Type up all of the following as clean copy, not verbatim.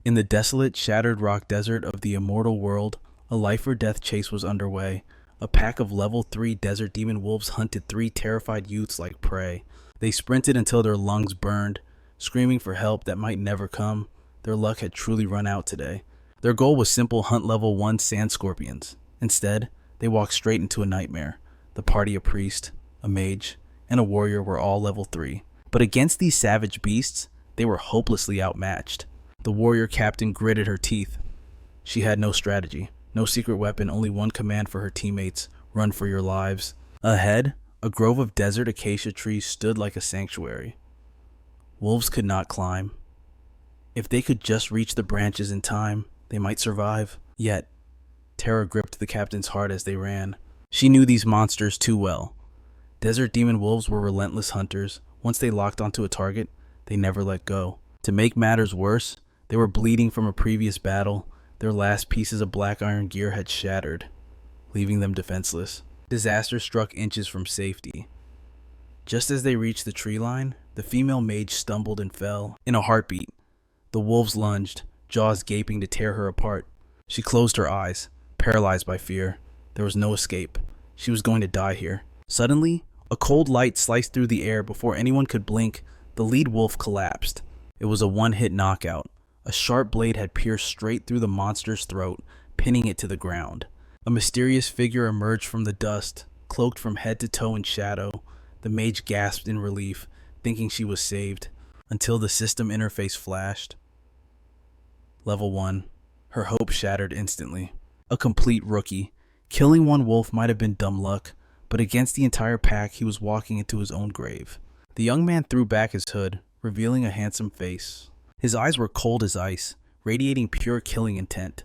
In the desolate, shattered rock desert of the immortal world, a life-or-death chase was underway. A pack of level 3 desert demon wolves hunted 3 terrified youths like prey. They sprinted until their lungs burned, screaming for help that might never come. Their luck had truly run out today. Their goal was simple: hunt level 1 sand scorpions. Instead, they walked straight into a nightmare. The party, a priest, a mage, and a warrior, were all level 3. But against these savage beasts, they were hopelessly outmatched. The warrior captain gritted her teeth. She had no strategy, no secret weapon, only one command for her teammates: run for your lives. Ahead, a grove of desert acacia trees stood like a sanctuary. Wolves could not climb. If they could just reach the branches in time, they might survive. Yet, terror gripped the captain's heart as they ran. She knew these monsters too well. Desert demon wolves were relentless hunters. Once they locked onto a target, they never let go. To make matters worse, they were bleeding from a previous battle. Their last pieces of black iron gear had shattered, leaving them defenseless. Disaster struck inches from safety. Just as they reached the tree line, the female mage stumbled and fell. In a heartbeat, the wolves lunged, jaws gaping to tear her apart. She closed her eyes, paralyzed by fear. There was no escape. She was going to die here. Suddenly, a cold light sliced through the air. Before anyone could blink, the lead wolf collapsed. It was a one-hit knockout. A sharp blade had pierced straight through the monster's throat, pinning it to the ground. A mysterious figure emerged from the dust, cloaked from head to toe in shadow. The mage gasped in relief, thinking she was saved, until the system interface flashed. Level 1. Her hope shattered instantly. A complete rookie. Killing one wolf might have been dumb luck, but against the entire pack, he was walking into his own grave. The young man threw back his hood, revealing a handsome face. His eyes were cold as ice, radiating pure killing intent.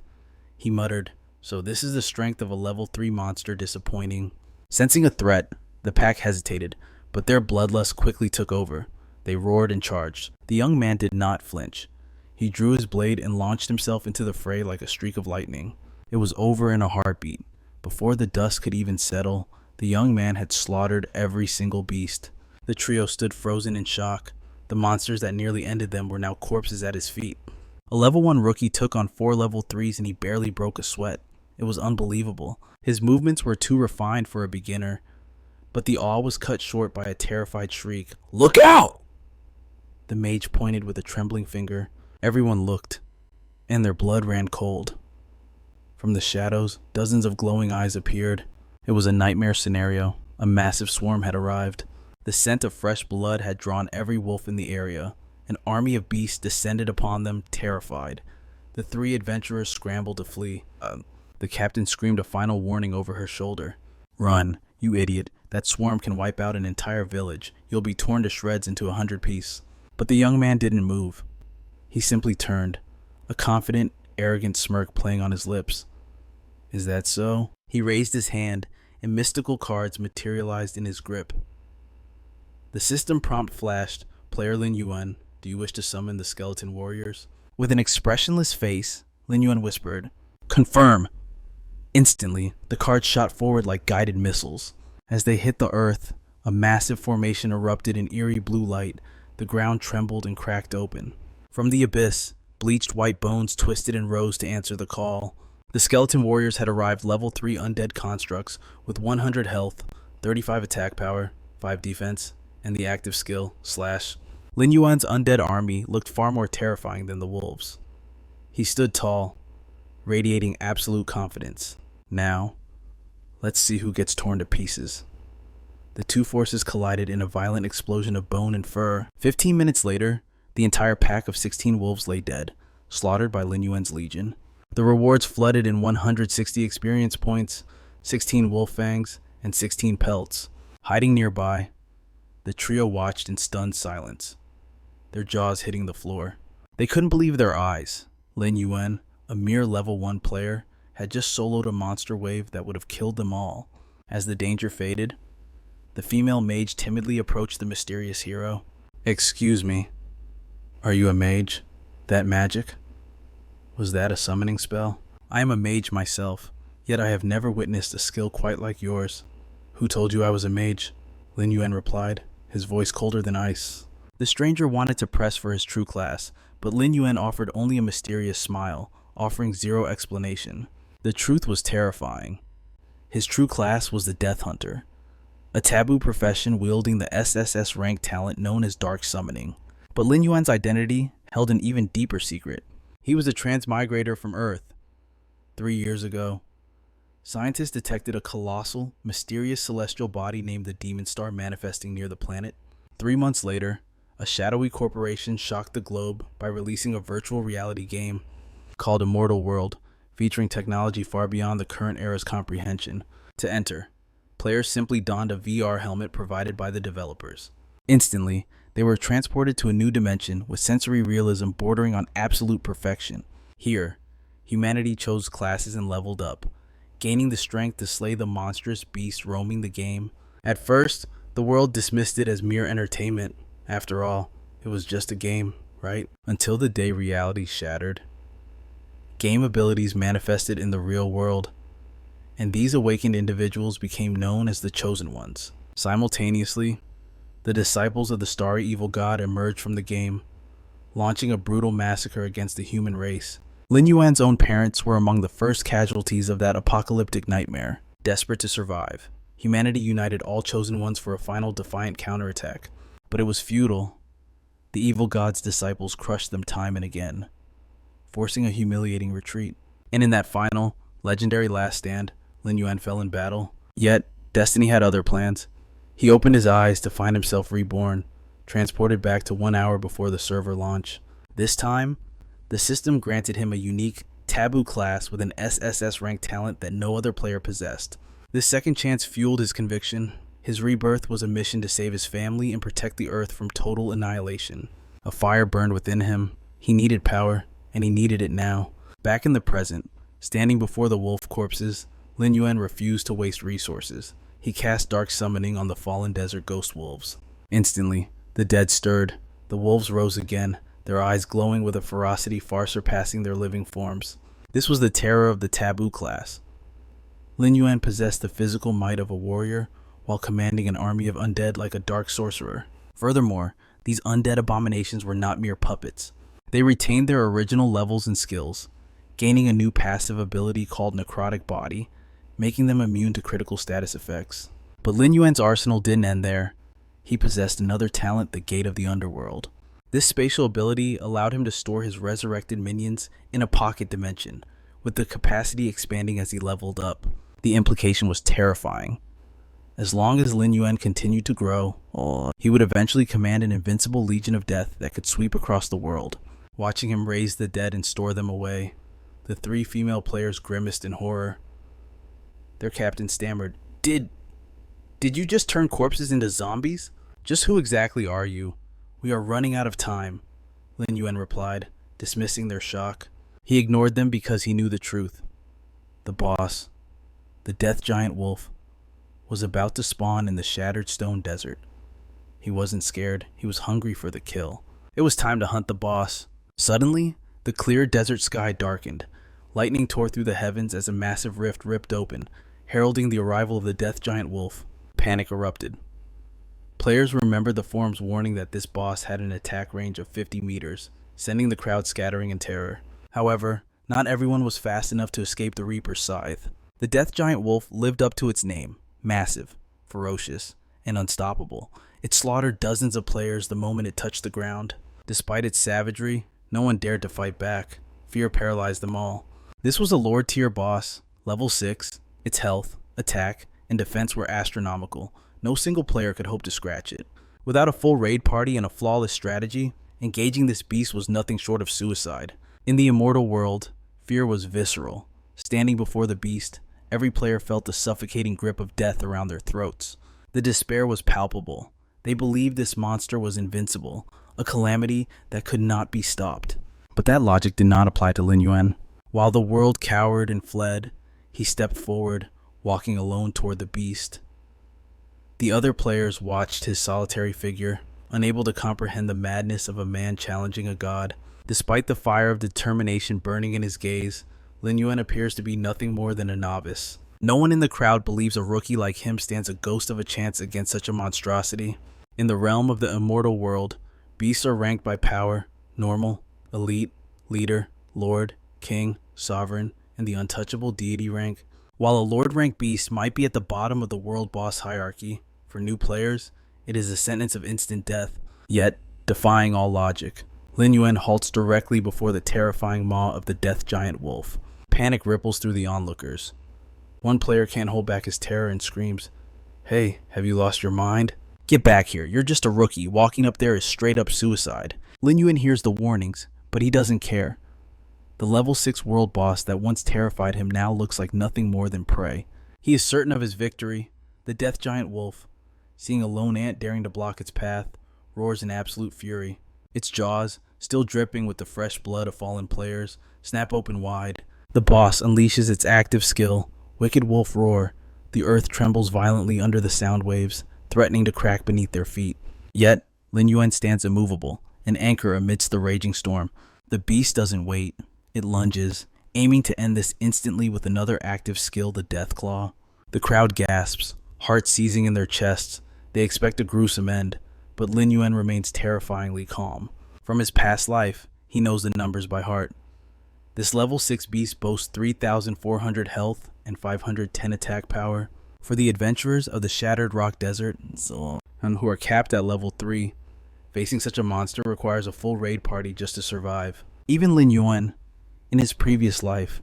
He muttered, "So this is the strength of a level 3 monster, disappointing." Sensing a threat, the pack hesitated, but their bloodlust quickly took over. They roared and charged. The young man did not flinch. He drew his blade and launched himself into the fray like a streak of lightning. It was over in a heartbeat. Before the dust could even settle, the young man had slaughtered every single beast. The trio stood frozen in shock. The monsters that nearly ended them were now corpses at his feet. A level 1 rookie took on 4 level 3s and he barely broke a sweat. It was unbelievable. His movements were too refined for a beginner, but the awe was cut short by a terrified shriek. "Look out!" The mage pointed with a trembling finger. Everyone looked, and their blood ran cold. From the shadows, dozens of glowing eyes appeared. It was a nightmare scenario. A massive swarm had arrived. The scent of fresh blood had drawn every wolf in the area. An army of beasts descended upon them, terrified. The 3 adventurers scrambled to flee. The captain screamed a final warning over her shoulder. "Run, you idiot. That swarm can wipe out an entire village. You'll be torn to shreds into 100 pieces." But the young man didn't move. He simply turned, a confident, arrogant smirk playing on his lips. "Is that so?" He raised his hand, and mystical cards materialized in his grip. The system prompt flashed. "Player Lin Yuan, do you wish to summon the skeleton warriors?" With an expressionless face, Lin Yuan whispered, "Confirm!" Instantly, the cards shot forward like guided missiles. As they hit the earth, a massive formation erupted in eerie blue light. The ground trembled and cracked open. From the abyss, bleached white bones twisted and rose to answer the call. The skeleton warriors had arrived, level 3 undead constructs with 100 health, 35 attack power, 5 defense, and the active skill /. Lin Yuan's undead army looked far more terrifying than the wolves. He stood tall, radiating absolute confidence. Now, let's see who gets torn to pieces. The 2 forces collided in a violent explosion of bone and fur. 15 minutes later, the entire pack of 16 wolves lay dead, slaughtered by Lin Yuan's legion. The rewards flooded in 160 experience points, 16 wolf fangs, and 16 pelts. Hiding nearby, the trio watched in stunned silence, their jaws hitting the floor. They couldn't believe their eyes. Lin Yuan, a mere level 1 player, had just soloed a monster wave that would have killed them all. As the danger faded, the female mage timidly approached the mysterious hero. "Excuse me, are you a mage? That magic? Was that a summoning spell? I am a mage myself, yet I have never witnessed a skill quite like yours." "Who told you I was a mage?" Lin Yuan replied, his voice colder than ice. The stranger wanted to press for his true class, but Lin Yuan offered only a mysterious smile, offering zero explanation. The truth was terrifying. His true class was the Death Hunter, a taboo profession wielding the SSS rank talent known as Dark Summoning. But Lin Yuan's identity held an even deeper secret. He was a transmigrator from Earth. 3 years ago, scientists detected a colossal, mysterious celestial body named the Demon Star manifesting near the planet. 3 months later, a shadowy corporation shocked the globe by releasing a virtual reality game called Immortal World, featuring technology far beyond the current era's comprehension. To enter, players simply donned a VR helmet provided by the developers. Instantly, they were transported to a new dimension with sensory realism bordering on absolute perfection. Here, humanity chose classes and leveled up, gaining the strength to slay the monstrous beasts roaming the game. At first, the world dismissed it as mere entertainment. After all, it was just a game, right? Until the day reality shattered. Game abilities manifested in the real world, and these awakened individuals became known as the Chosen Ones. Simultaneously, the disciples of the starry evil god emerged from the game, launching a brutal massacre against the human race. Lin Yuan's own parents were among the first casualties of that apocalyptic nightmare. Desperate to survive, humanity united all Chosen Ones for a final defiant counterattack. But it was futile. The evil god's disciples crushed them time and again, forcing a humiliating retreat. And in that final, legendary last stand, Lin Yuan fell in battle. Yet, destiny had other plans. He opened his eyes to find himself reborn, transported back to 1 hour before the server launch. This time, the system granted him a unique, taboo class with an SSS rank talent that no other player possessed. This second chance fueled his conviction. His rebirth was a mission to save his family and protect the Earth from total annihilation. A fire burned within him. He needed power, and he needed it now. Back in the present, standing before the wolf corpses, Lin Yuan refused to waste resources. He cast Dark Summoning on the fallen desert ghost wolves. Instantly, the dead stirred. The wolves rose again, their eyes glowing with a ferocity far surpassing their living forms. This was the terror of the taboo class. Lin Yuan possessed the physical might of a warrior, while commanding an army of undead like a dark sorcerer. Furthermore, these undead abominations were not mere puppets. They retained their original levels and skills, gaining a new passive ability called Necrotic Body, making them immune to critical status effects. But Lin Yuan's arsenal didn't end there. He possessed another talent, the Gate of the Underworld. This spatial ability allowed him to store his resurrected minions in a pocket dimension, with the capacity expanding as he leveled up. The implication was terrifying. As long as Lin Yuan continued to grow, he would eventually command an invincible legion of death that could sweep across the world. Watching him raise the dead and store them away, the 3 female players grimaced in horror. Their captain stammered, Did you just turn corpses into zombies? Just who exactly are you? We are running out of time, Lin Yuan replied, dismissing their shock. He ignored them because he knew the truth. The boss, the death giant wolf, was about to spawn in the shattered stone desert. He wasn't scared, he was hungry for the kill. It was time to hunt the boss. Suddenly, the clear desert sky darkened. Lightning tore through the heavens as a massive rift ripped open, heralding the arrival of the death giant wolf. Panic erupted. Players remembered the forum's warning that this boss had an attack range of 50 meters, sending the crowd scattering in terror. However, not everyone was fast enough to escape the Reaper's scythe. The death giant wolf lived up to its name, massive, ferocious, and unstoppable. It slaughtered dozens of players the moment it touched the ground. Despite its savagery, no one dared to fight back. Fear paralyzed them all. This was a Lord tier boss, level 6. Its health, attack, and defense were astronomical. No single player could hope to scratch it. Without a full raid party and a flawless strategy, engaging this beast was nothing short of suicide. In the immortal world, fear was visceral. Standing before the beast, every player felt the suffocating grip of death around their throats. The despair was palpable. They believed this monster was invincible, a calamity that could not be stopped. But that logic did not apply to Lin Yuan. While the world cowered and fled, he stepped forward, walking alone toward the beast. The other players watched his solitary figure, unable to comprehend the madness of a man challenging a god. Despite the fire of determination burning in his gaze, Lin Yuan appears to be nothing more than a novice. No one in the crowd believes a rookie like him stands a ghost of a chance against such a monstrosity. In the realm of the immortal world, beasts are ranked by power, normal, elite, leader, lord, king, sovereign, and the untouchable deity rank. While a lord rank beast might be at the bottom of the world boss hierarchy, for new players, it is a sentence of instant death, yet defying all logic. Lin Yuan halts directly before the terrifying maw of the death giant wolf. Panic ripples through the onlookers. One player can't hold back his terror and screams, "Hey, have you lost your mind? Get back here, you're just a rookie. Walking up there is straight up suicide." Lin Yuan hears the warnings, but he doesn't care. The level 6 world boss that once terrified him now looks like nothing more than prey. He is certain of his victory. The death giant wolf, seeing a lone ant daring to block its path, roars in absolute fury. Its jaws, still dripping with the fresh blood of fallen players, snap open wide. The boss unleashes its active skill, Wicked Wolf Roar. The earth trembles violently under the sound waves, threatening to crack beneath their feet. Yet, Lin Yuan stands immovable, an anchor amidst the raging storm. The beast doesn't wait. It lunges, aiming to end this instantly with another active skill, the Death Claw. The crowd gasps, hearts seizing in their chests. They expect a gruesome end, but Lin Yuan remains terrifyingly calm. From his past life, he knows the numbers by heart. This level 6 beast boasts 3,400 health and 510 attack power. For the adventurers of the Shattered Rock Desert and who are capped at level 3, facing such a monster requires a full raid party just to survive. Even Lin Yuan, in his previous life,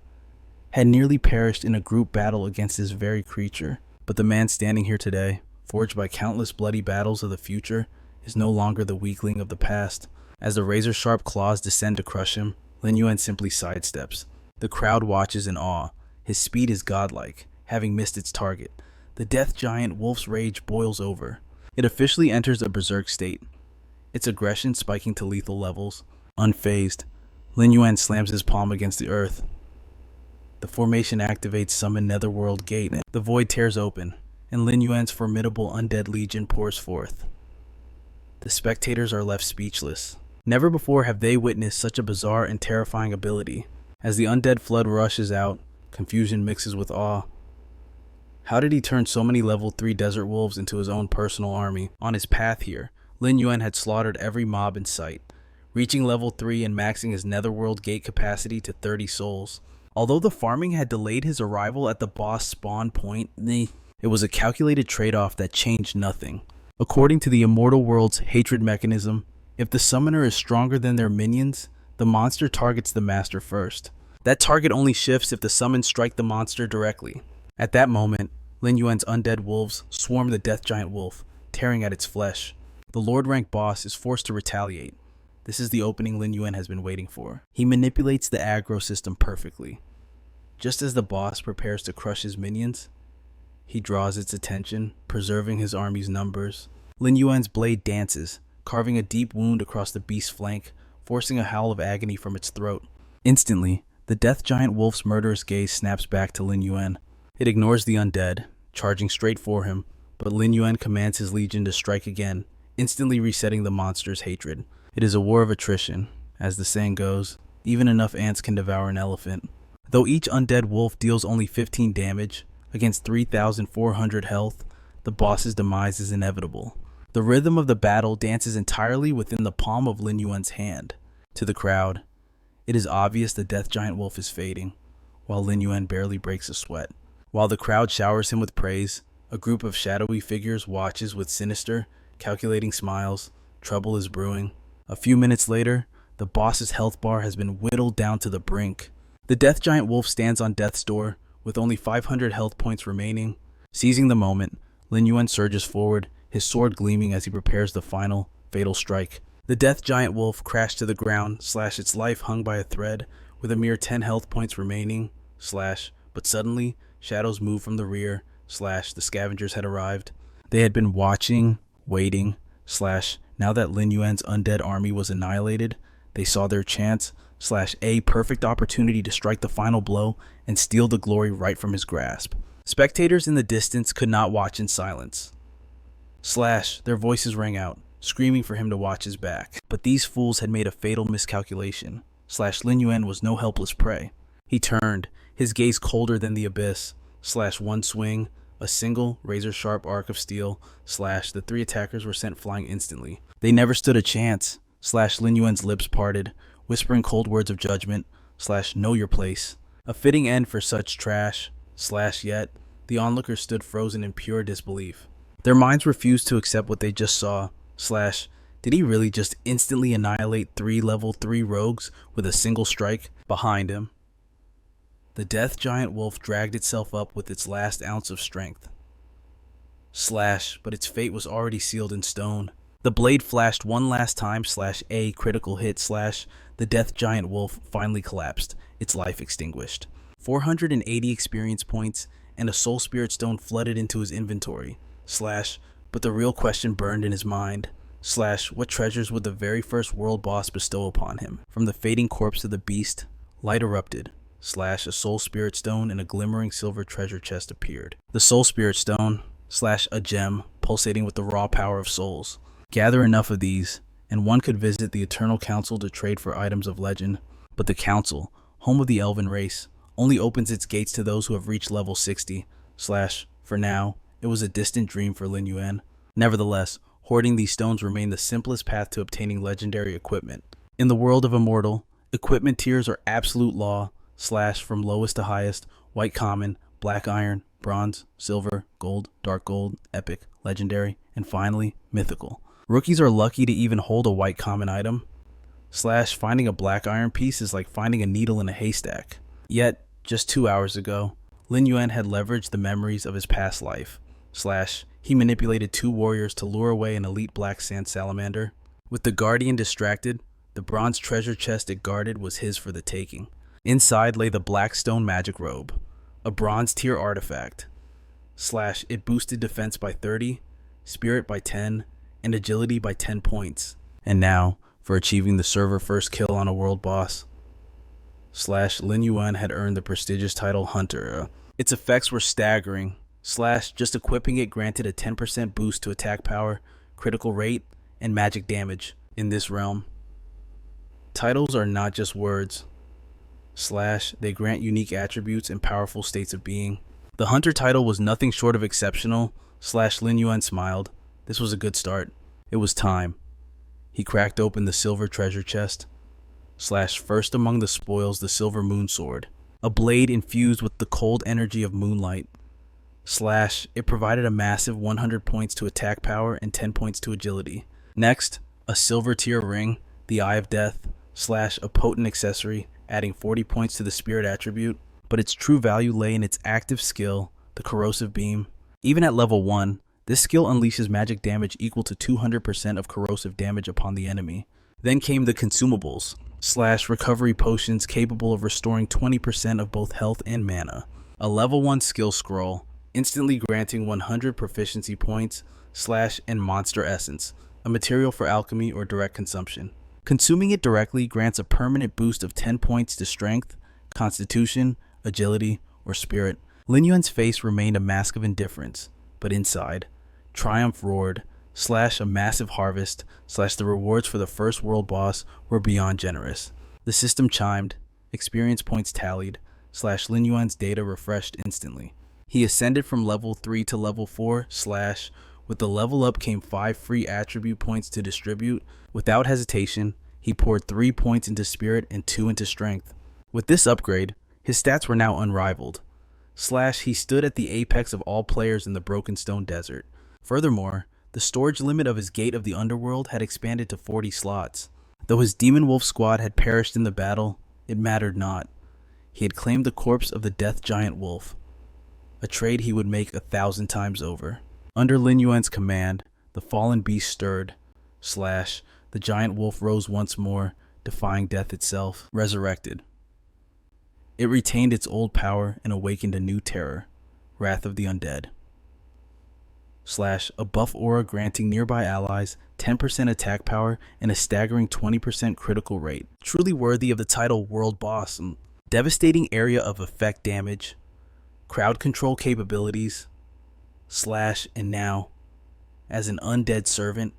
had nearly perished in a group battle against this very creature. But the man standing here today, forged by countless bloody battles of the future, is no longer the weakling of the past. As the razor-sharp claws descend to crush him, Lin Yuan simply sidesteps. The crowd watches in awe. His speed is godlike, having missed its target. The death giant wolf's rage boils over. It officially enters a berserk state, its aggression spiking to lethal levels. Unfazed, Lin Yuan slams his palm against the earth. The formation activates Summon Netherworld Gate. The void tears open, and Lin Yuan's formidable undead legion pours forth. The spectators are left speechless. Never before have they witnessed such a bizarre and terrifying ability. As the undead flood rushes out, confusion mixes with awe. How did he turn so many level 3 desert wolves into his own personal army? On his path here, Lin Yuan had slaughtered every mob in sight, reaching level 3 and maxing his Netherworld Gate capacity to 30 souls. Although the farming had delayed his arrival at the boss spawn point, it was a calculated trade-off that changed nothing. According to the Immortal World's hatred mechanism, if the summoner is stronger than their minions, the monster targets the master first. That target only shifts if the summons strike the monster directly. At that moment, Lin Yuan's undead wolves swarm the death giant wolf, tearing at its flesh. The Lord rank boss is forced to retaliate. This is the opening Lin Yuan has been waiting for. He manipulates the aggro system perfectly. Just as the boss prepares to crush his minions, he draws its attention, preserving his army's numbers. Lin Yuan's blade dances, carving a deep wound across the beast's flank, forcing a howl of agony from its throat. Instantly, the death giant wolf's murderous gaze snaps back to Lin Yuan. It ignores the undead, charging straight for him, but Lin Yuan commands his legion to strike again, instantly resetting the monster's hatred. It is a war of attrition. As the saying goes, even enough ants can devour an elephant. Though each undead wolf deals only 15 damage, against 3,400 health, the boss's demise is inevitable. The rhythm of the battle dances entirely within the palm of Lin Yuan's hand. To the crowd, it is obvious the death giant wolf is fading, while Lin Yuan barely breaks a sweat. While the crowd showers him with praise, a group of shadowy figures watches with sinister, calculating smiles. Trouble is brewing. A few minutes later, the boss's health bar has been whittled down to the brink. The death giant wolf stands on death's door, with only 500 health points remaining. Seizing the moment, Lin Yuan surges forward, his sword gleaming as he prepares the final, fatal strike. The death giant wolf crashed to the ground, its life hung by a thread, with a mere 10 health points remaining, but suddenly, shadows moved from the rear, the scavengers had arrived. They had been watching, waiting, now that Lin Yuan's undead army was annihilated, they saw their chance, a perfect opportunity to strike the final blow and steal the glory right from his grasp. Spectators in the distance could not watch in silence. Their voices rang out, screaming for him to watch his back. But these fools had made a fatal miscalculation. Lin Yuan was no helpless prey. He turned, his gaze colder than the abyss. One swing, a single razor-sharp arc of steel. The 3 attackers were sent flying instantly. They never stood a chance. Lin Yuan's lips parted. whispering cold words of judgment, / know your place. A fitting end for such trash, / yet the onlookers stood frozen in pure disbelief. Their minds refused to accept what they just saw, / did he really just instantly annihilate 3 level 3 rogues with a single strike behind him? The death giant wolf dragged itself up with its last ounce of strength. But its fate was already sealed in stone. The blade flashed one last time / a critical hit / the death giant wolf finally collapsed, its life extinguished. 480 experience points and a soul spirit stone flooded into his inventory / but the real question burned in his mind / what treasures would the very first world boss bestow upon him? From the fading corpse of the beast, light erupted / a soul spirit stone and a glimmering silver treasure chest appeared. The soul spirit stone / a gem pulsating with the raw power of souls. Gather enough of these, and one could visit the Eternal Council to trade for items of legend. But the Council, home of the elven race, only opens its gates to those who have reached level 60 / for now, it was a distant dream for Lin Yuan. Nevertheless, hoarding these stones remained the simplest path to obtaining legendary equipment. In the world of Immortal, equipment tiers are absolute law / from lowest to highest: white common, black iron, bronze, silver, gold, dark gold, epic, legendary, and finally, mythical. Rookies are lucky to even hold a white common item / finding a black iron piece is like finding a needle in a haystack. Yet, just 2 hours ago, Lin Yuan had leveraged the memories of his past life / he manipulated 2 warriors to lure away an elite black sand salamander. With the guardian distracted, the bronze treasure chest it guarded was his for the taking. Inside lay the black stone magic robe, a bronze tier artifact / it boosted defense by 30, spirit by 10, and agility by 10 points. And now, for achieving the server first kill on a world boss / Lin Yuan had earned the prestigious title Hunter. Its effects were staggering / just equipping it granted a 10% boost to attack power, critical rate, and magic damage in this realm. Titles are not just words / they grant unique attributes and powerful states of being. The Hunter title was nothing short of exceptional / Lin Yuan smiled. This was a good start. It was time. He cracked open the silver treasure chest / first among the spoils the silver moon sword, a blade infused with the cold energy of moonlight / it provided a massive 100 points to attack power and 10 points to agility. Next, a silver tier ring, the Eye of Death / a potent accessory, adding 40 points to the spirit attribute, but its true value lay in its active skill, the corrosive beam. Even at level 1, this skill unleashes magic damage equal to 200% of corrosive damage upon the enemy. Then came the consumables / recovery potions capable of restoring 20% of both health and mana. A level 1 skill scroll, instantly granting 100 proficiency points / and monster essence, a material for alchemy or direct consumption. Consuming it directly grants a permanent boost of 10 points to strength, constitution, agility, or spirit. Lin Yuan's face remained a mask of indifference, but inside, triumph roared / a massive harvest / the rewards for the first world boss were beyond generous. The system chimed, experience points tallied / Lin Yuan's data refreshed instantly. He ascended from level 3 to level 4 / with the level up came 5 free attribute points to distribute. Without hesitation, he poured 3 points into spirit and 2 into strength. With this upgrade, his stats were now unrivaled / he stood at the apex of all players in the Broken Stone Desert. Furthermore, the storage limit of his Gate of the Underworld had expanded to 40 slots. Though his Demon Wolf squad had perished in the battle, it mattered not. He had claimed the corpse of the Death Giant Wolf, a trade he would make 1,000 times over. Under Lin Yuan's command, the fallen beast stirred / the giant wolf rose once more, defying death itself, resurrected. It retained its old power and awakened a new terror, Wrath of the Undead / a buff aura granting nearby allies 10% attack power and a staggering 20% critical rate. Truly worthy of the title World Boss. Devastating area of effect damage, crowd control capabilities / and now, as an undead servant,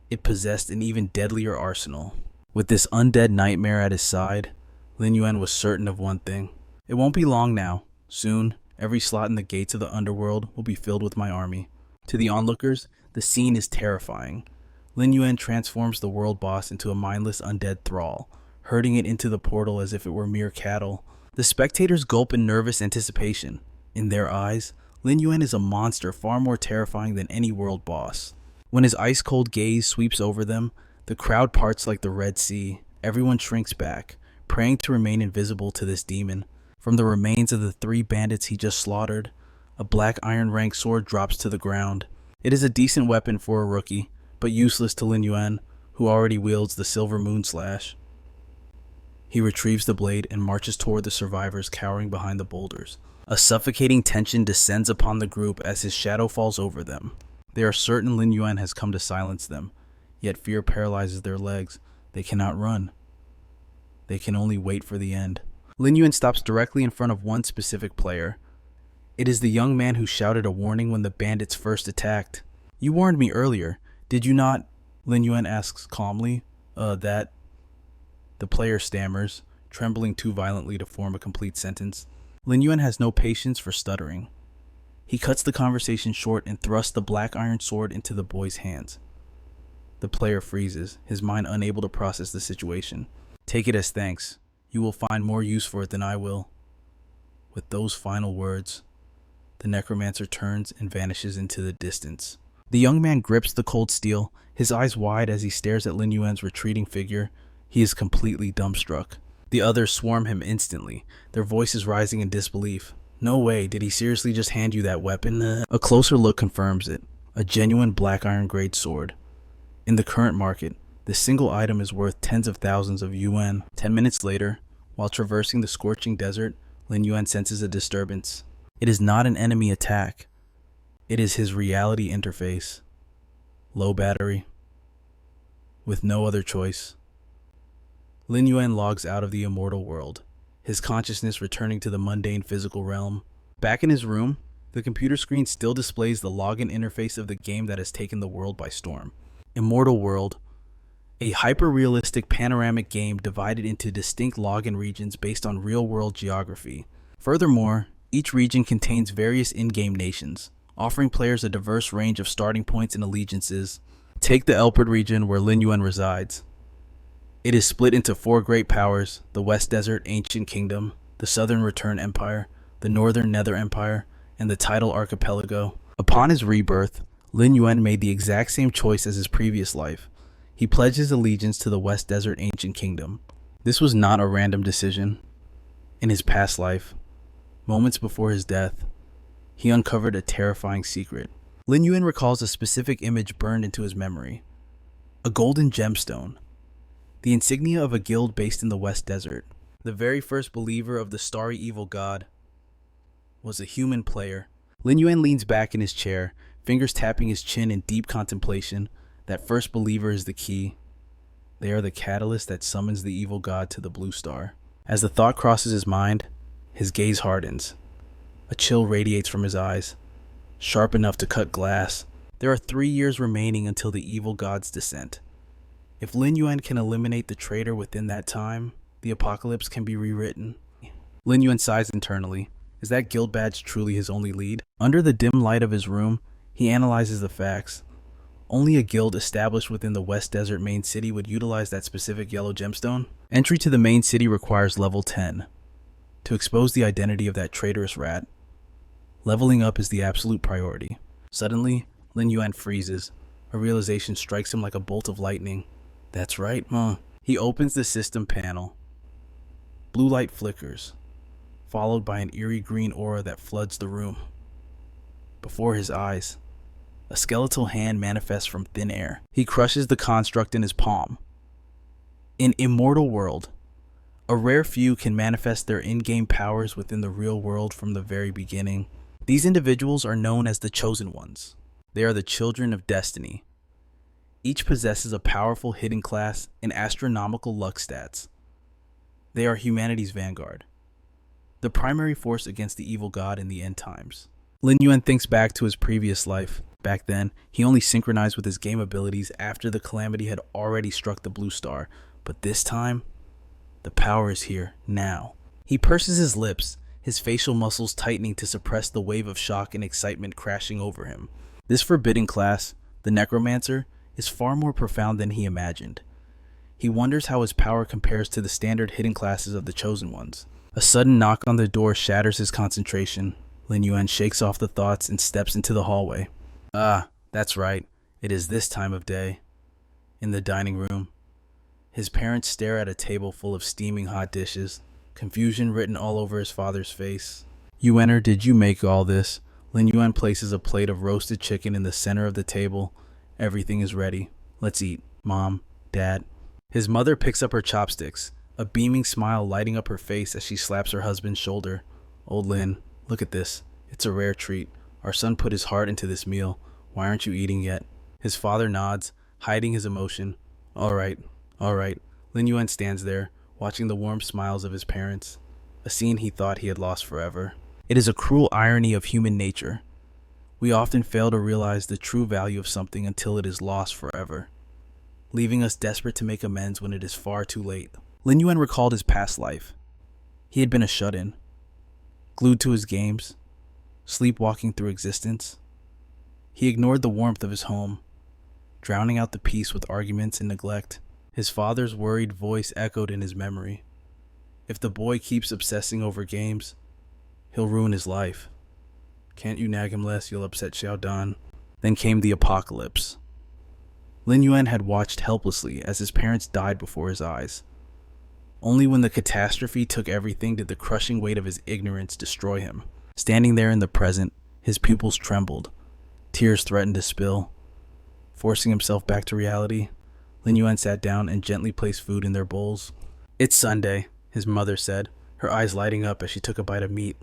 it possessed an even deadlier arsenal. With this undead nightmare at his side, Lin Yuan was certain of one thing. It won't be long now. Soon, every slot in the gates of the underworld will be filled with my army. To the onlookers, the scene is terrifying. Lin Yuan transforms the world boss into a mindless undead thrall, herding it into the portal as if it were mere cattle. The spectators gulp in nervous anticipation. In their eyes, Lin Yuan is a monster far more terrifying than any world boss. When his ice-cold gaze sweeps over them, the crowd parts like the Red Sea. Everyone shrinks back, praying to remain invisible to this demon. From the remains of the 3 bandits he just slaughtered, a black iron rank sword drops to the ground. It is a decent weapon for a rookie, but useless to Lin Yuan, who already wields the silver moon slash. He retrieves the blade and marches toward the survivors cowering behind the boulders. A suffocating tension descends upon the group as his shadow falls over them. They are certain Lin Yuan has come to silence them, yet fear paralyzes their legs. They cannot run. They can only wait for the end. Lin Yuan stops directly in front of one specific player. It is the young man who shouted a warning when the bandits first attacked. "You warned me earlier, did you not?" Lin Yuan asks calmly. That... The player stammers, trembling too violently to form a complete sentence. Lin Yuan has no patience for stuttering. He cuts the conversation short and thrusts the black iron sword into the boy's hands. The player freezes, his mind unable to process the situation. "Take it as thanks. You will find more use for it than I will." With those final words, the necromancer turns and vanishes into the distance. The young man grips the cold steel, his eyes wide as he stares at Lin Yuan's retreating figure. He is completely dumbstruck. The others swarm him instantly, their voices rising in disbelief. "No way, did he seriously just hand you that weapon?" A closer look confirms it. A genuine black iron grade sword. In the current market, this single item is worth tens of thousands of yuan. 10 minutes later, while traversing the scorching desert, Lin Yuan senses a disturbance. It is not an enemy attack. It is his reality interface. Low battery. With no other choice, Lin Yuan logs out of the immortal world, his consciousness returning to the mundane physical realm. Back in his room, the computer screen still displays the login interface of the game that has taken the world by storm. Immortal World, a hyper-realistic panoramic game divided into distinct login regions based on real-world geography. Furthermore, each region contains various in-game nations, offering players a diverse range of starting points and allegiances. Take the Elpard region where Lin Yuan resides. It is split into 4 great powers: the West Desert Ancient Kingdom, the Southern Return Empire, the Northern Nether Empire, and the Tidal Archipelago. Upon his rebirth, Lin Yuan made the exact same choice as his previous life. He pledged his allegiance to the West Desert Ancient Kingdom. This was not a random decision. In his past life, moments before his death, he uncovered a terrifying secret. Lin Yuan recalls a specific image burned into his memory. A golden gemstone. The insignia of a guild based in the West Desert. The very first believer of the starry evil god was a human player. Lin Yuan leans back in his chair, fingers tapping his chin in deep contemplation. That first believer is the key. They are the catalyst that summons the evil god to the blue star. As the thought crosses his mind, his gaze hardens. A chill radiates from his eyes, sharp enough to cut glass. There are 3 years remaining until the evil god's descent. If Lin Yuan can eliminate the traitor within that time, the apocalypse can be rewritten. Lin Yuan sighs internally. Is that guild badge truly his only lead? Under the dim light of his room, he analyzes the facts. Only a guild established within the West Desert main city would utilize that specific yellow gemstone. Entry to the main city requires level 10. To expose the identity of that traitorous rat, leveling up is the absolute priority. Suddenly, Lin Yuan freezes. A realization strikes him like a bolt of lightning. That's right, He opens the system panel. Blue light flickers, followed by an eerie green aura that floods the room. Before his eyes, a skeletal hand manifests from thin air. He crushes the construct in his palm. In Immortal World, a rare few can manifest their in-game powers within the real world from the very beginning. These individuals are known as the Chosen Ones. They are the children of destiny. Each possesses a powerful hidden class and astronomical luck stats. They are humanity's vanguard, the primary force against the evil god in the end times. Lin Yuan thinks back to his previous life. Back then, he only synchronized with his game abilities after the calamity had already struck the blue star. But this time, the power is here, now. He purses his lips, his facial muscles tightening to suppress the wave of shock and excitement crashing over him. This forbidden class, the necromancer, is far more profound than he imagined. He wonders how his power compares to the standard hidden classes of the Chosen Ones. A sudden knock on the door shatters his concentration. Lin Yuan shakes off the thoughts and steps into the hallway. Ah, that's right. It is this time of day. In the dining room, his parents stare at a table full of steaming hot dishes, confusion written all over his father's face. You enter, did you make all this? Lin Yuan places a plate of roasted chicken in the center of the table. Everything is ready. Let's eat, Mom, Dad. His mother picks up her chopsticks, a beaming smile lighting up her face as she slaps her husband's shoulder. Old Lin, look at this. It's a rare treat. Our son put his heart into this meal. Why aren't you eating yet? His father nods, hiding his emotion. All right. Lin Yuan stands there, watching the warm smiles of his parents, a scene he thought he had lost forever. It is a cruel irony of human nature. We often fail to realize the true value of something until it is lost forever, leaving us desperate to make amends when it is far too late. Lin Yuan recalled his past life. He had been a shut-in, glued to his games, sleepwalking through existence. He ignored the warmth of his home, drowning out the peace with arguments and neglect. His father's worried voice echoed in his memory. If the boy keeps obsessing over games, he'll ruin his life. Can't you nag him less? You'll upset Xiao Dan. Then came the apocalypse. Lin Yuan had watched helplessly as his parents died before his eyes. Only when the catastrophe took everything did the crushing weight of his ignorance destroy him. Standing there in the present, his pupils trembled. Tears threatened to spill. Forcing himself back to reality, Lin Yuan sat down and gently placed food in their bowls. It's Sunday, his mother said, her eyes lighting up as she took a bite of meat.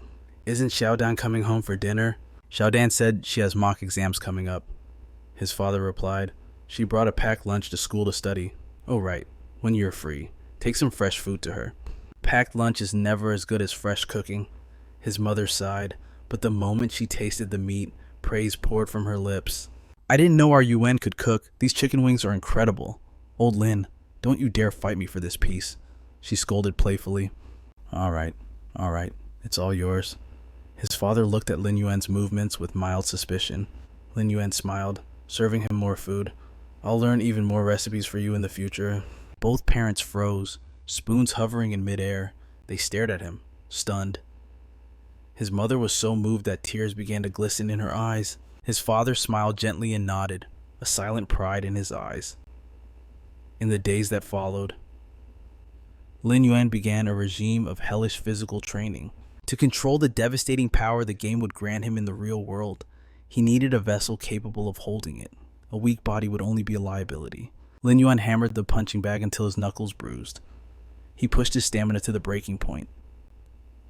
Isn't Xiao Dan coming home for dinner? Xiao Dan said she has mock exams coming up. His father replied, she brought a packed lunch to school to study. Oh right, when you're free, take some fresh food to her. Packed lunch is never as good as fresh cooking. His mother sighed, but the moment she tasted the meat, praise poured from her lips. I didn't know our Yuan could cook. These chicken wings are incredible. Old Lin, don't you dare fight me for this piece, she scolded playfully. All right, it's all yours. His father looked at Lin Yuan's movements with mild suspicion. Lin Yuan smiled, serving him more food. I'll learn even more recipes for you in the future. Both parents froze, spoons hovering in midair. They stared at him, stunned. His mother was so moved that tears began to glisten in her eyes. His father smiled gently and nodded, a silent pride in his eyes. In the days that followed, Lin Yuan began a regime of hellish physical training. To control the devastating power the game would grant him in the real world, he needed a vessel capable of holding it. A weak body would only be a liability. Lin Yuan hammered the punching bag until his knuckles bruised. He pushed his stamina to the breaking point.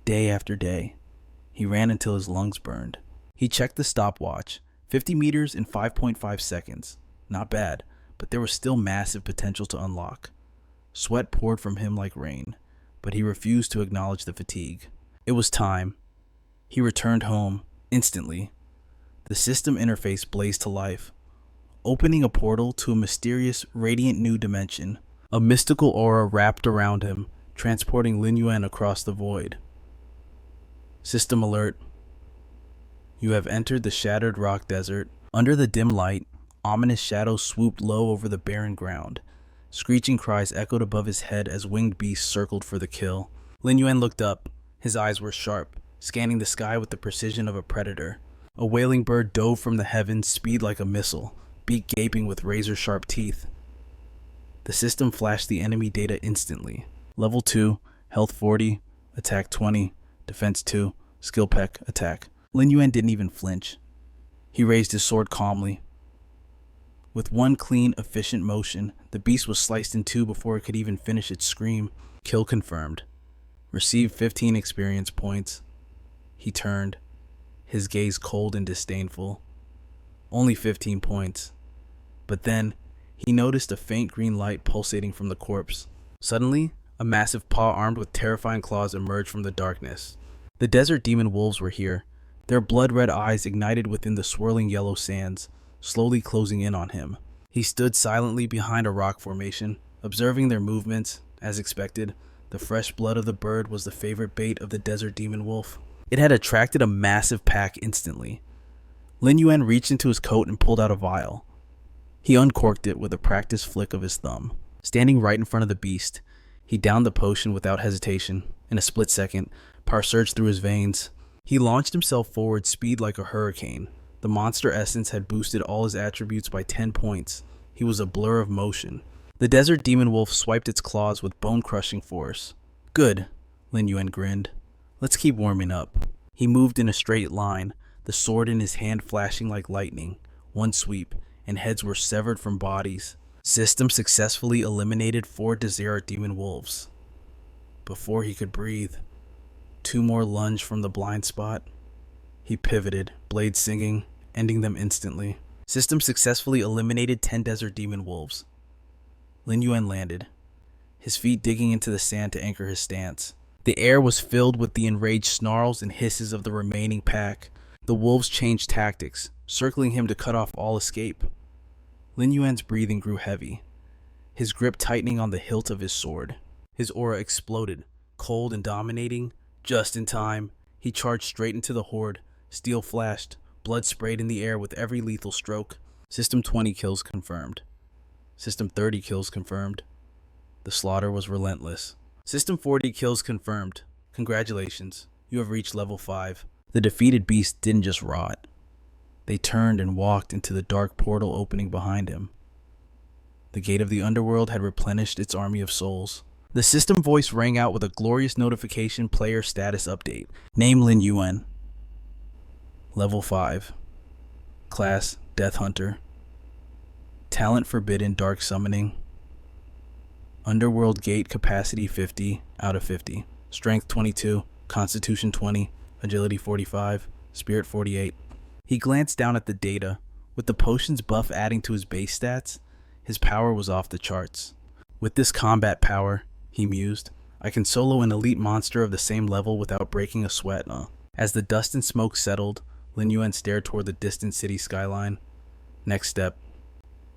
Day after day, he ran until his lungs burned. He checked the stopwatch, 50 meters in 5.5 seconds. Not bad, but there was still massive potential to unlock. Sweat poured from him like rain, but he refused to acknowledge the fatigue. It was time. He returned home, instantly. The system interface blazed to life, opening a portal to a mysterious, radiant new dimension. A mystical aura wrapped around him, transporting Lin Yuan across the void. System alert. You have entered the shattered rock desert. Under the dim light, ominous shadows swooped low over the barren ground. Screeching cries echoed above his head as winged beasts circled for the kill. Lin Yuan looked up. His eyes were sharp, scanning the sky with the precision of a predator. A wailing bird dove from the heavens, speed like a missile, beak gaping with razor-sharp teeth. The system flashed the enemy data instantly. Level 2, health 40, attack 20, defense 2, skill peck, attack. Lin Yuan didn't even flinch. He raised his sword calmly. With one clean, efficient motion, the beast was sliced in two before it could even finish its scream. Kill confirmed. Receive 15 experience points. He turned, his gaze cold and disdainful. Only 15 points. But then, he noticed a faint green light pulsating from the corpse. Suddenly, a massive paw armed with terrifying claws emerged from the darkness. The desert demon wolves were here, their blood-red eyes ignited within the swirling yellow sands, slowly closing in on him. He stood silently behind a rock formation, observing their movements. As expected, the fresh blood of the bird was the favorite bait of the desert demon wolf. It had attracted a massive pack instantly. Lin Yuan reached into his coat and pulled out a vial. He uncorked it with a practiced flick of his thumb. Standing right in front of the beast, he downed the potion without hesitation. In a split second, power surged through his veins. He launched himself forward, speed like a hurricane. The monster essence had boosted all his attributes by 10 points. He was a blur of motion. The desert demon wolf swiped its claws with bone-crushing force. Good, Lin Yuan grinned. Let's keep warming up. He moved in a straight line, the sword in his hand flashing like lightning. One sweep, and heads were severed from bodies. System successfully eliminated 4 desert demon wolves. Before he could breathe, 2 more lunged from the blind spot. He pivoted, blade singing, ending them instantly. System successfully eliminated 10 desert demon wolves. Lin Yuan landed, his feet digging into the sand to anchor his stance. The air was filled with the enraged snarls and hisses of the remaining pack. The wolves changed tactics, circling him to cut off all escape. Lin Yuan's breathing grew heavy, his grip tightening on the hilt of his sword. His aura exploded, cold and dominating. Just in time, he charged straight into the horde. Steel flashed, blood sprayed in the air with every lethal stroke. System 20 kills confirmed. System 30 kills confirmed. The slaughter was relentless. System 40 kills confirmed. Congratulations, you have reached level 5. The defeated beast didn't just rot. They turned and walked into the dark portal opening behind him. The gate of the underworld had replenished its army of souls. The system voice rang out with a glorious notification: player status update. Name Lin Yuan. Level 5. Class Death Hunter. Talent Forbidden Dark Summoning. Underworld Gate capacity 50 out of 50. Strength 22, Constitution 20, Agility 45, Spirit 48. He glanced down at the data. With the potion's buff adding to his base stats, his power was off the charts. With this combat power, he mused, I can solo an elite monster of the same level without breaking a sweat. As the dust and smoke settled, Lin Yuan stared toward the distant city skyline. Next step.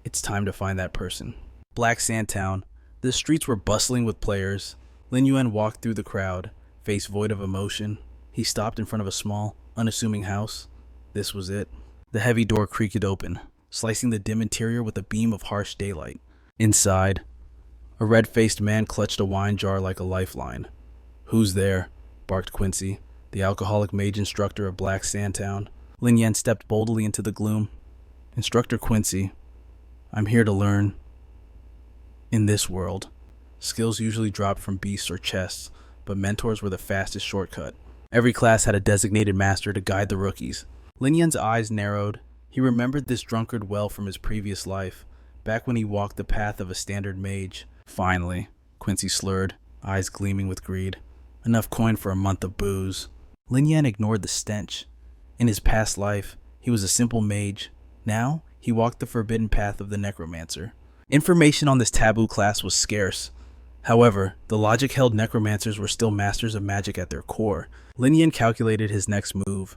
It's time to find that person. Black Sand Town. The streets were bustling with players. Lin Yuan walked through the crowd, face void of emotion. He stopped in front of a small, unassuming house. This was it. The heavy door creaked open, slicing the dim interior with a beam of harsh daylight. Inside, a red-faced man clutched a wine jar like a lifeline. Who's there? Barked Quincy, the alcoholic mage instructor of Black Sand Town. Lin Yuan stepped boldly into the gloom. Instructor Quincy, I'm here to learn. In this world, skills usually dropped from beasts or chests, but mentors were the fastest shortcut. Every class had a designated master to guide the rookies. Lin Yuan's eyes narrowed. He remembered this drunkard well from his previous life, back when he walked the path of a standard mage. Finally, Quincy slurred, eyes gleaming with greed. Enough coin for a month of booze. Lin Yuan ignored the stench. In his past life, he was a simple mage. Now, he walked the forbidden path of the necromancer. Information on this taboo class was scarce. However, the logic held necromancers were still masters of magic at their core. Lin Yuan calculated his next move.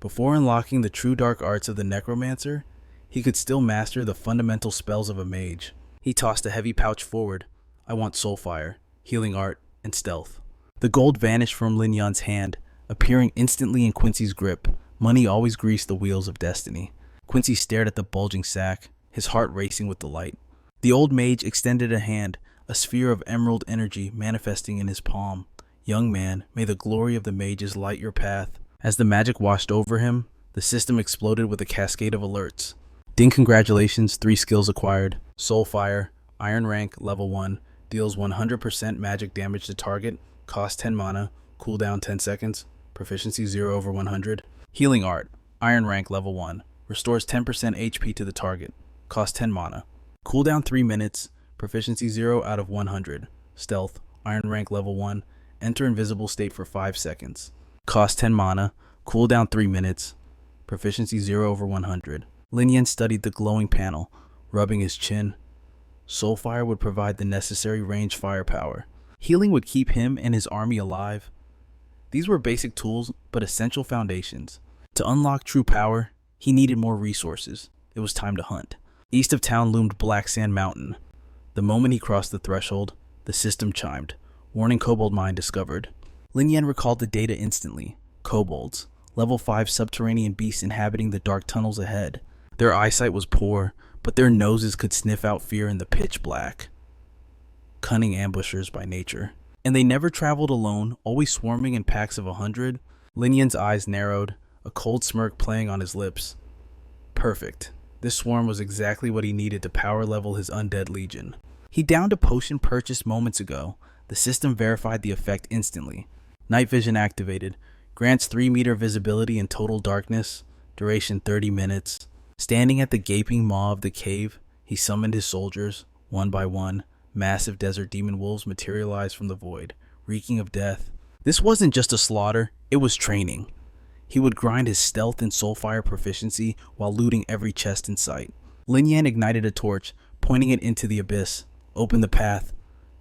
Before unlocking the true dark arts of the necromancer, he could still master the fundamental spells of a mage. He tossed a heavy pouch forward. I want Soulfire, Healing Art, and Stealth. The gold vanished from Lin Yuan's hand, appearing instantly in Quincy's grip. Money always greased the wheels of destiny. Quincy stared at the bulging sack, his heart racing with delight. The old mage extended a hand, a sphere of emerald energy manifesting in his palm. Young man, may the glory of the mages light your path. As the magic washed over him, the system exploded with a cascade of alerts. Ding, congratulations, 3 skills acquired. Soulfire, Iron Rank, Level 1, deals 100% magic damage to target, cost 10 mana, cooldown 10 seconds, proficiency 0/100. Healing Art, Iron Rank, Level 1, restores 10% HP to the target, cost 10 mana, cooldown 3 minutes, proficiency 0/100. Stealth, Iron Rank, Level 1, enter invisible state for 5 seconds, cost 10 mana, cooldown 3 minutes, proficiency 0/100. Lin Yuan studied the glowing panel, rubbing his chin. Soulfire would provide the necessary range firepower. Healing would keep him and his army alive. These were basic tools, but essential foundations. To unlock true power, he needed more resources. It was time to hunt. East of town loomed Black Sand Mountain. The moment he crossed the threshold, the system chimed. Warning kobold mine discovered. Lin Yuan recalled the data instantly. Kobolds, level 5 subterranean beasts inhabiting the dark tunnels ahead. Their eyesight was poor, but their noses could sniff out fear in the pitch black. cunning ambushers by nature. And they never traveled alone, always swarming in packs of 100. Lin Yuan's eyes narrowed, a cold smirk playing on his lips. Perfect. This swarm was exactly what he needed to power level his undead legion. He downed a potion purchased moments ago. The system verified the effect instantly. Night vision activated. Grants 3-meter visibility in total darkness. Duration 30 minutes. Standing at the gaping maw of the cave, he summoned his soldiers, one by one. Massive desert demon wolves materialized from the void, reeking of death. This wasn't just a slaughter, it was training. He would grind his stealth and soulfire proficiency while looting every chest in sight. Lin Yuan ignited a torch, pointing it into the abyss. Opened the path.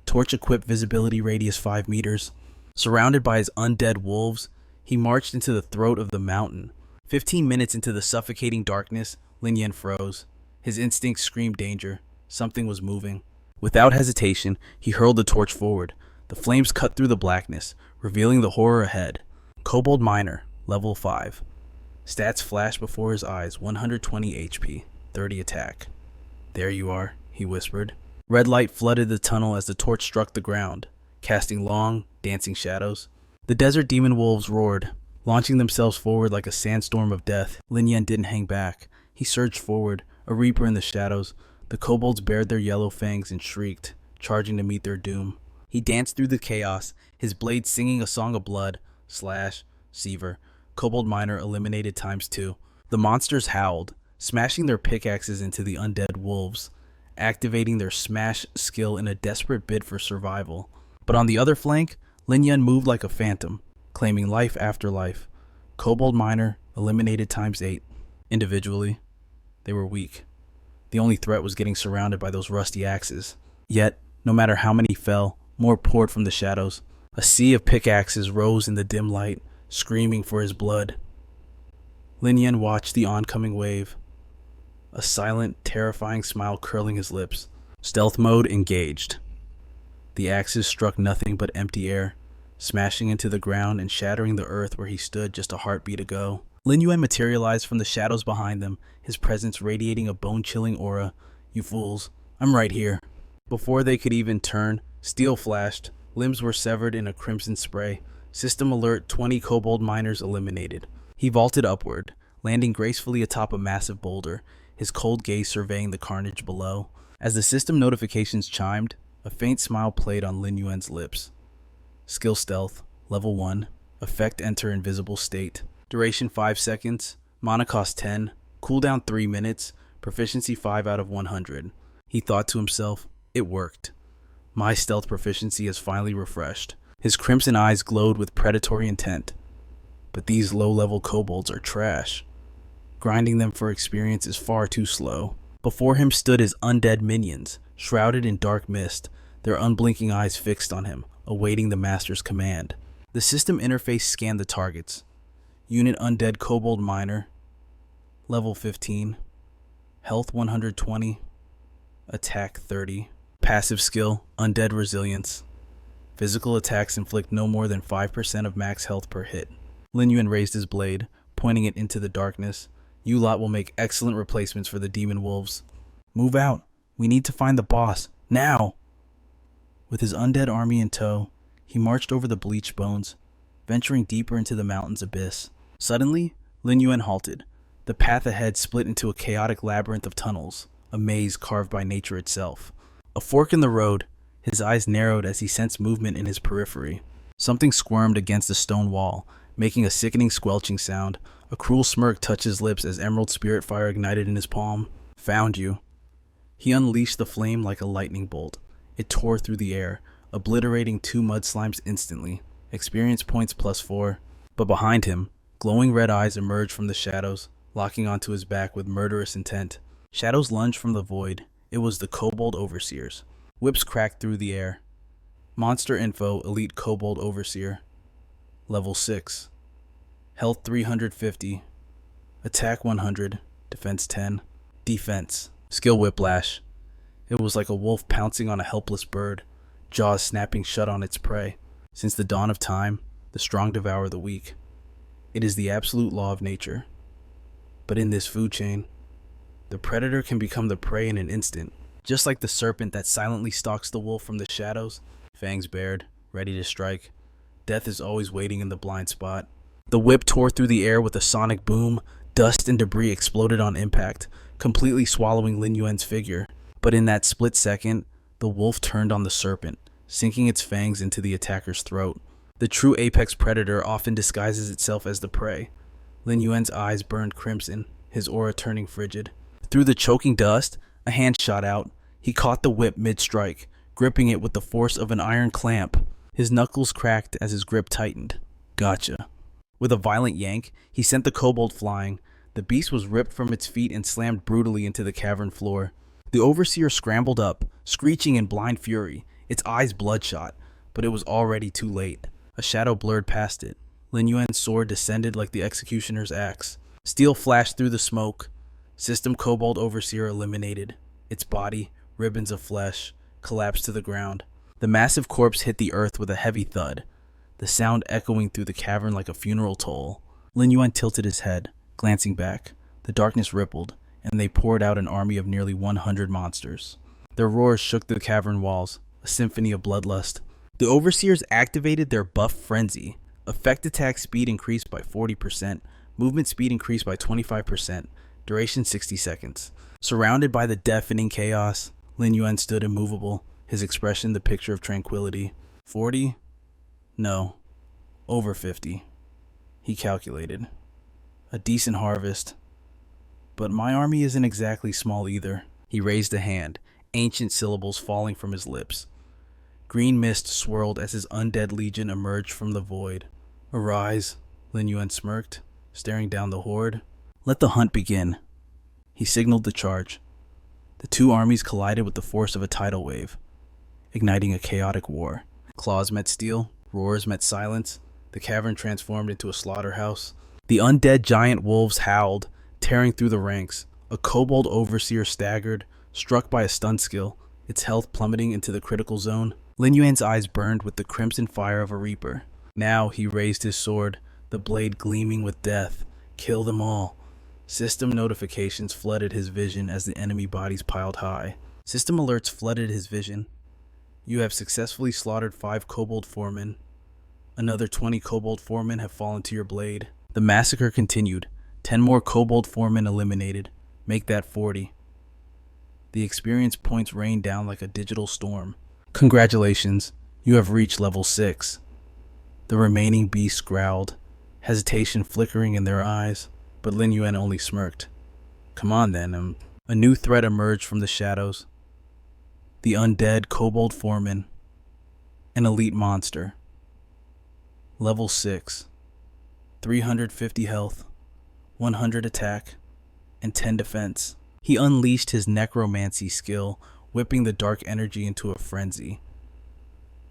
Torch equipped visibility radius 5 meters. Surrounded by his undead wolves, he marched into the throat of the mountain. 15 minutes into the suffocating darkness, Lin Yuan froze. His instincts screamed danger. Something was moving. Without hesitation, he hurled the torch forward. The flames cut through the blackness, revealing the horror ahead. Kobold Miner, level 5. Stats flashed before his eyes, 120 HP, 30 attack. There you are, he whispered. Red light flooded the tunnel as the torch struck the ground, casting long, dancing shadows. The desert demon wolves roared, launching themselves forward like a sandstorm of death. Lin Yuan didn't hang back. He surged forward, a reaper in the shadows. The kobolds bared their yellow fangs and shrieked, charging to meet their doom. He danced through the chaos, his blade singing a song of blood. Slash, Seaver. Kobold Miner eliminated ×2. The monsters howled, smashing their pickaxes into the undead wolves, activating their smash skill in a desperate bid for survival. But on the other flank, Lin Yuan moved like a phantom, claiming life after life. Kobold Miner eliminated ×8. Individually, they were weak. The only threat was getting surrounded by those rusty axes. Yet, no matter how many fell, more poured from the shadows. A sea of pickaxes rose in the dim light, screaming for his blood. Lin Yuan watched the oncoming wave, a silent, terrifying smile curling his lips. Stealth mode engaged. The axes struck nothing but empty air, smashing into the ground and shattering the earth where he stood just a heartbeat ago. Lin Yuan materialized from the shadows behind them, his presence radiating a bone-chilling aura. You fools, I'm right here. Before they could even turn, steel flashed. Limbs were severed in a crimson spray. System alert, 20 kobold miners eliminated. He vaulted upward, landing gracefully atop a massive boulder, his cold gaze surveying the carnage below. As the system notifications chimed, a faint smile played on Lin Yuan's lips. Skill Stealth, level 1. Effect enter invisible state. Duration 5 seconds. Mana cost 10. Cooldown 3 minutes. Proficiency 5 out of 100. He thought to himself, it worked. My stealth proficiency is finally refreshed. His crimson eyes glowed with predatory intent. But these low-level kobolds are trash. Grinding them for experience is far too slow. Before him stood his undead minions, shrouded in dark mist, their unblinking eyes fixed on him, awaiting the master's command. The system interface scanned the targets. Unit Undead Kobold Miner, level 15, health 120, attack 30, passive skill, Undead Resilience. Physical attacks inflict no more than 5% of max health per hit. Lin Yuan raised his blade, pointing it into the darkness. You lot will make excellent replacements for the demon wolves. Move out. We need to find the boss. Now! With his undead army in tow, he marched over the bleached bones, venturing deeper into the mountain's abyss. Suddenly, Lin Yuan halted. The path ahead split into a chaotic labyrinth of tunnels, a maze carved by nature itself. A fork in the road, his eyes narrowed as he sensed movement in his periphery. Something squirmed against the stone wall, making a sickening squelching sound. A cruel smirk touched his lips as emerald spirit fire ignited in his palm. Found you. He unleashed the flame like a lightning bolt. It tore through the air, obliterating 2 mud slimes instantly. Experience points +4. But behind him, glowing red eyes emerged from the shadows, locking onto his back with murderous intent. Shadows lunged from the void. It was the Kobold Overseers. Whips cracked through the air. Monster info, Elite Kobold Overseer. Level 6. Health 350. Attack 100. Defense 10. Defense. Skill Whiplash. It was like a wolf pouncing on a helpless bird, jaws snapping shut on its prey. Since the dawn of time, the strong devour the weak. It is the absolute law of nature. But in this food chain, the predator can become the prey in an instant. Just like the serpent that silently stalks the wolf from the shadows, fangs bared, ready to strike, death is always waiting in the blind spot. The whip tore through the air with a sonic boom. Dust and debris exploded on impact, completely swallowing Lin Yuan's figure. But in that split second, the wolf turned on the serpent, sinking its fangs into the attacker's throat. The true apex predator often disguises itself as the prey. Lin Yuan's eyes burned crimson, his aura turning frigid. Through the choking dust, a hand shot out. He caught the whip mid-strike, gripping it with the force of an iron clamp. His knuckles cracked as his grip tightened. Gotcha. With a violent yank, he sent the kobold flying. The beast was ripped from its feet and slammed brutally into the cavern floor. The overseer scrambled up, screeching in blind fury, its eyes bloodshot, but it was already too late. A shadow blurred past it. Lin Yuan's sword descended like the executioner's axe. Steel flashed through the smoke. System Kobold Overseer eliminated. Its body, ribbons of flesh, collapsed to the ground. The massive corpse hit the earth with a heavy thud, the sound echoing through the cavern like a funeral toll. Lin Yuan tilted his head, glancing back. The darkness rippled, and they poured out an army of nearly 100 monsters. Their roars shook the cavern walls, a symphony of bloodlust. The Overseers activated their buff frenzy. Effect attack speed increased by 40%, movement speed increased by 25%, duration 60 seconds. Surrounded by the deafening chaos, Lin Yuan stood immovable, his expression the picture of tranquility. 40? No, over 50. He calculated. A decent harvest. But my army isn't exactly small either. He raised a hand, ancient syllables falling from his lips. Green mist swirled as his undead legion emerged from the void. Arise, Lin Yuan smirked, staring down the horde. Let the hunt begin. He signaled the charge. The two armies collided with the force of a tidal wave, igniting a chaotic war. Claws met steel, roars met silence. The cavern transformed into a slaughterhouse. The undead giant wolves howled, tearing through the ranks. A kobold overseer staggered, struck by a stun skill, its health plummeting into the critical zone. Lin Yuan's eyes burned with the crimson fire of a reaper. Now he raised his sword, the blade gleaming with death. Kill them all. System notifications flooded his vision as the enemy bodies piled high. System alerts flooded his vision. You have successfully slaughtered 5 kobold foremen. Another 20 kobold foremen have fallen to your blade. The massacre continued. 10 more kobold foremen eliminated. Make that 40. The experience points rained down like a digital storm. Congratulations, you have reached level 6. The remaining beasts growled, hesitation flickering in their eyes, but Lin Yuan only smirked. Come on then. A new threat emerged from the shadows. The undead kobold foreman, an elite monster. Level 6, 350 health, 100 attack, and 10 defense. He unleashed his necromancy skill, whipping the dark energy into a frenzy.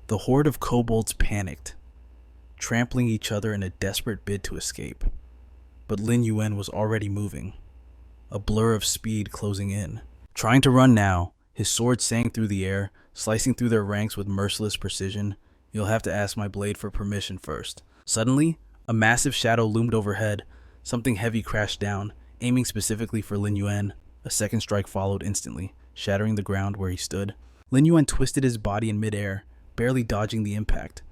The horde of kobolds panicked, trampling each other in a desperate bid to escape. But Lin Yuan was already moving, a blur of speed closing in. Trying to run now, his sword sang through the air, slicing through their ranks with merciless precision. You'll have to ask my blade for permission first. Suddenly, a massive shadow loomed overhead. Something heavy crashed down, aiming specifically for Lin Yuan. A second strike followed instantly, shattering the ground where he stood. Lin Yuan twisted his body in midair, barely dodging the impact.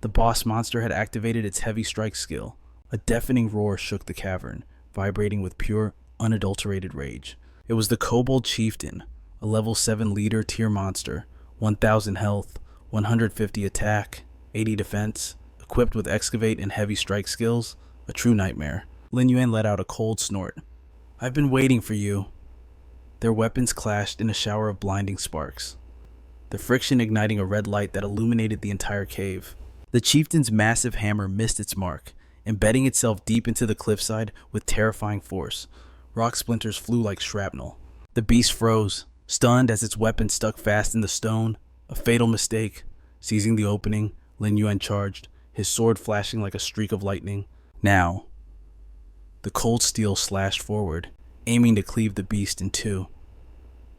The boss monster had activated its heavy strike skill. A deafening roar shook the cavern, vibrating with pure, unadulterated rage. It was the Kobold Chieftain, a level 7 leader tier monster, 1000 health, 150 attack, 80 defense, equipped with excavate and heavy strike skills, a true nightmare. Lin Yuan let out a cold snort. I've been waiting for you. Their weapons clashed in a shower of blinding sparks, the friction igniting a red light that illuminated the entire cave. The chieftain's massive hammer missed its mark, embedding itself deep into the cliffside with terrifying force. Rock splinters flew like shrapnel. The beast froze, stunned as its weapon stuck fast in the stone. A fatal mistake. Seizing the opening, Lin Yuan charged, his sword flashing like a streak of lightning. Now, the cold steel slashed forward, aiming to cleave the beast in two.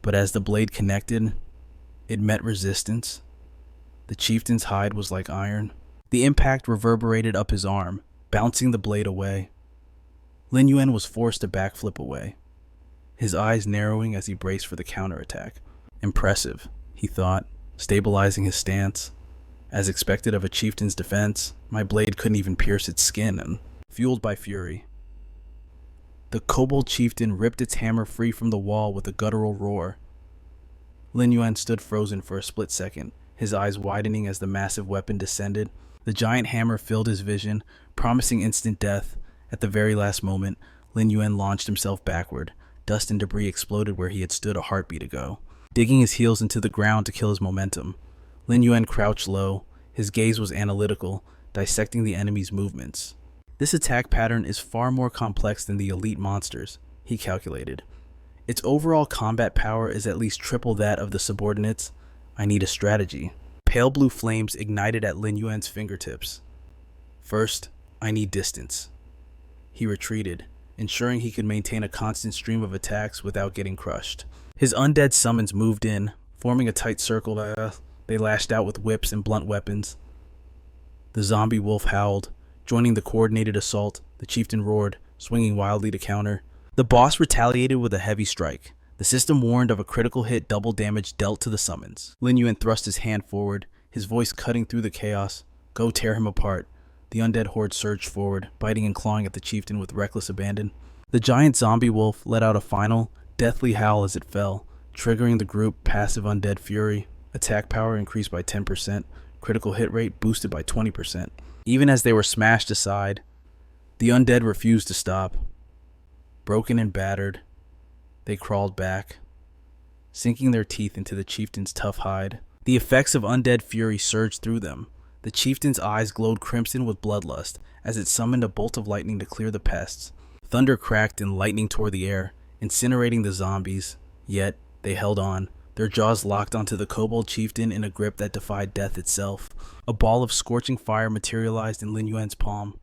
But as the blade connected, it met resistance. The chieftain's hide was like iron. The impact reverberated up his arm, bouncing the blade away. Lin Yuan was forced to backflip away, his eyes narrowing as he braced for the counterattack. Impressive, he thought, stabilizing his stance. As expected of a chieftain's defense, my blade couldn't even pierce its skin, and fueled by fury, the kobold chieftain ripped its hammer free from the wall with a guttural roar. Lin Yuan stood frozen for a split second, his eyes widening as the massive weapon descended. The giant hammer filled his vision, promising instant death. At the very last moment, Lin Yuan launched himself backward. Dust and debris exploded where he had stood a heartbeat ago, digging his heels into the ground to kill his momentum. Lin Yuan crouched low. His gaze was analytical, dissecting the enemy's movements. This attack pattern is far more complex than the elite monsters, he calculated. Its overall combat power is at least triple that of the subordinates. I need a strategy. Pale blue flames ignited at Lin Yuan's fingertips. First, I need distance. He retreated, ensuring he could maintain a constant stream of attacks without getting crushed. His undead summons moved in, forming a tight circle. They lashed out with whips and blunt weapons. The zombie wolf howled. Joining the coordinated assault, the chieftain roared, swinging wildly to counter. The boss retaliated with a heavy strike. The system warned of a critical hit double damage dealt to the summons. Lin Yuan thrust his hand forward, his voice cutting through the chaos. Go tear him apart. The undead horde surged forward, biting and clawing at the chieftain with reckless abandon. The giant zombie wolf let out a final, deathly howl as it fell, triggering the group passive undead fury. Attack power increased by 10%, critical hit rate boosted by 20%. Even as they were smashed aside, the undead refused to stop. Broken and battered, they crawled back, sinking their teeth into the chieftain's tough hide. The effects of undead fury surged through them. The chieftain's eyes glowed crimson with bloodlust as it summoned a bolt of lightning to clear the pests. Thunder cracked and lightning tore the air, incinerating the zombies. Yet, they held on, their jaws locked onto the kobold chieftain in a grip that defied death itself. A ball of scorching fire materialized in Lin Yuan's palm.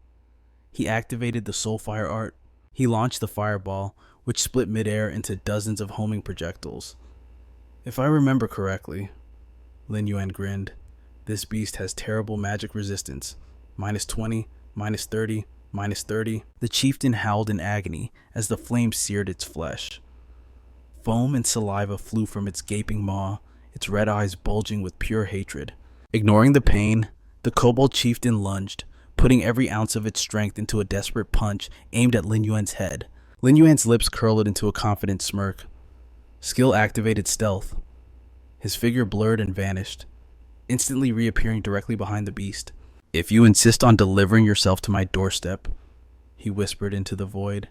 He activated the soul fire art. He launched the fireball, which split midair into dozens of homing projectiles. If I remember correctly, Lin Yuan grinned, this beast has terrible magic resistance. -20, -30, -30. The chieftain howled in agony as the flame seared its flesh. Foam and saliva flew from its gaping maw, its red eyes bulging with pure hatred. Ignoring the pain, the kobold chieftain lunged, putting every ounce of its strength into a desperate punch aimed at Lin Yuan's head. Lin Yuan's lips curled into a confident smirk. Skill activated stealth. His figure blurred and vanished, instantly reappearing directly behind the beast. If you insist on delivering yourself to my doorstep, he whispered into the void,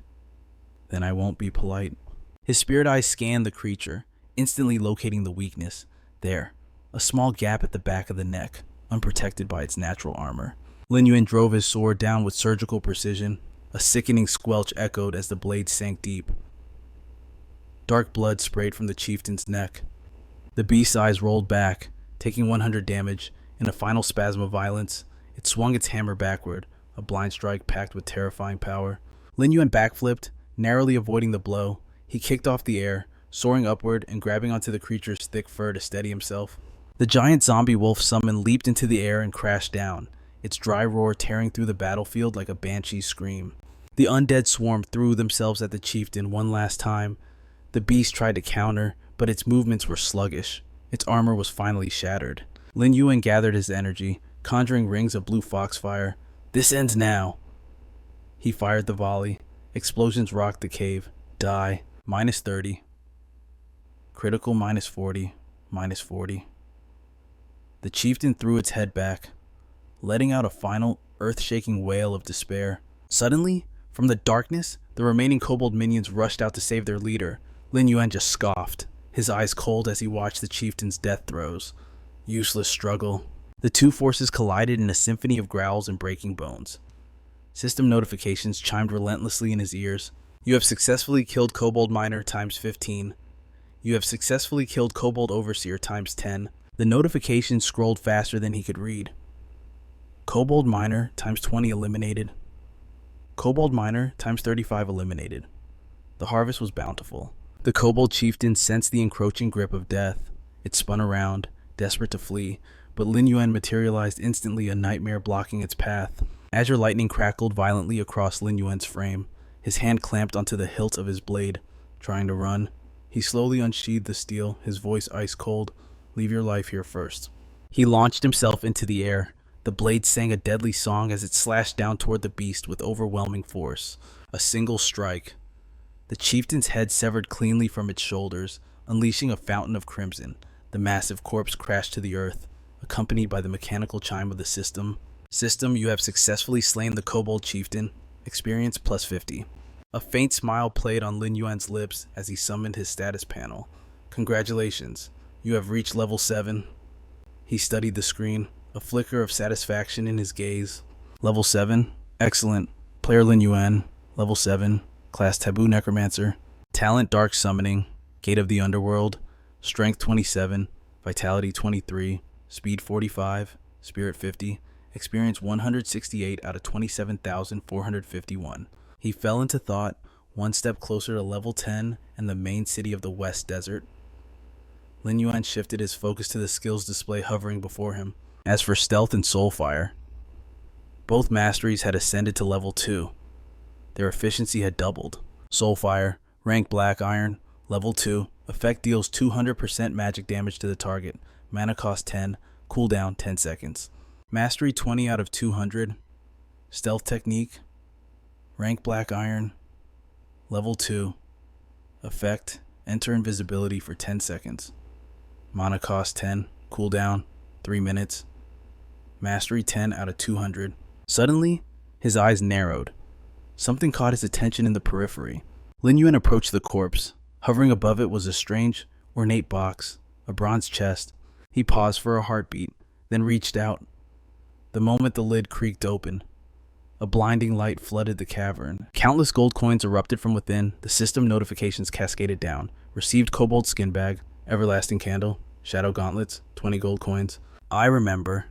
then I won't be polite. His spirit eyes scanned the creature, instantly locating the weakness. There, a small gap at the back of the neck, unprotected by its natural armor. Lin Yuan drove his sword down with surgical precision. A sickening squelch echoed as the blade sank deep. Dark blood sprayed from the chieftain's neck. The beast's eyes rolled back, taking 100 damage. In a final spasm of violence, it swung its hammer backward, a blind strike packed with terrifying power. Lin Yuan backflipped, narrowly avoiding the blow. He kicked off the air, soaring upward and grabbing onto the creature's thick fur to steady himself. The giant zombie wolf summon leaped into the air and crashed down, its dry roar tearing through the battlefield like a banshee's scream. The undead swarm threw themselves at the chieftain one last time. The beast tried to counter, but its movements were sluggish. Its armor was finally shattered. Lin Yuan gathered his energy, conjuring rings of blue foxfire. This ends now. He fired the volley. Explosions rocked the cave. Die. -30. Critical -40. -40. The chieftain threw its head back, letting out a final, earth-shaking wail of despair. Suddenly, from the darkness, the remaining kobold minions rushed out to save their leader. Lin Yuan just scoffed, his eyes cold as he watched the chieftain's death throes. Useless struggle. The two forces collided in a symphony of growls and breaking bones. System notifications chimed relentlessly in his ears. You have successfully killed Kobold Miner times 15. You have successfully killed Kobold Overseer times 10. The notification scrolled faster than he could read. Kobold Miner times 20 eliminated. Kobold Miner times 35 eliminated. The harvest was bountiful. The Kobold Chieftain sensed the encroaching grip of death. It spun around, desperate to flee, but Lin Yuan materialized instantly, a nightmare blocking its path. Azure lightning crackled violently across Lin Yuan's frame. His hand clamped onto the hilt of his blade, trying to run. He slowly unsheathed the steel, his voice ice cold. Leave your life here first. He launched himself into the air. The blade sang a deadly song as it slashed down toward the beast with overwhelming force. A single strike. The chieftain's head severed cleanly from its shoulders, unleashing a fountain of crimson. The massive corpse crashed to the earth, accompanied by the mechanical chime of the system. System, you have successfully slain the kobold chieftain. Experience plus 50. A faint smile played on Lin Yuan's lips as he summoned his status panel. Congratulations, you have reached level 7. He studied the screen, a flicker of satisfaction in his gaze. Level 7? Excellent. Player Lin Yuan. Level 7. Class Taboo Necromancer. Talent Dark Summoning. Gate of the Underworld. Strength 27. Vitality 23. Speed 45. Spirit 50. Experience 168 out of 27,451. He fell into thought, one step closer to level 10 and the main city of the West Desert. Lin Yuan shifted his focus to the skills display hovering before him. As for Stealth and Soulfire, both masteries had ascended to level 2. Their efficiency had doubled. Soulfire, rank Black Iron, level 2. Effect deals 200% magic damage to the target. Mana cost 10, cooldown 10 seconds. Mastery 20 out of 200. Stealth Technique, rank Black Iron, level 2. Effect, enter invisibility for 10 seconds. Mana cost 10, cooldown 3 minutes. Mastery 10 out of 200. Suddenly, his eyes narrowed. Something caught his attention in the periphery. Lin Yuan approached the corpse. Hovering above it was a strange, ornate box, a bronze chest. He paused for a heartbeat, then reached out. The moment the lid creaked open, a blinding light flooded the cavern. Countless gold coins erupted from within. The system notifications cascaded down. Received kobold skin bag, everlasting candle, shadow gauntlets, 20 gold coins. I remember.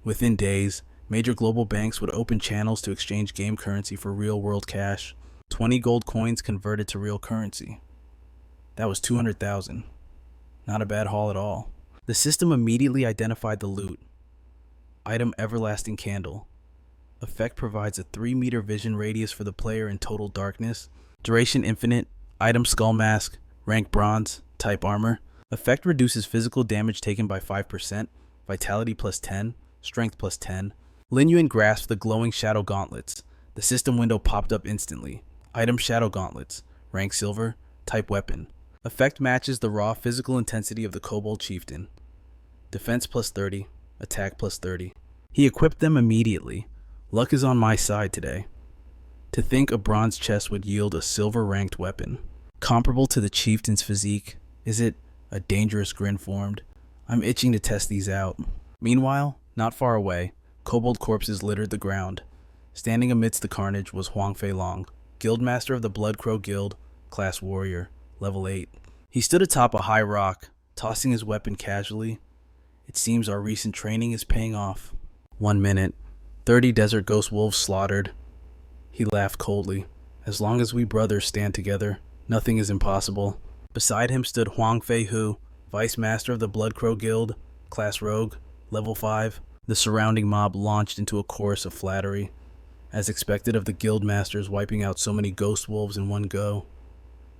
Within days, major global banks would open channels to exchange game currency for real-world cash. 20 gold coins converted to real currency. That was 200,000. Not a bad haul at all. The system immediately identified the loot. Item Everlasting Candle. Effect provides a 3-meter vision radius for the player in total darkness. Duration infinite. Item Skull Mask. Rank Bronze. Type Armor. Effect reduces physical damage taken by 5%. Vitality plus 10. Strength plus 10. Lin Yuan grasped the glowing shadow gauntlets. The system window popped up instantly. Item Shadow Gauntlets. Rank Silver. Type Weapon. Effect matches the raw physical intensity of the kobold chieftain. Defense plus 30. Attack plus 30. He equipped them immediately. Luck is on my side today. To think a bronze chest would yield a silver-ranked weapon. Comparable to the chieftain's physique, is it? A dangerous grin formed. I'm itching to test these out. Meanwhile, not far away, kobold corpses littered the ground. Standing amidst the carnage was Huang Fei Long, Guildmaster of the Blood Crow Guild, Class Warrior, Level 8. He stood atop a high rock, tossing his weapon casually. It seems our recent training is paying off. 1 minute. 30 desert ghost wolves slaughtered. He laughed coldly. As long as we brothers stand together, nothing is impossible. Beside him stood Huang Fei Hu, Vice Master of the Blood Crow Guild, Class Rogue, Level 5. The surrounding mob launched into a chorus of flattery, as expected of the guild masters wiping out so many ghost wolves in one go.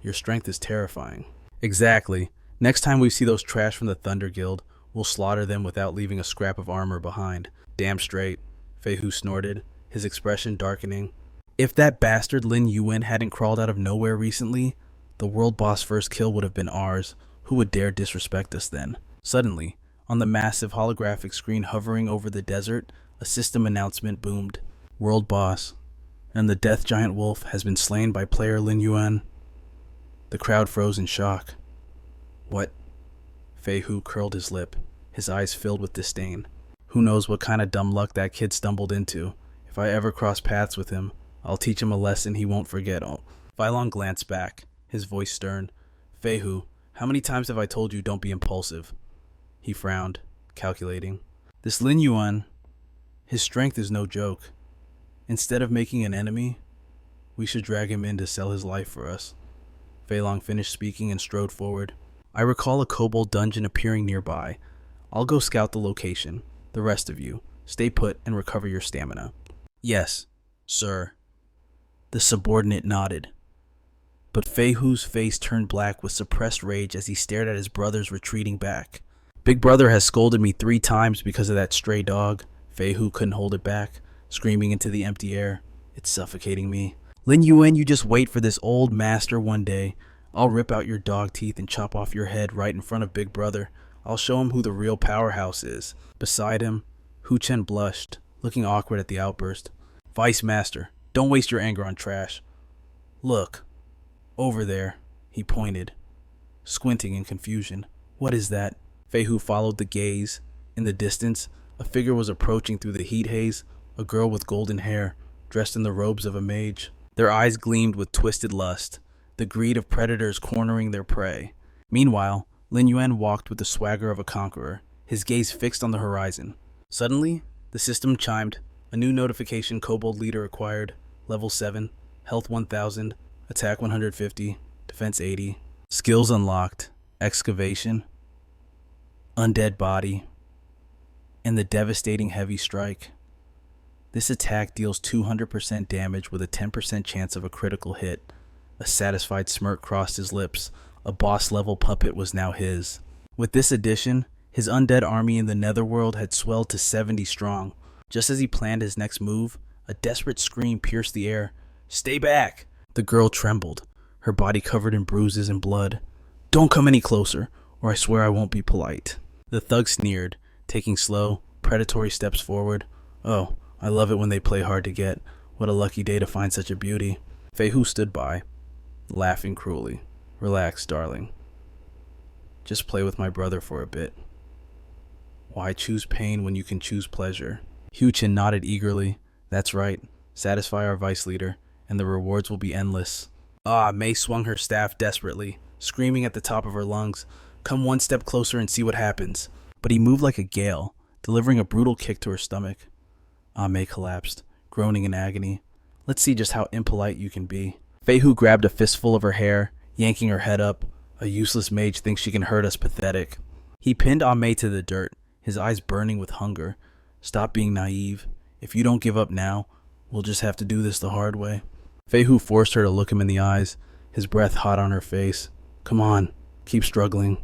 Your strength is terrifying. Exactly. Next time we see those trash from the Thunder Guild, we'll slaughter them without leaving a scrap of armor behind. Damn straight, Fei Hu snorted, his expression darkening. If that bastard Lin Yuan hadn't crawled out of nowhere recently, the world boss first kill would have been ours. Who would dare disrespect us then? Suddenly, on the massive holographic screen hovering over the desert, a system announcement boomed. World boss, and the death giant wolf has been slain by player Lin Yuan. The crowd froze in shock. What? Fei Hu curled his lip, his eyes filled with disdain. Who knows what kind of dumb luck that kid stumbled into. If I ever cross paths with him, I'll teach him a lesson he won't forget. Fei Long glanced back, his voice stern. Fei Hu, how many times have I told you don't be impulsive? He frowned, calculating. This Lin Yuan, his strength is no joke. Instead of making an enemy, we should drag him in to sell his life for us. Fei Long finished speaking and strode forward. I recall a kobold dungeon appearing nearby. I'll go scout the location. The rest of you, stay put and recover your stamina. Yes, sir. The subordinate nodded. but Fei Hu's face turned black with suppressed rage as he stared at his brothers retreating back. Big brother has scolded me 3 times because of that stray dog. Fei Hu couldn't hold it back, screaming into the empty air. It's suffocating me. Lin Yuan, you just wait for this old master one day. I'll rip out your dog teeth and chop off your head right in front of Big Brother. I'll show him who the real powerhouse is. Beside him, Hu Chen blushed, looking awkward at the outburst. Vice Master, don't waste your anger on trash. Look, over there, he pointed, squinting in confusion. What is that? Fei Hu followed the gaze. In the distance, a figure was approaching through the heat haze, a girl with golden hair, dressed in the robes of a mage. Their eyes gleamed with twisted lust, the greed of predators cornering their prey. Meanwhile, Lin Yuan walked with the swagger of a conqueror, his gaze fixed on the horizon. Suddenly, the system chimed. A new notification: Kobold Leader acquired. Level 7, Health 1000, Attack 150, Defense 80. Skills unlocked: Excavation, Undead Body, and the devastating Heavy Strike. This attack deals 200% damage with a 10% chance of a critical hit. A satisfied smirk crossed his lips. A boss-level puppet was now his. With this addition, his undead army in the netherworld had swelled to 70 strong. Just as he planned his next move, a desperate scream pierced the air. Stay back! The girl trembled, her body covered in bruises and blood. Don't come any closer, or I swear I won't be polite. The thug sneered, taking slow, predatory steps forward. Oh, I love it when they play hard to get. What a lucky day to find such a beauty. Fei Hu stood by, laughing cruelly. Relax, darling. Just play with my brother for a bit. Why choose pain when you can choose pleasure? Hu Chen nodded eagerly. That's right. Satisfy our vice leader, and the rewards will be endless. Mei swung her staff desperately, screaming at the top of her lungs. Come one step closer and see what happens. But he moved like a gale, delivering a brutal kick to her stomach. Mei collapsed, groaning in agony. Let's see just how impolite you can be. Fei Hu grabbed a fistful of her hair, yanking her head up. A useless mage thinks she can hurt us, pathetic. He pinned Mei to the dirt, his eyes burning with hunger. Stop being naive. If you don't give up now, we'll just have to do this the hard way. Fei Hu forced her to look him in the eyes, his breath hot on her face. Come on, keep struggling.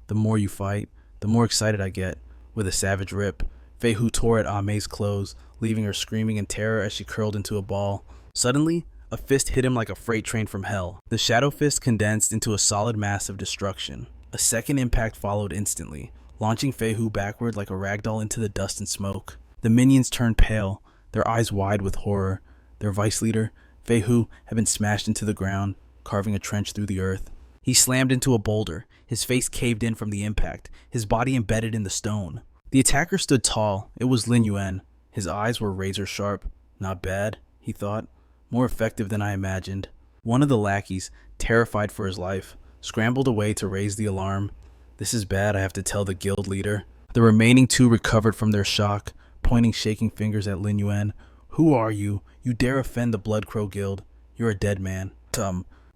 The more you fight, the more excited I get. With a savage rip, Fei Hu tore at Mei's clothes, leaving her screaming in terror as she curled into a ball. Suddenly, a fist hit him like a freight train from hell. The shadow fist condensed into a solid mass of destruction. A second impact followed instantly, launching Fei Hu backward like a ragdoll into the dust and smoke. The minions turned pale, their eyes wide with horror. Their vice leader, Fei Hu, had been smashed into the ground, carving a trench through the earth. He slammed into a boulder, his face caved in from the impact, his body embedded in the stone. The attacker stood tall. It was Lin Yuan. His eyes were razor sharp. Not bad, he thought. More effective than I imagined. One of the lackeys, terrified for his life, scrambled away to raise the alarm. This is bad, I have to tell the guild leader. The remaining 2 recovered from their shock, pointing shaking fingers at Lin Yuan. Who are you? You dare offend the Blood Crow Guild? You're a dead man.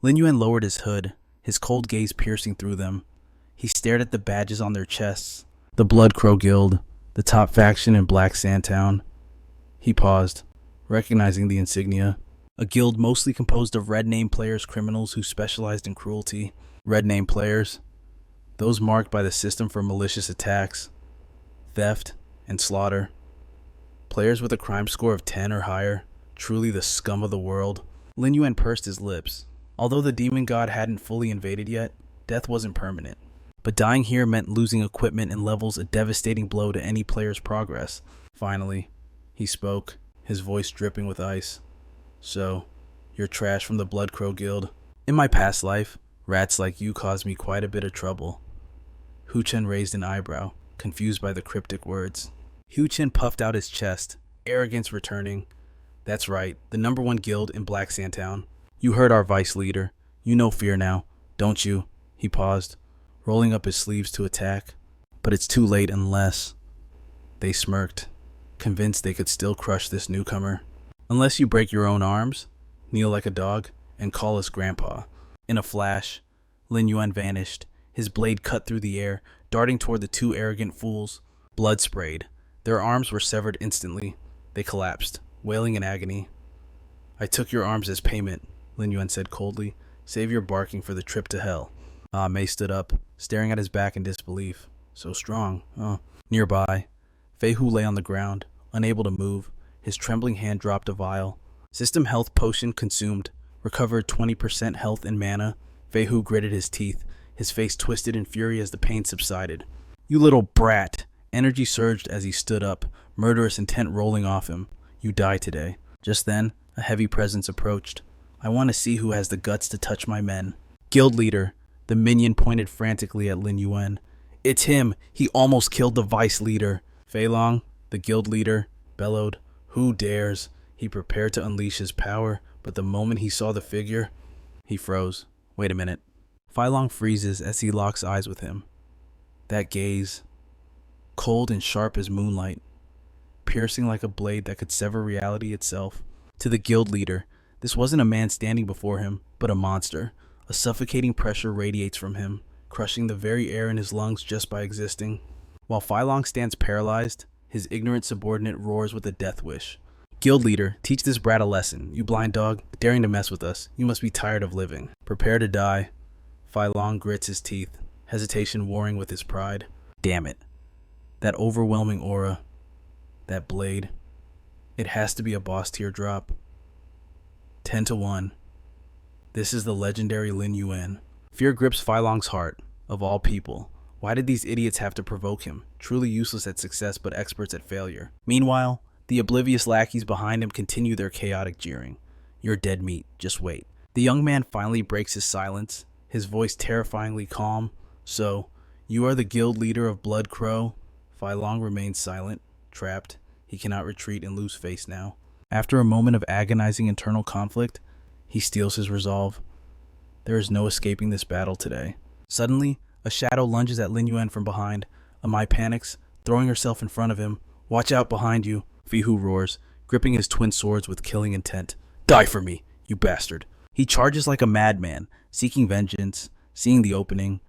Lin Yuan lowered his hood, his cold gaze piercing through them. He stared at the badges on their chests. The Blood Crow Guild, the top faction in Black Sandtown. He paused, recognizing the insignia. A guild mostly composed of red name players, criminals who specialized in cruelty. Red name players, those marked by the system for malicious attacks, theft, and slaughter. Players with a crime score of 10 or higher, truly the scum of the world. Lin Yuan pursed his lips. Although the demon god hadn't fully invaded yet, death wasn't permanent. But dying here meant losing equipment and levels, a devastating blow to any player's progress. Finally, he spoke, his voice dripping with ice. So, you're trash from the Blood Crow Guild. In my past life, rats like you caused me quite a bit of trouble. Hu Chen raised an eyebrow, confused by the cryptic words. Hu Chen puffed out his chest, arrogance returning. That's right, the #1 guild in Black Sandtown. You heard our vice leader. You know fear now, don't you? He paused, rolling up his sleeves to attack. But it's too late unless... They smirked, convinced they could still crush this newcomer. Unless you break your own arms, kneel like a dog, and call us grandpa. In a flash, Lin Yuan vanished, his blade cut through the air, darting toward the 2 arrogant fools. Blood sprayed. Their arms were severed instantly. They collapsed, wailing in agony. I took your arms as payment, Lin Yuan said coldly. Save your barking for the trip to hell. Mei stood up, staring at his back in disbelief. So strong. Nearby, Fei Hu lay on the ground, unable to move. His trembling hand dropped a vial. System health potion consumed. Recovered 20% health and mana. Fei Hu gritted his teeth, his face twisted in fury as the pain subsided. You little brat! Energy surged as he stood up, murderous intent rolling off him. You die today. Just then, a heavy presence approached. I want to see who has the guts to touch my men. Guild leader. The minion pointed frantically at Lin Yuan. It's him! He almost killed the vice leader. Fei Long, the guild leader, bellowed. Who dares? He prepared to unleash his power, but the moment he saw the figure, he froze. Wait a minute. Fei Long freezes as he locks eyes with him. That gaze, cold and sharp as moonlight, piercing like a blade that could sever reality itself. To the guild leader, this wasn't a man standing before him, but a monster. A suffocating pressure radiates from him, crushing the very air in his lungs just by existing. While Fei Long stands paralyzed, his ignorant subordinate roars with a death wish. Guild leader, teach this brat a lesson. You blind dog, daring to mess with us. You must be tired of living. Prepare to die. Fei Long grits his teeth, hesitation warring with his pride. Damn it. That overwhelming aura. That blade. It has to be a boss tier drop. 10-1. This is the legendary Lin Yuan. Fear grips Fei Long's heart. Of all people. Why did these idiots have to provoke him? Truly useless at success but experts at failure. Meanwhile, the oblivious lackeys behind him continue their chaotic jeering. You're dead meat. Just wait. The young man finally breaks his silence, his voice terrifyingly calm. So, you are the guild leader of Blood Crow? Fei Long remains silent, trapped. He cannot retreat and lose face now. After a moment of agonizing internal conflict, he steels his resolve. There is no escaping this battle today. Suddenly, a shadow lunges at Lin Yuan from behind. Amai panics, throwing herself in front of him. Watch out behind you, Fei Hu roars, gripping his twin swords with killing intent. Die for me, you bastard. He charges like a madman, seeking vengeance, seeing the opening.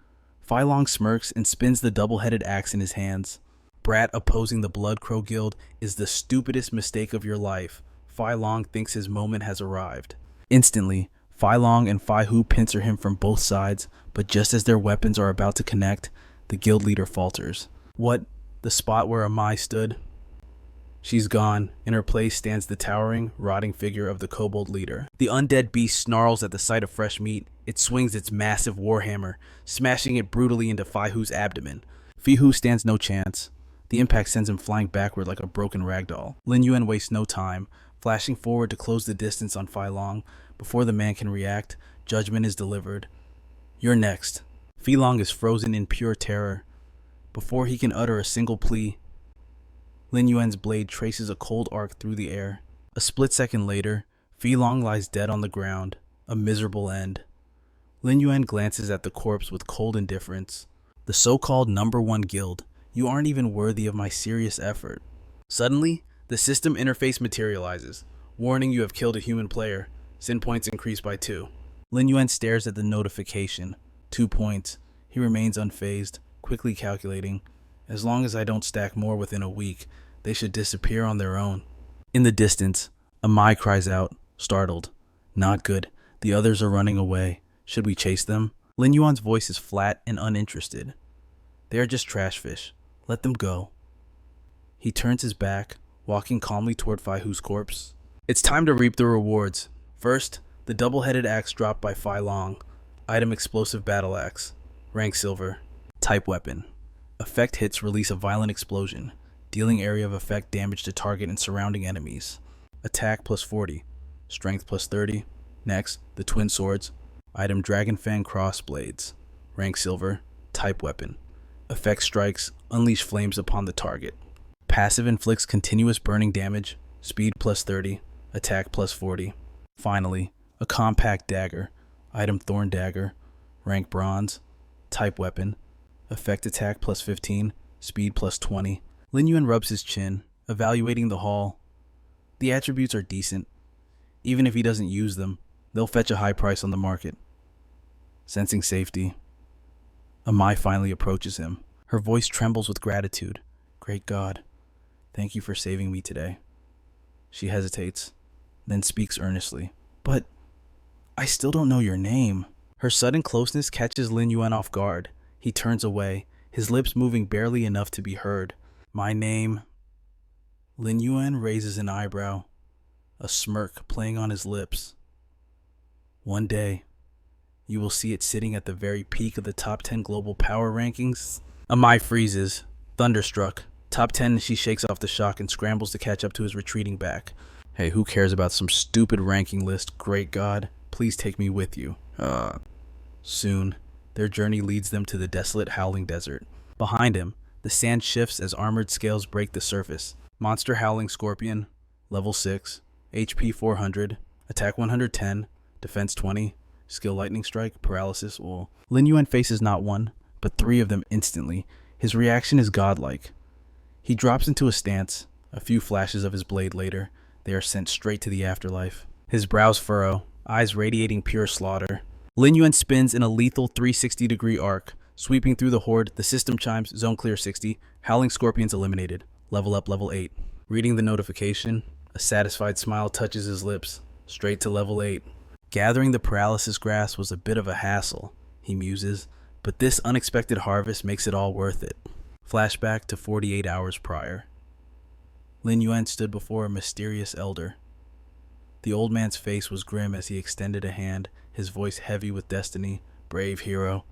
Fei Long smirks and spins the double-headed axe in his hands. Brat opposing the Blood Crow Guild is the stupidest mistake of your life. Fei Long thinks his moment has arrived. Instantly, Fei Long and Fei Hu pincer him from both sides, but just as their weapons are about to connect, the guild leader falters. What? The spot where Amai stood? She's gone. In her place stands the towering, rotting figure of the kobold leader. The undead beast snarls at the sight of fresh meat. It swings its massive warhammer, smashing it brutally into Fei Hu's abdomen. Fei Hu stands no chance. The impact sends him flying backward like a broken ragdoll. Lin Yuan wastes no time, flashing forward to close the distance on Fei Long. Before the man can react, judgment is delivered. You're next. Fei Long is frozen in pure terror. Before he can utter a single plea, Lin Yuan's blade traces a cold arc through the air. A split second later, Fei Long lies dead on the ground. A miserable end. Lin Yuan glances at the corpse with cold indifference. The so-called #1 guild. You aren't even worthy of my serious effort. Suddenly, the system interface materializes. Warning, you have killed a human player. Sin points increase by 2. Lin Yuan stares at the notification. 2 points. He remains unfazed, quickly calculating. As long as I don't stack more within a week, they should disappear on their own. In the distance, Amai cries out, startled. Not good. The others are running away. Should we chase them? Lin Yuan's voice is flat and uninterested. They are just trash fish. Let them go. He turns his back, walking calmly toward Fei Hu's corpse. It's time to reap the rewards. First, the double-headed axe dropped by Fei Long. Item explosive battle axe. Rank silver. Type weapon. Effect hits release a violent explosion, dealing area of effect damage to target and surrounding enemies. Attack plus 40. Strength plus 30. Next, the twin swords. Item Dragon Fang cross blades. Rank silver. Type weapon. Effect strikes, unleash flames upon the target. Passive inflicts continuous burning damage. Speed plus 30. Attack plus 40. Finally, a compact dagger. Item Thorn Dagger. Rank bronze. Type weapon. Effect attack plus 15. Speed plus 20. Lin Yuan rubs his chin, evaluating the haul. The attributes are decent. Even if he doesn't use them, they'll fetch a high price on the market. Sensing safety, Amai finally approaches him. Her voice trembles with gratitude. Great God, thank you for saving me today. She hesitates, then speaks earnestly. But I still don't know your name. Her sudden closeness catches Lin Yuan off guard. He turns away, his lips moving barely enough to be heard. My name. Lin Yuan raises an eyebrow, a smirk playing on his lips. One day, you will see it sitting at the very peak of the top 10 global power rankings. Amai freezes, thunderstruck. Top 10, she shakes off the shock and scrambles to catch up to his retreating back. Hey, who cares about some stupid ranking list? Great God, please take me with you. Soon, their journey leads them to the desolate howling desert. Behind him, the sand shifts as armored scales break the surface. Monster Howling Scorpion, level 6, HP 400, attack 110, defense 20, skill lightning strike, paralysis. Well, Lin Yuan faces not one, but 3 of them instantly. His reaction is godlike. He drops into a stance. A few flashes of his blade later, they are sent straight to the afterlife. His brows furrow, eyes radiating pure slaughter. Lin Yuan spins in a lethal 360-degree arc. Sweeping through the horde, the system chimes, zone clear 60, howling scorpions eliminated. Level up, level 8. Reading the notification, a satisfied smile touches his lips. Straight to level 8. Gathering the paralysis grass was a bit of a hassle, he muses, but this unexpected harvest makes it all worth it. Flashback to 48 hours prior. Lin Yuan stood before a mysterious elder. The old man's face was grim as he extended a hand, his voice heavy with destiny. Brave hero,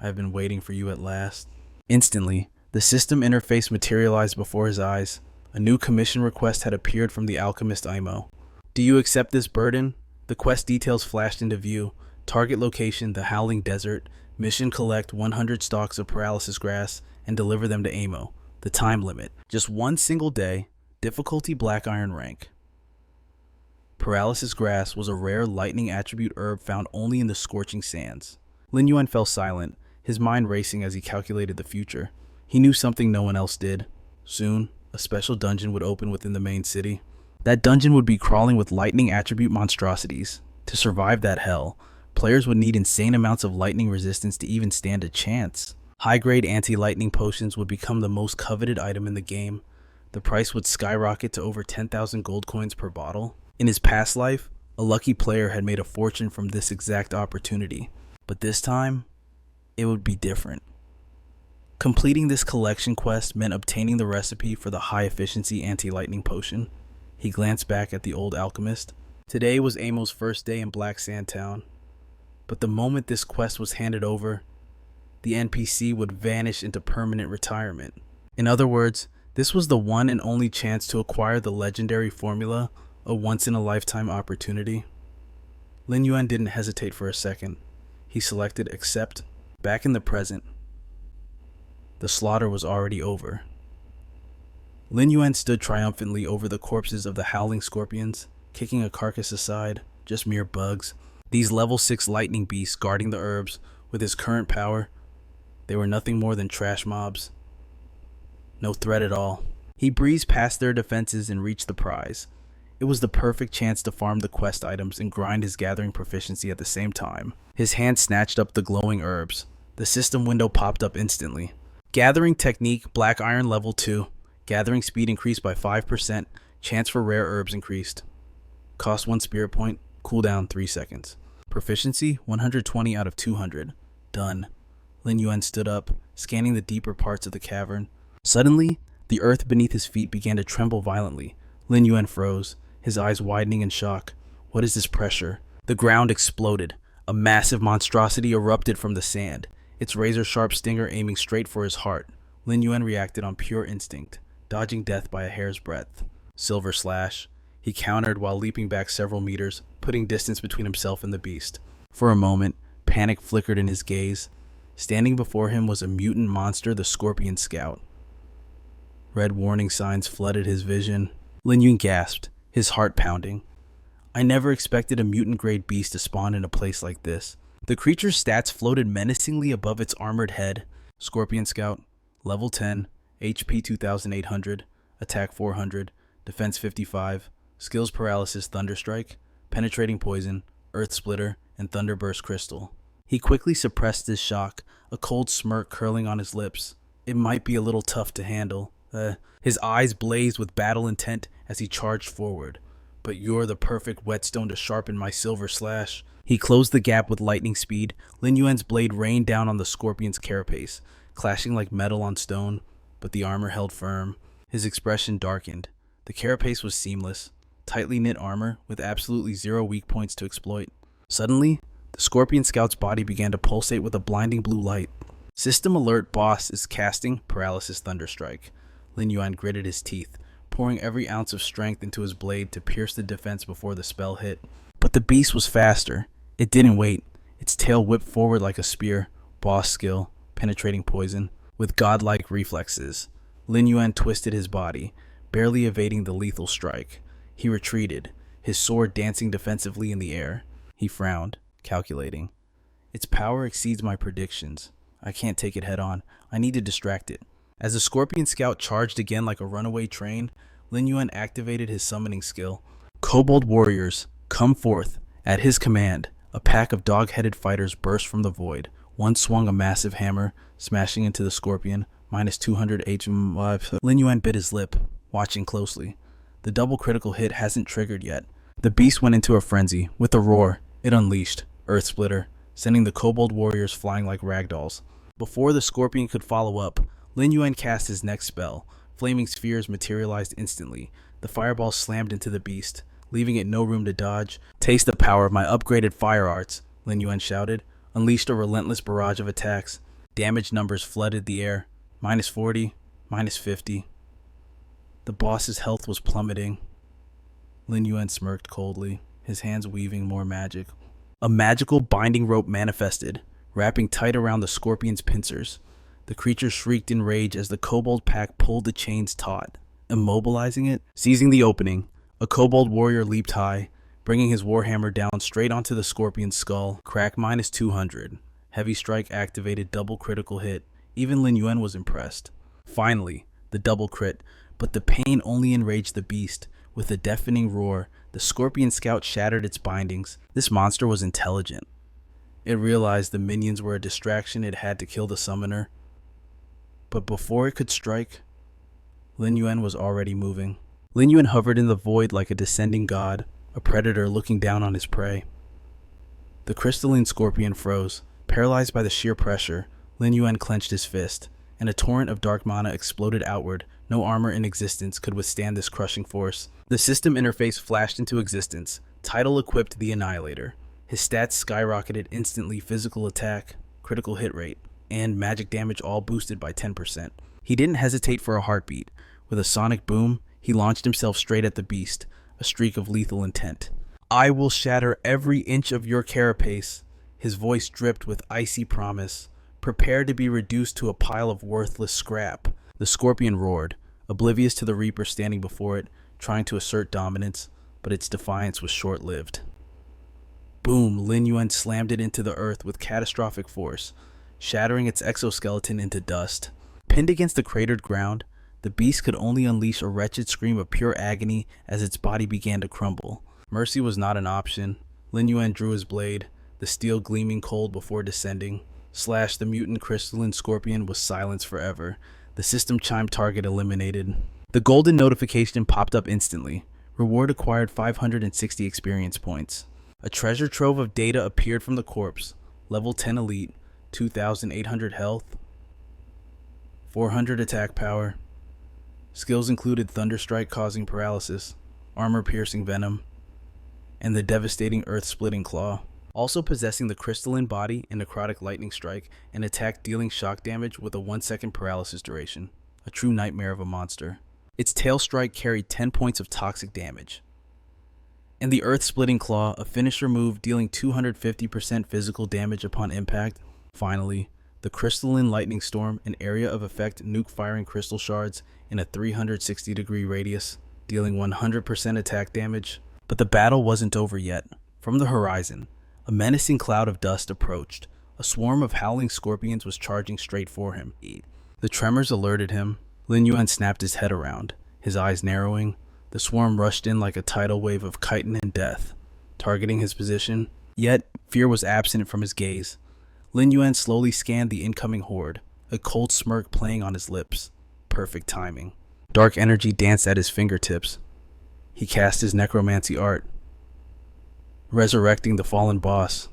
I have been waiting for you at last. Instantly, the system interface materialized before his eyes. A new commission request had appeared from the alchemist Imo. Do you accept this burden? The quest details flashed into view. Target location, the Howling Desert. Mission, collect 100 stalks of paralysis grass and deliver them to Amo. The time limit, just 1 single day. Difficulty black iron rank. Paralysis grass was a rare lightning attribute herb found only in the scorching sands. Lin Yuan fell silent, his mind racing as he calculated the future. He knew something no one else did. Soon, a special dungeon would open within the main city. That dungeon would be crawling with lightning attribute monstrosities. To survive that hell, players would need insane amounts of lightning resistance to even stand a chance. High-grade anti-lightning potions would become the most coveted item in the game. The price would skyrocket to over 10,000 gold coins per bottle. In his past life, a lucky player had made a fortune from this exact opportunity. But this time, it would be different. Completing this collection quest meant obtaining the recipe for the high-efficiency anti-lightning potion. He glanced back at the old alchemist. Today was Amo's first day in Black Sand Town. But the moment this quest was handed over, the NPC would vanish into permanent retirement. In other words, this was the one and only chance to acquire the legendary formula, a once-in-a-lifetime opportunity. Lin Yuan didn't hesitate for a second. He selected accept. Back in the present, the slaughter was already over. Lin Yuan stood triumphantly over the corpses of the howling scorpions, kicking a carcass aside, just mere bugs. These level 6 lightning beasts guarding the herbs, with his current power, they were nothing more than trash mobs. No threat at all. He breezed past their defenses and reached the prize. It was the perfect chance to farm the quest items and grind his gathering proficiency at the same time. His hand snatched up the glowing herbs. The system window popped up instantly. Gathering technique, black iron level 2. Gathering speed increased by 5%. Chance for rare herbs increased. Cost 1 spirit point. Cooldown 3 seconds. Proficiency 120 out of 200. Done. Lin Yuan stood up, scanning the deeper parts of the cavern. Suddenly, the earth beneath his feet began to tremble violently. Lin Yuan froze, his eyes widening in shock. What is this pressure? The ground exploded. A massive monstrosity erupted from the sand, its razor-sharp stinger aiming straight for his heart. Lin Yuan reacted on pure instinct, dodging death by a hair's breadth. Silver slash. He countered while leaping back several meters, putting distance between himself and the beast. For a moment, panic flickered in his gaze. Standing before him was a mutant monster, the Scorpion Scout. Red warning signs flooded his vision. Lin Yuan gasped, his heart pounding. I never expected a mutant-grade beast to spawn in a place like this. The creature's stats floated menacingly above its armored head. Scorpion Scout, level 10, HP 2800, attack 400, defense 55, skills paralysis, thunderstrike, penetrating poison, earth splitter, and thunderburst crystal. He quickly suppressed his shock, a cold smirk curling on his lips. It might be a little tough to handle. His eyes blazed with battle intent as he charged forward. But you're the perfect whetstone to sharpen my silver slash. He closed the gap with lightning speed. Lin Yuan's blade rained down on the scorpion's carapace, clashing like metal on stone, but the armor held firm. His expression darkened. The carapace was seamless, tightly knit armor with absolutely zero weak points to exploit. Suddenly, the scorpion scout's body began to pulsate with a blinding blue light. System alert, boss is casting paralysis thunderstrike. Lin Yuan gritted his teeth, pouring every ounce of strength into his blade to pierce the defense before the spell hit. But the beast was faster. It didn't wait. Its tail whipped forward like a spear. Boss skill, penetrating poison. With godlike reflexes, Lin Yuan twisted his body, barely evading the lethal strike. He retreated, his sword dancing defensively in the air. He frowned, calculating. Its power exceeds my predictions. I can't take it head on. I need to distract it. As the scorpion scout charged again like a runaway train, Lin Yuan activated his summoning skill. Kobold warriors, come forth. At his command, a pack of dog-headed fighters burst from the void. One swung a massive hammer, smashing into the scorpion, minus 200 HM. Lin Yuan bit his lip, watching closely. The double critical hit hasn't triggered yet. The beast went into a frenzy. With a roar, it unleashed Earth Splitter, sending the kobold warriors flying like ragdolls. Before the scorpion could follow up, Lin Yuan cast his next spell. Flaming spheres materialized instantly. The fireball slammed into the beast, leaving it no room to dodge. Taste the power of my upgraded fire arts, Lin Yuan shouted, unleashed a relentless barrage of attacks. Damage numbers flooded the air. Minus 40, minus 50. The boss's health was plummeting. Lin Yuan smirked coldly, his hands weaving more magic. A magical binding rope manifested, wrapping tight around the scorpion's pincers. The creature shrieked in rage as the kobold pack pulled the chains taut, immobilizing it. Seizing the opening, a kobold warrior leaped high, bringing his warhammer down straight onto the scorpion's skull. Crack minus 200. Heavy strike activated, double critical hit. Even Lin Yuan was impressed. Finally, the double crit, but the pain only enraged the beast. With a deafening roar, the scorpion scout shattered its bindings. This monster was intelligent. It realized the minions were a distraction. It had to kill the summoner. But before it could strike, Lin Yuan was already moving. Lin Yuan hovered in the void like a descending god, a predator looking down on his prey. The crystalline scorpion froze. Paralyzed by the sheer pressure, Lin Yuan clenched his fist, and a torrent of dark mana exploded outward. No armor in existence could withstand this crushing force. The system interface flashed into existence. Title equipped the Annihilator. His stats skyrocketed instantly: physical attack, critical hit rate, and magic damage all boosted by 10%. He didn't hesitate for a heartbeat. With a sonic boom, he launched himself straight at the beast, a streak of lethal intent. I will shatter every inch of your carapace. His voice dripped with icy promise. Prepare to be reduced to a pile of worthless scrap. The scorpion roared, oblivious to the reaper standing before it, trying to assert dominance, but its defiance was short-lived. Boom! Lin Yuan slammed it into the earth with catastrophic force, shattering its exoskeleton into dust. Pinned against the cratered ground, the beast could only unleash a wretched scream of pure agony as its body began to crumble. Mercy was not an option. Lin Yuan drew his blade, the steel gleaming cold before descending. Slash the mutant crystalline scorpion was silenced forever. The system chime target eliminated. The golden notification popped up instantly. Reward acquired 560 experience points. A treasure trove of data appeared from the corpse. Level 10 elite, 2,800 health, 400 attack power. Skills included Thunderstrike causing paralysis, armor piercing venom, and the devastating earth splitting claw. Also possessing the crystalline body and necrotic lightning strike, and attack dealing shock damage with a 1-second paralysis duration. A true nightmare of a monster. Its tail strike carried 10 points of toxic damage. And the earth splitting claw, a finisher move dealing 250% physical damage upon impact. Finally, the crystalline lightning storm, an area of effect nuke firing crystal shards in a 360-degree radius, dealing 100% attack damage. But the battle wasn't over yet. From the horizon, a menacing cloud of dust approached. A swarm of howling scorpions was charging straight for him. The tremors alerted him. Lin Yuan snapped his head around, his eyes narrowing. The swarm rushed in like a tidal wave of chitin and death, targeting his position. Yet, fear was absent from his gaze. Lin Yuan slowly scanned the incoming horde, a cold smirk playing on his lips. Perfect timing. Dark energy danced at his fingertips. He cast his necromancy art. resurrecting the fallen boss.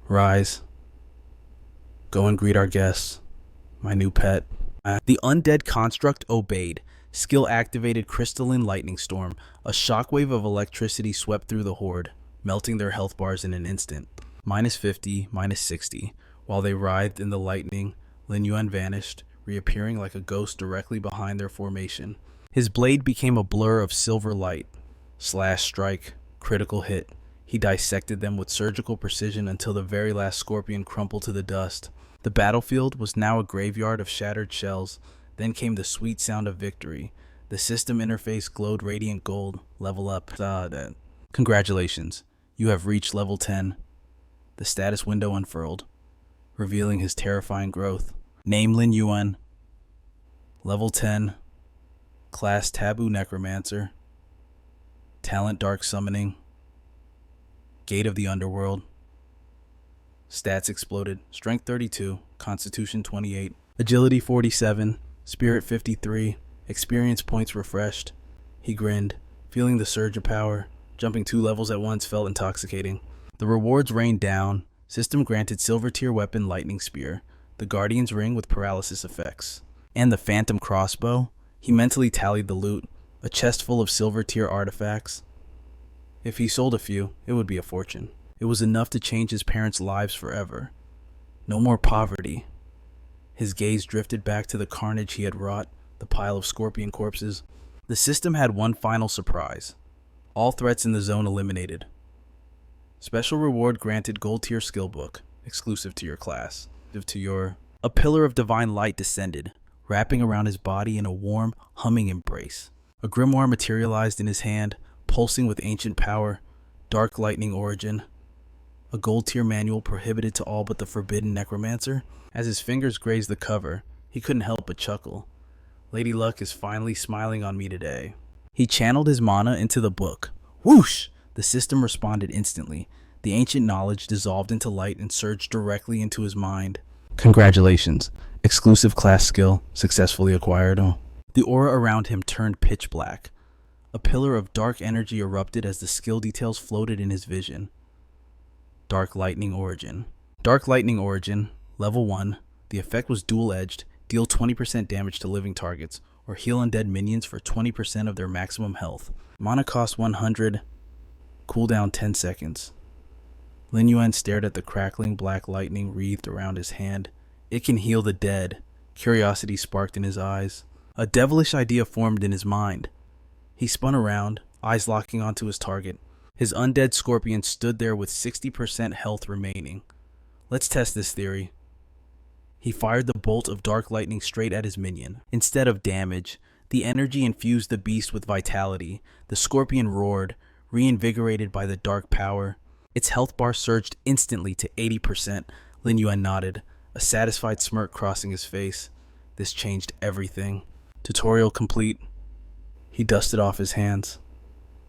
Rise. Go and greet our guests. My new pet. The undead construct obeyed. Skill activated crystalline lightning storm. A shockwave of electricity swept through the horde, melting their health bars in an instant. -50, -60. While they writhed in the lightning, Lin Yuan vanished, reappearing like a ghost directly behind their formation. His blade became a blur of silver light. Slash, strike, critical hit. He dissected them with surgical precision until the very last scorpion crumpled to the dust. The battlefield was now a graveyard of shattered shells. Then came the sweet sound of victory. The system interface glowed radiant gold. Level up. Congratulations. You have reached level 10. The status window unfurled, revealing his terrifying growth. Name Lin Yuan. Level 10. Class Taboo Necromancer. Talent Dark Summoning. Gate of the Underworld. Stats exploded. Strength 32, Constitution 28, Agility 47, Spirit 53, Experience points refreshed. He grinned, feeling the surge of power. Jumping 2 levels at once felt intoxicating. The rewards rained down. System granted Silver Tier Weapon Lightning Spear, the Guardian's Ring with paralysis effects, and the Phantom Crossbow. He mentally tallied the loot, a chest full of Silver Tier artifacts. If he sold a few, it would be a fortune. It was enough to change his parents' lives forever. No more poverty. His gaze drifted back to the carnage he had wrought, the pile of scorpion corpses. The system had one final surprise. All threats in the zone eliminated. Special reward granted Gold Tier Skill Book, exclusive to your class. A pillar of divine light descended, wrapping around his body in a warm, humming embrace. A grimoire materialized in his hand, pulsing with ancient power. Dark lightning origin. A gold tier manual prohibited to all but the forbidden necromancer. As his fingers grazed the cover, he couldn't help but chuckle. Lady Luck is finally smiling on me today. He channeled his mana into the book. Whoosh! The system responded instantly. The ancient knowledge dissolved into light and surged directly into his mind. Congratulations. Exclusive class skill successfully acquired. The aura around him turned pitch black. A pillar of dark energy erupted as the skill details floated in his vision. Dark Lightning Origin. Dark Lightning Origin, Level 1. The effect was dual-edged. Deal 20% damage to living targets, or heal undead minions for 20% of their maximum health. Mana cost 100. Cooldown 10 seconds. Lin Yuan stared at the crackling black lightning wreathed around his hand. It can heal the dead. Curiosity sparked in his eyes. A devilish idea formed in his mind. He spun around, eyes locking onto his target. His undead scorpion stood there with 60% health remaining. Let's test this theory. He fired the bolt of dark lightning straight at his minion. Instead of damage, the energy infused the beast with vitality. The scorpion roared, reinvigorated by the dark power. Its health bar surged instantly to 80%. Lin Yuan nodded, a satisfied smirk crossing his face. This changed everything. Tutorial complete. He dusted off his hands.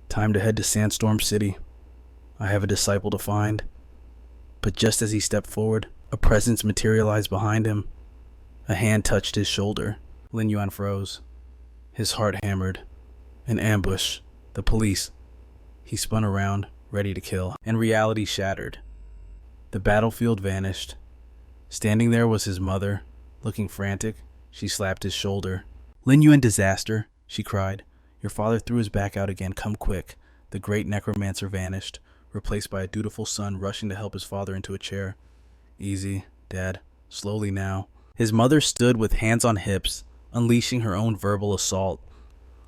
Time to head to Sandstorm City. I have a disciple to find. But just as he stepped forward, a presence materialized behind him. A hand touched his shoulder. Lin Yuan froze. His heart hammered. An ambush. The police. He spun around, ready to kill, and reality shattered. The battlefield vanished. Standing there was his mother, looking frantic. She slapped his shoulder. Lin Yuan disaster, she cried. Your father threw his back out again. Come quick. The great necromancer vanished, replaced by a dutiful son rushing to help his father into a chair. Easy, Dad. Slowly now. His mother stood with hands on hips, unleashing her own verbal assault.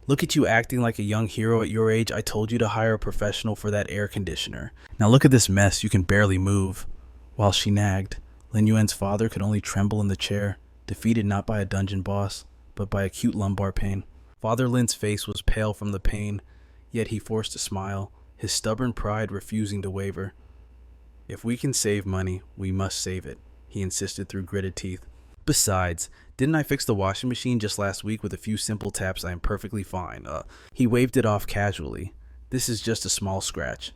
Look at you acting like a young hero at your age. I told you to hire a professional for that air conditioner. Now look at this mess. You can barely move. While she nagged, Lin Yuan's father could only tremble in the chair, defeated not by a dungeon boss, but by acute lumbar pain. Father Lin's face was pale from the pain, yet he forced a smile, his stubborn pride refusing to waver. If we can save money, we must save it, he insisted through gritted teeth. Besides, didn't I fix the washing machine just last week with a few simple taps? I am perfectly fine. He waved it off casually. This is just a small scratch.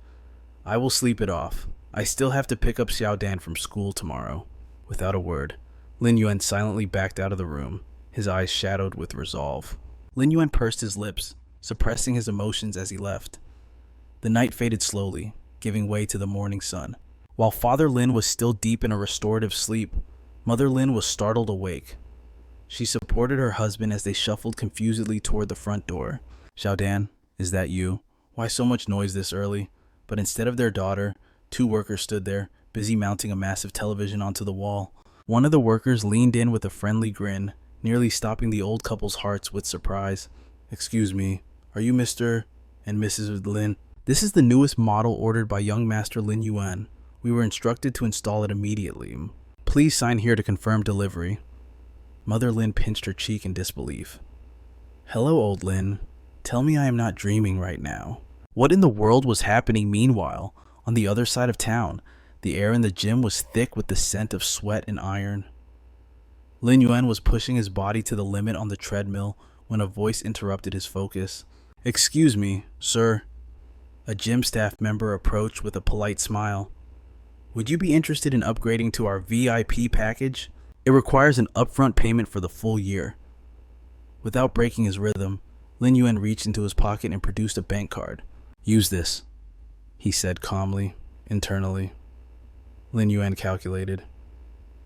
I will sleep it off. I still have to pick up Xiao Dan from school tomorrow. Without a word, Lin Yuan silently backed out of the room, his eyes shadowed with resolve. Lin Yuan pursed his lips, suppressing his emotions as he left. The night faded slowly, giving way to the morning sun. While Father Lin was still deep in a restorative sleep, Mother Lin was startled awake. She supported her husband as they shuffled confusedly toward the front door. "Xiaodan, is that you? Why so much noise this early?" But instead of their daughter, two workers stood there, busy mounting a massive television onto the wall. One of the workers leaned in with a friendly grin, nearly stopping the old couple's hearts with surprise. "Excuse me, are you Mr. and Mrs. Lin?" "This is the newest model ordered by young Master Lin Yuan. We were instructed to install it immediately. Please sign here to confirm delivery." Mother Lin pinched her cheek in disbelief. "Hello, old Lin. Tell me I am not dreaming right now." What in the world was happening meanwhile? On the other side of town, the air in the gym was thick with the scent of sweat and iron. Lin Yuan was pushing his body to the limit on the treadmill when a voice interrupted his focus. "Excuse me, sir." A gym staff member approached with a polite smile. "Would you be interested in upgrading to our VIP package? It requires an upfront payment for the full year." Without breaking his rhythm, Lin Yuan reached into his pocket and produced a bank card. "Use this," he said calmly, internally. Lin Yuan calculated.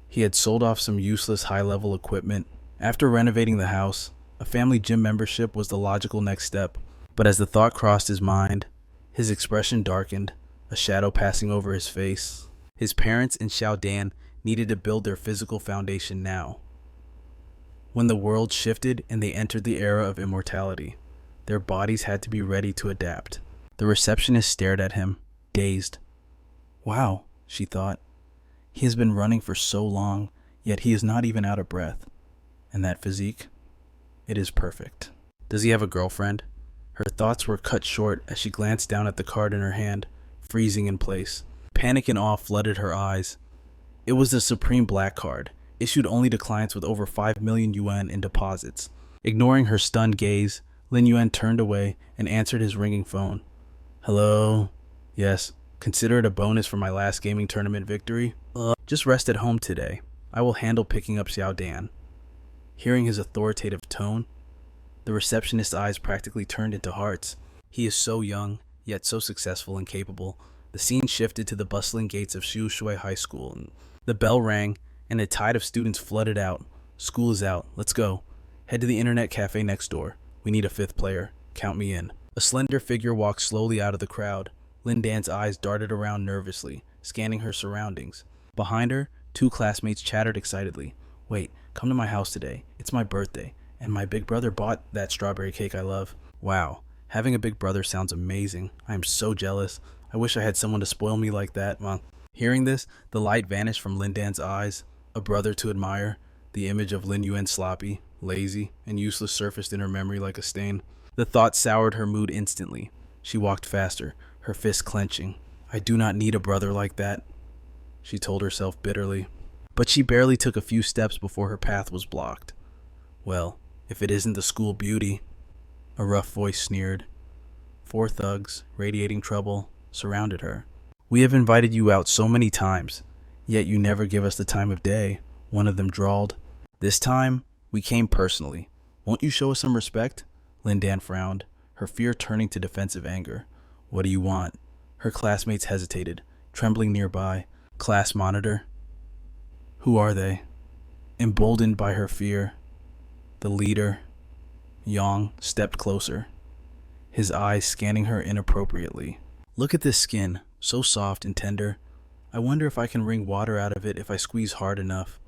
He had sold off some useless high-level equipment. After renovating the house, a family gym membership was the logical next step. But as the thought crossed his mind, his expression darkened, a shadow passing over his face. His parents and Xiaodan needed to build their physical foundation now. When the world shifted and they entered the era of immortality, their bodies had to be ready to adapt. The receptionist stared at him, dazed. "Wow," she thought. "He has been running for so long, yet he is not even out of breath. And that physique? It is perfect. Does he have a girlfriend?" Her thoughts were cut short as she glanced down at the card in her hand, freezing in place. Panic and awe flooded her eyes. It was the Supreme Black card, issued only to clients with over 5 million yuan in deposits. Ignoring her stunned gaze, Lin Yuan turned away and answered his ringing phone. "Hello? Yes. Consider it a bonus for my last gaming tournament victory. Just rest at home today. I will handle picking up Xiaodan." Hearing his authoritative tone, the receptionist's eyes practically turned into hearts. He is so young, yet so successful and capable. The scene shifted to the bustling gates of Shui High School. The bell rang, and a tide of students flooded out. "School is out. Let's go. Head to the internet cafe next door. We need a 5th player. Count me in." A slender figure walked slowly out of the crowd. Lin Dan's eyes darted around nervously, scanning her surroundings. Behind her, 2 classmates chattered excitedly. "Wait, come to my house today. It's my birthday, and my big brother bought that strawberry cake I love." Wow, having a big brother sounds amazing. I am so jealous. I wish I had someone to spoil me like that. Hearing this, the light vanished from Lin Dan's eyes. A brother to admire. The image of Lin Yuan sloppy, lazy, and useless surfaced in her memory like a stain. The thought soured her mood instantly. She walked faster, her fists clenching. "I do not need a brother like that," she told herself bitterly. But she barely took a few steps before her path was blocked. "Well, if it isn't the school beauty," a rough voice sneered. 4 thugs, radiating trouble, surrounded her. "We have invited you out so many times, yet you never give us the time of day," one of them drawled. "This time, we came personally. Won't you show us some respect?" Lin Dan frowned, her fear turning to defensive anger. "What do you want?" Her classmates hesitated, trembling nearby. "Class monitor." "Who are they?" Emboldened by her fear, the leader, Yang, stepped closer, his eyes scanning her inappropriately. "Look at this skin, so soft and tender. I wonder if I can wring water out of it if I squeeze hard enough."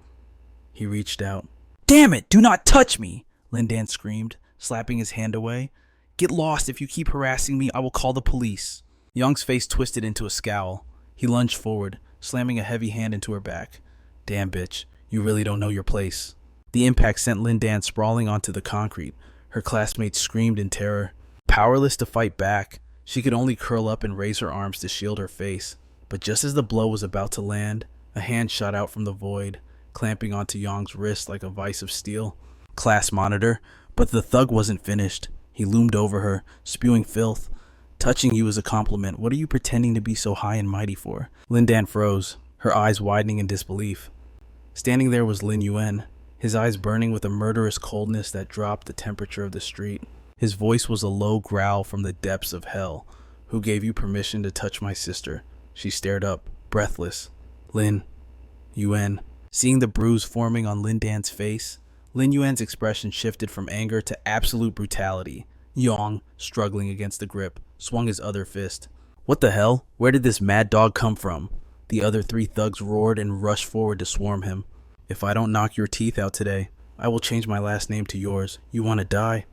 He reached out. "Damn it, do not touch me!" Lin Dan screamed, slapping his hand away. "Get lost. If you keep harassing me, I will call the police." Yang's face twisted into a scowl. He lunged forward, slamming a heavy hand into her back. "Damn, bitch, you really don't know your place." The impact sent Lin Dan sprawling onto the concrete. Her classmates screamed in terror. Powerless to fight back, she could only curl up and raise her arms to shield her face. But just as the blow was about to land, a hand shot out from the void, clamping onto Yang's wrist like a vice of steel. "Class monitor." But the thug wasn't finished. He loomed over her, spewing filth. "Touching you is a compliment. What are you pretending to be so high and mighty for?" Lin Dan froze, her eyes widening in disbelief. Standing there was Lin Yuan, his eyes burning with a murderous coldness that dropped the temperature of the street. His voice was a low growl from the depths of hell. Who gave you permission to touch my sister? She stared up, breathless. Lin Yuan. Seeing the bruise forming on Lin Dan's face, Lin Yuan's expression shifted from anger to absolute brutality. Yong, struggling against the grip, swung his other fist. What the hell? Where did this mad dog come from? The other 3 thugs roared and rushed forward to swarm him. If I don't knock your teeth out today, I will change my last name to yours. You want to die?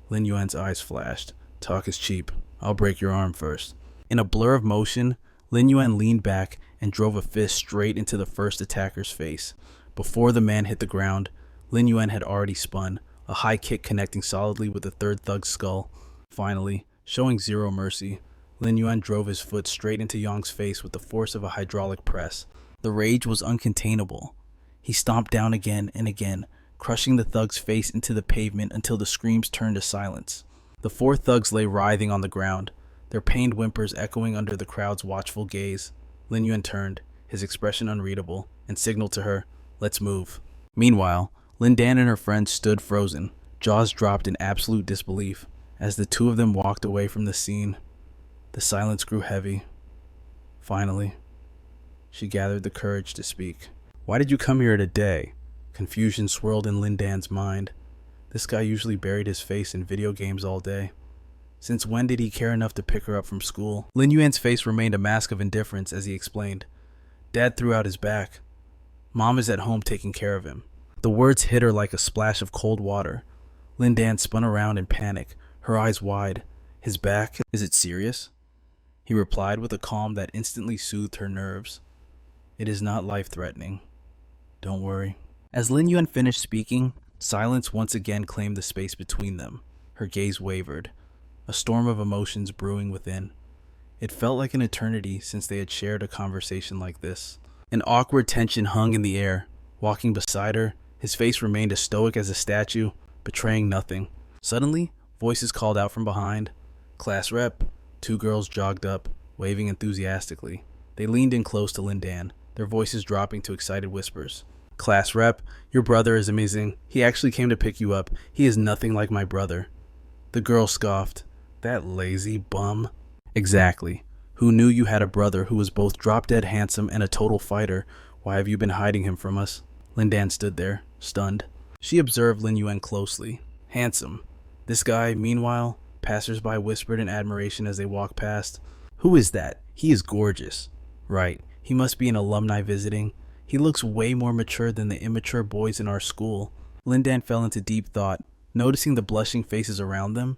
Lin Yuan's eyes flashed. Talk is cheap. I'll break your arm first. In a blur of motion, Lin Yuan leaned back and drove a fist straight into the first attacker's face. Before the man hit the ground, Lin Yuan had already spun, a high kick connecting solidly with the 3rd thug's skull. Finally, showing zero mercy, Lin Yuan drove his foot straight into Yong's face with the force of a hydraulic press. The rage was uncontainable. He stomped down again and again, crushing the thug's face into the pavement until the screams turned to silence. The 4 thugs lay writhing on the ground, their pained whimpers echoing under the crowd's watchful gaze. Lin Yuan turned, his expression unreadable, and signaled to her, "Let's move." Meanwhile, Lin Dan and her friends stood frozen, jaws dropped in absolute disbelief. As the 2 of them walked away from the scene, the silence grew heavy. Finally, she gathered the courage to speak. "Why did you come here today?" Confusion swirled in Lin Dan's mind. This guy usually buried his face in video games all day. Since when did he care enough to pick her up from school? Lin Yuan's face remained a mask of indifference as he explained. Dad threw out his back. Mom is at home taking care of him. The words hit her like a splash of cold water. Lin Dan spun around in panic, her eyes wide. His back? Is it serious? He replied with a calm that instantly soothed her nerves. It is not life-threatening. Don't worry. As Lin Yuan finished speaking, silence once again claimed the space between them. Her gaze wavered, a storm of emotions brewing within. It felt like an eternity since they had shared a conversation like this. An awkward tension hung in the air. Walking beside her, his face remained as stoic as a statue, betraying nothing. Suddenly, voices called out from behind. "Class rep." 2 girls jogged up, waving enthusiastically. They leaned in close to Lin Dan, their voices dropping to excited whispers. "Class rep, your brother is amazing. He actually came to pick you up. He is nothing like my brother." The girl scoffed. "That lazy bum." "Exactly. Who knew you had a brother who was both drop-dead handsome and a total fighter? Why have you been hiding him from us?" Lin Dan stood there, stunned. She observed Lin Yuan closely. Handsome. This guy, meanwhile, passers-by whispered in admiration as they walked past. "Who is that? He is gorgeous." "Right. He must be an alumni visiting. He looks way more mature than the immature boys in our school." Lin Dan fell into deep thought, noticing the blushing faces around them.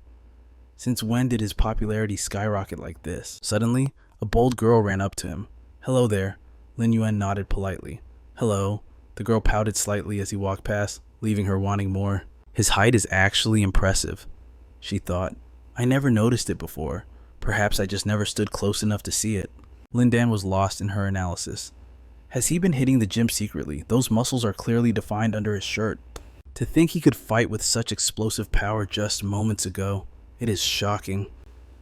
Since when did his popularity skyrocket like this? Suddenly, a bold girl ran up to him. "Hello there." Lin Yuan nodded politely. "Hello." The girl pouted slightly as he walked past, leaving her wanting more. His height is actually impressive, she thought. I never noticed it before. Perhaps I just never stood close enough to see it. Lin Dan was lost in her analysis. Has he been hitting the gym secretly? Those muscles are clearly defined under his shirt. To think he could fight with such explosive power just moments ago. It is shocking.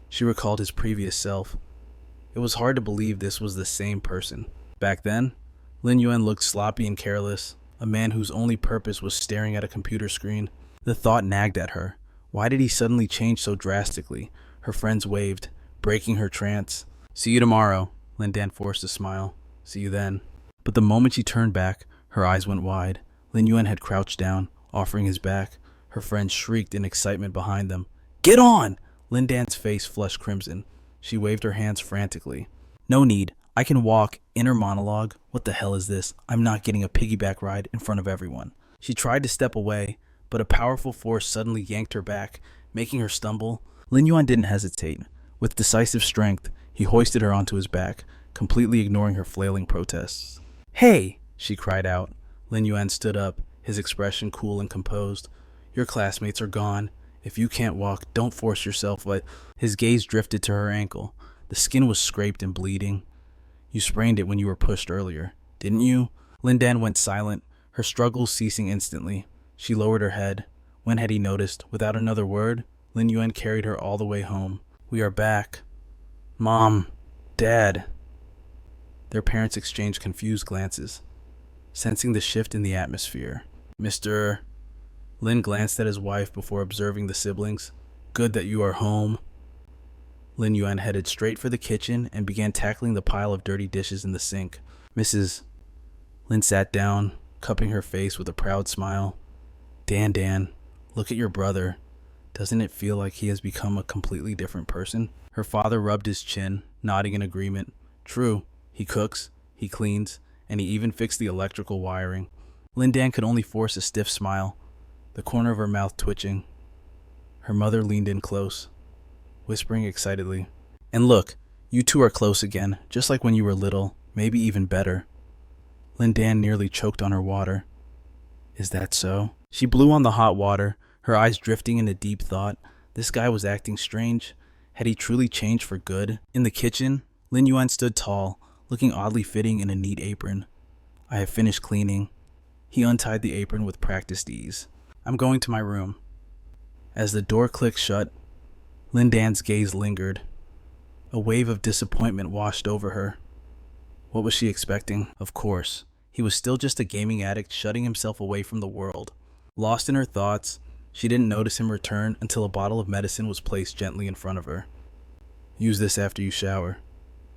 She recalled his previous self. It was hard to believe this was the same person. Back then, Lin Yuan looked sloppy and careless, a man whose only purpose was staring at a computer screen. The thought nagged at her. Why did he suddenly change so drastically? Her friends waved, breaking her trance. "See you tomorrow," Lin Dan forced a smile. "See you then." But the moment she turned back, her eyes went wide. Lin Yuan had crouched down, offering his back. Her friends shrieked in excitement behind them. "Get on!" Lin Dan's face flushed crimson. She waved her hands frantically. "No need. I can walk." Inner monologue. What the hell is this? I'm not getting a piggyback ride in front of everyone. She tried to step away, but a powerful force suddenly yanked her back, making her stumble. Lin Yuan didn't hesitate. With decisive strength, he hoisted her onto his back, completely ignoring her flailing protests. "Hey!" she cried out. Lin Yuan stood up, his expression cool and composed. "Your classmates are gone. If you can't walk, don't force yourself." But his gaze drifted to her ankle. The skin was scraped and bleeding. "You sprained it when you were pushed earlier, didn't you?" Lin Dan went silent, her struggles ceasing instantly. She lowered her head. When had he noticed? Without another word, Lin Yuan carried her all the way home. "We are back." "Mom, Dad." Their parents exchanged confused glances, sensing the shift in the atmosphere. "Mr. Lin glanced at his wife before observing the siblings. "Good that you are home." Lin Yuan headed straight for the kitchen and began tackling the pile of dirty dishes in the sink. Mrs. Lin sat down, cupping her face with a proud smile. Dan, look at your brother. Doesn't it feel like he has become a completely different person? Her father rubbed his chin, nodding in agreement. True, he cooks, he cleans, and he even fixed the electrical wiring. Lin Dan could only force a stiff smile, the corner of her mouth twitching. Her mother leaned in close, whispering excitedly, "And look, you two are close again, just like when you were little, maybe even better." Lin Dan nearly choked on her water. Is that so? She blew on the hot water, her eyes drifting into deep thought. This guy was acting strange. Had he truly changed for good? In the kitchen, Lin Yuan stood tall, looking oddly fitting in a neat apron. I have finished cleaning. He untied the apron with practiced ease. I'm going to my room. As the door clicked shut, Lin Dan's gaze lingered. A wave of disappointment washed over her. What was she expecting? Of course, he was still just a gaming addict shutting himself away from the world. Lost in her thoughts, she didn't notice him return until a bottle of medicine was placed gently in front of her. Use this after you shower,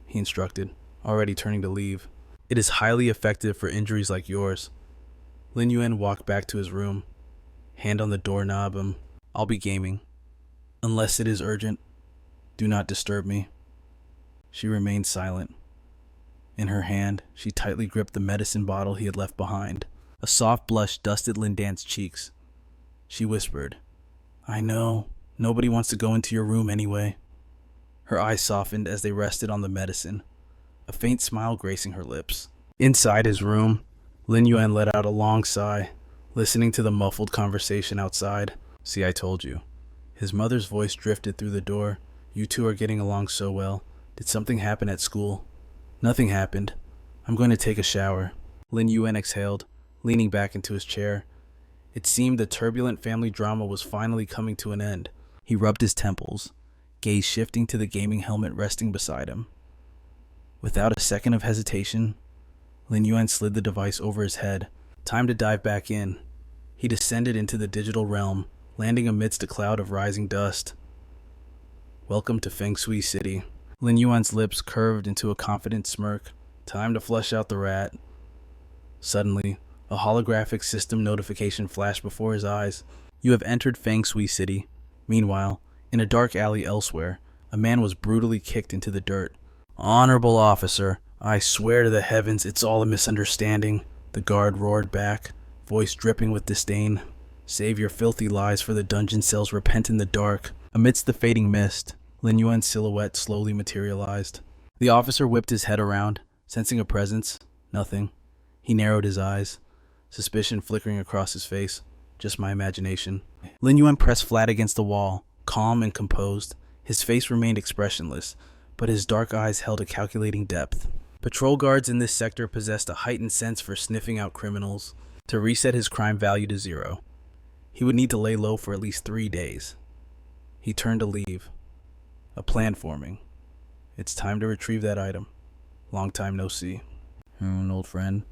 he instructed, already turning to leave. It is highly effective for injuries like yours. Lin Yuan walked back to his room, hand on the doorknob. I'll be gaming. Unless it is urgent, do not disturb me. She remained silent. In her hand, she tightly gripped the medicine bottle he had left behind. A soft blush dusted Lin Dan's cheeks. She whispered, I know, nobody wants to go into your room anyway. Her eyes softened as they rested on the medicine, a faint smile gracing her lips. Inside his room, Lin Yuan let out a long sigh, listening to the muffled conversation outside. See, I told you. His mother's voice drifted through the door. You two are getting along so well. Did something happen at school? Nothing happened. I'm going to take a shower. Lin Yuan exhaled, leaning back into his chair. It seemed the turbulent family drama was finally coming to an end. He rubbed his temples, gaze shifting to the gaming helmet resting beside him. Without a second of hesitation, Lin Yuan slid the device over his head. Time to dive back in. He descended into the digital realm, landing amidst a cloud of rising dust. Welcome to Feng Shui City. Lin Yuan's lips curved into a confident smirk. Time to flush out the rat. Suddenly, a holographic system notification flashed before his eyes. You have entered Feng Shui City. Meanwhile, in a dark alley elsewhere, a man was brutally kicked into the dirt. Honorable officer, I swear to the heavens it's all a misunderstanding, the guard roared back, voice dripping with disdain. Save your filthy lies, for the dungeon cells repent in the dark. Amidst the fading mist, Lin Yuan's silhouette slowly materialized. The officer whipped his head around, sensing a presence. Nothing. He narrowed his eyes, suspicion flickering across his face. Just my imagination. Lin Yuan pressed flat against the wall, calm and composed. His face remained expressionless, but his dark eyes held a calculating depth. Patrol guards in this sector possessed a heightened sense for sniffing out criminals. To reset his crime value to 0, he would need to lay low for at least 3 days. He turned to leave, a plan forming. It's time to retrieve that item. Long time no see. An old friend.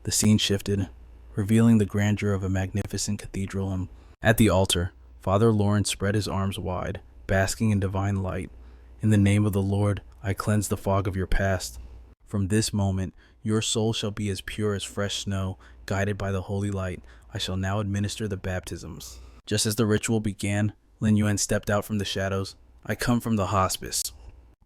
The scene shifted, revealing the grandeur of a magnificent cathedral. At the altar, Father Lawrence spread his arms wide, basking in divine light. In the name of the Lord, I cleanse the fog of your past. From this moment, your soul shall be as pure as fresh snow, guided by the holy light. I shall now administer the baptisms. Just as the ritual began, Lin Yuan stepped out from the shadows. I come from the hospice.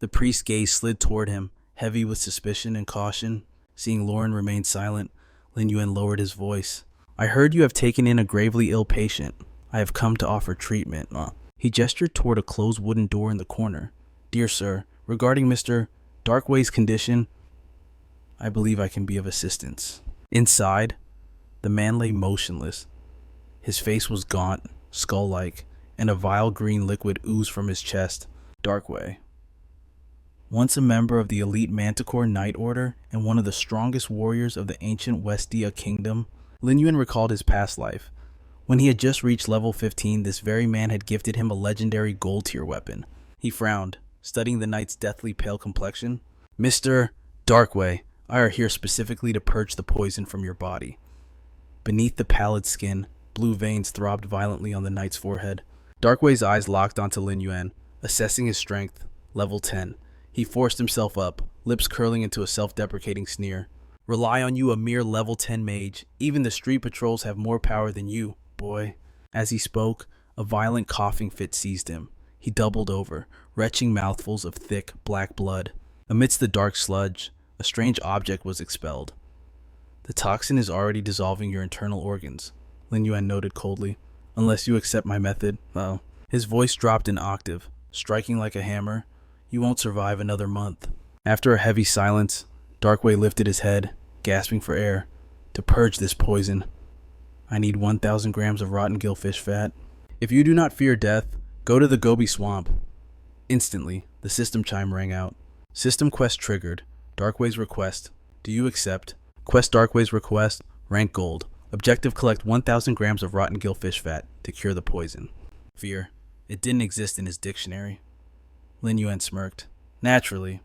The priest's gaze slid toward him, heavy with suspicion and caution. Seeing Lauren remain silent, Lin Yuan lowered his voice. I heard you have taken in a gravely ill patient. I have come to offer treatment. He gestured toward a closed wooden door in the corner. Dear sir, regarding Mr. Darkway's condition, I believe I can be of assistance. Inside, the man lay motionless. His face was gaunt, skull-like, and a vile green liquid oozed from his chest. Darkway. Once a member of the elite Manticore Knight Order and one of the strongest warriors of the ancient Westia Kingdom, Lin Yuan recalled his past life. When he had just reached level 15, this very man had gifted him a legendary gold-tier weapon. He frowned, studying the knight's deathly pale complexion. Mr. Darkway, I are here specifically to purge the poison from your body. Beneath the pallid skin, blue veins throbbed violently on the knight's forehead. Darkway's eyes locked onto Lin Yuan, assessing his strength. Level 10. He forced himself up, lips curling into a self-deprecating sneer. Rely on you, a mere level 10 mage. Even the street patrols have more power than you, boy. As he spoke, a violent coughing fit seized him. He doubled over, retching mouthfuls of thick, black blood. Amidst the dark sludge, a strange object was expelled. The toxin is already dissolving your internal organs, Lin Yuan noted coldly. Unless you accept my method, well. His voice dropped an octave, striking like a hammer. You won't survive another month. After a heavy silence, Darkway lifted his head, gasping for air. To purge this poison, I need 1,000 grams of rotten gillfish fat. If you do not fear death, go to the Gobi Swamp. Instantly, the system chime rang out. System quest triggered. Darkway's request. Do you accept? Quest Darkway's request. Rank gold. Objective collect 1,000 grams of rotten gillfish fat to cure the poison. Fear. It didn't exist in his dictionary. Lin Yuan smirked. Naturally.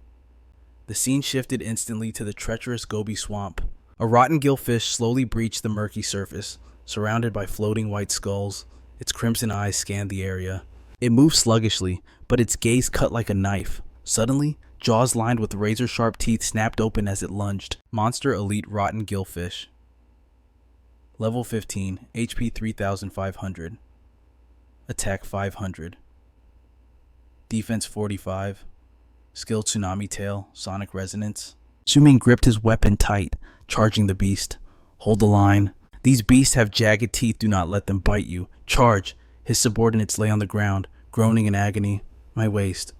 The scene shifted instantly to the treacherous Gobi Swamp. A rotten gillfish slowly breached the murky surface, surrounded by floating white skulls. Its crimson eyes scanned the area. It moved sluggishly, but its gaze cut like a knife. Suddenly, jaws lined with razor-sharp teeth snapped open as it lunged. Monster Elite Rotten Gillfish. Level 15, HP 3,500. Attack 500. Defense 45. Skill Tsunami Tail, Sonic Resonance. Suming gripped his weapon tight, charging the beast. Hold the line. These beasts have jagged teeth, do not let them bite you. Charge! His subordinates lay on the ground, groaning in agony. My waist.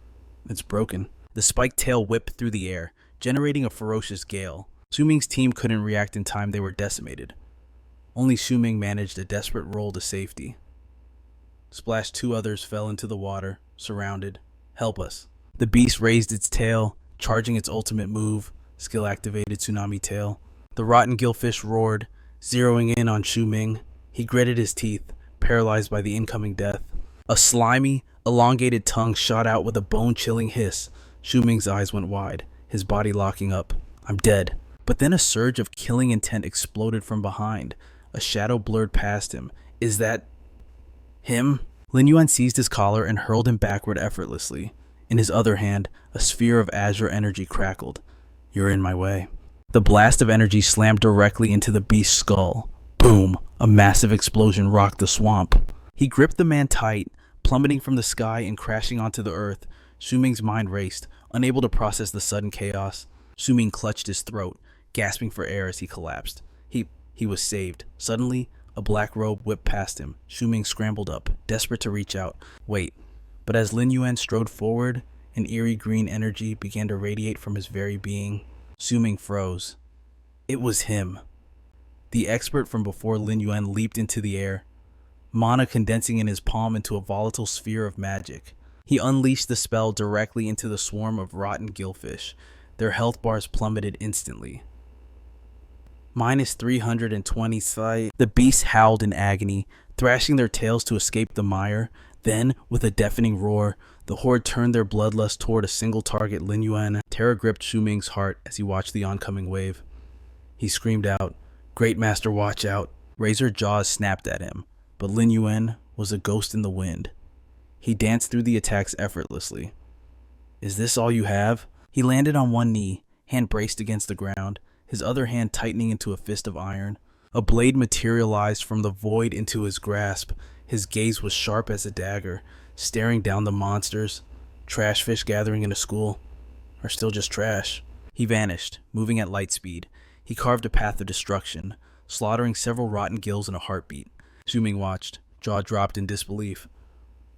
It's broken. The spiked tail whipped through the air, generating a ferocious gale. Suming's team couldn't react in time, they were decimated. Only Suming managed a desperate roll to safety. Splash, 2 others fell into the water, surrounded. Help us. The beast raised its tail, charging its ultimate move, skill-activated Tsunami Tail. The rotten gillfish roared, zeroing in on Suming. He gritted his teeth, paralyzed by the incoming death. A slimy, elongated tongue shot out with a bone-chilling hiss. Suming's eyes went wide, his body locking up. I'm dead. But then a surge of killing intent exploded from behind. A shadow blurred past him. Is that him? Lin Yuan seized his collar and hurled him backward effortlessly. In his other hand, a sphere of azure energy crackled. You're in my way. The blast of energy slammed directly into the beast's skull. Boom! A massive explosion rocked the swamp. He gripped the man tight, plummeting from the sky and crashing onto the earth. Suming's mind raced, unable to process the sudden chaos. Suming clutched his throat, gasping for air as he collapsed. He was saved. Suddenly, a black robe whipped past him. Suming scrambled up, desperate to reach out. Wait. But as Lin Yuan strode forward, an eerie green energy began to radiate from his very being. Suming froze. It was him. The expert from before Lin Yuan leaped into the air, mana condensing in his palm into a volatile sphere of magic. He unleashed the spell directly into the swarm of rotten gillfish. Their health bars plummeted instantly. Minus 320 sight. The beasts howled in agony, thrashing their tails to escape the mire. Then, with a deafening roar, the horde turned their bloodlust toward a single target. Lin Yuan. Terror gripped Suming's heart as he watched the oncoming wave. He screamed out, Great Master, watch out. Razor jaws snapped at him, but Lin Yuan was a ghost in the wind. He danced through the attacks effortlessly. Is this all you have? He landed on one knee, hand braced against the ground, his other hand tightening into a fist of iron. A blade materialized from the void into his grasp. His gaze was sharp as a dagger, staring down the monsters. Trash fish gathering in a school are still just trash. He vanished, moving at light speed. He carved a path of destruction, slaughtering several rotten gills in a heartbeat. Suming watched, jaw dropped in disbelief.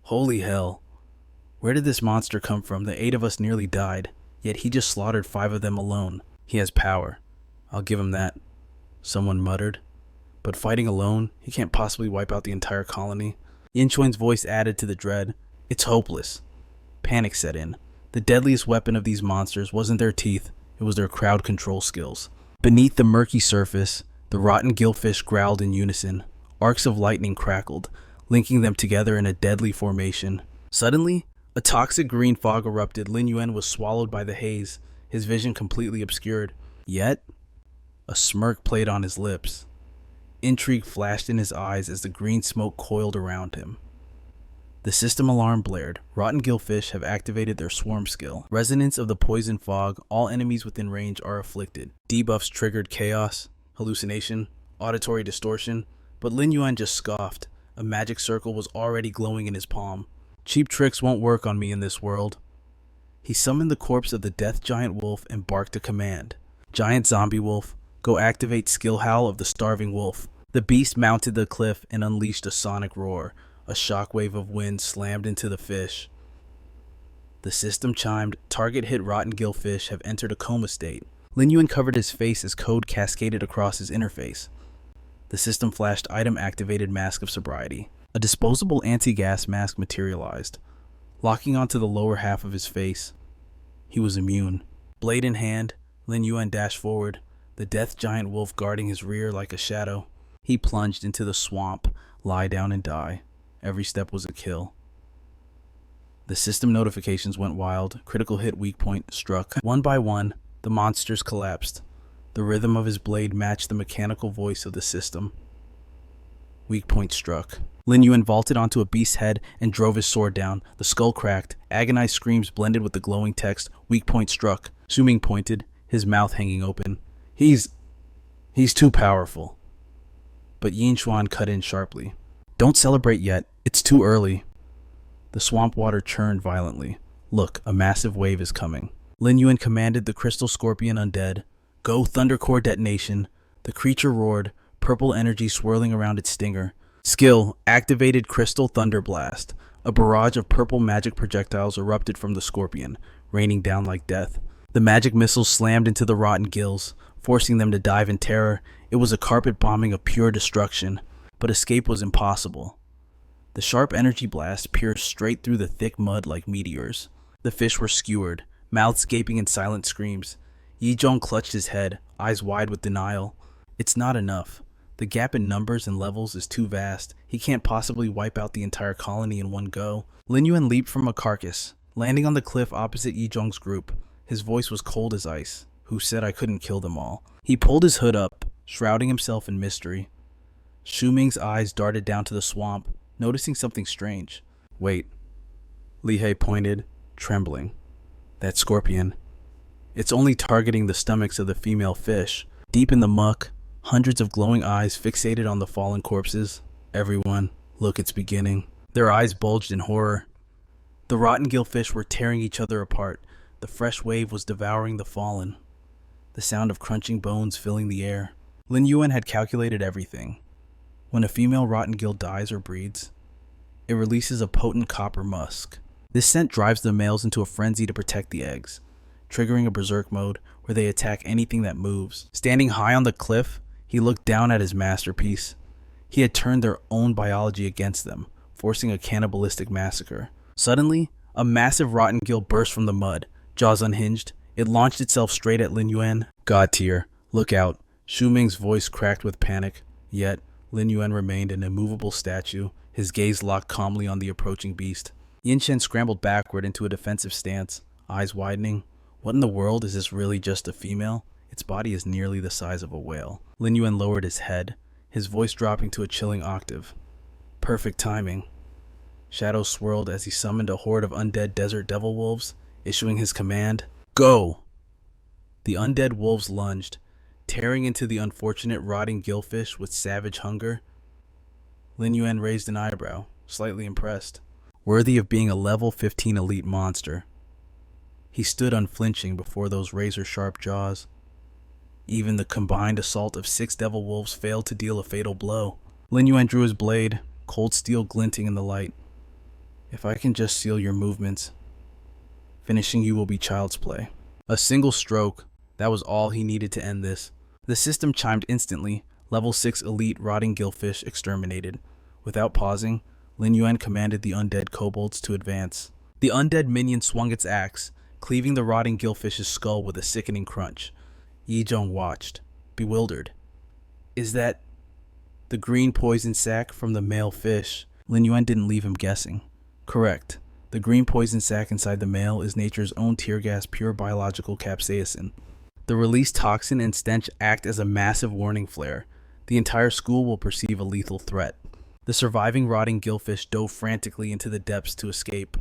Holy hell. Where did this monster come from? The 8 of us nearly died, yet he just slaughtered 5 of them alone. He has power. I'll give him that, someone muttered. But fighting alone, he can't possibly wipe out the entire colony. Yin Chuan's voice added to the dread. It's hopeless. Panic set in. The deadliest weapon of these monsters wasn't their teeth, it was their crowd control skills. Beneath the murky surface, the rotten gillfish growled in unison. Arcs of lightning crackled, linking them together in a deadly formation. Suddenly, a toxic green fog erupted. Lin Yuan was swallowed by the haze, his vision completely obscured. Yet, a smirk played on his lips. Intrigue flashed in his eyes as the green smoke coiled around him. The system alarm blared. Rotten gillfish have activated their swarm skill. Resonance of the poison fog. All enemies within range are afflicted. Debuffs triggered chaos, hallucination, auditory distortion, but Lin Yuan just scoffed. A magic circle was already glowing in his palm. Cheap tricks won't work on me in this world. He summoned the corpse of the death giant wolf and barked a command. Giant zombie wolf, go activate skill howl of the starving wolf. The beast mounted the cliff and unleashed a sonic roar. A shockwave of wind slammed into the fish. The system chimed, target hit rotten gillfish have entered a coma state. Lin Yuan covered his face as code cascaded across his interface. The system flashed item activated mask of sobriety. A disposable anti-gas mask materialized, locking onto the lower half of his face. He was immune. Blade in hand, Lin Yuan dashed forward, the death giant wolf guarding his rear like a shadow. He plunged into the swamp, lie down and die. Every step was a kill. The system notifications went wild. Critical hit weak point struck. One by one, the monsters collapsed. The rhythm of his blade matched the mechanical voice of the system. Weak point struck. Lin Yuan vaulted onto a beast's head and drove his sword down. The skull cracked. Agonized screams blended with the glowing text. Weak point struck. Suming pointed, his mouth hanging open. He's too powerful. But Yin Xuan cut in sharply. Don't celebrate yet. It's too early. The swamp water churned violently. Look, a massive wave is coming. Lin Yuan commanded the crystal scorpion undead. Go Thundercore detonation. The creature roared, purple energy swirling around its stinger. Skill, activated crystal thunder blast. A barrage of purple magic projectiles erupted from the scorpion, raining down like death. The magic missiles slammed into the rotten gills, forcing them to dive in terror. It was a carpet bombing of pure destruction, but escape was impossible. The sharp energy blast pierced straight through the thick mud like meteors. The fish were skewered, mouths gaping in silent screams. Yizhong clutched his head, eyes wide with denial. It's not enough. The gap in numbers and levels is too vast. He can't possibly wipe out the entire colony in one go. Lin Yuan leaped from a carcass, landing on the cliff opposite Yizhong's group. His voice was cold as ice. Who said I couldn't kill them all? He pulled his hood up, shrouding himself in mystery. Shu Ming's eyes darted down to the swamp, noticing something strange. Wait. Li He pointed, trembling. That scorpion. It's only targeting the stomachs of the female fish. Deep in the muck, hundreds of glowing eyes fixated on the fallen corpses. Everyone, look, it's beginning. Their eyes bulged in horror. The rotten gillfish were tearing each other apart. The fresh wave was devouring the fallen. The sound of crunching bones filling the air. Lin Yuan had calculated everything. When a female rotten gill dies or breeds, it releases a potent copper musk. This scent drives the males into a frenzy to protect the eggs, triggering a berserk mode where they attack anything that moves. Standing high on the cliff, he looked down at his masterpiece. He had turned their own biology against them, forcing a cannibalistic massacre. Suddenly, a massive rotten gill burst from the mud, jaws unhinged. It launched itself straight at Lin Yuan. God tier, look out. Shu Ming's voice cracked with panic, yet Lin Yuan remained an immovable statue, his gaze locked calmly on the approaching beast. Yin Shen scrambled backward into a defensive stance, eyes widening. What in the world, is this really just a female? Its body is nearly the size of a whale. Lin Yuan lowered his head, his voice dropping to a chilling octave. Perfect timing. Shadows swirled as he summoned a horde of undead desert devil wolves, issuing his command, Go! The undead wolves lunged, tearing into the unfortunate rotting gillfish with savage hunger. Lin Yuan raised an eyebrow, slightly impressed. Worthy of being a level 15 elite monster. He stood unflinching before those razor-sharp jaws. Even the combined assault of 6 devil wolves failed to deal a fatal blow. Lin Yuan drew his blade, cold steel glinting in the light. If I can just seal your movements, finishing you will be child's play. A single stroke, that was all he needed to end this. The system chimed instantly, level 6 elite rotting gillfish exterminated. Without pausing, Lin Yuan commanded the undead kobolds to advance. The undead minion swung its axe, cleaving the rotting gillfish's skull with a sickening crunch. Yizhong watched, bewildered. Is that the green poison sac from the male fish? Lin Yuan didn't leave him guessing. Correct. The green poison sac inside the male is nature's own tear gas pure biological capsaicin. The released toxin and stench act as a massive warning flare. The entire school will perceive a lethal threat. The surviving rotting gillfish dove frantically into the depths to escape.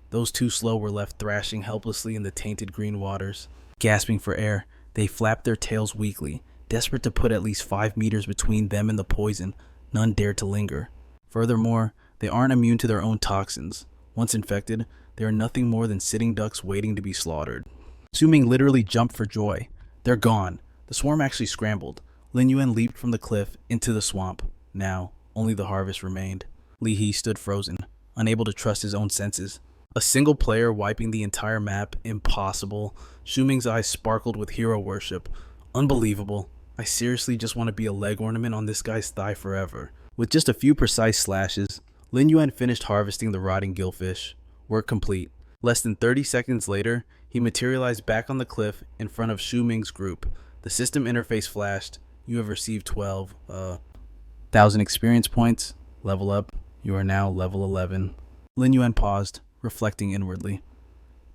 Those too slow were left thrashing helplessly in the tainted green waters. Gasping for air, they flapped their tails weakly, desperate to put at least 5 meters between them and the poison. None dared to linger. Furthermore, they aren't immune to their own toxins. Once infected, they are nothing more than sitting ducks waiting to be slaughtered. Suming literally jumped for joy. They're gone. The swarm actually scrambled. Lin Yuan leaped from the cliff into the swamp. Now, only the harvest remained. Li He stood frozen, unable to trust his own senses. A single player wiping the entire map? Impossible. Shuming's eyes sparkled with hero worship. Unbelievable. I seriously just want to be a leg ornament on this guy's thigh forever. With just a few precise slashes, Lin Yuan finished harvesting the rotting gillfish. Work complete. Less than 30 seconds later, he materialized back on the cliff in front of Shuming's group. The system interface flashed. You have received 12,000 experience points. Level up. You are now level 11. Lin Yuan paused, reflecting inwardly.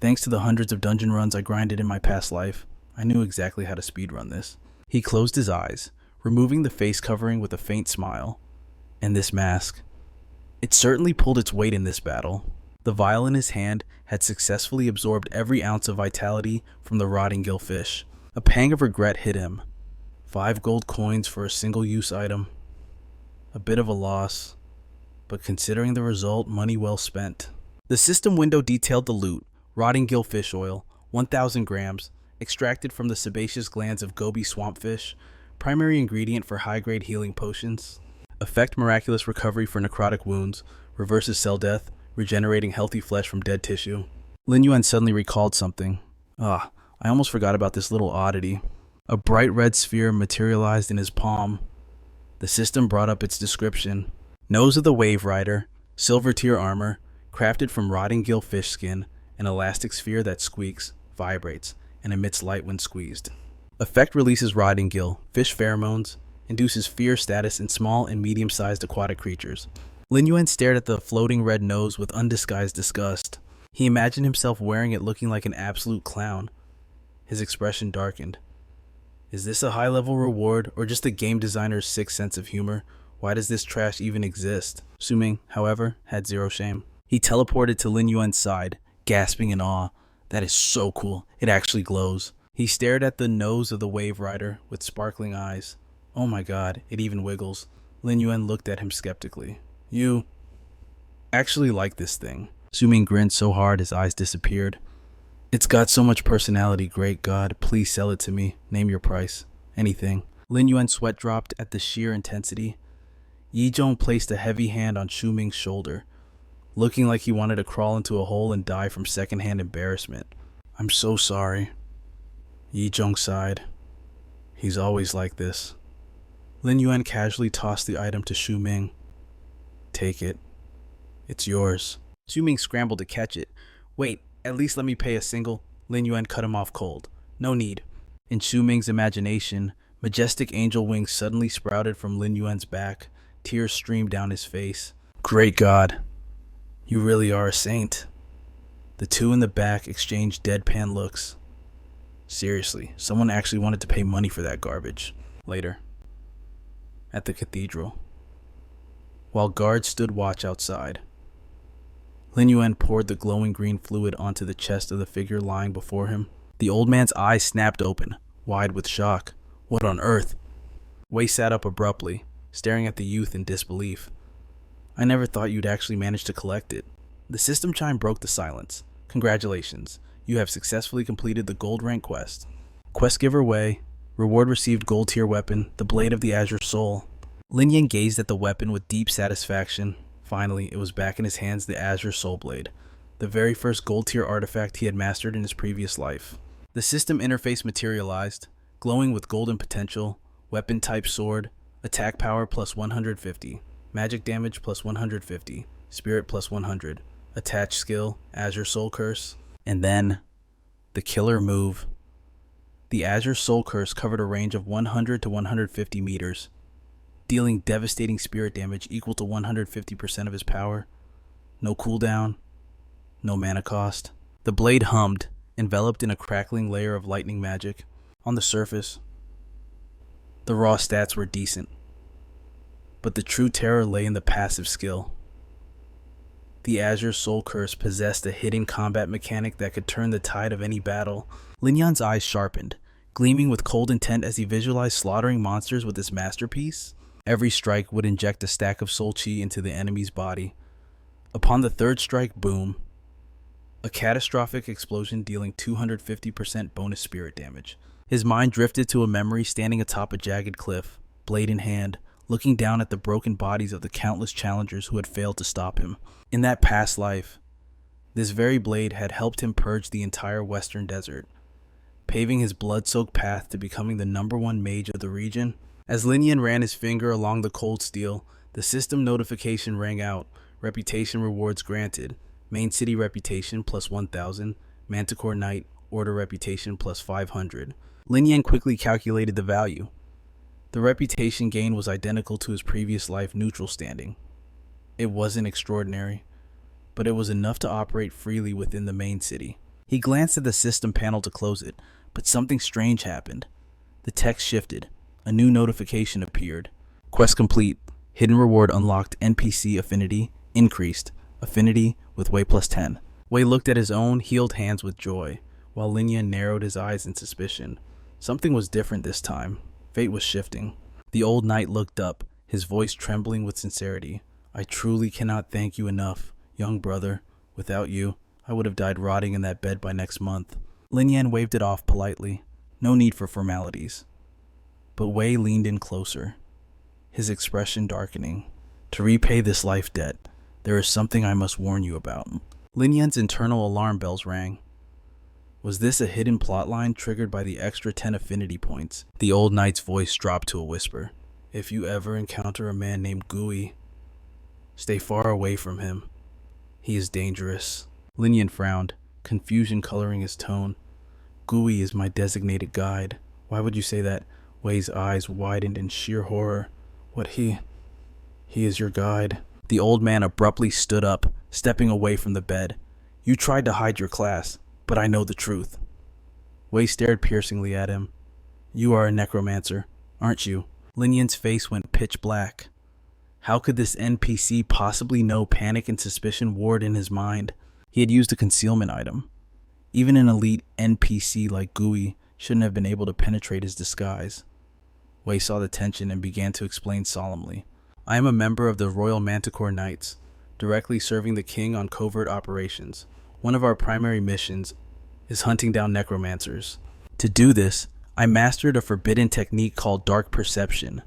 Thanks to the hundreds of dungeon runs I grinded in my past life, I knew exactly how to speedrun this. He closed his eyes, removing the face covering with a faint smile. And this mask. It certainly pulled its weight in this battle. The vial in his hand had successfully absorbed every ounce of vitality from the rotting gillfish. A pang of regret hit him. 5 gold coins for a single-use item. A bit of a loss, but considering the result, money well spent. The system window detailed the loot: rotting gillfish oil, 1,000 grams, extracted from the sebaceous glands of goby swampfish, primary ingredient for high-grade healing potions. Effect: miraculous recovery for necrotic wounds, reverses cell death, regenerating healthy flesh from dead tissue. Lin Yuan suddenly recalled something. I almost forgot about this little oddity. A bright red sphere materialized in his palm. The system brought up its description. Nose of the Wave Rider, silver tier armor, crafted from rotting gillfish skin, an elastic sphere that squeaks, vibrates, and emits light when squeezed. Effect: releases rotting gill, fish pheromones, induces fear status in small and medium-sized aquatic creatures. Lin Yuan stared at the floating red nose with undisguised disgust. He imagined himself wearing it, looking like an absolute clown. His expression darkened. Is this a high-level reward, or just a game designer's sick sense of humor? Why does this trash even exist? Suming, however, had zero shame. He teleported to Lin Yuan's side, gasping in awe. That is so cool. It actually glows. He stared at the nose of the Wave Rider with sparkling eyes. Oh my god, it even wiggles. Lin Yuan looked at him skeptically. You actually like this thing? Suming grinned so hard his eyes disappeared. It's got so much personality, great god. Please sell it to me. Name your price. Anything. Lin Yuan's sweat dropped at the sheer intensity. Yi Zhong placed a heavy hand on Shuming's shoulder, looking like he wanted to crawl into a hole and die from secondhand embarrassment. I'm so sorry. Yi Zhong sighed. He's always like this. Lin Yuan casually tossed the item to Shuming. Take it. It's yours. Shuming scrambled to catch it. Wait, at least let me pay a single. Lin Yuan cut him off cold. No need. In Shuming's imagination, majestic angel wings suddenly sprouted from Lin Yuan's back. Tears streamed down his face. Great god. You really are a saint. The two in the back exchanged deadpan looks. Seriously, someone actually wanted to pay money for that garbage. Later. At the cathedral. While guards stood watch outside, Lin Yuan poured the glowing green fluid onto the chest of the figure lying before him. The old man's eyes snapped open, wide with shock. What on earth? Wei sat up abruptly, staring at the youth in disbelief. I never thought you'd actually manage to collect it. The system chime broke the silence. Congratulations, you have successfully completed the gold rank quest. Quest giver Wei. Reward received gold tier weapon, the blade of the Azure Soul. Lin Yuan gazed at the weapon with deep satisfaction. Finally, it was back in his hands, the Azure Soul blade, the very first gold tier artifact he had mastered in his previous life. The system interface materialized, glowing with golden potential, weapon type sword, attack power plus 150, magic damage plus 150, spirit plus 100, attached skill, Azure Soul Curse, and then the killer move. The Azure Soul Curse covered a range of 100 to 150 meters, dealing devastating spirit damage equal to 150% of his power. No cooldown, no mana cost. The blade hummed, enveloped in a crackling layer of lightning magic. On the surface, the raw stats were decent. But the true terror lay in the passive skill. The Azure Soul curse possessed a hidden combat mechanic that could turn the tide of any battle. Lin Yuan's eyes sharpened, gleaming with cold intent as he visualized slaughtering monsters with this masterpiece. Every strike would inject a stack of soul chi into the enemy's body. Upon the third strike, boom. A catastrophic explosion dealing 250% bonus spirit damage. His mind drifted to a memory standing atop a jagged cliff, blade in hand, looking down at the broken bodies of the countless challengers who had failed to stop him. In that past life, this very blade had helped him purge the entire western desert, paving his blood-soaked path to becoming the #1 mage of the region. As Lin Yuan ran his finger along the cold steel, the system notification rang out. Reputation rewards granted. Main city reputation plus 1000, Manticore Knight, order reputation plus 500. Lin Yuan quickly calculated the value. The reputation gain was identical to his previous life neutral standing. It wasn't extraordinary, but it was enough to operate freely within the main city. He glanced at the system panel to close it, but something strange happened. The text shifted. A new notification appeared. Quest complete. Hidden reward unlocked. NPC affinity increased. Affinity with Wei plus 10. Wei looked at his own healed hands with joy, while Lin Yuan narrowed his eyes in suspicion. Something was different this time. Fate was shifting. The old knight looked up, his voice trembling with sincerity. I truly cannot thank you enough, young brother. Without you, I would have died rotting in that bed by next month. Lin Yuan waved it off politely. No need for formalities. But Wei leaned in closer, his expression darkening. To repay this life debt, there is something I must warn you about. Lin Yuan's internal alarm bells rang. Was this a hidden plotline triggered by the extra 10 affinity points? The old knight's voice dropped to a whisper. If you ever encounter a man named Gui, stay far away from him. He is dangerous. Lin Yuan frowned, confusion coloring his tone. Gui is my designated guide. Why would you say that? Wei's eyes widened in sheer horror. What he is your guide. The old man abruptly stood up, stepping away from the bed. You tried to hide your class, but I know the truth. Wei stared piercingly at him. You are a necromancer, aren't you? Lin Yuan's face went pitch black. How could this NPC possibly know panic and suspicion warred in his mind? He had used a concealment item. Even an elite NPC like Gui shouldn't have been able to penetrate his disguise. Wei saw the tension and began to explain solemnly. I am a member of the Royal Manticore Knights, directly serving the king on covert operations. One of our primary missions is hunting down necromancers. To do this, I mastered a forbidden technique called dark perception.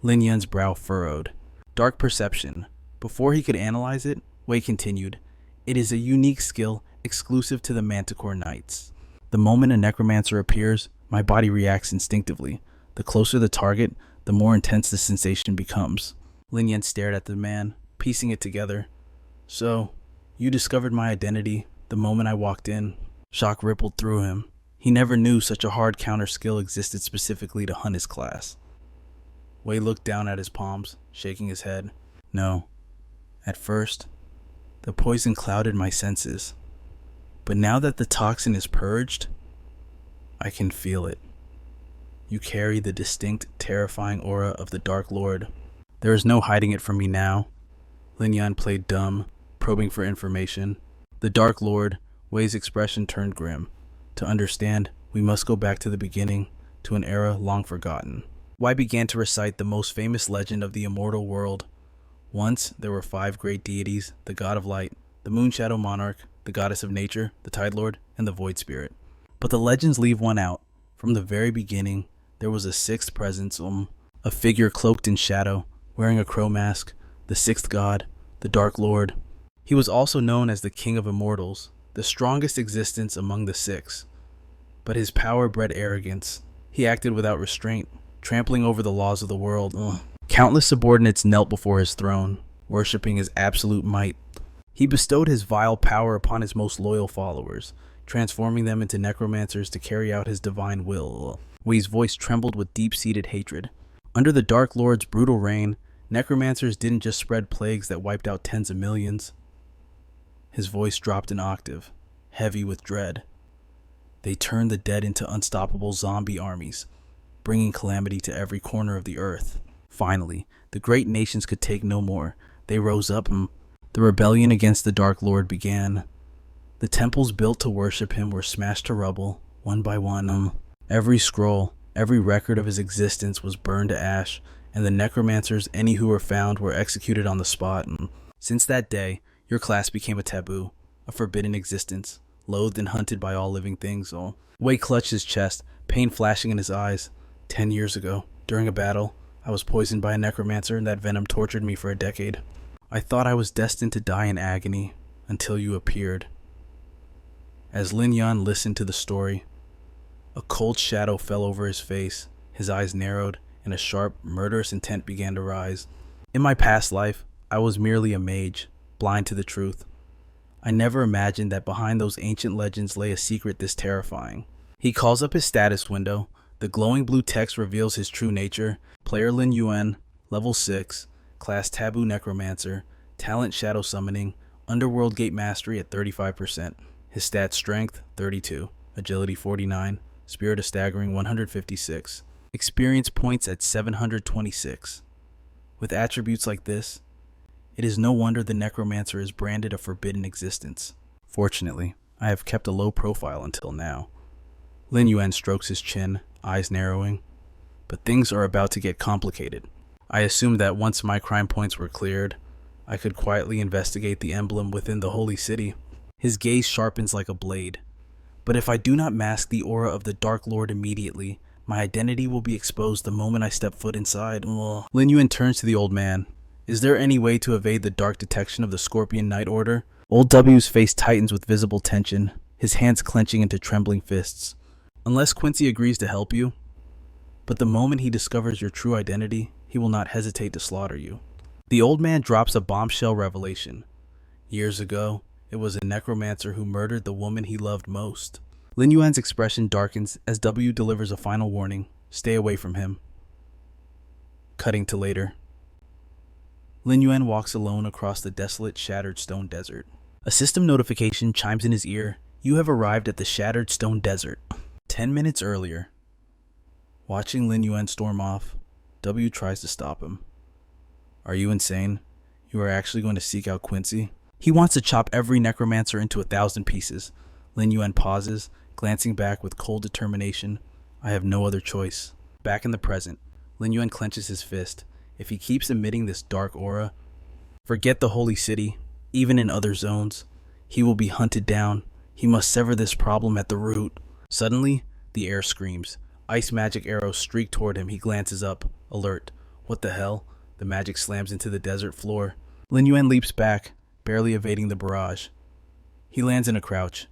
Lin Yuan's brow furrowed. Dark perception. Before he could analyze it, Wei continued, it is a unique skill exclusive to the Manticore Knights. The moment a necromancer appears, my body reacts instinctively. The closer the target, the more intense the sensation becomes. Lin Yuan stared at the man, piecing it together. So, you discovered my identity the moment I walked in. Shock rippled through him. He never knew such a hard counter skill existed specifically to hunt his class. Wei looked down at his palms, shaking his head. No. At first, the poison clouded my senses. But now that the toxin is purged, I can feel it. You carry the distinct, terrifying aura of the Dark Lord. There is no hiding it from me now. Lin Yuan played dumb, probing for information. The Dark Lord, Wei's expression turned grim. To understand, we must go back to the beginning, to an era long forgotten. Wei began to recite the most famous legend of the immortal world. Once, there were 5 great deities, the God of Light, the Moonshadow Monarch, the Goddess of Nature, the Tide Lord, and the Void Spirit. But the legends leave one out. From the very beginning, there was a 6th presence, a figure cloaked in shadow, wearing a crow mask, the 6th god, the Dark Lord. He was also known as the King of Immortals, the strongest existence among the 6. But his power bred arrogance. He acted without restraint, trampling over the laws of the world. Countless subordinates knelt before his throne, worshipping his absolute might. He bestowed his vile power upon his most loyal followers, transforming them into necromancers to carry out his divine will. Wei's voice trembled with deep-seated hatred. Under the Dark Lord's brutal reign, necromancers didn't just spread plagues that wiped out tens of millions. His voice dropped an octave, heavy with dread. They turned the dead into unstoppable zombie armies, bringing calamity to every corner of the earth. Finally, the great nations could take no more. They rose up and the rebellion against the Dark Lord began. The temples built to worship him were smashed to rubble, one by one. Every scroll, every record of his existence was burned to ash, and the necromancers, any who were found, were executed on the spot. Since that day, your class became a taboo, a forbidden existence, loathed and hunted by all living things. Wei clutched his chest, pain flashing in his eyes. 10 years ago, during a battle, I was poisoned by a necromancer, and that venom tortured me for a decade. I thought I was destined to die in agony until you appeared. As Lin Yuan listened to the story, a cold shadow fell over his face, his eyes narrowed, and a sharp, murderous intent began to rise. In my past life, I was merely a mage, blind to the truth. I never imagined that behind those ancient legends lay a secret this terrifying. He calls up his status window. The glowing blue text reveals his true nature. Player Lin Yuan, level 6, class Taboo Necromancer, talent Shadow Summoning, Underworld Gate Mastery at 35%. His stats Strength 32, Agility 49, Spirit of Staggering 156, Experience points at 726. With attributes like this, it is no wonder the Necromancer is branded a forbidden existence. Fortunately, I have kept a low profile until now. Lin Yuan strokes his chin, eyes narrowing. But things are about to get complicated. I assumed that once my crime points were cleared, I could quietly investigate the emblem within the holy city. His gaze sharpens like a blade. But if I do not mask the aura of the Dark Lord immediately, my identity will be exposed the moment I step foot inside. Lin Yuan turns to the old man. Is there any way to evade the dark detection of the Scorpion Knight Order? Old W's face tightens with visible tension, his hands clenching into trembling fists. Unless Quincy agrees to help you. But the moment he discovers your true identity, he will not hesitate to slaughter you. The old man drops a bombshell revelation. Years ago, it was a necromancer who murdered the woman he loved most. Lin Yuan's expression darkens as W delivers a final warning. Stay away from him. Cutting to later. Lin Yuan walks alone across the desolate, shattered stone desert. A system notification chimes in his ear. You have arrived at the shattered stone desert. 10 minutes earlier. Watching Lin Yuan storm off, W tries to stop him. Are you insane? You are actually going to seek out Quincy? He wants to chop every necromancer into 1,000 pieces. Lin Yuan pauses, glancing back with cold determination. I have no other choice. Back in the present, Lin Yuan clenches his fist. If he keeps emitting this dark aura, forget the holy city, even in other zones. He will be hunted down. He must sever this problem at the root. Suddenly, the air screams. Ice magic arrows streak toward him. He glances up, alert. What the hell? The magic slams into the desert floor. Lin Yuan leaps back, barely evading the barrage. He lands in a crouch,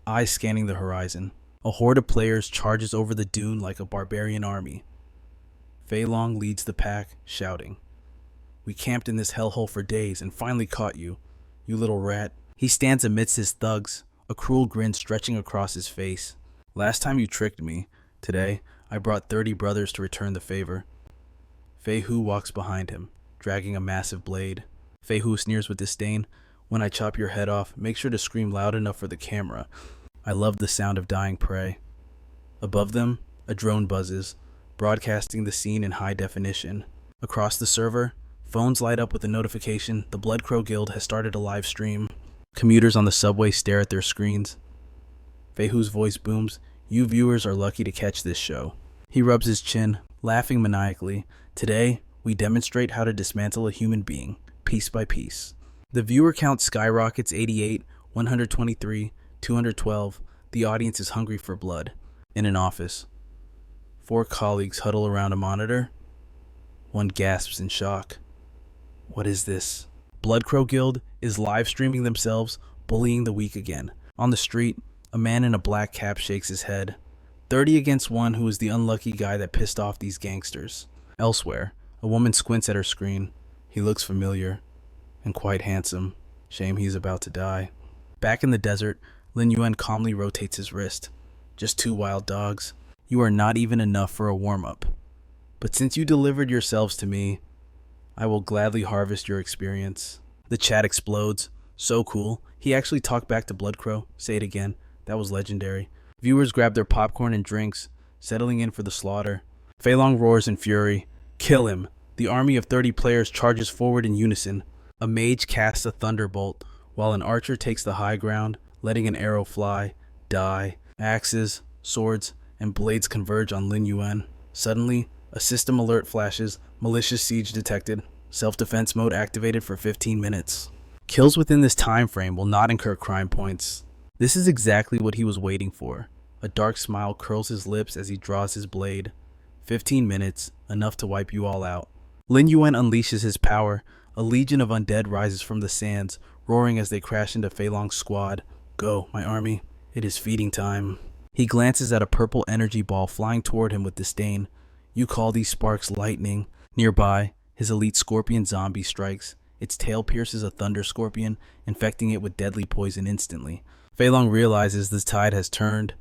eyes scanning the horizon. A horde of players charges over the dune like a barbarian army. Fei Long leads the pack, shouting, We camped in this hellhole for days and finally caught you, you little rat. He stands amidst his thugs, a cruel grin stretching across his face. Last time you tricked me. Today, I brought 30 brothers to return the favor. Fei Hu walks behind him, dragging a massive blade. Fei Hu sneers with disdain. When I chop your head off, make sure to scream loud enough for the camera. I love the sound of dying prey. Above them, a drone buzzes, broadcasting the scene in high definition. Across the server, phones light up with a notification. The Blood Crow Guild has started a live stream. Commuters on the subway stare at their screens. Fei Hu's voice booms. You viewers are lucky to catch this show. He rubs his chin, laughing maniacally. Today, we demonstrate how to dismantle a human being, piece by piece. The viewer count skyrockets 88, 123, 212. The audience is hungry for blood. In an office, 4 colleagues huddle around a monitor. One gasps in shock. What is this? Blood Crow Guild is live streaming themselves, bullying the weak again. On the street, a man in a black cap shakes his head. 30 against 1 who is the unlucky guy that pissed off these gangsters. Elsewhere, a woman squints at her screen. He looks familiar and quite handsome. Shame he's about to die. Back in the desert, Lin Yuan calmly rotates his wrist. Just 2 wild dogs. You are not even enough for a warm-up. But since you delivered yourselves to me, I will gladly harvest your experience. The chat explodes. So cool. He actually talked back to Blood Crow. Say it again. That was legendary. Viewers grab their popcorn and drinks, settling in for the slaughter. Fei Long roars in fury. Kill him. The army of 30 players charges forward in unison. A mage casts a thunderbolt, while an archer takes the high ground, letting an arrow fly, die. Axes, swords, and blades converge on Lin Yuan. Suddenly, a system alert flashes, malicious siege detected, self-defense mode activated for 15 minutes. Kills within this time frame will not incur crime points. This is exactly what he was waiting for. A dark smile curls his lips as he draws his blade. 15 minutes, enough to wipe you all out. Lin Yuan unleashes his power. A legion of undead rises from the sands, roaring as they crash into Fei Long's squad. Go, my army. It is feeding time. He glances at a purple energy ball flying toward him with disdain. You call these sparks lightning. Nearby, his elite scorpion zombie strikes. Its tail pierces a thunder scorpion, infecting it with deadly poison instantly. Fei Long realizes the tide has turned.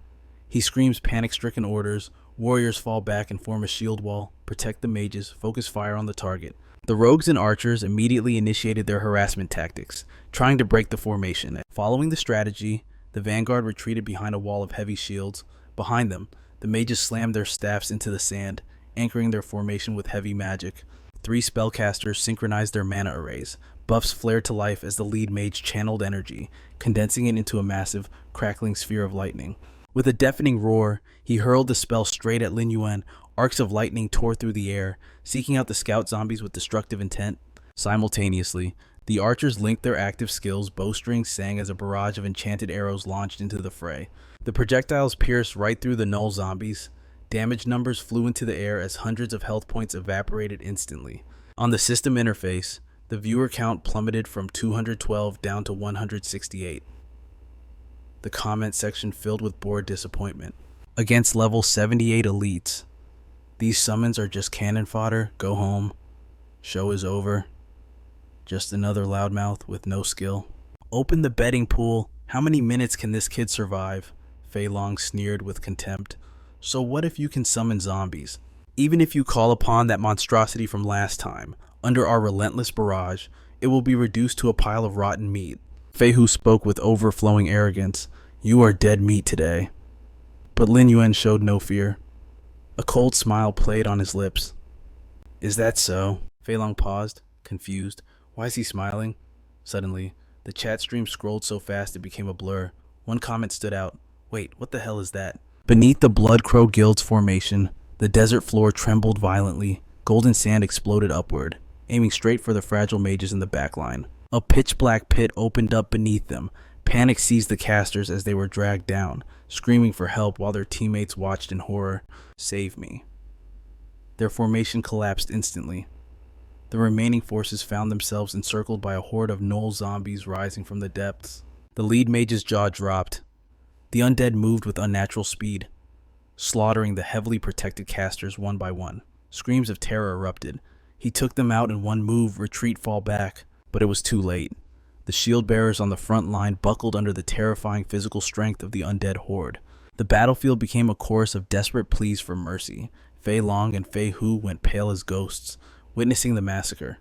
He screams panic-stricken orders. Warriors fall back and form a shield wall. Protect the mages. Focus fire on the target. The rogues and archers immediately initiated their harassment tactics, trying to break the formation. Following the strategy, the vanguard retreated behind a wall of heavy shields. Behind them, the mages slammed their staffs into the sand, anchoring their formation with heavy magic. 3 spellcasters synchronized their mana arrays. Buffs flared to life as the lead mage channeled energy, condensing it into a massive, crackling sphere of lightning. With a deafening roar, he hurled the spell straight at Lin Yuan. Arcs of lightning tore through the air, seeking out the scout zombies with destructive intent. Simultaneously, the archers linked their active skills. Bowstrings sang as a barrage of enchanted arrows launched into the fray. The projectiles pierced right through the null zombies. Damage numbers flew into the air as hundreds of health points evaporated instantly. On the system interface, the viewer count plummeted from 212 down to 168. The comment section filled with bored disappointment. Against level 78 elites. These summons are just cannon fodder. Go home. Show is over. Just another loudmouth with no skill. Open the betting pool. How many minutes can this kid survive? Fei Long sneered with contempt. So what if you can summon zombies? Even if you call upon that monstrosity from last time, under our relentless barrage, it will be reduced to a pile of rotten meat. Fei Hu spoke with overflowing arrogance. You are dead meat today. But Lin Yuan showed no fear. A cold smile played on his lips. Is that so? Fei Long paused, confused. Why is he smiling? Suddenly, the chat stream scrolled so fast it became a blur. One comment stood out. Wait, what the hell is that? Beneath the Blood Crow Guild's formation, the desert floor trembled violently. Golden sand exploded upward, aiming straight for the fragile mages in the backline. A pitch-black pit opened up beneath them. Panic seized the casters as they were dragged down, screaming for help while their teammates watched in horror. Save me. Their formation collapsed instantly. The remaining forces found themselves encircled by a horde of gnoll zombies rising from the depths. The lead mage's jaw dropped. The undead moved with unnatural speed, slaughtering the heavily protected casters one by one. Screams of terror erupted. He took them out in one move, retreat, fall back, but it was too late. The shield bearers on the front line buckled under the terrifying physical strength of the undead horde. The battlefield became a chorus of desperate pleas for mercy. Fei Long and Fei Hu went pale as ghosts, witnessing the massacre.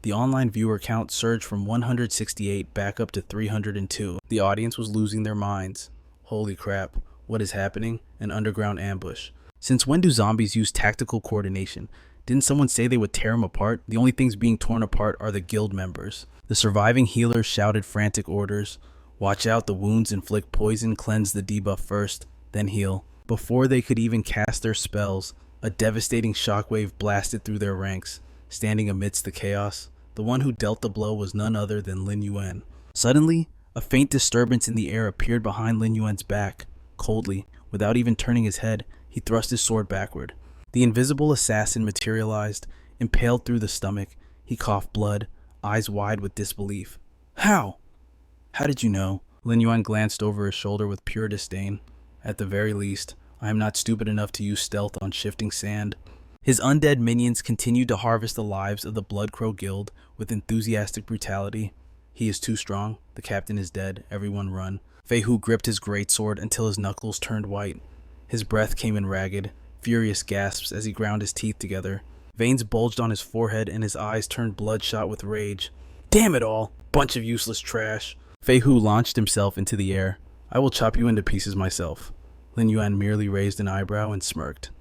The online viewer count surged from 168 back up to 302. The audience was losing their minds. Holy crap, what is happening? An underground ambush. Since when do zombies use tactical coordination? Didn't someone say they would tear them apart? The only things being torn apart are the guild members. The surviving healers shouted frantic orders. Watch out, the wounds inflict poison, cleanse the debuff first, then heal. Before they could even cast their spells, a devastating shockwave blasted through their ranks. Standing amidst the chaos, the one who dealt the blow was none other than Lin Yuan. Suddenly, a faint disturbance in the air appeared behind Lin Yuan's back. Coldly, without even turning his head, he thrust his sword backward. The invisible assassin materialized, impaled through the stomach. He coughed blood, eyes wide with disbelief. How? How did you know? Lin Yuan glanced over his shoulder with pure disdain. At the very least, I am not stupid enough to use stealth on shifting sand. His undead minions continued to harvest the lives of the Blood Crow Guild with enthusiastic brutality. He is too strong. The captain is dead. Everyone run. Fei Hu gripped his greatsword until his knuckles turned white. His breath came in ragged, furious gasps as he ground his teeth together. Veins bulged on his forehead and his eyes turned bloodshot with rage. Damn it all! Bunch of useless trash! Fei Hu launched himself into the air. I will chop you into pieces myself. Lin Yuan merely raised an eyebrow and smirked.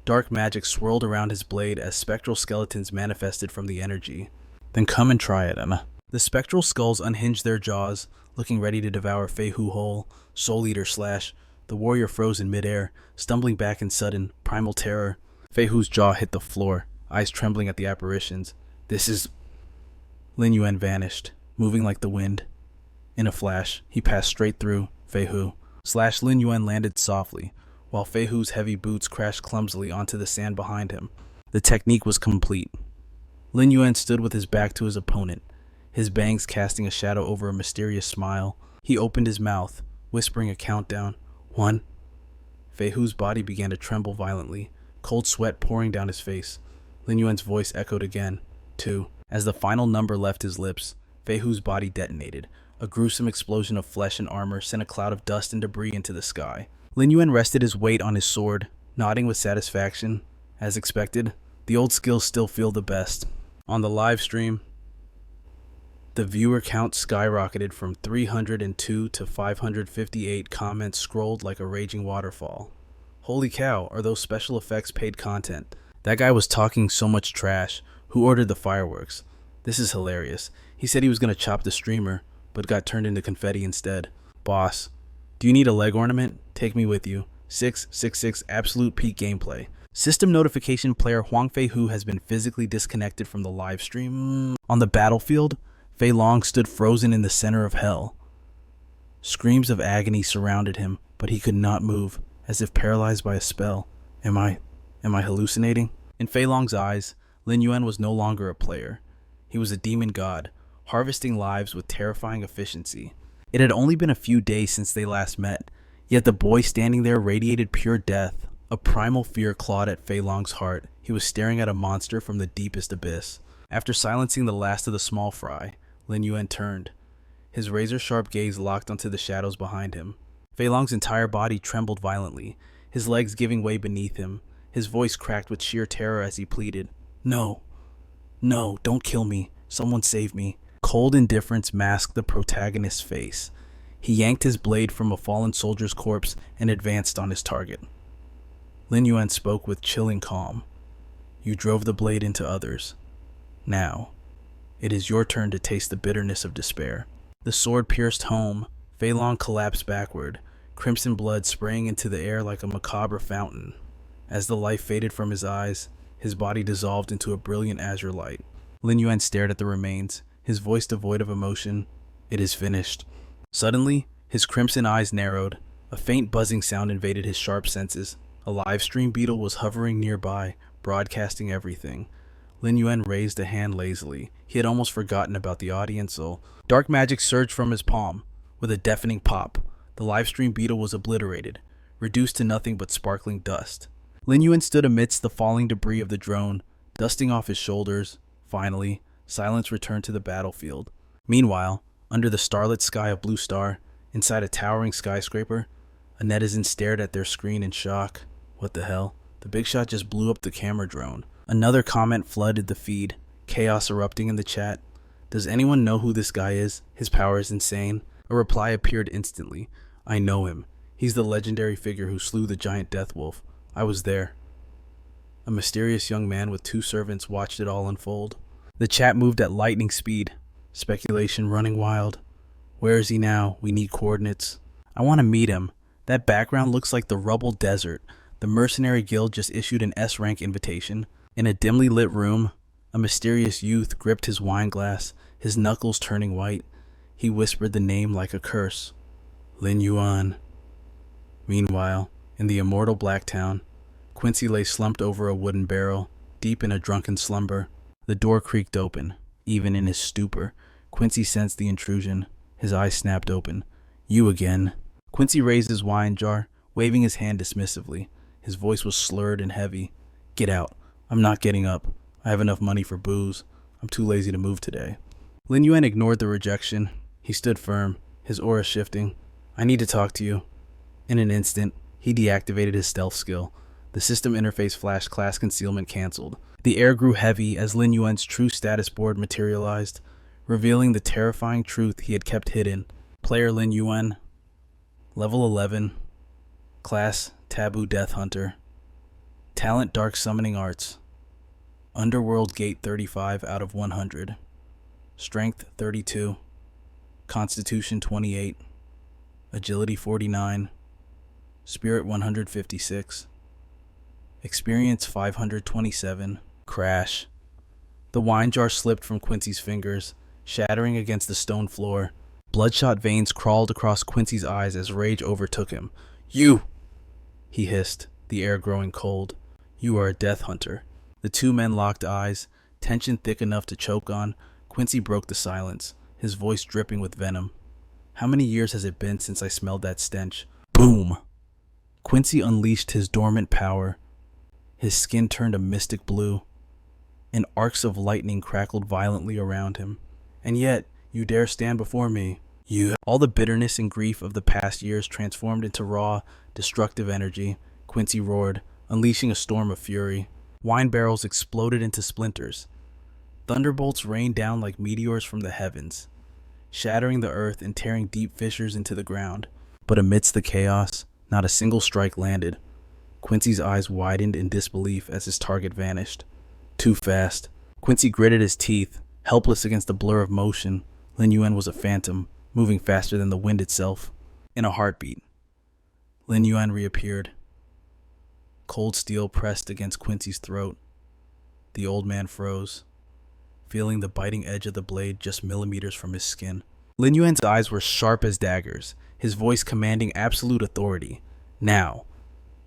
Dark magic swirled around his blade as spectral skeletons manifested from the energy. Then come and try it, Emma. The spectral skulls unhinged their jaws, looking ready to devour Fei Hu whole. Soul Eater slash. The warrior froze in midair, stumbling back in sudden, primal terror. Fei Hu's jaw hit the floor, eyes trembling at the apparitions. This is... Lin Yuan vanished, moving like the wind. In a flash, he passed straight through Fei Hu. Lin Yuan landed softly, while Fei Hu's heavy boots crashed clumsily onto the sand behind him. The technique was complete. Lin Yuan stood with his back to his opponent, his bangs casting a shadow over a mysterious smile. He opened his mouth, whispering a countdown. 1. Fei Hu's body began to tremble violently, cold sweat pouring down his face. Lin Yuan's voice echoed again. 2. As the final number left his lips, Fei Hu's body detonated. A gruesome explosion of flesh and armor sent a cloud of dust and debris into the sky. Lin Yuan rested his weight on his sword, nodding with satisfaction. As expected, the old skills still feel the best. On the live stream, the viewer count skyrocketed from 302 to 558. Comments scrolled like a raging waterfall. Holy cow, are those special effects paid content? That guy was talking so much trash. Who ordered the fireworks? This is hilarious. He said he was going to chop the streamer, but got turned into confetti instead. Boss, do you need a leg ornament? Take me with you. 666 absolute peak gameplay. System notification: player Huang Fei Hu has been physically disconnected from the live stream. On the battlefield, Fei Long stood frozen in the center of hell. Screams of agony surrounded him, but he could not move, as if paralyzed by a spell. Am I hallucinating? In Fei Long's eyes, Lin Yuan was no longer a player. He was a demon god, harvesting lives with terrifying efficiency. It had only been a few days since they last met, yet the boy standing there radiated pure death. A primal fear clawed at Fei Long's heart. He was staring at a monster from the deepest abyss. After silencing the last of the small fry, Lin Yuan turned. His razor-sharp gaze locked onto the shadows behind him. Fei Long's entire body trembled violently, his legs giving way beneath him. His voice cracked with sheer terror as he pleaded, No, don't kill me. Someone save me. Cold indifference masked the protagonist's face. He yanked his blade from a fallen soldier's corpse and advanced on his target. Lin Yuan spoke with chilling calm. You drove the blade into others. Now, it is your turn to taste the bitterness of despair. The sword pierced home. Fei Long collapsed backward, crimson blood spraying into the air like a macabre fountain. As the life faded from his eyes, his body dissolved into a brilliant azure light. Lin Yuan stared at the remains, his voice devoid of emotion. It is finished. Suddenly, his crimson eyes narrowed. A faint buzzing sound invaded his sharp senses. A live stream beetle was hovering nearby, broadcasting everything. Lin Yuan raised a hand lazily. He had almost forgotten about the audience soul. Dark magic surged from his palm. With a deafening pop, the live stream beetle was obliterated, reduced to nothing but sparkling dust. Lin Yuan stood amidst the falling debris of the drone, dusting off his shoulders. Finally, silence returned to the battlefield. Meanwhile, under the starlit sky of Blue Star, inside a towering skyscraper, a netizen stared at their screen in shock. What the hell? The big shot just blew up the camera drone. Another comment flooded the feed, chaos erupting in the chat. Does anyone know who this guy is? His power is insane. A reply appeared instantly. I know him. He's the legendary figure who slew the giant death wolf. I was there. A mysterious young man with 2 servants watched it all unfold. The chat moved at lightning speed. Speculation running wild. Where is he now? We need coordinates. I want to meet him. That background looks like the rubble desert. The mercenary guild just issued an S-rank invitation. In a dimly lit room, a mysterious youth gripped his wine glass, his knuckles turning white. He whispered the name like a curse. Lin Yuan. Meanwhile, in the immortal Blacktown, Quincy lay slumped over a wooden barrel, deep in a drunken slumber. The door creaked open. Even in his stupor, Quincy sensed the intrusion. His eyes snapped open. You again. Quincy raised his wine jar, waving his hand dismissively. His voice was slurred and heavy. Get out. I'm not getting up. I have enough money for booze. I'm too lazy to move today. Lin Yuan ignored the rejection. He stood firm, his aura shifting. I need to talk to you. In an instant, he deactivated his stealth skill. The system interface flashed class concealment cancelled. The air grew heavy as Lin Yuan's true status board materialized, revealing the terrifying truth he had kept hidden. Player Lin Yuan, level 11, class Taboo Death Hunter, Talent Dark Summoning Arts. Underworld Gate 35 out of 100. Strength 32. Constitution 28. Agility 49. Spirit 156. Experience 527. Crash. The wine jar slipped from Quincy's fingers, shattering against the stone floor. Bloodshot veins crawled across Quincy's eyes as rage overtook him. "You!" he hissed, the air growing cold. "You are a death hunter." The two men locked eyes, tension thick enough to choke on. Quincy broke the silence, his voice dripping with venom. "How many years has it been since I smelled that stench?" Boom! Quincy unleashed his dormant power. His skin turned a mystic blue, and arcs of lightning crackled violently around him. "And yet, you dare stand before me. You..." All the bitterness and grief of the past years transformed into raw, destructive energy. Quincy roared, unleashing a storm of fury. Wine barrels exploded into splinters. Thunderbolts rained down like meteors from the heavens, shattering the earth and tearing deep fissures into the ground. But amidst the chaos, not a single strike landed. Quincy's eyes widened in disbelief as his target vanished. Too fast. Quincy gritted his teeth, helpless against the blur of motion. Lin Yuan was a phantom, moving faster than the wind itself. In a heartbeat, Lin Yuan reappeared. Cold steel pressed against Quincy's throat. The old man froze, feeling the biting edge of the blade just millimeters from his skin. Lin Yuan's eyes were sharp as daggers, his voice commanding absolute authority. "Now,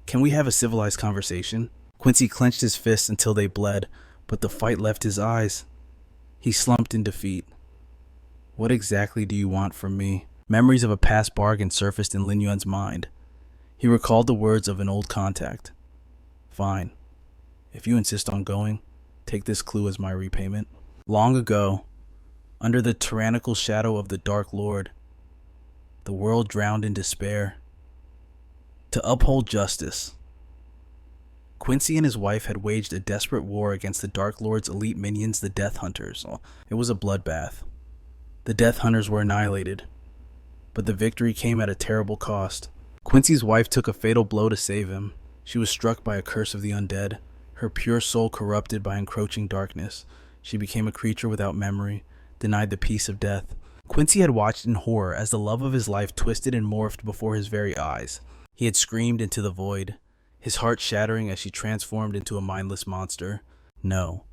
can we have a civilized conversation?" Quincy clenched his fists until they bled, but the fight left his eyes. He slumped in defeat. "What exactly do you want from me?" Memories of a past bargain surfaced in Lin Yuan's mind. He recalled the words of an old contact. "Fine. If you insist on going, take this clue as my repayment." Long ago, under the tyrannical shadow of the Dark Lord, the world drowned in despair. To uphold justice, Quincy and his wife had waged a desperate war against the Dark Lord's elite minions, the Death Hunters. It was a bloodbath. The Death Hunters were annihilated, but the victory came at a terrible cost. Quincy's wife took a fatal blow to save him. She was struck by a curse of the undead, her pure soul corrupted by encroaching darkness. She became a creature without memory, denied the peace of death. Quincy had watched in horror as the love of his life twisted and morphed before his very eyes. He had screamed into the void, his heart shattering as she transformed into a mindless monster. No.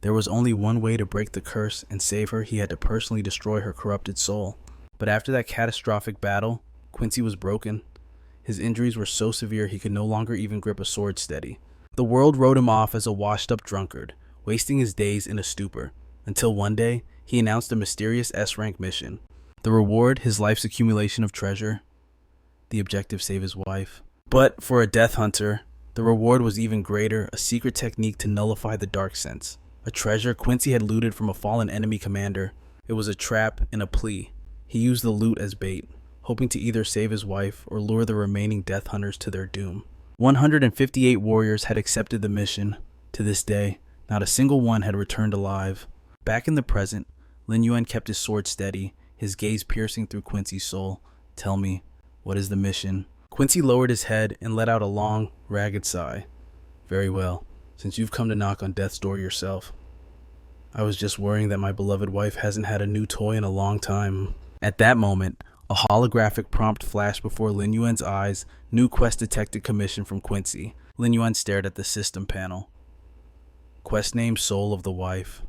There was only one way to break the curse and save her. He had to personally destroy her corrupted soul. But after that catastrophic battle, Quincy was broken. His injuries were so severe he could no longer even grip a sword steady. The world wrote him off as a washed-up drunkard, wasting his days in a stupor, until one day, he announced a mysterious S-rank mission. The reward, his life's accumulation of treasure. The objective, save his wife. But for a death hunter, the reward was even greater, a secret technique to nullify the dark sense. A treasure Quincy had looted from a fallen enemy commander. It was a trap and a plea. He used the loot as bait, hoping to either save his wife or lure the remaining death hunters to their doom. 158 warriors had accepted the mission. To this day, not a single one had returned alive. Back in the present, Lin Yuan kept his sword steady, his gaze piercing through Quincy's soul. "Tell me, what is the mission?" Quincy lowered his head and let out a long, ragged sigh. "Very well, since you've come to knock on death's door yourself. I was just worrying that my beloved wife hasn't had a new toy in a long time." At that moment, a holographic prompt flashed before Lin Yuan's eyes. New quest detected commission from Quincy. Lin Yuan stared at the system panel. Quest name, Soul of the Wife.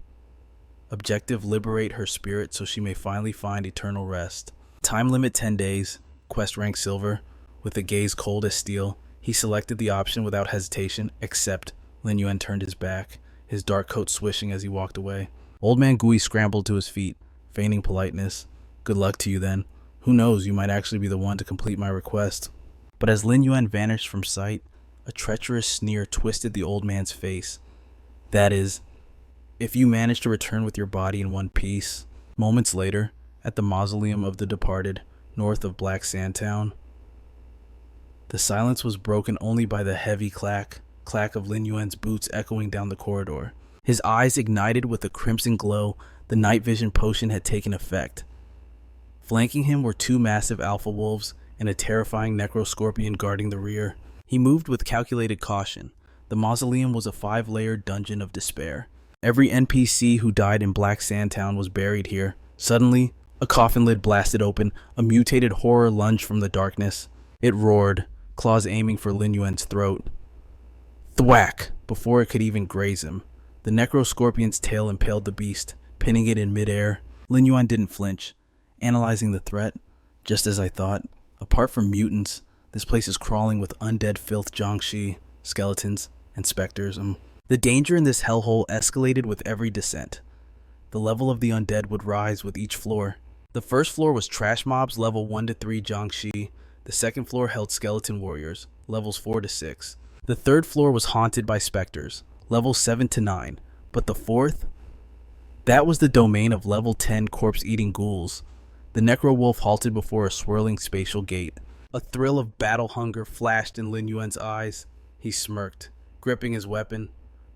Objective, liberate her spirit so she may finally find eternal rest. Time limit 10 days. Quest rank silver. With a gaze cold as steel, he selected the option without hesitation. Accept. Lin Yuan turned his back, his dark coat swishing as he walked away. Old man Gui scrambled to his feet, feigning politeness. "Good luck to you then. Who knows, you might actually be the one to complete my request." But as Lin Yuan vanished from sight, a treacherous sneer twisted the old man's face. "That is, if you manage to return with your body in one piece." Moments later, at the mausoleum of the departed, north of Black Sandtown, the silence was broken only by the heavy clack of Lin Yuan's boots echoing down the corridor. His eyes ignited with a crimson glow. The night vision potion had taken effect. Flanking him were two massive alpha wolves and a terrifying necroscorpion guarding the rear. He moved with calculated caution, The mausoleum was a 5-layered dungeon of despair. Every NPC who died in Black Sandtown was buried here. Suddenly, a coffin lid blasted open, a mutated horror lunged from the darkness. It roared, claws aiming for Lin Yuan's throat. Thwack! Before it could even graze him. The necro-scorpion's tail impaled the beast, pinning it in midair. Lin Yuan didn't flinch, analyzing the threat. Just as I thought, apart from mutants, this place is crawling with undead filth Jiangshi, skeletons, and specters. The danger in this hellhole escalated with every descent. The level of the undead would rise with each floor. The first floor was trash mobs, level 1 to 3 Jiangshi. The second floor held skeleton warriors, levels 4 to 6. The third floor was haunted by specters, levels 7 to 9. But the fourth? That was the domain of level 10 corpse-eating ghouls. The necro-wolf halted before a swirling spatial gate. A thrill of battle hunger flashed in Lin Yuan's eyes. He smirked, gripping his weapon.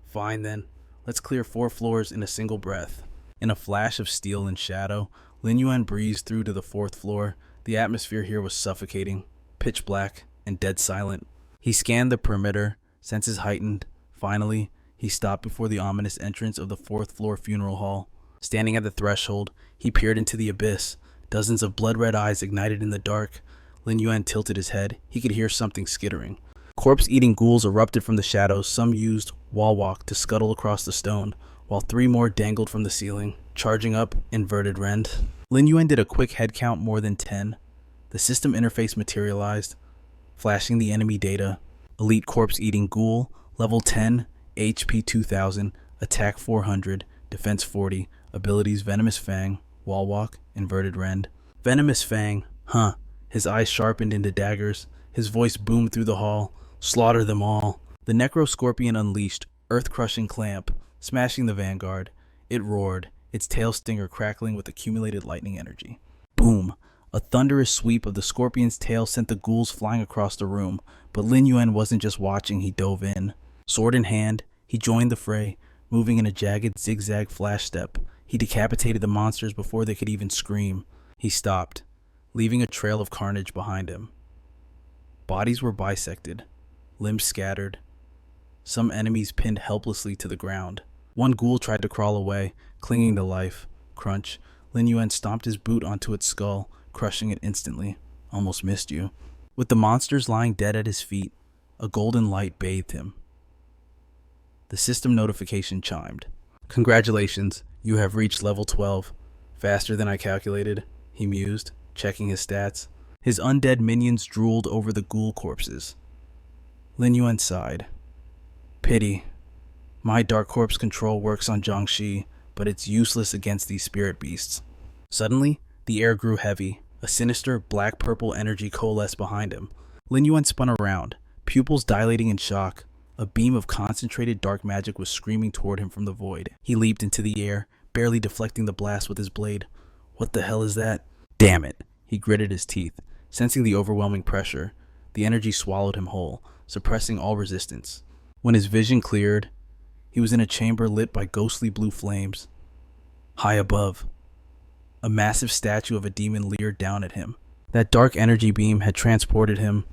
Fine then, let's clear 4 floors in a single breath. In a flash of steel and shadow, Lin Yuan breezed through to the 4th floor. The atmosphere here was suffocating, pitch black, and dead silent. He scanned the perimeter, senses heightened. Finally, he stopped before the ominous entrance of the 4th floor funeral hall. Standing at the threshold, he peered into the abyss. Dozens of blood-red eyes ignited in the dark. Lin Yuan tilted his head. He could hear something skittering. Corpse-eating ghouls erupted from the shadows. Some used wall walk to scuttle across the stone, while 3 more dangled from the ceiling, charging up inverted rend. Lin Yuan did a quick head count, more than 10. The system interface materialized, flashing the enemy data. Elite corpse-eating ghoul, level 10, HP 2000, attack 400, defense 40, abilities Venomous Fang, wall walk, inverted rend. Venomous Fang, huh. His eyes sharpened into daggers. His voice boomed through the hall. Slaughter them all. The necro-scorpion unleashed, earth-crushing clamp, smashing the vanguard. It roared, its tail stinger crackling with accumulated lightning energy. Boom! A thunderous sweep of the scorpion's tail sent the ghouls flying across the room, but Lin Yuan wasn't just watching, he dove in. Sword in hand, he joined the fray, moving in a jagged zigzag flash step. He decapitated the monsters before they could even scream. He stopped, leaving a trail of carnage behind him. Bodies were bisected, limbs scattered, some enemies pinned helplessly to the ground. One ghoul tried to crawl away, clinging to life. Crunch. Lin Yuan stomped his boot onto its skull, crushing it instantly. Almost missed you. With the monsters lying dead at his feet, a golden light bathed him. The system notification chimed. Congratulations, you have reached level 12. Faster than I calculated, he mused, checking his stats. His undead minions drooled over the ghoul corpses. Lin Yuan sighed. Pity. My dark corpse control works on Jiangshi, but it's useless against these spirit beasts. Suddenly, the air grew heavy. A sinister, black-purple energy coalesced behind him. Lin Yuan spun around, pupils dilating in shock. A beam of concentrated dark magic was screaming toward him from the void. He leaped into the air, barely deflecting the blast with his blade. What the hell is that? Damn it! He gritted his teeth, sensing the overwhelming pressure. The energy swallowed him whole, suppressing all resistance. When his vision cleared, he was in a chamber lit by ghostly blue flames. High above, a massive statue of a demon leered down at him. That dark energy beam had transported him.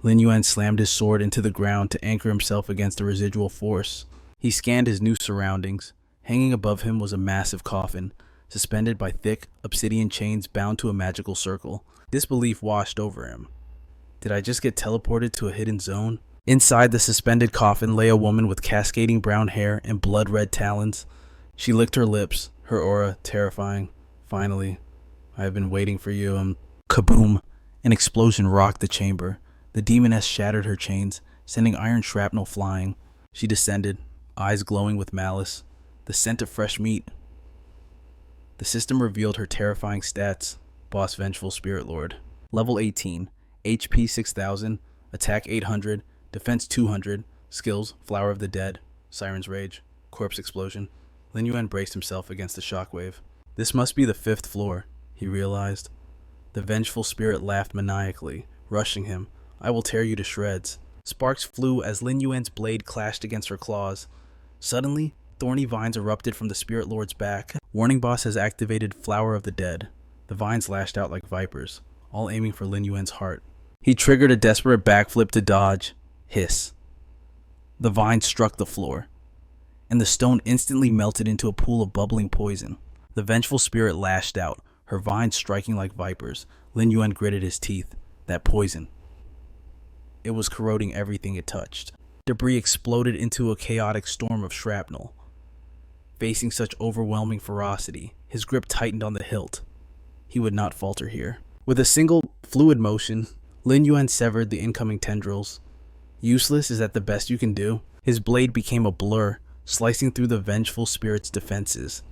Lin Yuan slammed his sword into the ground to anchor himself against the residual force. He scanned his new surroundings. Hanging above him was a massive coffin, suspended by thick, obsidian chains bound to a magical circle. Disbelief washed over him. Did I just get teleported to a hidden zone? Inside the suspended coffin lay a woman with cascading brown hair and blood-red talons. She licked her lips, her aura terrifying. Finally, I have been waiting for you. Kaboom! An explosion rocked the chamber. The demoness shattered her chains, sending iron shrapnel flying. She descended, eyes glowing with malice. The scent of fresh meat. The system revealed her terrifying stats. Boss Vengeful Spirit Lord. Level 18. HP 6000. Attack 800. Defense 200. Skills Flower of the Dead. Siren's Rage. Corpse Explosion. Lin Yuan braced himself against the shockwave. This must be the 5th floor, he realized. The vengeful spirit laughed maniacally, rushing him. I will tear you to shreds. Sparks flew as Lin Yuan's blade clashed against her claws. Suddenly, thorny vines erupted from the Spirit Lord's back. Warning Boss has activated Flower of the Dead. The vines lashed out like vipers, all aiming for Lin Yuan's heart. He triggered a desperate backflip to dodge. Hiss. The vine struck the floor, and the stone instantly melted into a pool of bubbling poison. The vengeful spirit lashed out, her vines striking like vipers. Lin Yuan gritted his teeth. That poison. It was corroding everything it touched. Debris exploded into a chaotic storm of shrapnel. Facing such overwhelming ferocity, his grip tightened on the hilt. He would not falter here. With a single fluid motion, Lin Yuan severed the incoming tendrils. Useless, is that the best you can do? His blade became a blur, slicing through the vengeful spirit's defenses.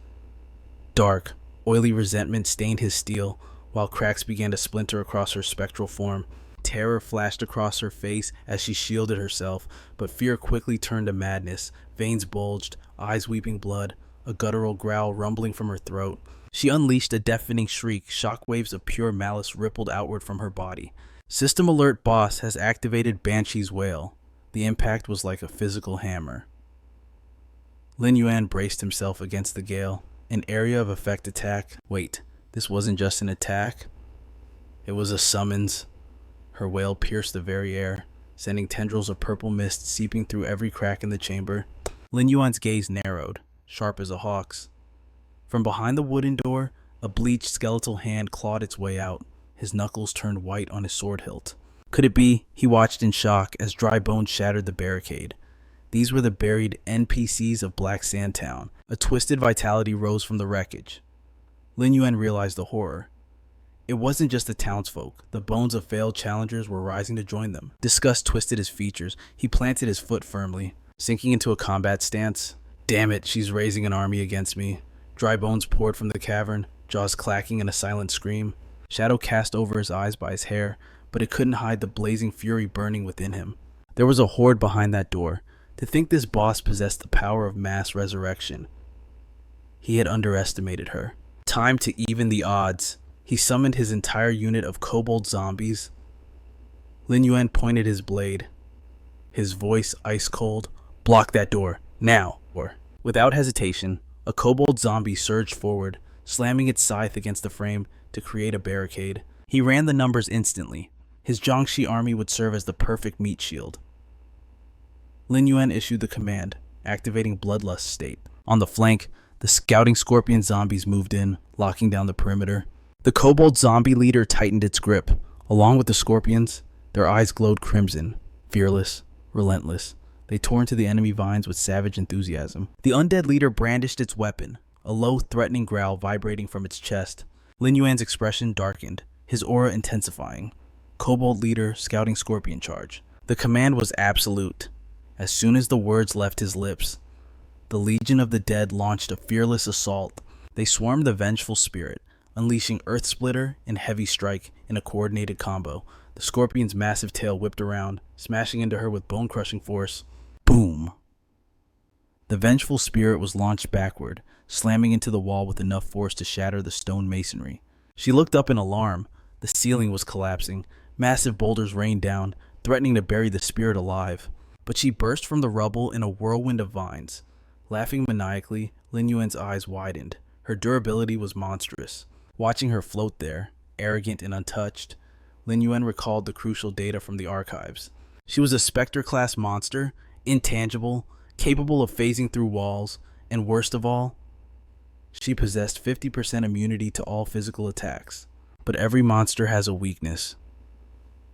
Dark, oily resentment stained his steel, while cracks began to splinter across her spectral form. Terror flashed across her face as she shielded herself, but fear quickly turned to madness. Veins bulged, eyes weeping blood, a guttural growl rumbling from her throat. She unleashed a deafening shriek. Shockwaves of pure malice rippled outward from her body. System alert boss has activated Banshee's wail. The impact was like a physical hammer. Lin Yuan braced himself against the gale. An area of effect attack. Wait, this wasn't just an attack. It was a summons. Her wail pierced the very air, sending tendrils of purple mist seeping through every crack in the chamber. Lin Yuan's gaze narrowed, sharp as a hawk's. From behind the wooden door, a bleached skeletal hand clawed its way out. His knuckles turned white on his sword hilt. Could it be? He watched in shock as dry bones shattered the barricade. These were the buried NPCs of Black Sandtown. A twisted vitality rose from the wreckage. Lin Yuan realized the horror. It wasn't just the townsfolk. The bones of failed challengers were rising to join them. Disgust twisted his features. He planted his foot firmly, sinking into a combat stance. Damn it, she's raising an army against me. Dry bones poured from the cavern, jaws clacking in a silent scream. Shadow cast over his eyes by his hair, but it couldn't hide the blazing fury burning within him. There was a horde behind that door. To think this boss possessed the power of mass resurrection. He had underestimated her. Time to even the odds. He summoned his entire unit of kobold zombies. Lin Yuan pointed his blade, his voice ice cold. Block that door, now! Without hesitation, a kobold zombie surged forward, slamming its scythe against the frame to create a barricade. He ran the numbers instantly. His Jiangxi army would serve as the perfect meat shield. Lin Yuan issued the command, activating Bloodlust State. On the flank, the scouting scorpion zombies moved in, locking down the perimeter. The kobold zombie leader tightened its grip. Along with the scorpions, their eyes glowed crimson, fearless, relentless. They tore into the enemy vines with savage enthusiasm. The undead leader brandished its weapon, a low, threatening growl vibrating from its chest. Lin Yuan's expression darkened, his aura intensifying. Kobold leader, scouting scorpion charge. The command was absolute. As soon as the words left his lips, the Legion of the Dead launched a fearless assault. They swarmed the vengeful spirit, unleashing Earth Splitter and Heavy Strike in a coordinated combo. The scorpion's massive tail whipped around, smashing into her with bone-crushing force. Boom! The vengeful spirit was launched backward, slamming into the wall with enough force to shatter the stone masonry. She looked up in alarm. The ceiling was collapsing. Massive boulders rained down, threatening to bury the spirit alive. But she burst from the rubble in a whirlwind of vines. Laughing maniacally, Lin Yuan's eyes widened. Her durability was monstrous. Watching her float there, arrogant and untouched, Lin Yuan recalled the crucial data from the archives. She was a Spectre-class monster, intangible, capable of phasing through walls, and worst of all, she possessed 50% immunity to all physical attacks. But every monster has a weakness.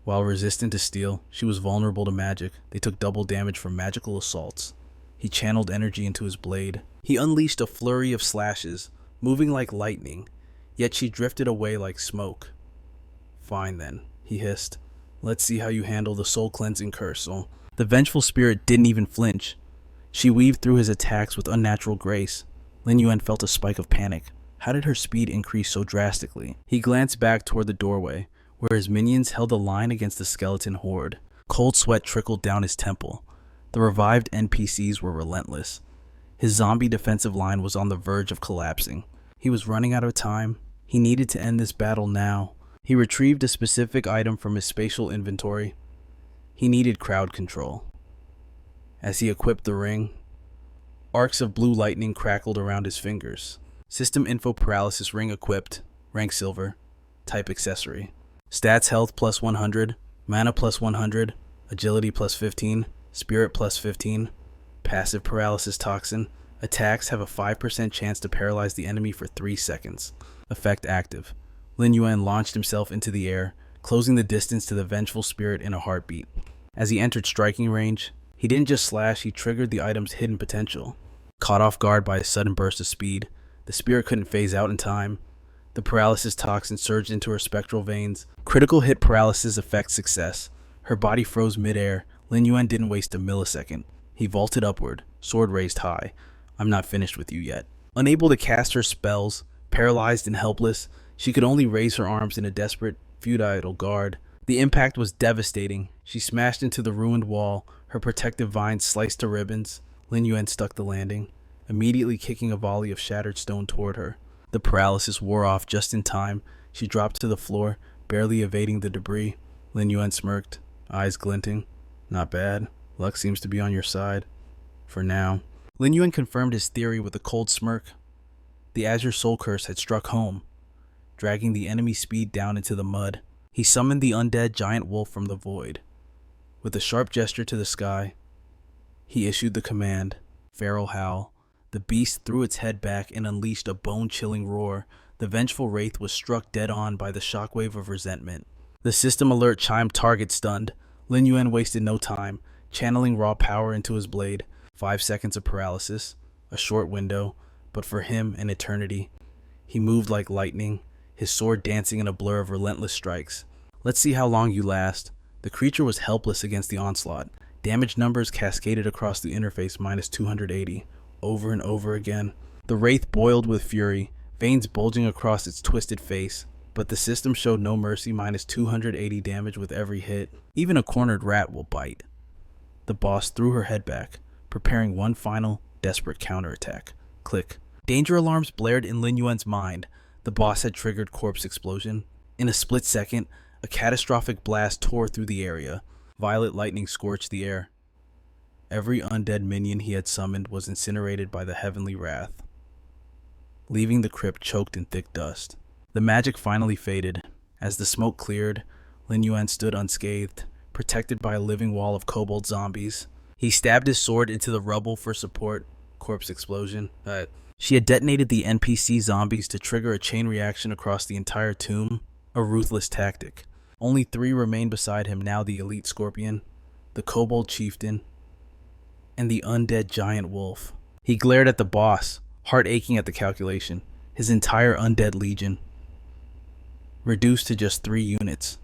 While resistant to steel, she was vulnerable to magic. They took double damage from magical assaults. He channeled energy into his blade. He unleashed a flurry of slashes, moving like lightning, yet she drifted away like smoke. Fine then, he hissed. Let's see how you handle the soul-cleansing curse. The vengeful spirit didn't even flinch. She weaved through his attacks with unnatural grace. Lin Yuan felt a spike of panic. How did her speed increase so drastically? He glanced back toward the doorway, where his minions held a line against the skeleton horde. Cold sweat trickled down his temple. The revived NPCs were relentless. His zombie defensive line was on the verge of collapsing. He was running out of time. He needed to end this battle now. He retrieved a specific item from his spatial inventory. He needed crowd control. As he equipped the ring, arcs of blue lightning crackled around his fingers. System info paralysis ring equipped, rank silver, type accessory. Stats health plus 100, mana plus 100, agility plus 15, Spirit plus 15. Passive paralysis toxin. Attacks have a 5% chance to paralyze the enemy for 3 seconds. Effect active. Lin Yuan launched himself into the air, closing the distance to the vengeful spirit in a heartbeat. As he entered striking range, he didn't just slash, he triggered the item's hidden potential. Caught off guard by a sudden burst of speed, the spirit couldn't phase out in time. The paralysis toxin surged into her spectral veins. Critical hit paralysis effect success. Her body froze midair. Lin Yuan didn't waste a millisecond. He vaulted upward, sword raised high. I'm not finished with you yet. Unable to cast her spells, paralyzed and helpless, she could only raise her arms in a desperate, futile guard. The impact was devastating. She smashed into the ruined wall, her protective vines sliced to ribbons. Lin Yuan stuck the landing, immediately kicking a volley of shattered stone toward her. The paralysis wore off just in time. She dropped to the floor, barely evading the debris. Lin Yuan smirked, eyes glinting. Not bad. Luck seems to be on your side. For now. Lin Yuan confirmed his theory with a cold smirk. The Azure Soul curse had struck home, dragging the enemy's speed down into the mud. He summoned the undead giant wolf from the void. With a sharp gesture to the sky, he issued the command, Feral Howl. The beast threw its head back and unleashed a bone-chilling roar. The vengeful wraith was struck dead on by the shockwave of resentment. The system alert chimed target stunned. Lin Yuan wasted no time, channeling raw power into his blade. 5 seconds of paralysis, a short window, but for him an eternity. He moved like lightning, his sword dancing in a blur of relentless strikes. Let's see how long you last. The creature was helpless against the onslaught. Damage numbers cascaded across the interface minus 280, over and over again. The wraith boiled with fury, veins bulging across its twisted face, but the system showed no mercy, minus 280 damage with every hit. Even a cornered rat will bite. The boss threw her head back, preparing one final, desperate counterattack. Click. Danger alarms blared in Lin Yuan's mind. The boss had triggered corpse explosion. In a split second, a catastrophic blast tore through the area. Violet lightning scorched the air. Every undead minion he had summoned was incinerated by the heavenly wrath, leaving the crypt choked in thick dust. The magic finally faded. As the smoke cleared, Lin Yuan stood unscathed, protected by a living wall of kobold zombies. He stabbed his sword into the rubble for support. Corpse explosion. She had detonated the NPC zombies to trigger a chain reaction across the entire tomb. A ruthless tactic. Only 3 remained beside him now: the elite scorpion, the kobold chieftain, and the undead giant wolf. He glared at the boss, heart aching at the calculation. His entire undead legion reduced to just 3 units.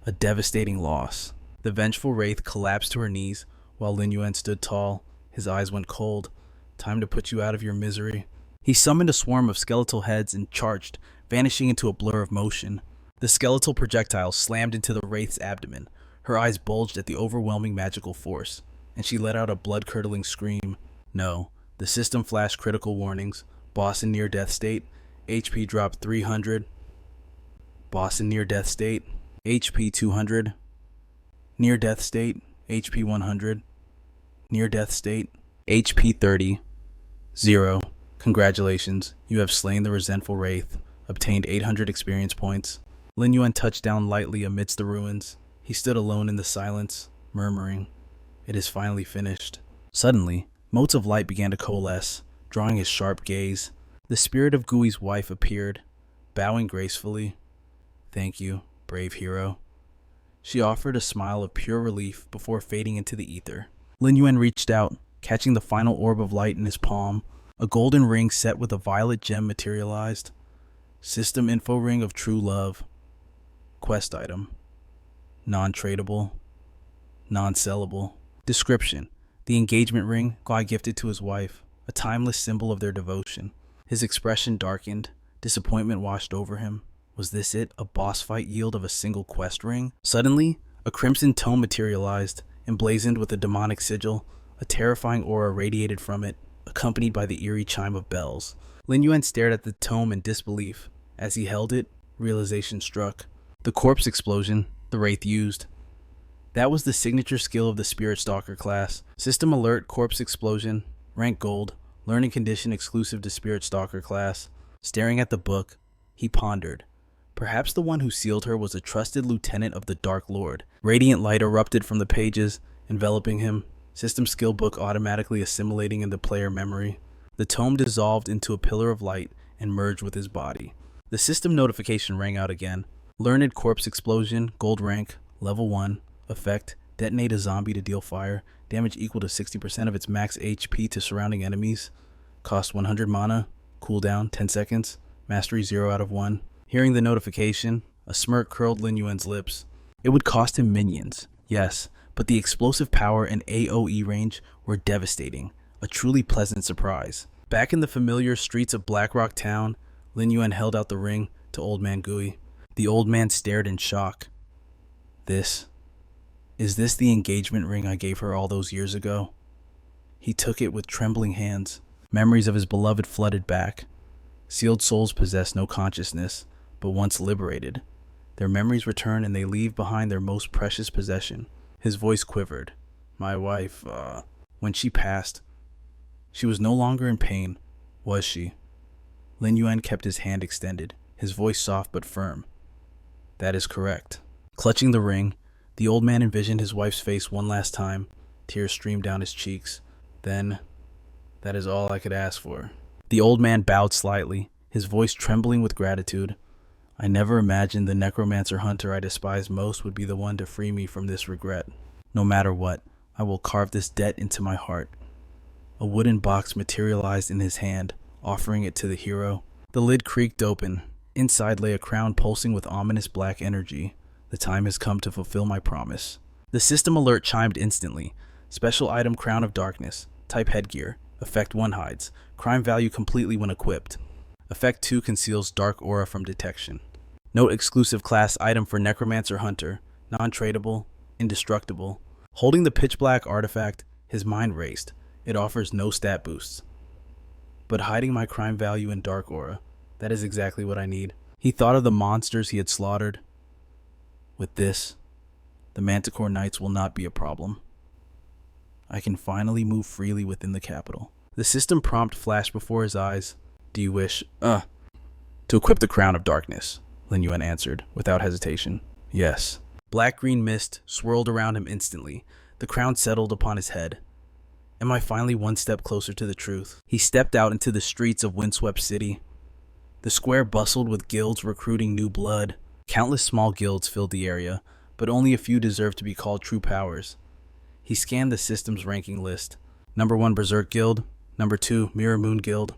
A devastating loss. The vengeful wraith collapsed to her knees while Lin Yuan stood tall. His eyes went cold. Time to put you out of your misery. He summoned a swarm of skeletal heads and charged, vanishing into a blur of motion. The skeletal projectile slammed into the wraith's abdomen. Her eyes bulged at the overwhelming magical force, and she let out a blood-curdling scream. No, the system flashed critical warnings. Boss in near-death state. HP dropped 300. Boss in near-death state. HP 200. Near-death state. HP 100. Near-death state. HP 30. 0. Congratulations, you have slain the resentful wraith, obtained 800 experience points. Lin Yuan touched down lightly amidst the ruins. He stood alone in the silence, murmuring, "It is finally finished." Suddenly, motes of light began to coalesce, drawing his sharp gaze. The spirit of Gui's wife appeared, bowing gracefully. "Thank you, brave hero." She offered a smile of pure relief before fading into the ether. Lin Yuan reached out, catching the final orb of light in his palm. A golden ring set with a violet gem materialized. System info ring of true love. Quest item. Non-tradable. Non-sellable. Description: the engagement ring Guy gifted to his wife, a timeless symbol of their devotion. His expression darkened. Disappointment washed over him. Was this it? A boss fight yield of a single quest ring? Suddenly, a crimson tome materialized, emblazoned with a demonic sigil. A terrifying aura radiated from it, accompanied by the eerie chime of bells. Lin Yuan stared at the tome in disbelief. As he held it, realization struck. The corpse explosion the wraith used. That was the signature skill of the Spirit Stalker class. System alert: corpse explosion. Rank gold. Learning condition exclusive to Spirit Stalker class. Staring at the book, he pondered. Perhaps the one who sealed her was a trusted lieutenant of the Dark Lord. Radiant light erupted from the pages, enveloping him, system skill book automatically assimilating in the player memory. The tome dissolved into a pillar of light and merged with his body. The system notification rang out again. Learned corpse explosion, gold rank, level 1, effect, detonate a zombie to deal fire, damage equal to 60% of its max HP to surrounding enemies, cost 100 mana, cooldown 10 seconds, mastery 0 out of 1. Hearing the notification, a smirk curled Lin Yuan's lips. It would cost him minions, yes, but the explosive power and AoE range were devastating, a truly pleasant surprise. Back in the familiar streets of Blackrock Town, Lin Yuan held out the ring to Old Man Gui. The old man stared in shock. Is this the engagement ring I gave her all those years ago? He took it with trembling hands. Memories of his beloved flooded back. Sealed souls possess no consciousness, but once liberated, their memories return and they leave behind their most precious possession. His voice quivered. My wife, when she passed, she was no longer in pain, was she? Lin Yuan kept his hand extended, his voice soft but firm. That is correct. Clutching the ring, the old man envisioned his wife's face one last time. Tears streamed down his cheeks. Then, that is all I could ask for. The old man bowed slightly, his voice trembling with gratitude. I never imagined the necromancer hunter I despise most would be the one to free me from this regret. No matter what, I will carve this debt into my heart. A wooden box materialized in his hand, offering it to the hero. The lid creaked open. Inside lay a crown pulsing with ominous black energy. The time has come to fulfill my promise. The system alert chimed instantly. Special item Crown of Darkness. Type headgear. Effect 1 hides. Crime value completely when equipped. Effect 2 conceals dark aura from detection. Note exclusive class item for Necromancer Hunter. Non-tradable. Indestructible. Holding the pitch black artifact, his mind raced. It offers no stat boosts. But hiding my crime value in dark aura, that is exactly what I need. He thought of the monsters he had slaughtered. With this, the Manticore Knights will not be a problem. I can finally move freely within the capital. The system prompt flashed before his eyes. Do you wish, to equip the Crown of Darkness? Lin Yuan answered, without hesitation. Yes. Black-green mist swirled around him instantly. The crown settled upon his head. Am I finally one step closer to the truth? He stepped out into the streets of windswept city. The square bustled with guilds recruiting new blood. Countless small guilds filled the area, but only a few deserved to be called true powers. He scanned the system's ranking list. Number 1 Berserk Guild, number 2 Mirror Moon Guild,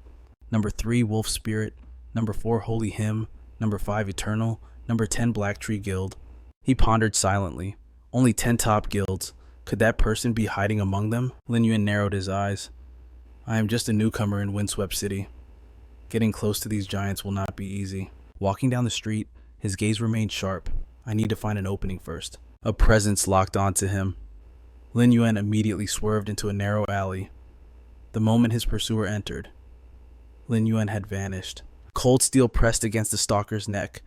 number 3 Wolf Spirit, number 4 Holy Hymn, number 5 Eternal, number 10 Black Tree Guild. He pondered silently. Only 10 top guilds. Could that person be hiding among them? Lin Yuan narrowed his eyes. I am just a newcomer in Windswept City. Getting close to these giants will not be easy. Walking down the street, his gaze remained sharp. I need to find an opening first. A presence locked onto him. Lin Yuan immediately swerved into a narrow alley. The moment his pursuer entered, Lin Yuan had vanished. Cold steel pressed against the stalker's neck.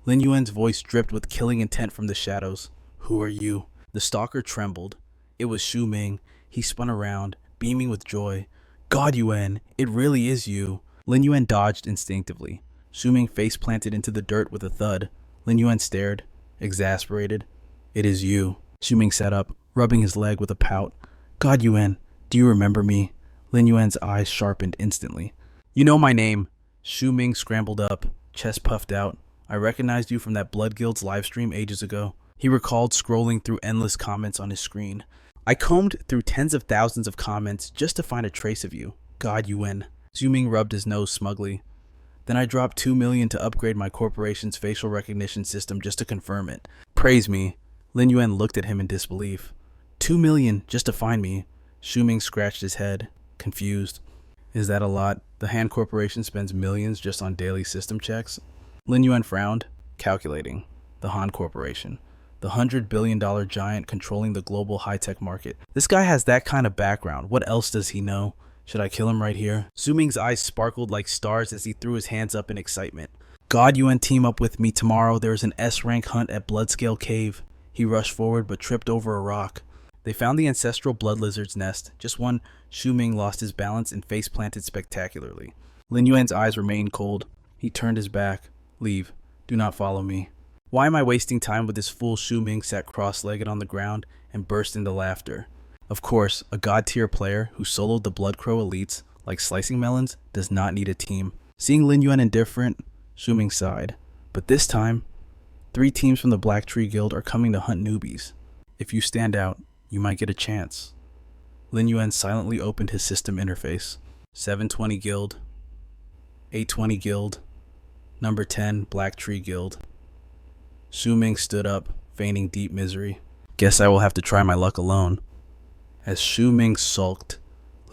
Lin Yuan's voice dripped with killing intent from the shadows. Who are you? The stalker trembled. It was Shu Ming. He spun around, beaming with joy. God, Yuan, it really is you. Lin Yuan dodged instinctively. Shu Ming face planted into the dirt with a thud. Lin Yuan stared, exasperated. It is you. Shu Ming sat up, rubbing his leg with a pout. God, Yuan, do you remember me? Lin Yuan's eyes sharpened instantly. You know my name. Shu Ming scrambled up, chest puffed out. I recognized you from that Blood Guild's livestream ages ago. He recalled scrolling through endless comments on his screen. I combed through tens of thousands of comments just to find a trace of you. God, Yuan. Shu Ming rubbed his nose smugly. Then I dropped 2 million to upgrade my corporation's facial recognition system just to confirm it. Praise me. Lin Yuan looked at him in disbelief. 2 million just to find me. Shu Ming scratched his head, confused. Is that a lot? The Han Corporation spends millions just on daily system checks? Lin Yuan frowned, calculating. The Han Corporation. The $100 billion giant controlling the global high-tech market. This guy has that kind of background. What else does he know? Should I kill him right here? Shu Ming's eyes sparkled like stars as he threw his hands up in excitement. God, Yuan, team up with me tomorrow. There is an S-rank hunt at Bloodscale Cave. He rushed forward but tripped over a rock. They found the ancestral blood lizard's nest. Just one, Shu Ming lost his balance and face planted spectacularly. Lin Yuan's eyes remained cold. He turned his back. Leave. Do not follow me. Why am I wasting time with this fool? Shu Ming sat cross-legged on the ground and burst into laughter. Of course, a god tier player who soloed the Blood Crow elites like slicing melons does not need a team. Seeing Lin Yuan indifferent, Shuming sighed. But this time, 3 teams from the Black Tree Guild are coming to hunt newbies. If you stand out, you might get a chance. Lin Yuan silently opened his system interface. 720 Guild, 820 Guild, number 10 Black Tree Guild. Shuming stood up, feigning deep misery. Guess I will have to try my luck alone. As Shuming sulked,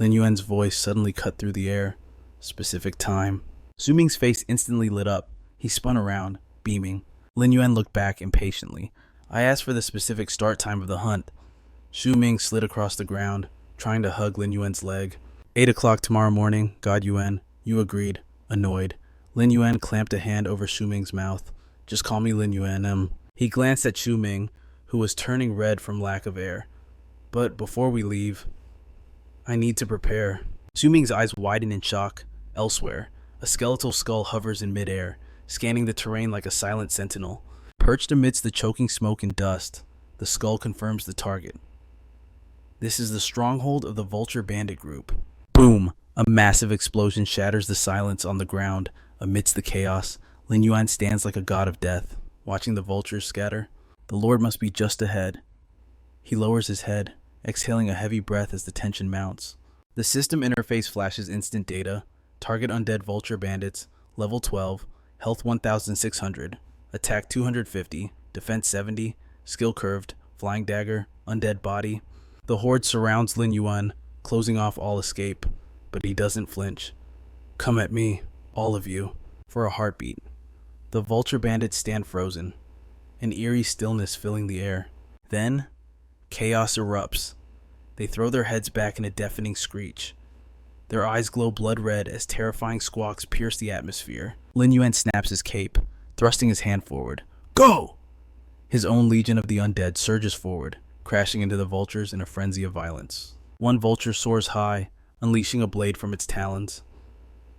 Lin Yuan's voice suddenly cut through the air. Specific time. Shuming's face instantly lit up. He spun around, beaming. Lin Yuan looked back impatiently. I asked for the specific start time of the hunt. Shuming slid across the ground, trying to hug Lin Yuan's leg. 8 o'clock tomorrow morning, God Yuan. You agreed, annoyed. Lin Yuan clamped a hand over Shuming's mouth. Just call me Lin Yuan. He glanced at Shuming, who was turning red from lack of air. But before we leave, I need to prepare. Shuming's eyes widen in shock. Elsewhere, a skeletal skull hovers in midair, scanning the terrain like a silent sentinel. Perched amidst the choking smoke and dust, the skull confirms the target. This is the stronghold of the Vulture Bandit group. Boom! A massive explosion shatters the silence on the ground. Amidst the chaos, Lin Yuan stands like a god of death, watching the vultures scatter. The Lord must be just ahead. He lowers his head, exhaling a heavy breath as the tension mounts. The system interface flashes instant data. Target undead vulture bandits, level 12, health 1600, attack 250, defense 70, skill curved, flying dagger, undead body. The horde surrounds Lin Yuan, closing off all escape, but he doesn't flinch. Come at me, all of you, for a heartbeat. The vulture bandits stand frozen, an eerie stillness filling the air. Then, chaos erupts. They throw their heads back in a deafening screech. Their eyes glow blood red as terrifying squawks pierce the atmosphere. Lin Yuan snaps his cape, thrusting his hand forward. Go! His own legion of the undead surges forward, crashing into the vultures in a frenzy of violence. One vulture soars high, unleashing a blade from its talons.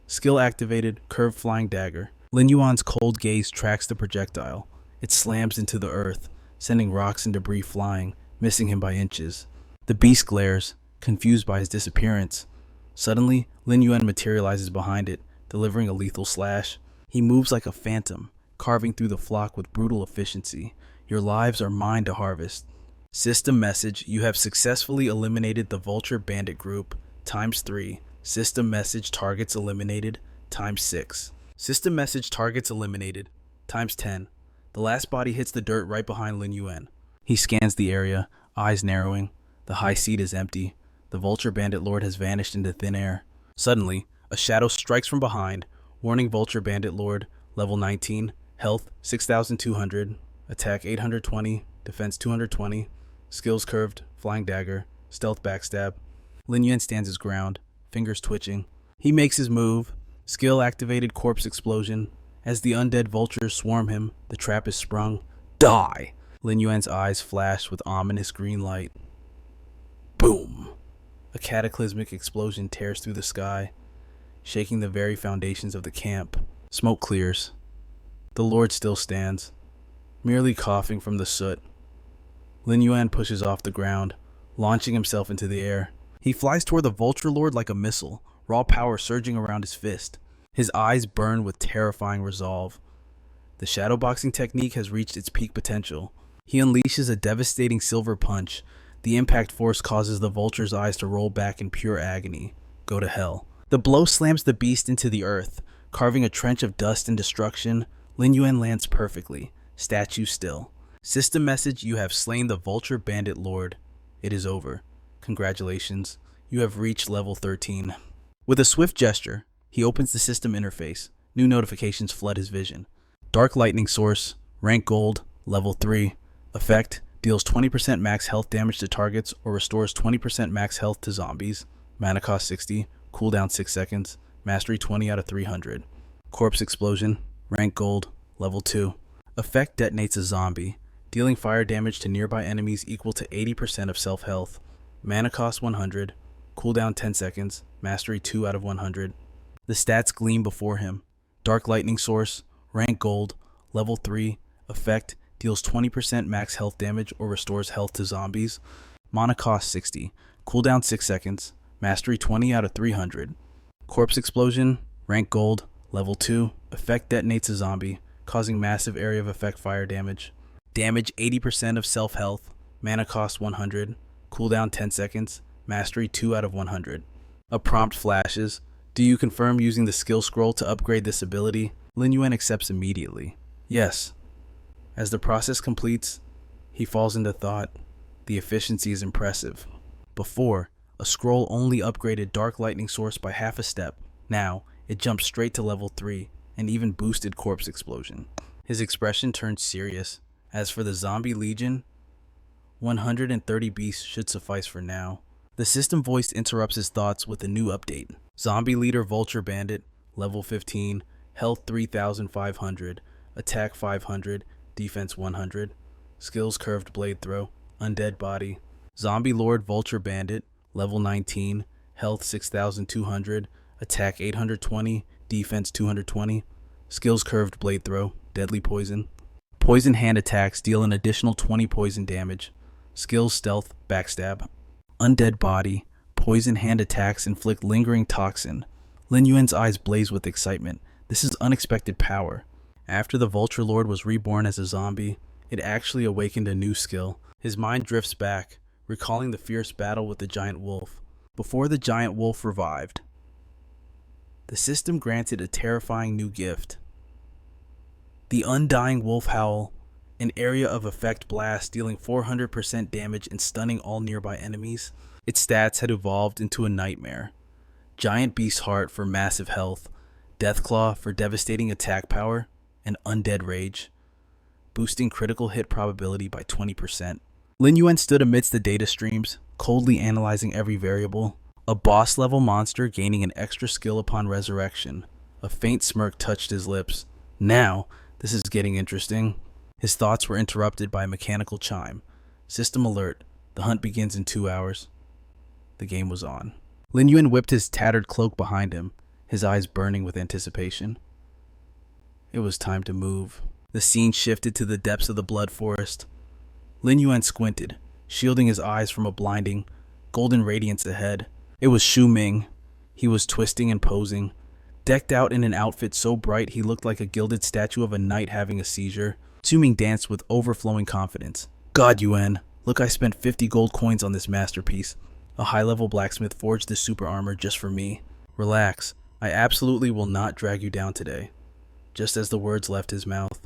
Skill activated, curved flying dagger. Lin Yuan's cold gaze tracks the projectile. It slams into the earth, sending rocks and debris flying, missing him by inches. The beast glares, confused by his disappearance. Suddenly, Lin Yuan materializes behind it, delivering a lethal slash. He moves like a phantom, carving through the flock with brutal efficiency. Your lives are mine to harvest. System message, you have successfully eliminated the Vulture Bandit group, ×3. System message, targets eliminated, ×6. System message, targets eliminated, ×10. The last body hits the dirt right behind Lin Yuan. He scans the area, eyes narrowing. The high seat is empty. The Vulture Bandit Lord has vanished into thin air. Suddenly, a shadow strikes from behind, warning Vulture Bandit Lord, level 19, health 6200, attack 820, defense 220, skills curved, flying dagger, stealth backstab. Lin Yuan stands his ground, fingers twitching. He makes his move, skill activated corpse explosion. As the undead vultures swarm him, the trap is sprung. Die! Lin Yuan's eyes flash with ominous green light. Boom! A cataclysmic explosion tears through the sky, shaking the very foundations of the camp. Smoke clears. The Lord still stands, merely coughing from the soot. Lin Yuan pushes off the ground, launching himself into the air. He flies toward the Vulture Lord like a missile, raw power surging around his fist. His eyes burn with terrifying resolve. The shadowboxing technique has reached its peak potential. He unleashes a devastating silver punch. The impact force causes the vulture's eyes to roll back in pure agony. Go to hell. The blow slams the beast into the earth, carving a trench of dust and destruction. Lin Yuan lands perfectly, statue still. System message, you have slain the Vulture Bandit Lord. It is over. Congratulations, you have reached level 13. With a swift gesture, he opens the system interface. New notifications flood his vision. Dark Lightning Source, rank gold, level 3. Effect, deals 20% max health damage to targets or restores 20% max health to zombies. Mana cost 60, cooldown 6 seconds, mastery 20 out of 300. Corpse Explosion, rank gold, level 2. Effect detonates a zombie, dealing fire damage to nearby enemies equal to 80% of self-health. Mana cost 100, cooldown 10 seconds, mastery 2 out of 100. The stats gleam before him. Dark Lightning Source, rank gold, level 3. Effect, deals 20% max health damage or restores health to zombies. Mana cost 60, Cooldown 6 seconds. Mastery 20 out of 300. Corpse explosion. Rank gold. Level 2. Effect detonates a zombie, causing massive area of effect fire damage. Damage 80% of self health. Mana cost 100. Cooldown 10 seconds. Mastery 2 out of 100. A prompt flashes. Do you confirm using the skill scroll to upgrade this ability? Lin Yuan accepts immediately. Yes. As the process completes, he falls into thought. The efficiency is impressive. Before, a scroll only upgraded Dark Lightning Source by half a step. Now, it jumped straight to level 3 and even boosted Corpse Explosion. His expression turned serious. As for the Zombie Legion, 130 beasts should suffice for now. The system voice interrupts his thoughts with a new update. Zombie Leader Vulture Bandit, level 15, health 3,500, attack 500, defense 100, skills Curved Blade Throw, undead body. Zombie Lord Vulture Bandit, level 19, health 6,200, attack 820, defense 220, skills Curved Blade Throw, deadly poison. Poison hand attacks deal an additional 20 poison damage. Skills Stealth, backstab. Undead body, poison hand attacks inflict lingering toxin. Lin Yuan's eyes blaze with excitement. This is unexpected power. After the Vulture Lord was reborn as a zombie, it actually awakened a new skill. His mind drifts back, recalling the fierce battle with the giant wolf. Before the giant wolf revived, the system granted a terrifying new gift. The Undying Wolf Howl, an area of effect blast dealing 400% damage and stunning all nearby enemies. Its stats had evolved into a nightmare. Giant Beast Heart for massive health, Deathclaw for devastating attack power, and Undead Rage, boosting critical hit probability by 20%. Lin Yuan stood amidst the data streams, coldly analyzing every variable. A boss-level monster gaining an extra skill upon resurrection. A faint smirk touched his lips. Now, this is getting interesting. His thoughts were interrupted by a mechanical chime. System alert. The hunt begins in 2 hours. The game was on. Lin Yuan whipped his tattered cloak behind him, his eyes burning with anticipation. It was time to move. The scene shifted to the depths of the blood forest. Lin Yuan squinted, shielding his eyes from a blinding, golden radiance ahead. It was Xu Ming. He was twisting and posing, decked out in an outfit so bright he looked like a gilded statue of a knight having a seizure. Xu Ming danced with overflowing confidence. God, Yuan, look, I spent 50 gold coins on this masterpiece. A high-level blacksmith forged this super armor just for me. Relax, I absolutely will not drag you down today. Just as the words left his mouth,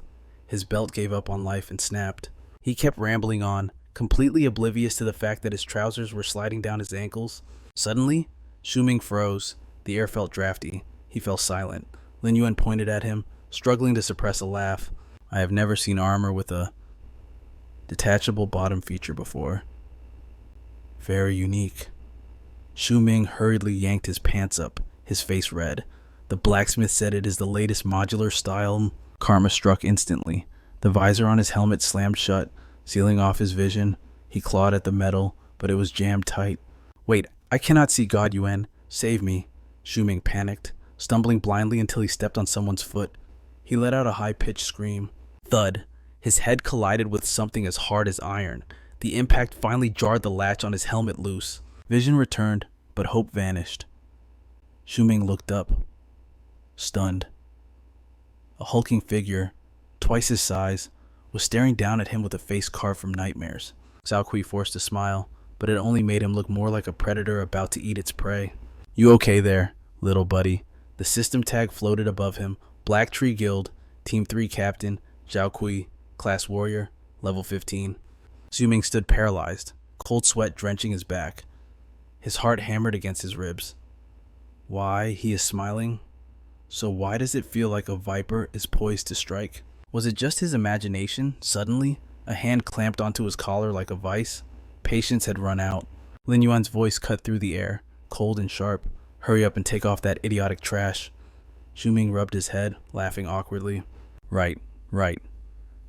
his belt gave up on life and snapped. He kept rambling on, completely oblivious to the fact that his trousers were sliding down his ankles. Suddenly, Xu Ming froze. The air felt drafty. He fell silent. Lin Yuan pointed at him, struggling to suppress a laugh. I have never seen armor with a detachable bottom feature before. Very unique. Xu Ming hurriedly yanked his pants up, his face red. The blacksmith said it is the latest modular style. Karma struck instantly. The visor on his helmet slammed shut, sealing off his vision. He clawed at the metal, but it was jammed tight. Wait, I cannot see God, Yuan. Save me. Xu Ming panicked, stumbling blindly until he stepped on someone's foot. He let out a high-pitched scream. Thud. His head collided with something as hard as iron. The impact finally jarred the latch on his helmet loose. Vision returned, but hope vanished. Xu Ming looked up, stunned. A hulking figure, twice his size, was staring down at him with a face carved from nightmares. Cao Kui forced a smile, but it only made him look more like a predator about to eat its prey. You okay there, little buddy? The system tag floated above him. Black Tree Guild, Team 3 Captain, Zhao Kui, Class Warrior, Level 15. Xu Ming stood paralyzed, cold sweat drenching his back. His heart hammered against his ribs. Why, he is smiling? So why does it feel like a viper is poised to strike? Was it just his imagination? Suddenly, a hand clamped onto his collar like a vice. Patience had run out. Lin Yuan's voice cut through the air, cold and sharp. Hurry up and take off that idiotic trash. Xu Ming rubbed his head, laughing awkwardly. Right.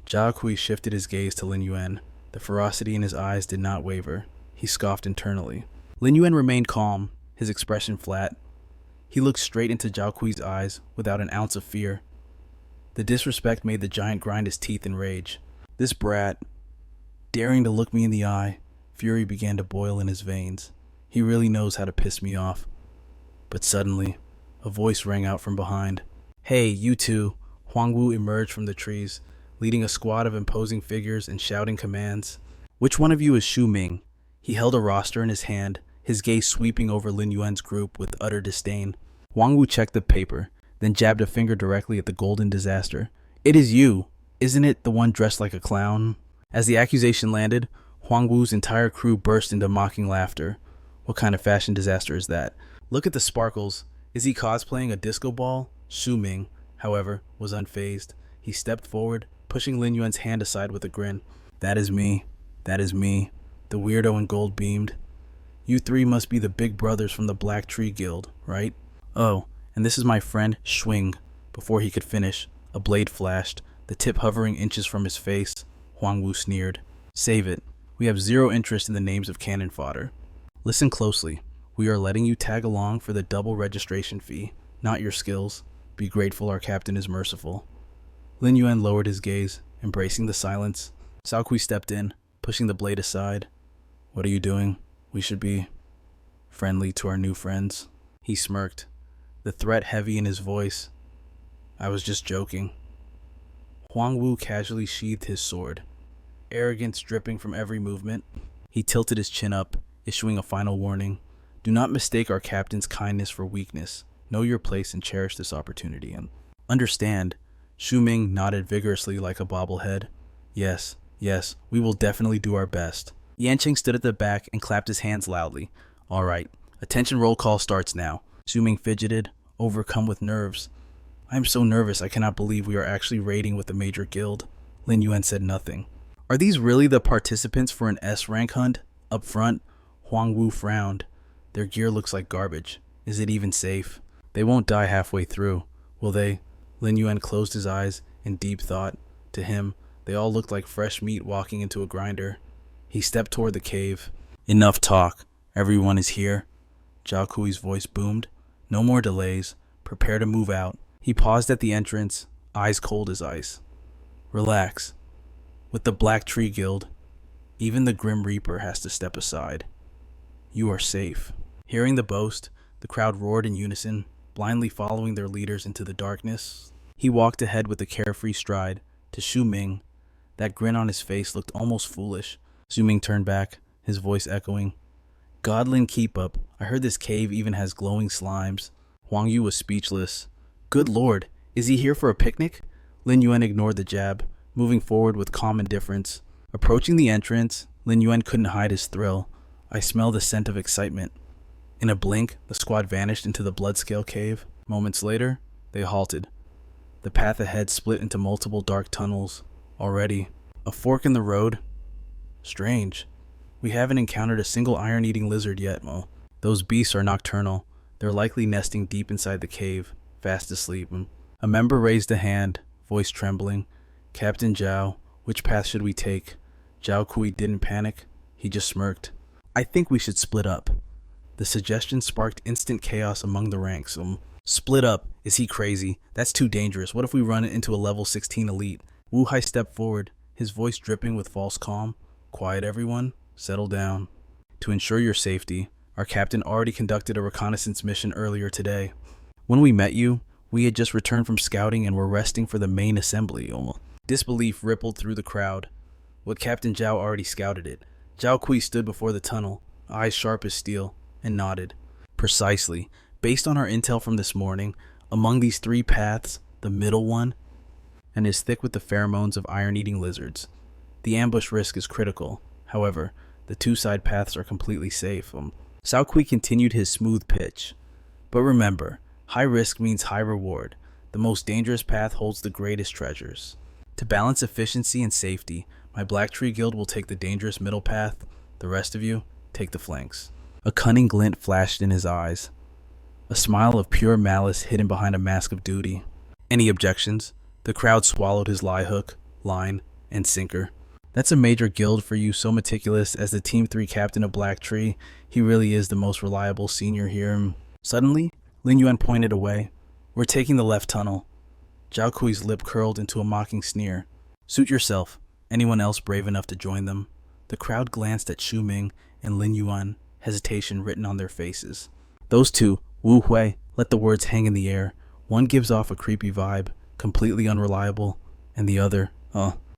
Zhao Kui shifted his gaze to Lin Yuan. The ferocity in his eyes did not waver. He scoffed internally. Lin Yuan remained calm, his expression flat. He looked straight into Zhao Kui's eyes without an ounce of fear. The disrespect made the giant grind his teeth in rage. This brat, daring to look me in the eye, fury began to boil in his veins. He really knows how to piss me off. But suddenly, a voice rang out from behind. "Hey, you two." Huangwu emerged from the trees, leading a squad of imposing figures and shouting commands. "Which one of you is Shu Ming?" He held a roster in his hand, his gaze sweeping over Lin Yuan's group with utter disdain. Huangwu checked the paper, then jabbed a finger directly at the golden disaster. "It is you! Isn't it the one dressed like a clown?" As the accusation landed, Huangwu's entire crew burst into mocking laughter. What kind of fashion disaster is that? Look at the sparkles. Is he cosplaying a disco ball? Shu Ming, however, was unfazed. He stepped forward, pushing Lin Yuan's hand aside with a grin. "That is me. That is me." The weirdo in gold beamed. "You three must be the big brothers from the Black Tree Guild, right? Oh, and this is my friend Schwing." Before he could finish, a blade flashed, the tip hovering inches from his face. Huangwu sneered. "Save it. We have zero interest in the names of cannon fodder. Listen closely. We are letting you tag along for the double registration fee, not your skills. Be grateful our captain is merciful." Lin Yuan lowered his gaze, embracing the silence. Cao Kui stepped in, pushing the blade aside. "What are you doing? We should be friendly to our new friends." He smirked, the threat heavy in his voice. "I was just joking." Huangwu casually sheathed his sword, arrogance dripping from every movement. He tilted his chin up, issuing a final warning. "Do not mistake our captain's kindness for weakness. Know your place and cherish this opportunity. And understand." Shu Ming nodded vigorously like a bobblehead. Yes, we will definitely do our best." Yanqing stood at the back and clapped his hands loudly. "All right, attention, roll call starts now." Shu Ming fidgeted, overcome with nerves. "I am so nervous I cannot believe we are actually raiding with a major guild." Lin Yuan said nothing. "Are these really the participants for an S-rank hunt? Up front?" Huangwu frowned. "Their gear looks like garbage. Is it even safe? They won't die halfway through, will they?" Lin Yuan closed his eyes in deep thought. To him, they all looked like fresh meat walking into a grinder. He stepped toward the cave. "Enough talk. Everyone is here." Zhao Kui's voice boomed. "No more delays. Prepare to move out." He paused at the entrance, eyes cold as ice. "Relax. With the Black Tree Guild, even the Grim Reaper has to step aside. You are safe." Hearing the boast, the crowd roared in unison, blindly following their leaders into the darkness. He walked ahead with a carefree stride to Shu Ming. That grin on his face looked almost foolish. Shu Ming turned back, his voice echoing. "Godlin keep up. I heard this cave even has glowing slimes." Huang Yu was speechless. "Good lord, is he here for a picnic?" Lin Yuan ignored the jab, moving forward with calm indifference. Approaching the entrance, Lin Yuan couldn't hide his thrill. "I smell the scent of excitement." In a blink, the squad vanished into the Bloodscale cave. Moments later, they halted. The path ahead split into multiple dark tunnels. Already, a fork in the road? Strange. We haven't encountered a single iron-eating lizard yet, Mo. Those beasts are nocturnal. They're likely nesting deep inside the cave, fast asleep. A member raised a hand, voice trembling. "Captain Zhao, which path should we take?" Zhao Kui didn't panic. He just smirked. "I think we should split up." The suggestion sparked instant chaos among the ranks. Split up? Is he crazy? That's too dangerous. What if we run into a level 16 elite? Wu Hai stepped forward, his voice dripping with false calm. "Quiet, everyone. Settle down. To ensure your safety, our captain already conducted a reconnaissance mission earlier today. When we met you, we had just returned from scouting and were resting for the main assembly." Disbelief rippled through the crowd. What Captain Zhao already scouted it. Zhao Kui stood before the tunnel, eyes sharp as steel, and nodded. "Precisely. Based on our intel from this morning, among these three paths, the middle one, and is thick with the pheromones of iron-eating lizards. The ambush risk is critical. However, the two side paths are completely safe." Cao Kui continued his smooth pitch. "But remember, high risk means high reward. The most dangerous path holds the greatest treasures. To balance efficiency and safety, my Black Tree Guild will take the dangerous middle path. The rest of you, take the flanks." A cunning glint flashed in his eyes, a smile of pure malice hidden behind a mask of duty. "Any objections?" The crowd swallowed his lie hook, line, and sinker. "That's a major guild for you, so meticulous. As the Team 3 captain of Black Tree, he really is the most reliable senior here." Suddenly, Lin Yuan pointed away. "We're taking the left tunnel." Zhao Kui's lip curled into a mocking sneer. "Suit yourself. Anyone else brave enough to join them?" The crowd glanced at Shu Ming and Lin Yuan, hesitation written on their faces. Those two, Wu Hui, let the words hang in the air. One gives off a creepy vibe, completely unreliable, and the other,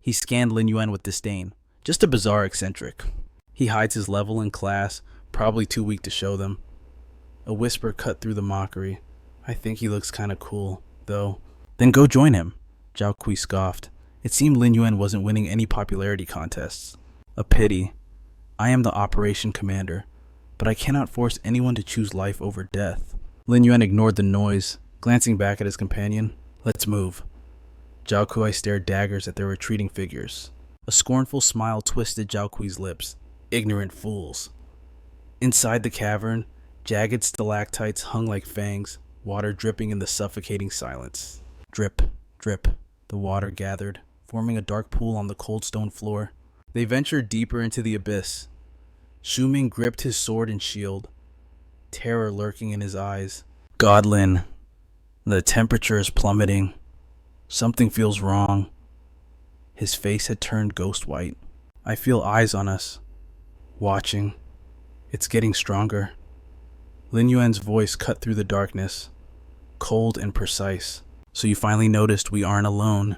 he scanned Lin Yuan with disdain. Just a bizarre eccentric. He hides his level in class, probably too weak to show them. A whisper cut through the mockery. I think he looks kinda cool, though. Then go join him, Zhao Kui scoffed. It seemed Lin Yuan wasn't winning any popularity contests. A pity. I am the operation commander, but I cannot force anyone to choose life over death. Lin Yuan ignored the noise, glancing back at his companion. Let's move. Zhao Kui stared daggers at their retreating figures. A scornful smile twisted Zhao Kui's lips. Ignorant fools. Inside the cavern, jagged stalactites hung like fangs, water dripping in the suffocating silence. Drip, drip, the water gathered, forming a dark pool on the cold stone floor. They ventured deeper into the abyss. Shu Ming gripped his sword and shield, terror lurking in his eyes. Godlin, the temperature is plummeting. Something feels wrong. His face had turned ghost white. I feel eyes on us, watching. It's getting stronger. Lin Yuan's voice cut through the darkness, cold and precise. So you finally noticed we aren't alone.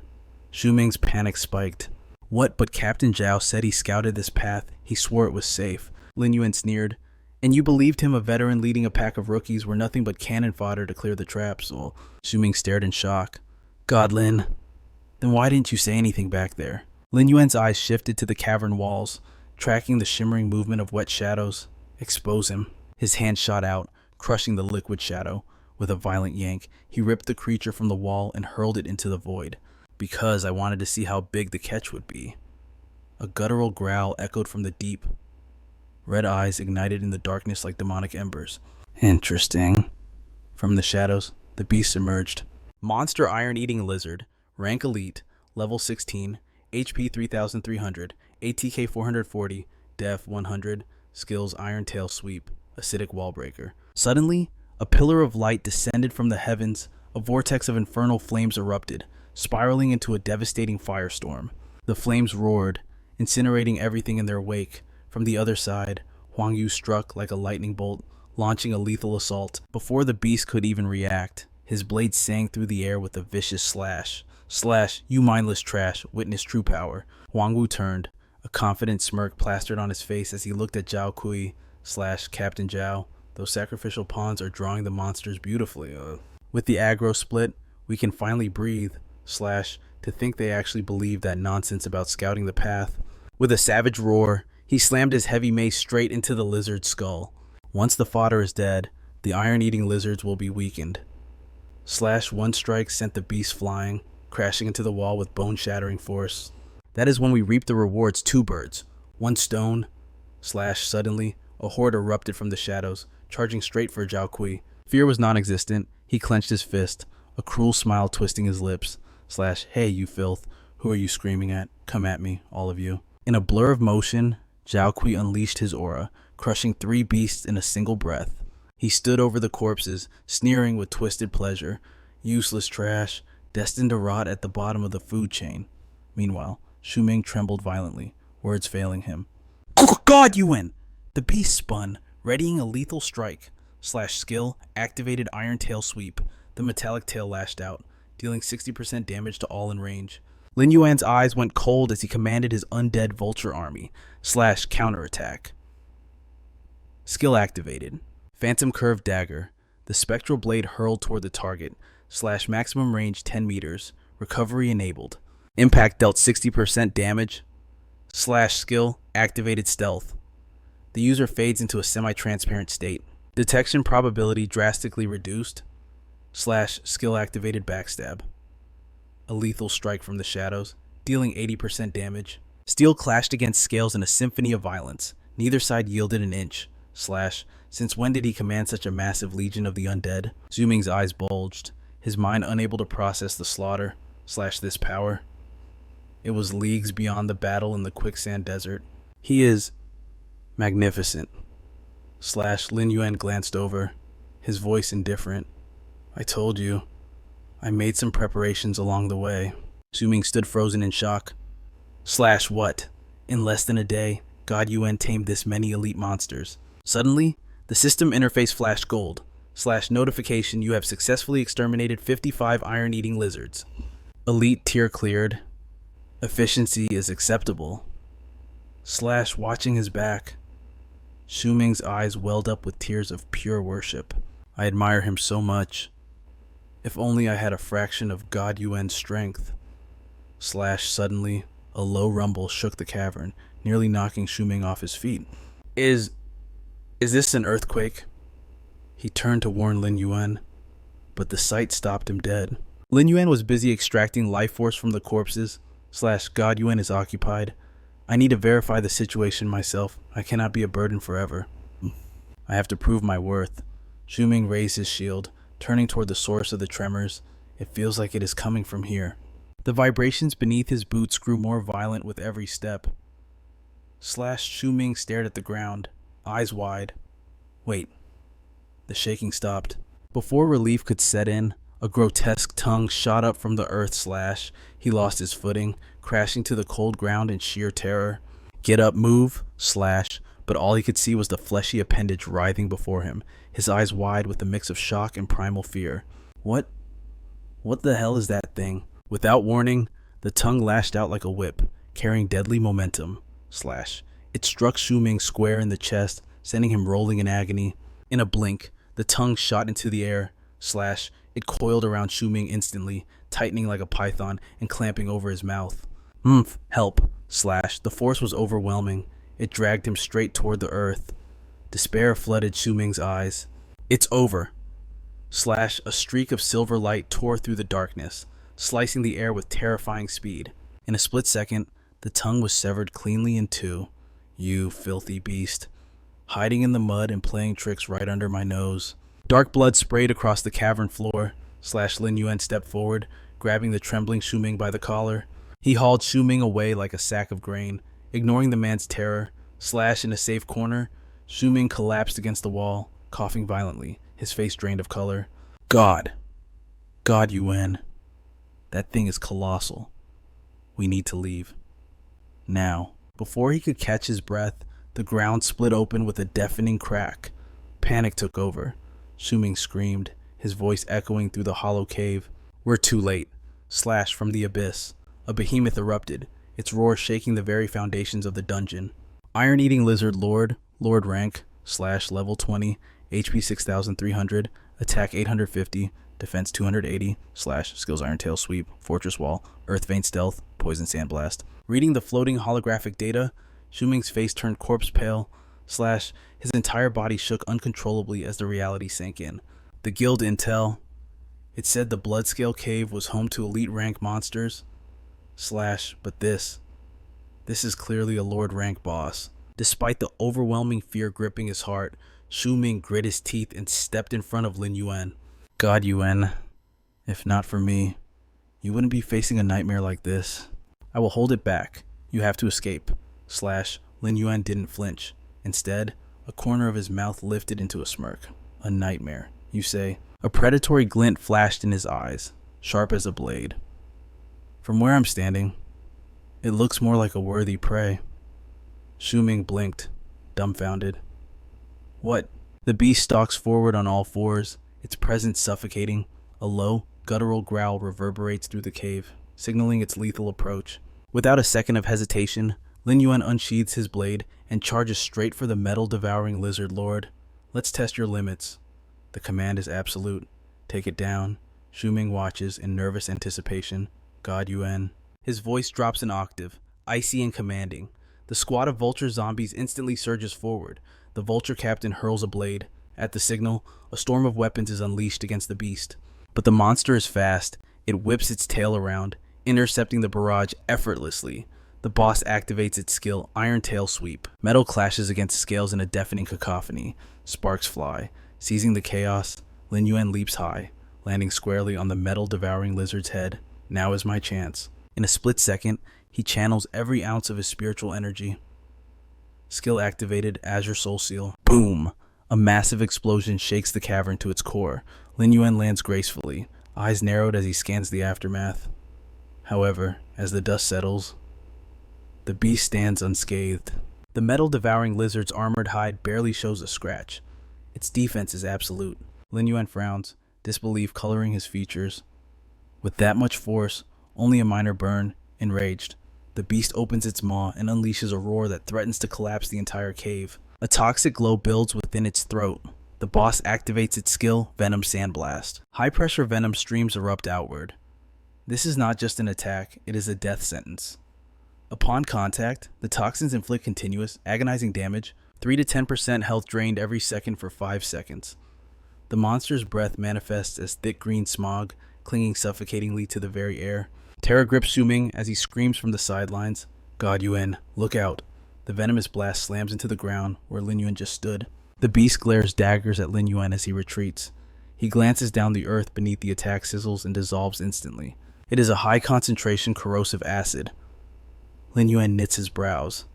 Shu Ming's panic spiked. What, but Captain Zhao said he scouted this path. He swore it was safe. Lin Yuan sneered. And you believed him, a veteran leading a pack of rookies, were nothing but cannon fodder to clear the traps? Well, Shu Ming stared in shock. God, Lin. Then why didn't you say anything back there? Lin Yuan's eyes shifted to the cavern walls, tracking the shimmering movement of wet shadows. Expose him. His hand shot out, crushing the liquid shadow. With a violent yank, he ripped the creature from the wall and hurled it into the void. Because I wanted to see how big the catch would be. A guttural growl echoed from the deep. Red eyes ignited in the darkness like demonic embers. Interesting. From the shadows, the beast emerged. Monster iron-eating lizard, rank elite, level 16, HP 3300, ATK 440, Def 100, skills Iron Tail Sweep, acidic wall breaker. Suddenly, a pillar of light descended from the heavens. A vortex of infernal flames erupted, spiraling into a devastating firestorm. The flames roared, incinerating everything in their wake. From the other side, Huang Yu struck like a lightning bolt, launching a lethal assault. Before the beast could even react, his blade sang through the air with a vicious slash. Slash, you mindless trash, witness true power. Huang Wu turned, a confident smirk plastered on his face as he looked at Zhao Kui / Captain Zhao. Those sacrificial pawns are drawing the monsters beautifully. With the aggro split, we can finally breathe. / to think they actually believe that nonsense about scouting the path. With a savage roar, he slammed his heavy mace straight into the lizard's skull. Once the fodder is dead, the iron-eating lizards will be weakened. / one strike sent the beast flying, crashing into the wall with bone-shattering force. That is when we reap the rewards, two birds. One stone. / suddenly, a horde erupted from the shadows, charging straight for Zhao Kui. Fear was non-existent. He clenched his fist, a cruel smile twisting his lips. / hey, you filth. Who are you screaming at? Come at me, all of you. In a blur of motion, Zhao Kui unleashed his aura, crushing 3 beasts in a single breath. He stood over the corpses, sneering with twisted pleasure. Useless trash, destined to rot at the bottom of the food chain. Meanwhile, Shu Ming trembled violently, words failing him. God, Yuan! The beast spun, readying a lethal strike. / skill, activated Iron Tail Sweep. The metallic tail lashed out, dealing 60% damage to all in range. Lin Yuan's eyes went cold as he commanded his undead vulture army. / counterattack. Skill activated. Phantom Curve Dagger. The spectral blade hurled toward the target. / maximum range 10 meters. Recovery enabled. Impact dealt 60% damage. / skill activated stealth. The user fades into a semi-transparent state. Detection probability drastically reduced. / skill activated backstab. A lethal strike from the shadows, dealing 80% damage. Steel clashed against scales in a symphony of violence. Neither side yielded an inch. / since when did he command such a massive legion of the undead? Shu Ming's eyes bulged, his mind unable to process the slaughter / this power. It was leagues beyond the battle in the quicksand desert. He is magnificent. / Lin Yuan glanced over, his voice indifferent. I told you. I made some preparations along the way. Shu Ming stood frozen in shock. / what? In less than a day, God Yuan tamed this many elite monsters. Suddenly, the system interface flashed gold. / notification, you have successfully exterminated 55 iron-eating lizards. Elite tier cleared. Efficiency is acceptable. / watching his back. Shuming's eyes welled up with tears of pure worship. I admire him so much. If only I had a fraction of God Yuan's strength. / suddenly, a low rumble shook the cavern, nearly knocking Shuming off his feet. Is this an earthquake? He turned to warn Lin Yuan, but the sight stopped him dead. Lin Yuan was busy extracting life force from the corpses. / God Yuan is occupied. I need to verify the situation myself. I cannot be a burden forever. I have to prove my worth. Shuming raised his shield, turning toward the source of the tremors. It feels like it is coming from here. The vibrations beneath his boots grew more violent with every step. / Shuming stared at the ground, eyes wide. Wait. The shaking stopped. Before relief could set in, a grotesque tongue shot up from the earth. / He lost his footing, crashing to the cold ground in sheer terror. Get up, move, / but all he could see was the fleshy appendage writhing before him, his eyes wide with a mix of shock and primal fear. What the hell is that thing? Without warning, the tongue lashed out like a whip, carrying deadly momentum. / It struck Shuming square in the chest, sending him rolling in agony. In a blink, the tongue shot into the air. / It coiled around Shuming instantly, tightening like a python and clamping over his mouth. Help. / The force was overwhelming. It dragged him straight toward the earth. Despair flooded Shuming's eyes. It's over. / A streak of silver light tore through the darkness, slicing the air with terrifying speed. In a split second, the tongue was severed cleanly in two. You filthy beast. Hiding in the mud and playing tricks right under my nose. Dark blood sprayed across the cavern floor. / Lin Yuan stepped forward, grabbing the trembling Shuming by the collar. He hauled Shuming away like a sack of grain, ignoring the man's terror. / In a safe corner, Shuming collapsed against the wall, coughing violently, his face drained of color. God Yuan. That thing is colossal. We need to leave. Now. Before he could catch his breath, the ground split open with a deafening crack. Panic took over. Shuming screamed, his voice echoing through the hollow cave. We're too late. / From the abyss. A behemoth erupted, its roar shaking the very foundations of the dungeon. Iron-eating lizard Lord rank, / level 20, HP 6300, attack 850, defense 280, / skills Iron Tail Sweep, Fortress Wall, Earth Vein Stealth, Poison Sandblast. Reading the floating holographic data, Shuming's face turned corpse pale, / his entire body shook uncontrollably as the reality sank in. The guild intel. It said the Bloodscale Cave was home to elite rank monsters. / but this is clearly a Lord rank boss. Despite the overwhelming fear gripping his heart, Shuming grit his teeth and stepped in front of Lin Yuan. God Yuan, if not for me, you wouldn't be facing a nightmare like this. I will hold it back. You have to escape. / Lin Yuan didn't flinch. Instead, a corner of his mouth lifted into a smirk. A nightmare, you say? A predatory glint flashed in his eyes, sharp as a blade. From where I'm standing, it looks more like a worthy prey. Shuming blinked, dumbfounded. What? The beast stalks forward on all fours, its presence suffocating. A low, guttural growl reverberates through the cave, signaling its lethal approach. Without a second of hesitation, Lin Yuan unsheathes his blade and charges straight for the metal-devouring lizard lord. Let's test your limits. The command is absolute. Take it down. Shuming watches in nervous anticipation. God Yuan. His voice drops an octave, icy and commanding. The squad of vulture zombies instantly surges forward. The vulture captain hurls a blade. At the signal, a storm of weapons is unleashed against the beast. But the monster is fast. It whips its tail around, intercepting the barrage effortlessly. The boss activates its skill, Iron Tail Sweep. Metal clashes against scales in a deafening cacophony. Sparks fly. Seizing the chaos, Lin Yuan leaps high, landing squarely on the metal-devouring lizard's head. Now is my chance. In a split second, he channels every ounce of his spiritual energy. Skill activated, Azure Soul Seal. Boom! A massive explosion shakes the cavern to its core. Lin Yuan lands gracefully, eyes narrowed as he scans the aftermath. However, as the dust settles, the beast stands unscathed. The metal-devouring lizard's armored hide barely shows a scratch. Its defense is absolute. Lin Yuan frowns, disbelief coloring his features. With that much force, only a minor burn. Enraged, the beast opens its maw and unleashes a roar that threatens to collapse the entire cave. A toxic glow builds within its throat. The boss activates its skill, Venom Sandblast. High-pressure venom streams erupt outward. This is not just an attack, it is a death sentence. Upon contact, the toxins inflict continuous, agonizing damage, 3 to 10% health drained every second for 5 seconds. The monster's breath manifests as thick green smog, clinging suffocatingly to the very air. Terror grips Suming as he screams from the sidelines, "God Yuan, look out." The venomous blast slams into the ground where Lin Yuan just stood. The beast glares daggers at Lin Yuan as he retreats. He glances down the earth beneath the attack, sizzles and dissolves instantly. It is a high-concentration corrosive acid. Lin Yuan knits his brows,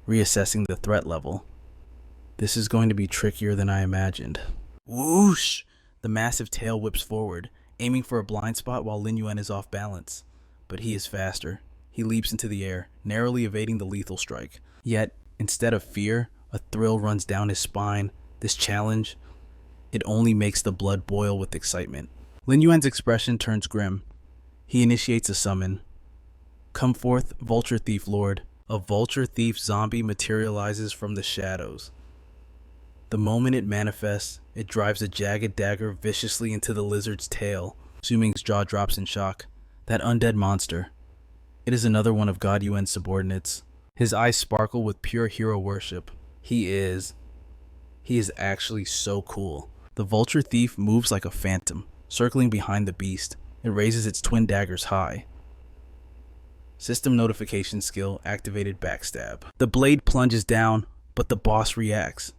reassessing the threat level. This is going to be trickier than I imagined. Whoosh! The massive tail whips forward, aiming for a blind spot while Lin Yuan is off balance. But he is faster. He leaps into the air, narrowly evading the lethal strike. Yet, instead of fear, a thrill runs down his spine. This challenge, it only makes the blood boil with excitement. Lin Yuan's expression turns grim. He initiates a summon. "Come forth, Vulture Thief Lord." A Vulture Thief zombie materializes from the shadows. The moment it manifests, it drives a jagged dagger viciously into the lizard's tail. Suming's jaw drops in shock. That undead monster. It is another one of God Yuan's subordinates. His eyes sparkle with pure hero worship. He is actually so cool. The Vulture Thief moves like a phantom, circling behind the beast. It raises its twin daggers high. System notification skill activated, backstab. The blade plunges down, but the boss reacts.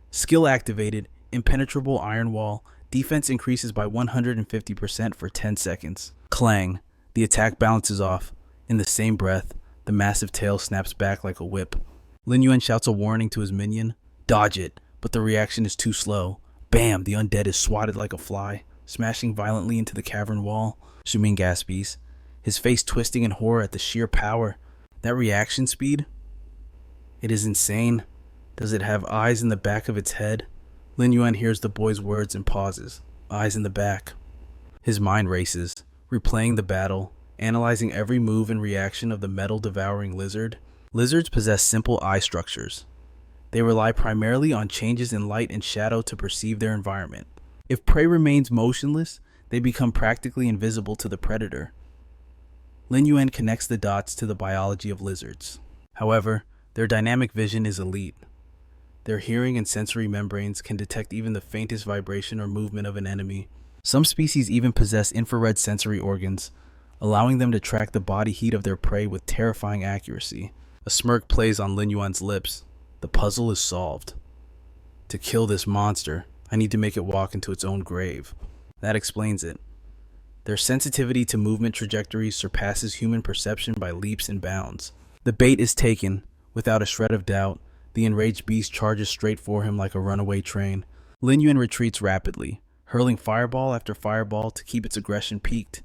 Skill activated, impenetrable iron wall. Defense increases by 150% for 10 seconds. Clang. The attack bounces off. In the same breath, the massive tail snaps back like a whip. Lin Yuan shouts a warning to his minion. Dodge it, but the reaction is too slow. Bam! The undead is swatted like a fly, smashing violently into the cavern wall. Suming gaspes, his face twisting in horror at the sheer power. That reaction speed? It is insane. Does it have eyes in the back of its head? Lin Yuan hears the boy's words and pauses. Eyes in the back. His mind races, replaying the battle, analyzing every move and reaction of the metal-devouring lizard. Lizards possess simple eye structures. They rely primarily on changes in light and shadow to perceive their environment. If prey remains motionless, they become practically invisible to the predator. Lin Yuan connects the dots to the biology of lizards. However, their dynamic vision is elite. Their hearing and sensory membranes can detect even the faintest vibration or movement of an enemy. Some species even possess infrared sensory organs, allowing them to track the body heat of their prey with terrifying accuracy. A smirk plays on Lin Yuan's lips. The puzzle is solved. To kill this monster, I need to make it walk into its own grave. That explains it. Their sensitivity to movement trajectories surpasses human perception by leaps and bounds. The bait is taken. Without a shred of doubt, the enraged beast charges straight for him like a runaway train. Lin Yuan retreats rapidly, hurling fireball after fireball to keep its aggression peaked.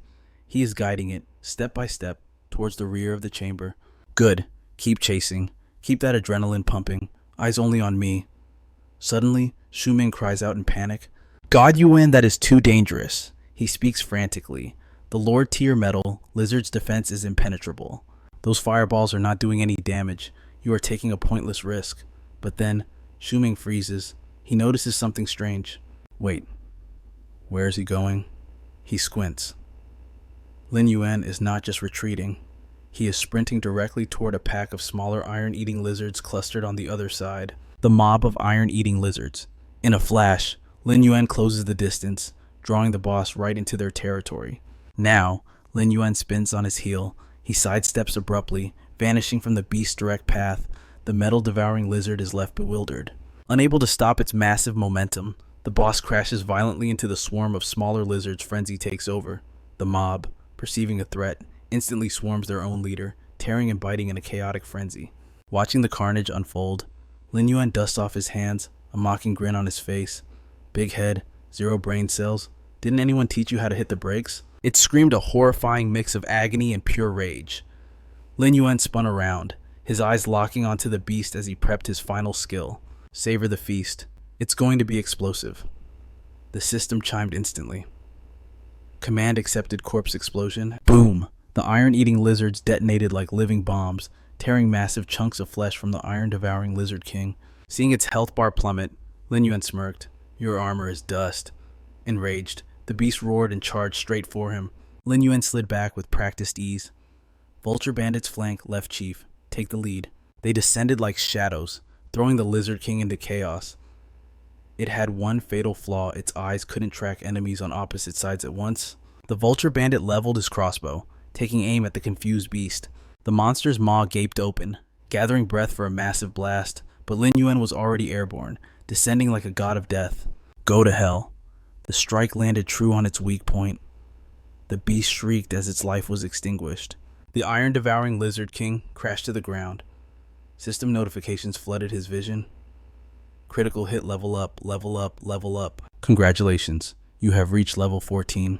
He is guiding it, step by step, towards the rear of the chamber. Good. Keep chasing. Keep that adrenaline pumping. Eyes only on me. Suddenly, Suming cries out in panic. God Yuan, that is too dangerous. He speaks frantically. The Lord tier metal, Lizard's defense is impenetrable. Those fireballs are not doing any damage. You are taking a pointless risk. But then, Suming freezes. He notices something strange. Wait. Where is he going? He squints. Lin Yuan is not just retreating. He is sprinting directly toward a pack of smaller iron-eating lizards clustered on the other side. The mob of iron-eating lizards. In a flash, Lin Yuan closes the distance, drawing the boss right into their territory. Now, Lin Yuan spins on his heel. He sidesteps abruptly, vanishing from the beast's direct path. The metal-devouring lizard is left bewildered. Unable to stop its massive momentum, the boss crashes violently into the swarm of smaller lizards. Frenzy takes over. The mob, perceiving a threat, instantly swarms their own leader, tearing and biting in a chaotic frenzy. Watching the carnage unfold, Lin Yuan dusts off his hands, a mocking grin on his face. Big head, 0 brain cells. Didn't anyone teach you how to hit the brakes? It screamed a horrifying mix of agony and pure rage. Lin Yuan spun around, his eyes locking onto the beast as he prepped his final skill. Savor the feast. It's going to be explosive. The system chimed instantly. Command accepted. Corpse explosion. Boom! The iron-eating lizards detonated like living bombs, tearing massive chunks of flesh from the iron-devouring lizard king. Seeing its health bar plummet, Lin Yuan smirked. Your armor is dust. Enraged, the beast roared and charged straight for him. Lin Yuan slid back with practiced ease. Vulture Bandit's flank, left chief. Take the lead. They descended like shadows, throwing the lizard king into chaos. It had one fatal flaw. Its eyes couldn't track enemies on opposite sides at once. The Vulture Bandit leveled his crossbow, taking aim at the confused beast. The monster's maw gaped open, gathering breath for a massive blast, but Lin Yuan was already airborne, descending like a god of death. Go to hell. The strike landed true on its weak point. The beast shrieked as its life was extinguished. The iron-devouring lizard king crashed to the ground. System notifications flooded his vision. Critical hit, level up, level up, level up. Congratulations, you have reached level 14.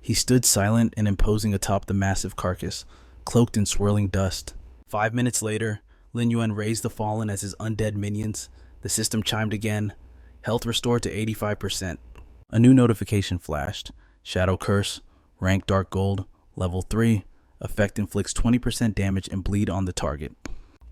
He stood silent and imposing atop the massive carcass, cloaked in swirling dust. 5 minutes later, Lin Yuan raised the fallen as his undead minions. The system chimed again. Health restored to 85%. A new notification flashed. Shadow Curse, rank Dark Gold, level 3. Effect inflicts 20% damage and bleed on the target.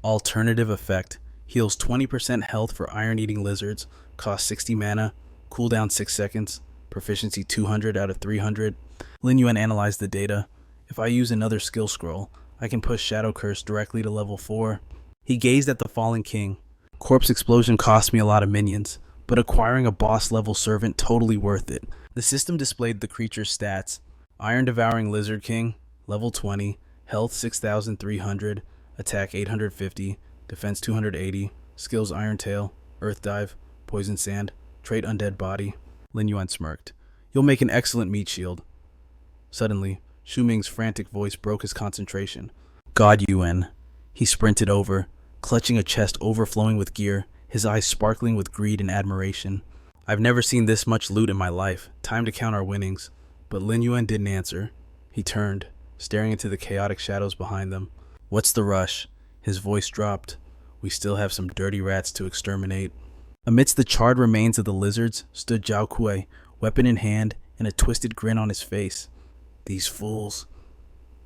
Alternative effect. Heals 20% health for iron-eating lizards. Cost 60 mana. Cooldown 6 seconds. Proficiency 200 out of 300. Lin Yuan analyzed the data. If I use another skill scroll, I can push Shadow Curse directly to level 4. He gazed at the fallen king. Corpse explosion cost me a lot of minions, but acquiring a boss-level servant totally worth it. The system displayed the creature's stats. Iron-devouring lizard king, level 20, health 6,300, attack 850, defense 280, skills Iron Tail, Earth Dive, Poison Sand, trait Undead Body. Lin Yuan smirked. You'll make an excellent meat shield. Suddenly, Shu Ming's frantic voice broke his concentration. God Yuan. He sprinted over, clutching a chest overflowing with gear, his eyes sparkling with greed and admiration. I've never seen this much loot in my life. Time to count our winnings. But Lin Yuan didn't answer. He turned, staring into the chaotic shadows behind them. What's the rush? His voice dropped. We still have some dirty rats to exterminate. Amidst the charred remains of the lizards stood Zhao Kuei, weapon in hand and a twisted grin on his face. These fools.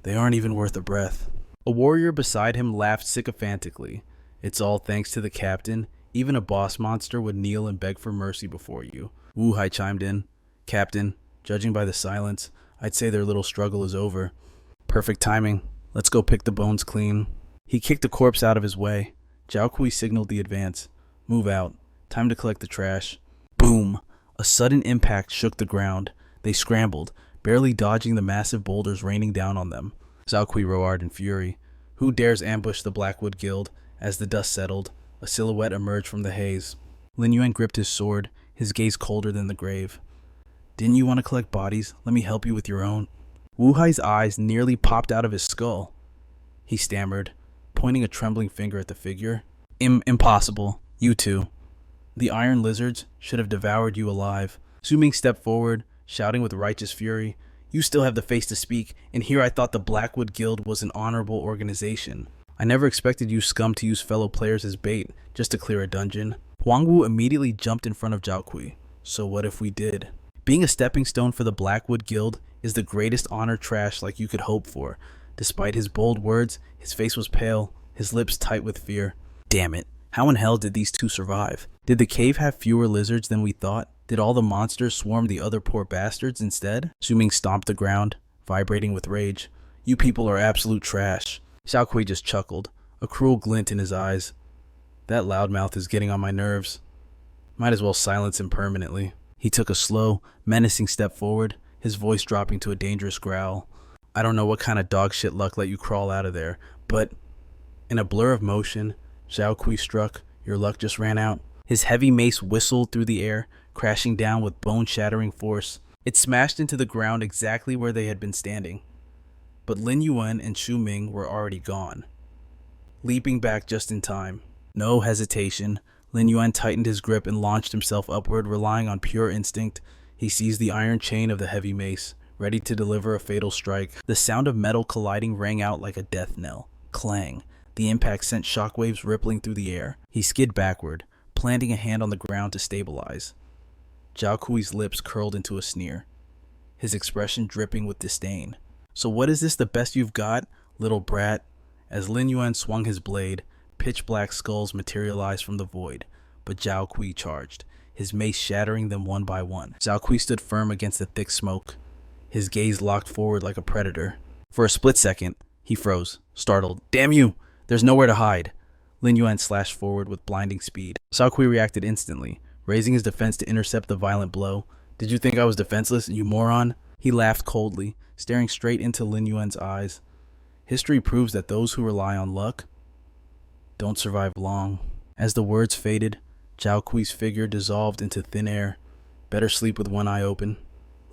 They aren't even worth a breath. A warrior beside him laughed sycophantically. It's all thanks to the captain. Even a boss monster would kneel and beg for mercy before you. Wu Hai chimed in. Captain, judging by the silence, I'd say their little struggle is over. Perfect timing. Let's go pick the bones clean. He kicked the corpse out of his way. Zhao Kui signaled the advance. Move out. Time to collect the trash. Boom! A sudden impact shook the ground. They scrambled, barely dodging the massive boulders raining down on them. Zhao Kui roared in fury. Who dares ambush the Blackwood Guild? As the dust settled, a silhouette emerged from the haze. Lin Yuan gripped his sword, his gaze colder than the grave. Didn't you want to collect bodies? Let me help you with your own. Wu Hai's eyes nearly popped out of his skull. He stammered, pointing a trembling finger at the figure. Impossible. You too. The iron lizards should have devoured you alive. Su Ming stepped forward, shouting with righteous fury. You still have the face to speak, and here I thought the Blackwood Guild was an honorable organization. I never expected you scum to use fellow players as bait, just to clear a dungeon. Huang Wu immediately jumped in front of Zhao Kui. So what if we did? Being a stepping stone for the Blackwood Guild is the greatest honor trash like you could hope for. Despite his bold words, his face was pale, his lips tight with fear. Damn it. How in hell did these two survive? Did the cave have fewer lizards than we thought? Did all the monsters swarm the other poor bastards instead? Su Ming stomped the ground, vibrating with rage. You people are absolute trash. Xiao Kui just chuckled, a cruel glint in his eyes. That loudmouth is getting on my nerves. Might as well silence him permanently. He took a slow, menacing step forward, his voice dropping to a dangerous growl. I don't know what kind of dog shit luck let you crawl out of there, but... In a blur of motion, Zhao Kui struck. Your luck just ran out. His heavy mace whistled through the air, crashing down with bone-shattering force. It smashed into the ground exactly where they had been standing. But Lin Yuan and Shu Ming were already gone, leaping back just in time. No hesitation, Lin Yuan tightened his grip and launched himself upward, relying on pure instinct. He seized the iron chain of the heavy mace, ready to deliver a fatal strike. The sound of metal colliding rang out like a death knell. Clang. The impact sent shockwaves rippling through the air. He skid backward, planting a hand on the ground to stabilize. Zhao Kui's lips curled into a sneer, his expression dripping with disdain. "So what is this, the best you've got, little brat?" As Lin Yuan swung his blade, pitch-black skulls materialized from the void, but Zhao Kui charged, his mace shattering them one by one. Zhao Kui stood firm against the thick smoke, his gaze locked forward like a predator. For a split second, he froze, startled. "Damn you! There's nowhere to hide!" Lin Yuan slashed forward with blinding speed. Zhao Kui reacted instantly, raising his defense to intercept the violent blow. "Did you think I was defenseless, you moron?" He laughed coldly, staring straight into Lin Yuan's eyes. History proves that those who rely on luck don't survive long. As the words faded, Zhao Kui's figure dissolved into thin air. Better sleep with one eye open.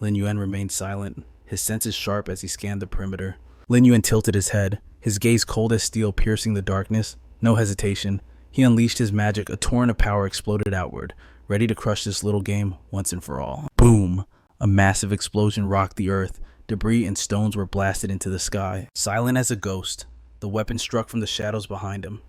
Lin Yuan remained silent, his senses sharp as he scanned the perimeter. Lin Yuan tilted his head, his gaze cold as steel piercing the darkness. No hesitation. He unleashed his magic. A torrent of power exploded outward, ready to crush this little game once and for all. Boom! A massive explosion rocked the earth. Debris and stones were blasted into the sky. Silent as a ghost, the weapon struck from the shadows behind him.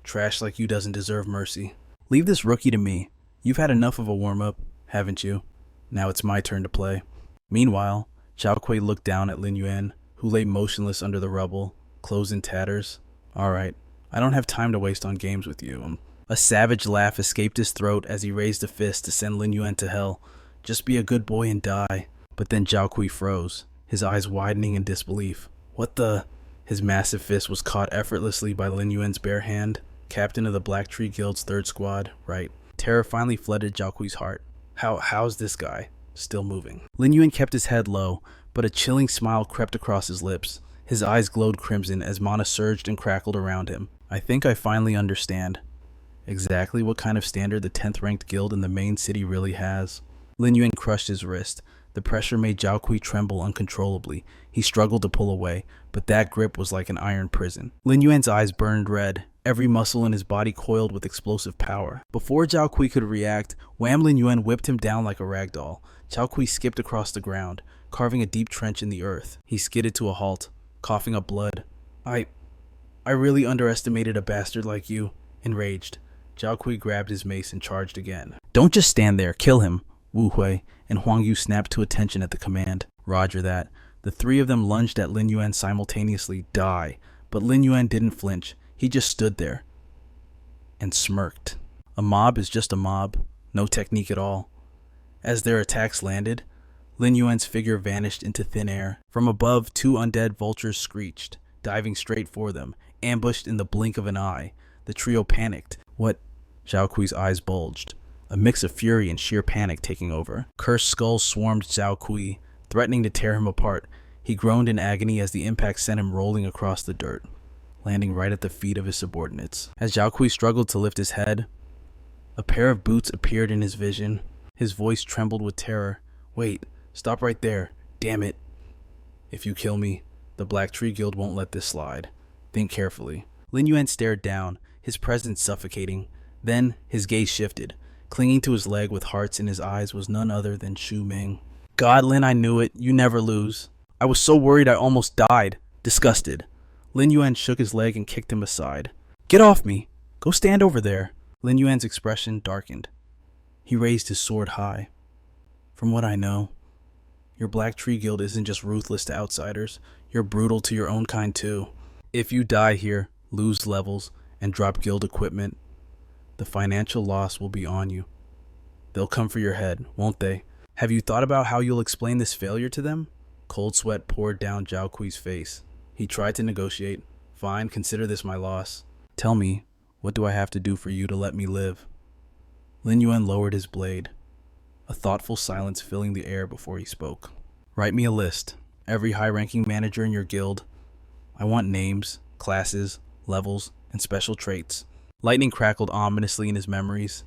"Trash like you doesn't deserve mercy. Leave this rookie to me. You've had enough of a warm-up, haven't you? Now it's my turn to play." Meanwhile, Zhao Kui looked down at Lin Yuan, who lay motionless under the rubble, clothes in tatters. "All right, I don't have time to waste on games with you." A savage laugh escaped his throat as he raised a fist to send Lin Yuan to hell. "Just be a good boy and die." But then Zhao Kui froze, his eyes widening in disbelief. "What the?" His massive fist was caught effortlessly by Lin Yuan's bare hand. Captain of the Black Tree Guild's 3rd Squad, right? Terror finally flooded Zhao Kui's heart. How's this guy still moving? Lin Yuan kept his head low, but a chilling smile crept across his lips. His eyes glowed crimson as mana surged and crackled around him. "I think I finally understand exactly what kind of standard the 10th ranked guild in the main city really has." Lin Yuan crushed his wrist. The pressure made Zhao Kui tremble uncontrollably. He struggled to pull away, but that grip was like an iron prison. Lin Yuan's eyes burned red. Every muscle in his body coiled with explosive power. Before Zhao Kui could react, Wham! Lin Yuan whipped him down like a ragdoll. Zhao Kui skipped across the ground, carving a deep trench in the earth. He skidded to a halt, coughing up blood. I really underestimated a bastard like you." Enraged, Zhao Kui grabbed his mace and charged again. "Don't just stand there, kill him!" Wu Hui and Huang Yu snapped to attention at the command. Roger that. The three of them lunged at Lin Yuan simultaneously. Die. But Lin Yuan didn't flinch. He just stood there and smirked. A mob is just a mob. No technique at all. As their attacks landed, Lin Yuan's figure vanished into thin air. From above, 2 undead vultures screeched, diving straight for them, ambushed in the blink of an eye. The trio panicked. "What?" Zhao Kui's eyes bulged, a mix of fury and sheer panic taking over. Cursed skulls swarmed Zhao Kui, threatening to tear him apart. He groaned in agony as the impact sent him rolling across the dirt, landing right at the feet of his subordinates. As Zhao Kui struggled to lift his head, a pair of boots appeared in his vision. His voice trembled with terror. "Wait, stop right there. Damn it. If you kill me, the Black Tree Guild won't let this slide. Think carefully." Lin Yuan stared down, his presence suffocating. Then his gaze shifted. Clinging to his leg with hearts in his eyes was none other than Shu Ming. "God, Lin, I knew it. You never lose. I was so worried I almost died." Disgusted, Lin Yuan shook his leg and kicked him aside. "Get off me! Go stand over there." Lin Yuan's expression darkened. He raised his sword high. "From what I know, your Black Tree Guild isn't just ruthless to outsiders. You're brutal to your own kind too. If you die here, lose levels, and drop guild equipment, the financial loss will be on you. They'll come for your head, won't they? Have you thought about how you'll explain this failure to them?" Cold sweat poured down Zhao Kui's face. He tried to negotiate. "Fine, consider this my loss. Tell me, what do I have to do for you to let me live?" Lin Yuan lowered his blade, a thoughtful silence filling the air before he spoke. "Write me a list. Every high-ranking manager in your guild. I want names, classes, levels, and special traits." Lightning crackled ominously in his memories.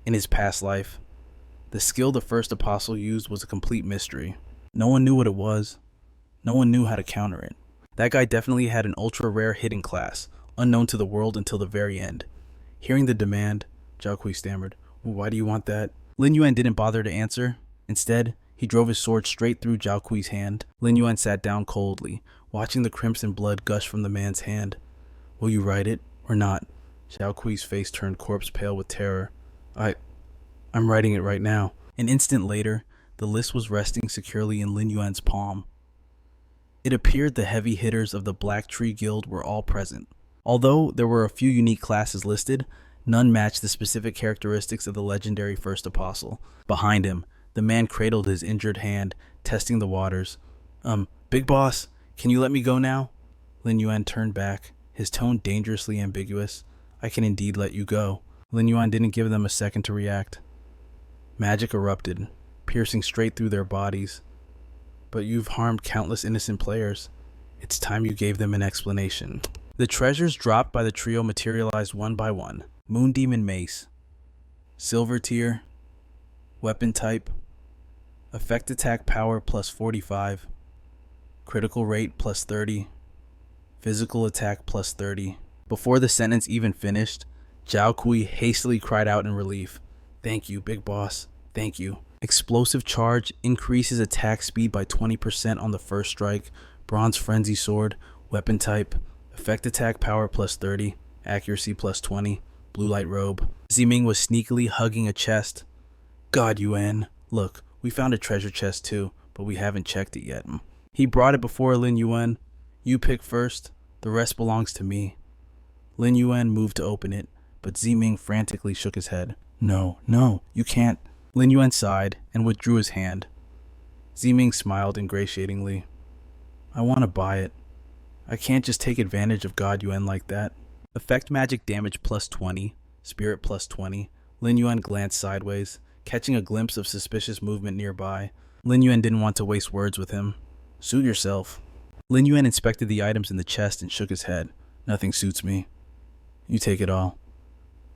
In his past life, the skill the first apostle used was a complete mystery. No one knew what it was. No one knew how to counter it. That guy definitely had an ultra-rare hidden class, unknown to the world until the very end. Hearing the demand, Zhao Kui stammered, "Why do you want that?" Lin Yuan didn't bother to answer. Instead, he drove his sword straight through Zhao Kui's hand. Lin Yuan sat down coldly, watching the crimson blood gush from the man's hand. Will you write it or not? Xiao Kui's face turned corpse pale with terror. I'm writing it right now. An instant later, the list was resting securely in Lin Yuan's palm. It appeared the heavy hitters of the Black Tree Guild were all present. Although there were a few unique classes listed, none matched the specific characteristics of the legendary First Apostle. Behind him, the man cradled his injured hand, testing the waters. Big boss, can you let me go now? Lin Yuan turned back, his tone dangerously ambiguous. I can indeed let you go. Lin Yuan didn't give them a second to react. Magic erupted, piercing straight through their bodies. But you've harmed countless innocent players. It's time you gave them an explanation. The treasures dropped by the trio materialized one by one. Moon Demon Mace, Silver Tier, Weapon Type, Effect Attack Power plus 45, Critical Rate plus 30, Physical Attack plus 30. Before the sentence even finished, Zhao Kui hastily cried out in relief. Thank you, Big Boss. Thank you. Explosive Charge increases attack speed by 20% on the first strike. Bronze Frenzy Sword, Weapon Type, Effect Attack Power plus 30, Accuracy plus 20, Blue Light Robe. Ziming was sneakily hugging a chest. God, Yuan. Look, we found a treasure chest too, but we haven't checked it yet. He brought it before Lin Yuan. You pick first. The rest belongs to me. Lin Yuan moved to open it, but Ziming frantically shook his head. No, you can't. Lin Yuan sighed and withdrew his hand. Ziming smiled ingratiatingly. I want to buy it. I can't just take advantage of God Yuan like that. Effect magic damage plus 20, spirit plus 20. Lin Yuan glanced sideways, catching a glimpse of suspicious movement nearby. Lin Yuan didn't want to waste words with him. Suit yourself. Lin Yuan inspected the items in the chest and shook his head. Nothing suits me. You take it all.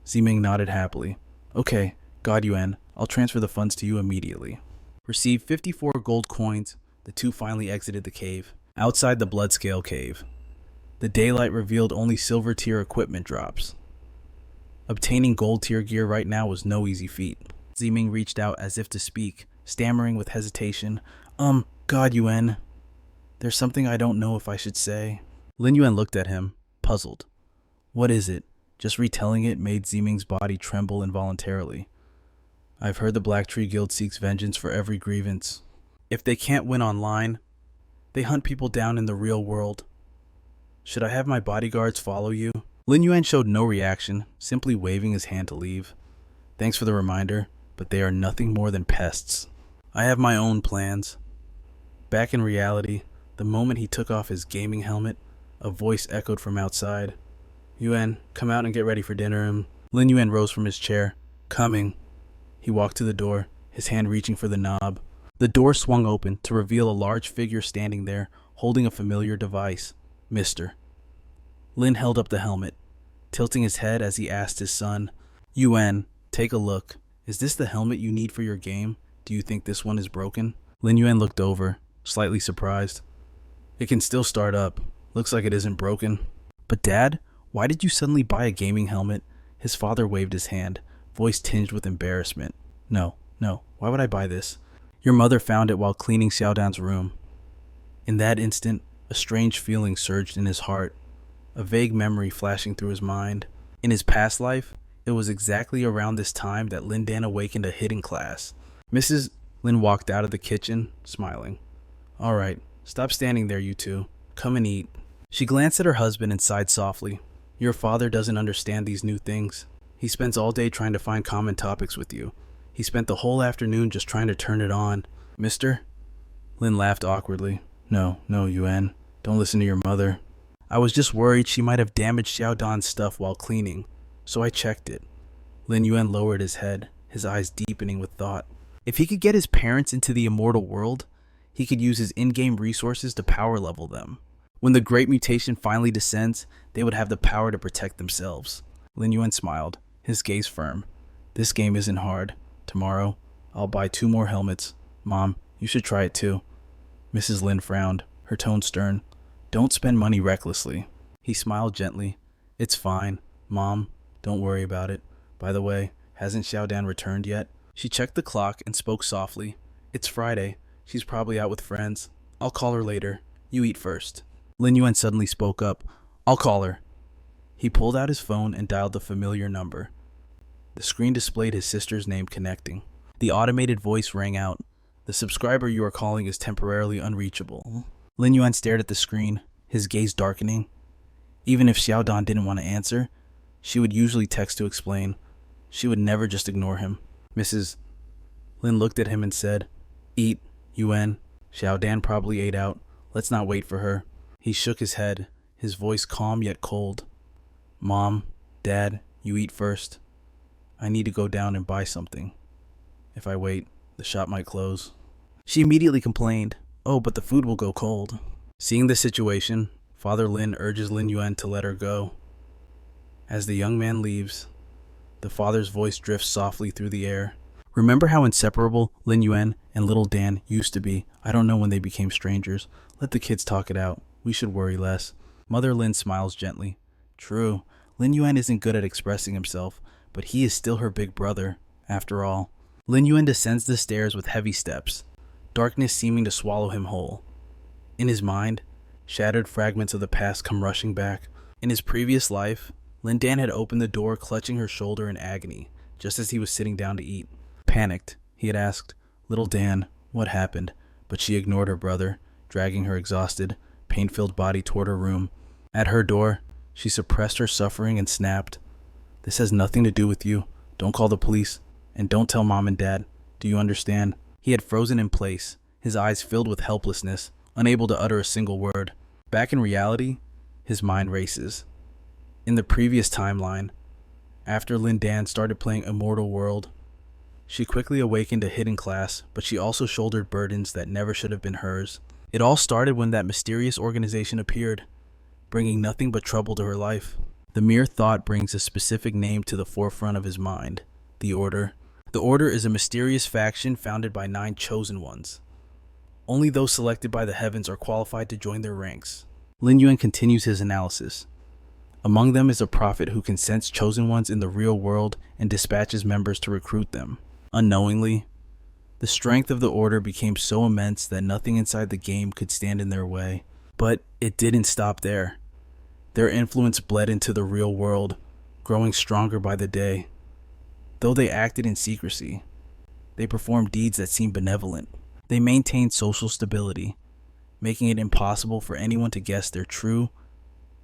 Ziming nodded happily. Okay, God Yuan, I'll transfer the funds to you immediately. Received 54 gold coins, the two finally exited the cave. Outside the Bloodscale cave, the daylight revealed only silver tier equipment drops. Obtaining gold tier gear right now was no easy feat. Ziming reached out as if to speak, stammering with hesitation. God Yuan, there's something I don't know if I should say. Lin Yuan looked at him, puzzled. What is it? Just retelling it made Ziming's body tremble involuntarily. I've heard the Black Tree Guild seeks vengeance for every grievance. If they can't win online, they hunt people down in the real world. Should I have my bodyguards follow you? Lin Yuan showed no reaction, simply waving his hand to leave. Thanks for the reminder, but they are nothing more than pests. I have my own plans. Back in reality, the moment he took off his gaming helmet, a voice echoed from outside. Yuan, come out and get ready for dinner. Lin Yuan rose from his chair. Coming. He walked to the door, his hand reaching for the knob. The door swung open to reveal a large figure standing there, holding a familiar device. Mister. Lin held up the helmet, tilting his head as he asked his son, Yuan, take a look. Is this the helmet you need for your game? Do you think this one is broken? Lin Yuan looked over, slightly surprised. It can still start up. Looks like it isn't broken. But Dad, why did you suddenly buy a gaming helmet? His father waved his hand, voice tinged with embarrassment. No, why would I buy this? Your mother found it while cleaning Xiaodan's room. In that instant, a strange feeling surged in his heart, a vague memory flashing through his mind. In his past life, it was exactly around this time that Lin Dan awakened a hidden class. Mrs. Lin walked out of the kitchen, smiling. All right, stop standing there, you two. Come and eat. She glanced at her husband and sighed softly. Your father doesn't understand these new things. He spends all day trying to find common topics with you. He spent the whole afternoon just trying to turn it on. Mister? Lin laughed awkwardly. No, Yuan. Don't listen to your mother. I was just worried she might have damaged Xiaodan's stuff while cleaning, so I checked it. Lin Yuan lowered his head, his eyes deepening with thought. If he could get his parents into the immortal world, he could use his in-game resources to power level them. When the Great Mutation finally descends, they would have the power to protect themselves. Lin Yuan smiled, his gaze firm. This game isn't hard. Tomorrow, I'll buy 2 more helmets. Mom, you should try it too. Mrs. Lin frowned, her tone stern. Don't spend money recklessly. He smiled gently. It's fine. Mom, don't worry about it. By the way, hasn't Xiaodan returned yet? She checked the clock and spoke softly. It's Friday. She's probably out with friends. I'll call her later. You eat first. Lin Yuan suddenly spoke up. I'll call her. He pulled out his phone and dialed the familiar number. The screen displayed his sister's name connecting. The automated voice rang out. "The subscriber you are calling is temporarily unreachable." Lin Yuan stared at the screen, his gaze darkening. Even if Xiaodan didn't want to answer, she would usually text to explain. She would never just ignore him. "Mrs. Lin looked at him and said, "Eat, Yuan. Xiaodan probably ate out. Let's not wait for her." He shook his head, his voice calm yet cold. "Mom, Dad, you eat first. I need to go down and buy something. If I wait, the shop might close." She immediately complained, "Oh, but the food will go cold." Seeing the situation, Father Lin urges Lin Yuan to let her go. As the young man leaves, the father's voice drifts softly through the air. "Remember how inseparable Lin Yuan and little Dan used to be? I don't know when they became strangers. Let the kids talk it out. We should worry less." Mother Lin smiles gently. "True, Lin Yuan isn't good at expressing himself, but he is still her big brother, after all." Lin Yuan descends the stairs with heavy steps, darkness seeming to swallow him whole. In his mind, shattered fragments of the past come rushing back. In his previous life, Lin Dan had opened the door, clutching her shoulder in agony, just as he was sitting down to eat. Panicked, he had asked, "Little Dan, what happened?" But she ignored her brother, dragging her exhausted, pain-filled body toward her room. At her door, she suppressed her suffering and snapped, "This has nothing to do with you. Don't call the police, and don't tell Mom and Dad. Do you understand?" He had frozen in place, his eyes filled with helplessness, unable to utter a single word. Back in reality, his mind races. In the previous timeline, after Lin Dan started playing Immortal World, she quickly awakened a hidden class, but she also shouldered burdens that never should have been hers. It all started when that mysterious organization appeared, bringing nothing but trouble to her life. The mere thought brings a specific name to the forefront of his mind: the Order. The Order is a mysterious faction founded by 9 chosen ones. Only those selected by the heavens are qualified to join their ranks. Lin Yuan continues his analysis. Among them is a prophet who can sense chosen ones in the real world and dispatches members to recruit them. Unknowingly, the strength of the Order became so immense that nothing inside the game could stand in their way. But it didn't stop there. Their influence bled into the real world, growing stronger by the day. Though they acted in secrecy, they performed deeds that seemed benevolent. They maintained social stability, making it impossible for anyone to guess their true,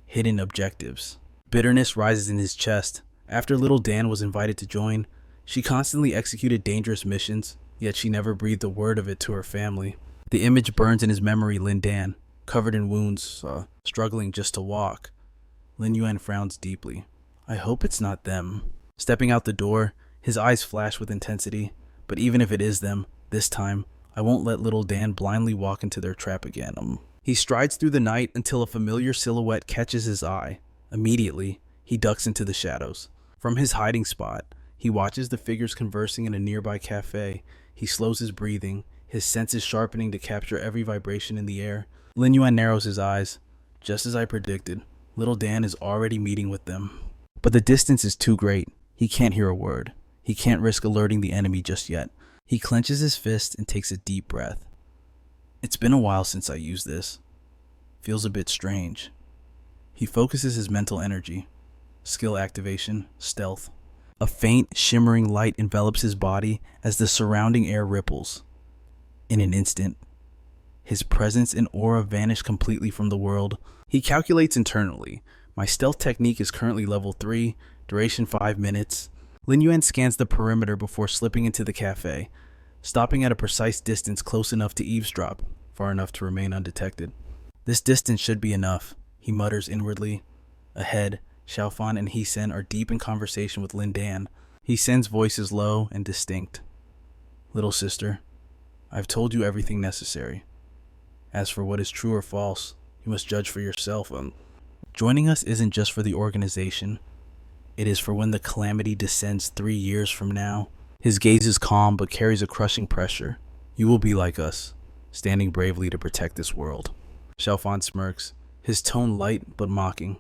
hidden objectives. Bitterness rises in his chest. After little Dan was invited to join, she constantly executed dangerous missions, yet she never breathed a word of it to her family. The image burns in his memory: Lin Dan, covered in wounds, struggling just to walk. Lin Yuan frowns deeply. "I hope it's not them." Stepping out the door, his eyes flash with intensity. "But even if it is them, this time, I won't let little Dan blindly walk into their trap again." He strides through the night until a familiar silhouette catches his eye. Immediately, he ducks into the shadows. From his hiding spot, he watches the figures conversing in a nearby cafe. He slows his breathing, his senses sharpening to capture every vibration in the air. Lin Yuan narrows his eyes. Just as I predicted, little Dan is already meeting with them. But the distance is too great. He can't hear a word. He can't risk alerting the enemy just yet. He clenches his fist and takes a deep breath. "It's been a while since I used this. Feels a bit strange." He focuses his mental energy. Skill activation, stealth. A faint, shimmering light envelops his body as the surrounding air ripples. In an instant, his presence and aura vanish completely from the world. He calculates internally. My stealth technique is currently level 3, duration 5 minutes. Lin Yuan scans the perimeter before slipping into the cafe, stopping at a precise distance close enough to eavesdrop, far enough to remain undetected. This distance should be enough, he mutters inwardly. Ahead, Xiaofan and Hisen are deep in conversation with Lin Dan. Hisen's voice is low and distinct. "Little sister, I've told you everything necessary. As for what is true or false, you must judge for yourself. Joining us isn't just for the organization. It is for when the calamity descends 3 years from now." His gaze is calm but carries a crushing pressure. "You will be like us, standing bravely to protect this world." Xiaofan smirks, his tone light but mocking.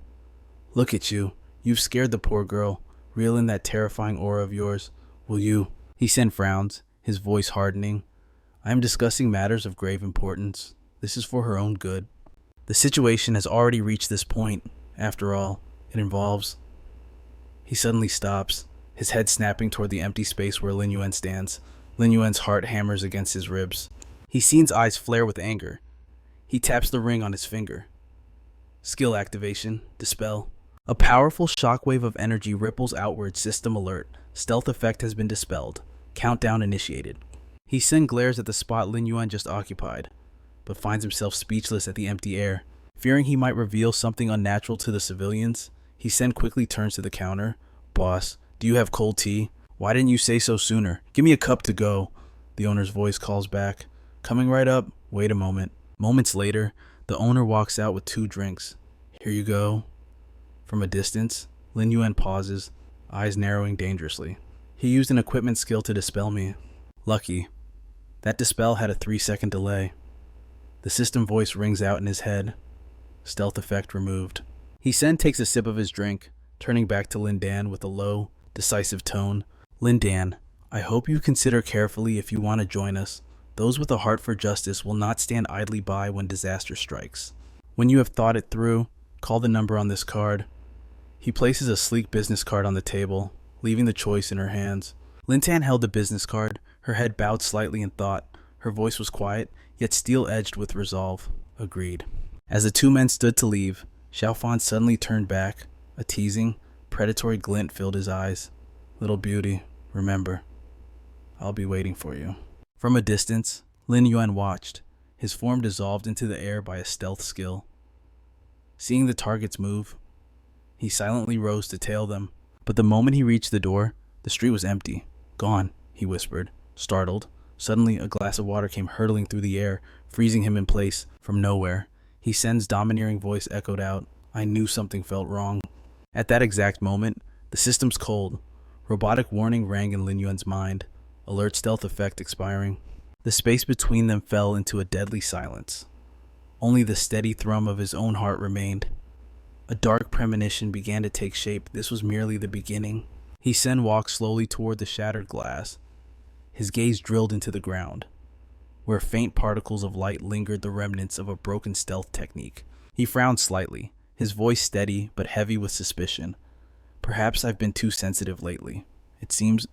"Look at you. You've scared the poor girl. Reel in that terrifying aura of yours. Will you?" Hisen frowns, his voice hardening. "I am discussing matters of grave importance. This is for her own good. The situation has already reached this point. After all, It involves... He suddenly stops, his head snapping toward the empty space where Lin Yuan stands. Lin Yuan's heart hammers against his ribs. He's eyes flare with anger. He taps the ring on his finger. Skill activation. Dispel. A powerful shockwave of energy ripples outward. System alert. Stealth effect has been dispelled. Countdown initiated. He glares at the spot Lin Yuan just occupied, but finds himself speechless at the empty air. Fearing he might reveal something unnatural to the civilians, he quickly turns to the counter. Boss, do you have cold tea? Why didn't you say so sooner? Give me a cup to go. The owner's voice calls back. Coming right up. Wait a moment. Moments later, the owner walks out with 2 drinks. Here you go. From a distance, Lin Yuan pauses, eyes narrowing dangerously. He used an equipment skill to dispel me. Lucky. That dispel had a 3-second delay. The system voice rings out in his head. Stealth effect removed. He takes a sip of his drink, turning back to Lin Dan with a low, decisive tone. Lin Dan, I hope you consider carefully if you want to join us. Those with a heart for justice will not stand idly by when disaster strikes. When you have thought it through, call the number on this card. He places a sleek business card on the table, leaving the choice in her hands. Lin Dan held the business card, her head bowed slightly in thought. Her voice was quiet, yet steel-edged with resolve. Agreed. As the 2 men stood to leave, Xiaofan suddenly turned back. A teasing, predatory glint filled his eyes. Little beauty, remember, I'll be waiting for you. From a distance, Lin Yuan watched, his form dissolved into the air by a stealth skill. Seeing the targets move, he silently rose to tail them, but the moment he reached the door, the street was empty. Gone, he whispered, startled. Suddenly, a glass of water came hurtling through the air, freezing him in place. From nowhere, Sen's domineering voice echoed out. I knew something felt wrong. At that exact moment, the system's cold. Robotic warning rang in Lin Yuan's mind. Alert stealth effect expiring. The space between them fell into a deadly silence. Only the steady thrum of his own heart remained. A dark premonition began to take shape. This was merely the beginning. Sen walked slowly toward the shattered glass, his gaze drilled into the ground, where faint particles of light lingered, the remnants of a broken stealth technique. He frowned slightly, his voice steady but heavy with suspicion. Perhaps I've been too sensitive lately. It seems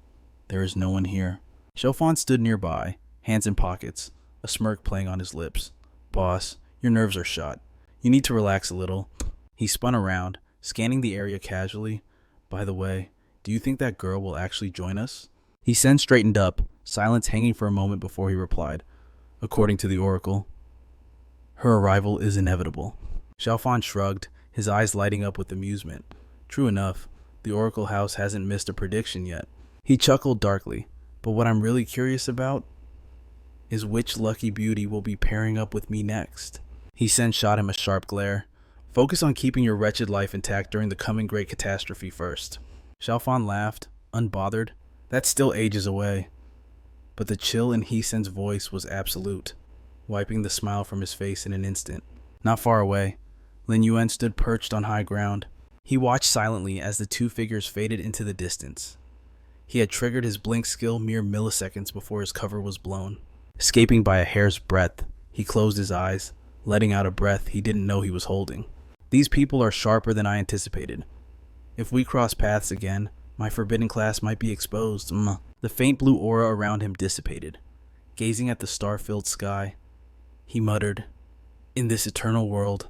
there is no one here. Xiaofan stood nearby, hands in pockets, a smirk playing on his lips. Boss, your nerves are shot. You need to relax a little. He spun around, scanning the area casually. By the way, do you think that girl will actually join us? Sen straightened up, silence hanging for a moment before he replied. According to the Oracle, her arrival is inevitable. Xiaofan shrugged, his eyes lighting up with amusement. True enough, the Oracle House hasn't missed a prediction yet. He chuckled darkly, but what I'm really curious about is which lucky beauty will be pairing up with me next. Sen shot him a sharp glare. Focus on keeping your wretched life intact during the coming great catastrophe first. Xiaofan laughed, unbothered. That's still ages away. But the chill in Sen's voice was absolute, wiping the smile from his face in an instant. Not far away, Lin Yuan stood perched on high ground. He watched silently as the 2 figures faded into the distance. He had triggered his blink skill mere milliseconds before his cover was blown. Escaping by a hair's breadth, he closed his eyes, letting out a breath he didn't know he was holding. These people are sharper than I anticipated. If we cross paths again, my forbidden class might be exposed. The faint blue aura around him dissipated. Gazing at the star-filled sky, he muttered, In this eternal world,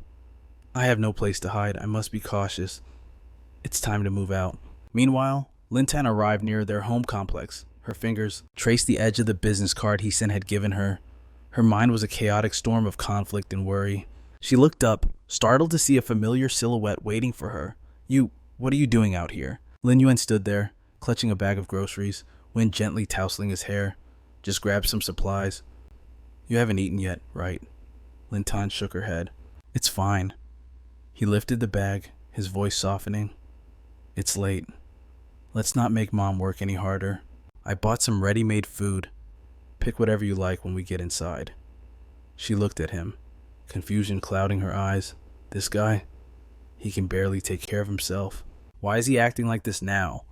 I have no place to hide. I must be cautious. It's time to move out. Meanwhile, Lin Tan arrived near their home complex. Her fingers traced the edge of the business card Sen had given her. Her mind was a chaotic storm of conflict and worry. She looked up, startled to see a familiar silhouette waiting for her. What are you doing out here? Lin Yuan stood there, clutching a bag of groceries, wind gently tousling his hair. Just grabbed some supplies. You haven't eaten yet, right? Lin Tan shook her head. It's fine. He lifted the bag, his voice softening. It's late. Let's not make Mom work any harder. I bought some ready-made food. Pick whatever you like when we get inside. She looked at him, confusion clouding her eyes. This guy? He can barely take care of himself. Why is he acting like this now?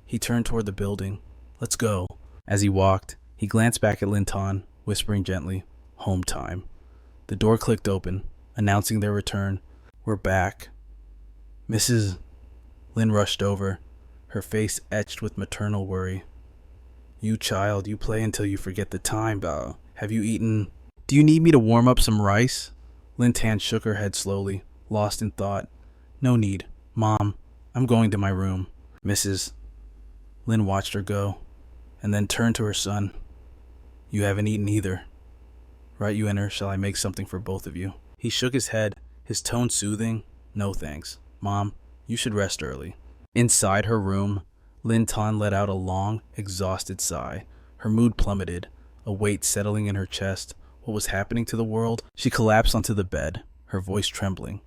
He turned toward the building. Let's go. As he walked, he glanced back at Lin Tan, whispering gently, Home time. The door clicked open, announcing their return. We're back. Mrs. Lin rushed over, her face etched with maternal worry. You child, you play until you forget the time, Bao. Have you eaten? Do you need me to warm up some rice? Lin Tan shook her head slowly, lost in thought. No need. Mom, I'm going to my room. Mrs. Lin watched her go, and then turned to her son. You haven't eaten either. Right you enter, shall I make something for both of you? He shook his head, his tone soothing. No thanks. Mom, you should rest early. Inside her room, Lin Tan let out a long, exhausted sigh. Her mood plummeted, a weight settling in her chest. What was happening to the world? She collapsed onto the bed, her voice trembling.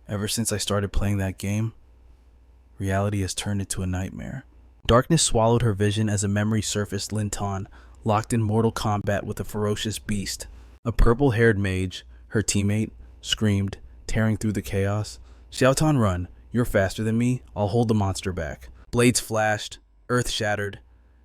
Ever since I started playing that game, reality has turned into a nightmare. Darkness swallowed her vision as a memory surfaced. Lin Tan, locked in mortal combat with a ferocious beast. A purple-haired mage, her teammate, screamed, tearing through the chaos. Xiao Tan, run. You're faster than me. I'll hold the monster back. Blades flashed, earth shattered.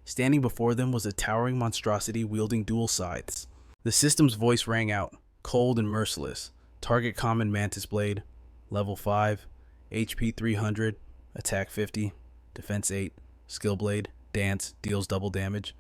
Standing before them was a towering monstrosity wielding dual scythes. The system's voice rang out, cold and merciless. Target common mantis blade, level 5, HP 300, attack 50, defense 8, skill blade, dance, deals double damage.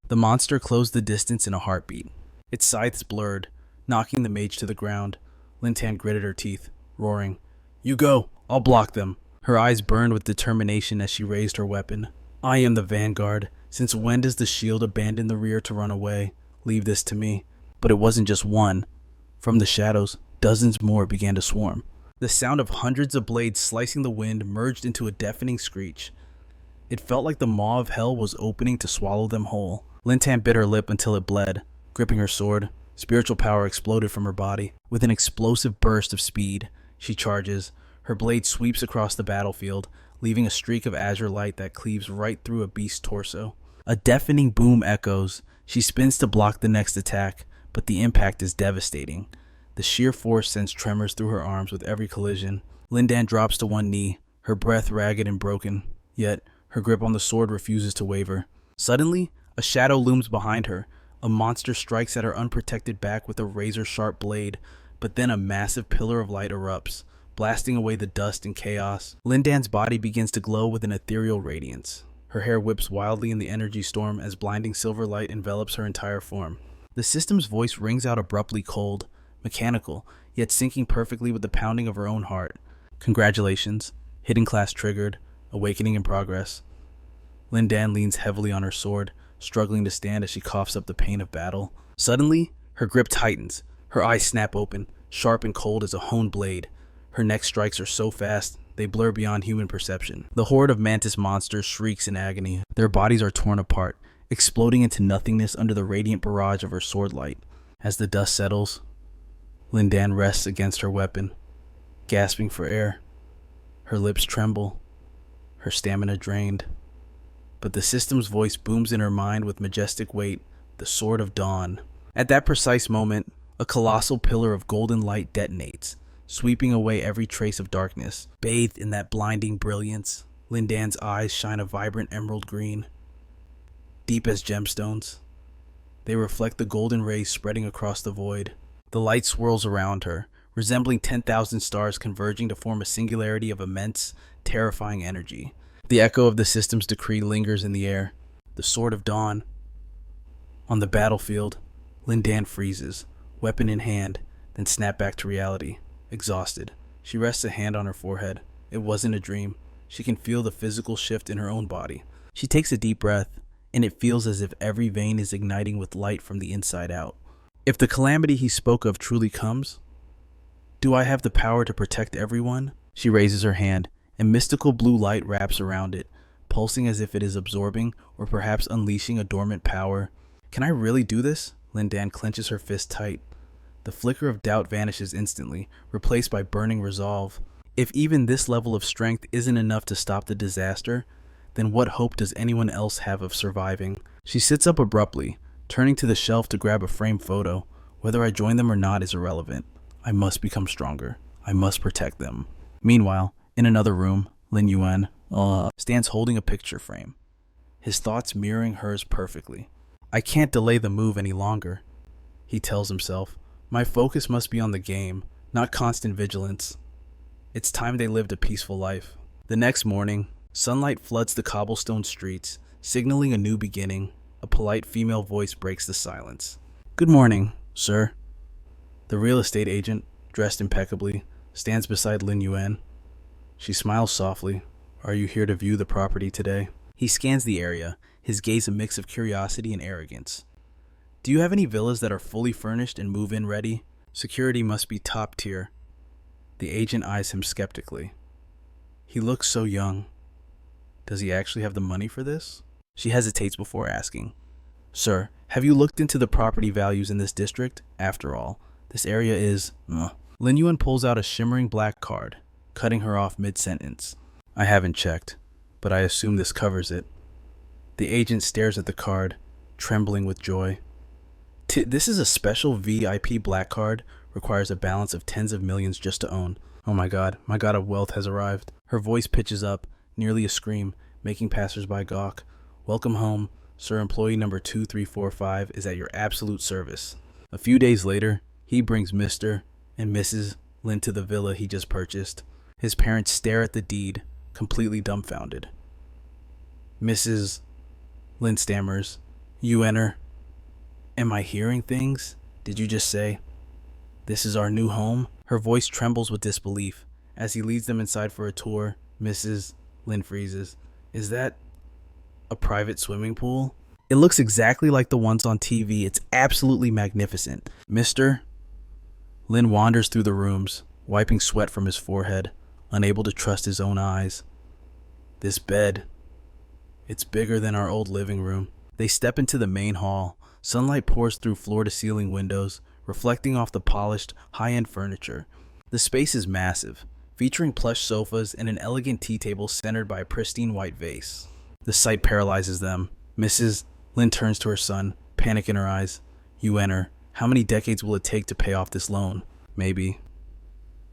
The monster closed the distance in a heartbeat. Its scythes blurred, knocking the mage to the ground. Lin Tan gritted her teeth, roaring, You go! I'll block them. Her eyes burned with determination as she raised her weapon. I am the vanguard. Since when does the shield abandon the rear to run away? Leave this to me. But it wasn't just one. From the shadows, dozens more began to swarm. The sound of hundreds of blades slicing the wind merged into a deafening screech. It felt like the maw of hell was opening to swallow them whole. Lin Tan bit her lip until it bled. Gripping her sword, spiritual power exploded from her body. With an explosive burst of speed, she charges. Her blade sweeps across the battlefield, leaving a streak of azure light that cleaves right through a beast's torso. A deafening boom echoes. She spins to block the next attack, but the impact is devastating. The sheer force sends tremors through her arms with every collision. Lin Tan drops to one knee, her breath ragged and broken, yet her grip on the sword refuses to waver. Suddenly, a shadow looms behind her. A monster strikes at her unprotected back with a razor-sharp blade, but then a massive pillar of light erupts, blasting away the dust and chaos. Lin Tan's body begins to glow with an ethereal radiance. Her hair whips wildly in the energy storm as blinding silver light envelops her entire form. The system's voice rings out abruptly, cold, mechanical, yet syncing perfectly with the pounding of her own heart. Congratulations. Hidden class triggered. Awakening in progress. Lin Tan leans heavily on her sword, struggling to stand as she coughs up the pain of battle. Suddenly, her grip tightens. Her eyes snap open, sharp and cold as a honed blade. Her next strikes are so fast, they blur beyond human perception. The horde of mantis monsters shrieks in agony. Their bodies are torn apart, exploding into nothingness under the radiant barrage of her sword light. As the dust settles, Lin Tan rests against her weapon, gasping for air. Her lips tremble, her stamina drained. But the system's voice booms in her mind with majestic weight, the Sword of Dawn. At that precise moment, a colossal pillar of golden light detonates, sweeping away every trace of darkness. Bathed in that blinding brilliance, Lin Tan's eyes shine a vibrant emerald green, deep as gemstones. They reflect the golden rays spreading across the void. The light swirls around her, resembling 10,000 stars converging to form a singularity of immense, terrifying energy. The echo of the system's decree lingers in the air. The Sword of Dawn. On the battlefield, Lin Tan freezes, weapon in hand, then snaps back to reality. Exhausted, she rests a hand on her forehead. It wasn't a dream. She can feel the physical shift in her own body. She takes a deep breath, and it feels as if every vein is igniting with light from the inside out. If the calamity he spoke of truly comes, do I have the power to protect everyone? She raises her hand, and mystical blue light wraps around it, pulsing as if it is absorbing or perhaps unleashing a dormant power. Can I really do this? Lin Tan clenches her fist tight. The flicker of doubt vanishes instantly, replaced by burning resolve. If even this level of strength isn't enough to stop the disaster, then what hope does anyone else have of surviving? She sits up abruptly, turning to the shelf to grab a framed photo. Whether I join them or not is irrelevant. I must become stronger. I must protect them. Meanwhile, in another room, Lin Yuan stands holding a picture frame, his thoughts mirroring hers perfectly. I can't delay the move any longer, he tells himself. My focus must be on the game, not constant vigilance. It's time they lived a peaceful life. The next morning, sunlight floods the cobblestone streets, signaling a new beginning. A polite female voice breaks the silence. "Good morning, sir." The real estate agent, dressed impeccably, stands beside Lin Yuan. She smiles softly. "Are you here to view the property today?" He scans the area, his gaze a mix of curiosity and arrogance. "Do you have any villas that are fully furnished and move-in ready? Security must be top tier." The agent eyes him skeptically. He looks so young. Does he actually have the money for this? She hesitates before asking. "Sir, have you looked into the property values in this district? After all, this area is..." Lin Yuan pulls out a shimmering black card, cutting her off mid-sentence. "I haven't checked, but I assume this covers it." The agent stares at the card, trembling with joy. This is a special VIP black card, requires a balance of tens of millions just to own. Oh my god of wealth has arrived. Her voice pitches up, nearly a scream, making passersby gawk. "Welcome home, sir. Employee number 2345 is at your absolute service." A few days later, he brings Mr. and Mrs. Lin to the villa he just purchased. His parents stare at the deed, completely dumbfounded. Mrs. Lin stammers, "You enter." "Am I hearing things? Did you just say, 'This is our new home'?" Her voice trembles with disbelief. As he leads them inside for a tour, Mrs. Lin freezes. "Is that a private swimming pool?" "It looks exactly like the ones on TV. It's absolutely magnificent." Mr. Lin wanders through the rooms, wiping sweat from his forehead, unable to trust his own eyes. "This bed, it's bigger than our old living room." They step into the main hall. Sunlight pours through floor-to-ceiling windows, reflecting off the polished, high-end furniture. The space is massive, featuring plush sofas and an elegant tea table centered by a pristine white vase. The sight paralyzes them. Mrs. Lin turns to her son, panic in her eyes. "You enter. How many decades will it take to pay off this loan? Maybe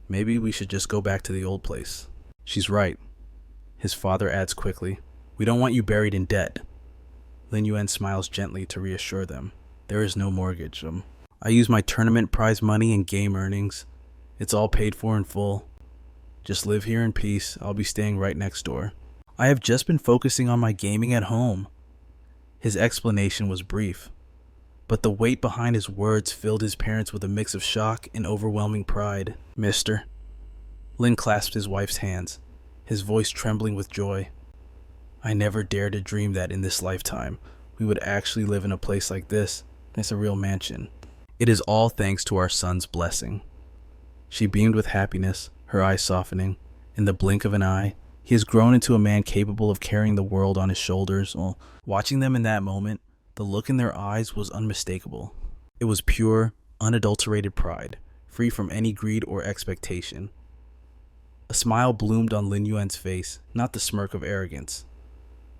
we should just go back to the old place." "She's right." His father adds quickly, "We don't want you buried in debt." Lin Yuan smiles gently to reassure them. "There is no mortgage. I use my tournament prize money and game earnings. It's all paid for in full. Just live here in peace. I'll be staying right next door. I have just been focusing on my gaming at home." His explanation was brief, but the weight behind his words filled his parents with a mix of shock and overwhelming pride. "Mister." Lin clasped his wife's hands, his voice trembling with joy. "I never dared to dream that in this lifetime we would actually live in a place like this. It's a real mansion. It is all thanks to our son's blessing." She beamed with happiness, her eyes softening. In the blink of an eye, he has grown into a man capable of carrying the world on his shoulders. Watching them in that moment, the look in their eyes was unmistakable. It was pure, unadulterated pride, free from any greed or expectation. A smile bloomed on Lin Yuan's face, not the smirk of arrogance,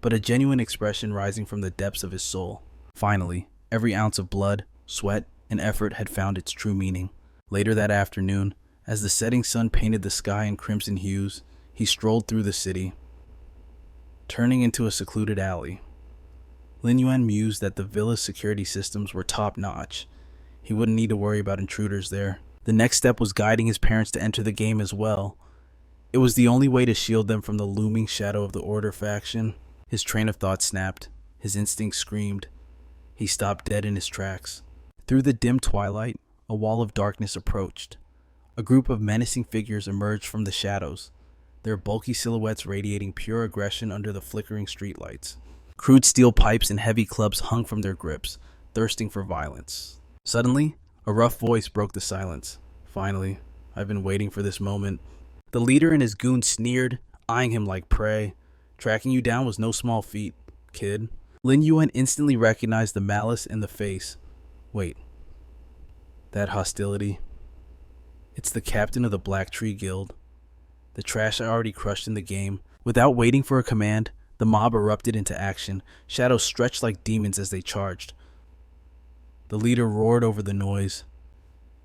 but a genuine expression rising from the depths of his soul. Finally, every ounce of blood, sweat, and effort had found its true meaning. Later that afternoon, as the setting sun painted the sky in crimson hues, he strolled through the city, turning into a secluded alley. Lin Yuan mused that the villa's security systems were top-notch. He wouldn't need to worry about intruders there. The next step was guiding his parents to enter the game as well. It was the only way to shield them from the looming shadow of the Order faction. His train of thought snapped. His instinct screamed. He stopped dead in his tracks. Through the dim twilight, a wall of darkness approached. A group of menacing figures emerged from the shadows, their bulky silhouettes radiating pure aggression under the flickering streetlights. Crude steel pipes and heavy clubs hung from their grips, thirsting for violence. Suddenly, a rough voice broke the silence. "Finally, I've been waiting for this moment." The leader and his goons sneered, eyeing him like prey. "Tracking you down was no small feat, kid." Lin Yuan instantly recognized the malice in the face. Wait, that hostility. It's the captain of the Black Tree Guild. The trash I already crushed in the game. Without waiting for a command, the mob erupted into action. Shadows stretched like demons as they charged. The leader roared over the noise.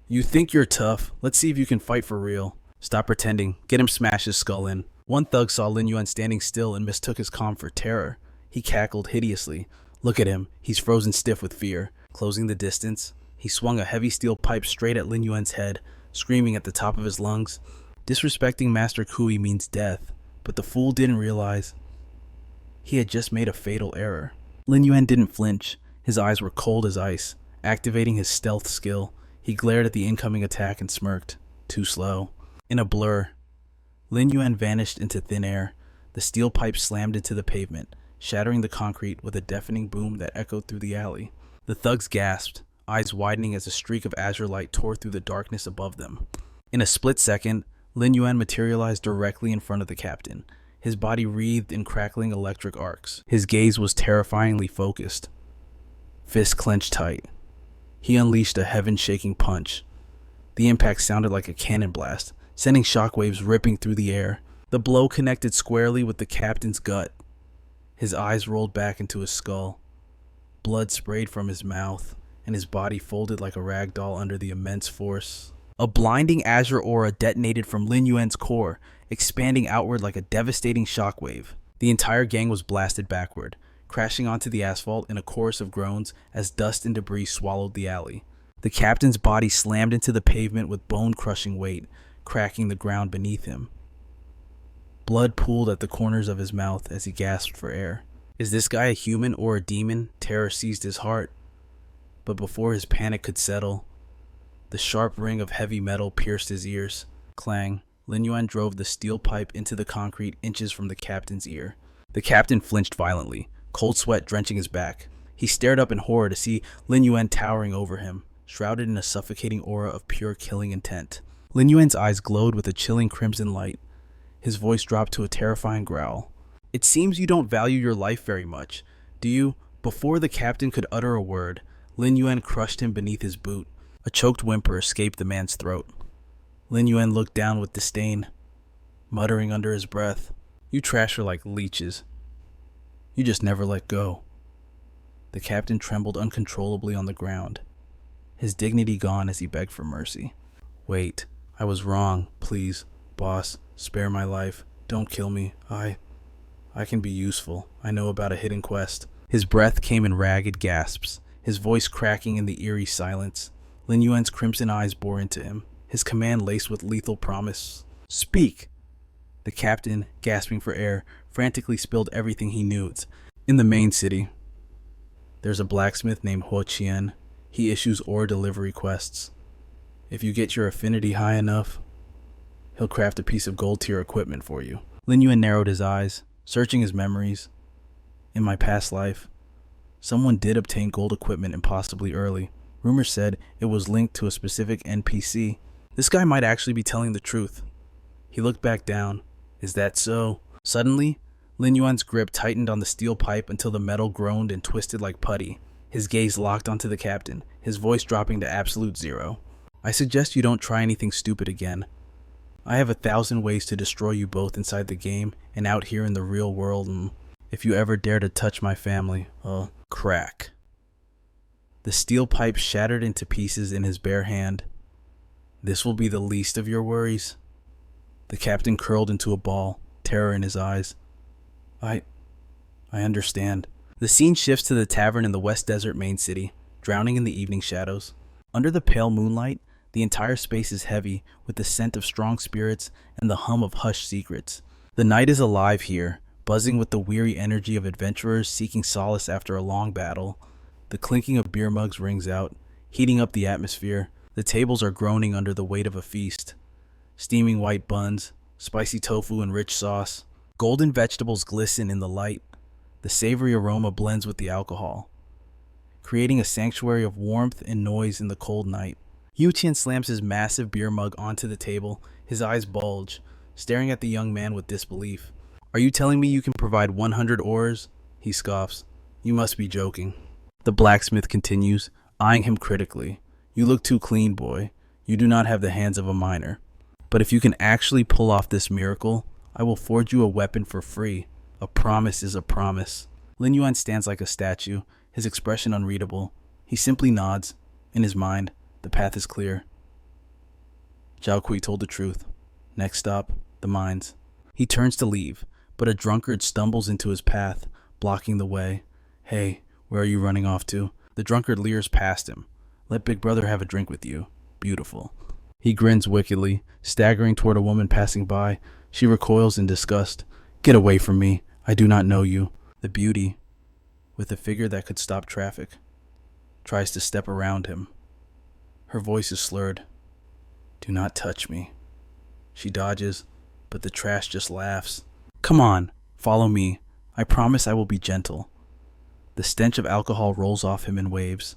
"You think you're tough? Let's see if you can fight for real." "Stop pretending. Get him smash his skull in." One thug saw Lin Yuan standing still and mistook his calm for terror. He cackled hideously. "Look at him. He's frozen stiff with fear." Closing the distance, he swung a heavy steel pipe straight at Lin Yuan's head, screaming at the top of his lungs. Disrespecting Master Kui means death, But the fool didn't realize he had just made a fatal error. Lin Yuan didn't flinch. His eyes were cold as ice. Activating his stealth skill, he glared at the incoming attack and smirked. Too slow. In a blur, Lin Yuan vanished into thin air. The steel pipe slammed into the pavement, shattering the concrete with a deafening boom that echoed through the alley. The thugs gasped, eyes widening as a streak of azure light tore through the darkness above them. In a split second, Lin Yuan materialized directly in front of the captain, his body wreathed in crackling electric arcs. His gaze was terrifyingly focused. Fist clenched tight. He unleashed a heaven-shaking punch. The impact sounded like a cannon blast, sending shockwaves ripping through the air. The blow connected squarely with the captain's gut. His eyes rolled back into his skull. Blood sprayed from his mouth, and his body folded like a rag doll under the immense force. A blinding azure aura detonated from Lin Yuan's core, expanding outward like a devastating shockwave. The entire gang was blasted backward, crashing onto the asphalt in a chorus of groans as dust and debris swallowed the alley. The captain's body slammed into the pavement with bone-crushing weight, cracking the ground beneath him. Blood pooled at the corners of his mouth as he gasped for air. Is this guy a human or a demon? Terror seized his heart. But before his panic could settle, the sharp ring of heavy metal pierced his ears. Clang. Lin Yuan drove the steel pipe into the concrete inches from the captain's ear. The captain flinched violently, cold sweat drenching his back. He stared up in horror to see Lin Yuan towering over him, shrouded in a suffocating aura of pure killing intent. Lin Yuan's eyes glowed with a chilling crimson light. His voice dropped to a terrifying growl. It seems you don't value your life very much, do you? Before the captain could utter a word, Lin Yuan crushed him beneath his boot. A choked whimper escaped the man's throat. Lin Yuan looked down with disdain, muttering under his breath, "You trash her like leeches. You just never let go." The captain trembled uncontrollably on the ground, his dignity gone as he begged for mercy. "Wait, I was wrong. Please, boss, spare my life. Don't kill me. I can be useful. I know about a hidden quest." His breath came in ragged gasps, his voice cracking in the eerie silence. Lin Yuan's crimson eyes bore into him, his command laced with lethal promise. "Speak!" The captain, gasping for air, frantically spilled everything he knew. In the main city, there's a blacksmith named Huo Qian. He issues ore delivery quests. If you get your affinity high enough, he'll craft a piece of gold tier equipment for you. Lin Yuan narrowed his eyes, searching his memories. In my past life, someone did obtain gold equipment impossibly early. Rumors said it was linked to a specific NPC. This guy might actually be telling the truth. He looked back down. Is that so? Suddenly, Lin Yuan's grip tightened on the steel pipe until the metal groaned and twisted like putty. His gaze locked onto the captain, his voice dropping to absolute zero. "I suggest you don't try anything stupid again. I have 1,000 ways to destroy you both inside the game and out here in the real world, and if you ever dare to touch my family, crack." The steel pipe shattered into pieces in his bare hand. "This will be the least of your worries." The captain curled into a ball, terror in his eyes. I understand." The scene shifts to the tavern in the West Desert main city, drowning in the evening shadows. Under the pale moonlight, the entire space is heavy with the scent of strong spirits and the hum of hushed secrets. The night is alive here, buzzing with the weary energy of adventurers seeking solace after a long battle. The clinking of beer mugs rings out, heating up the atmosphere. The tables are groaning under the weight of a feast. Steaming white buns, spicy tofu and rich sauce. Golden vegetables glisten in the light. The savory aroma blends with the alcohol, creating a sanctuary of warmth and noise in the cold night. Yu Qian slams his massive beer mug onto the table, his eyes bulge, staring at the young man with disbelief. "Are you telling me you can provide 100 ores?" He scoffs. "You must be joking." The blacksmith continues, eyeing him critically. "You look too clean, boy. You do not have the hands of a miner. But if you can actually pull off this miracle, I will forge you a weapon for free. A promise is a promise." Lin Yuan stands like a statue, his expression unreadable. He simply nods. In his mind, the path is clear. Zhao Kui told the truth. Next stop, the mines. He turns to leave, but a drunkard stumbles into his path, blocking the way. "Hey, where are you running off to?" The drunkard leers past him. "Let Big Brother have a drink with you. Beautiful." He grins wickedly, staggering toward a woman passing by. She recoils in disgust. Get away from me. I do not know you. The beauty, with a figure that could stop traffic, tries to step around him. Her voice is slurred. Do not touch me. She dodges, but the trash just laughs. Come on, follow me. I promise I will be gentle. The stench of alcohol rolls off him in waves,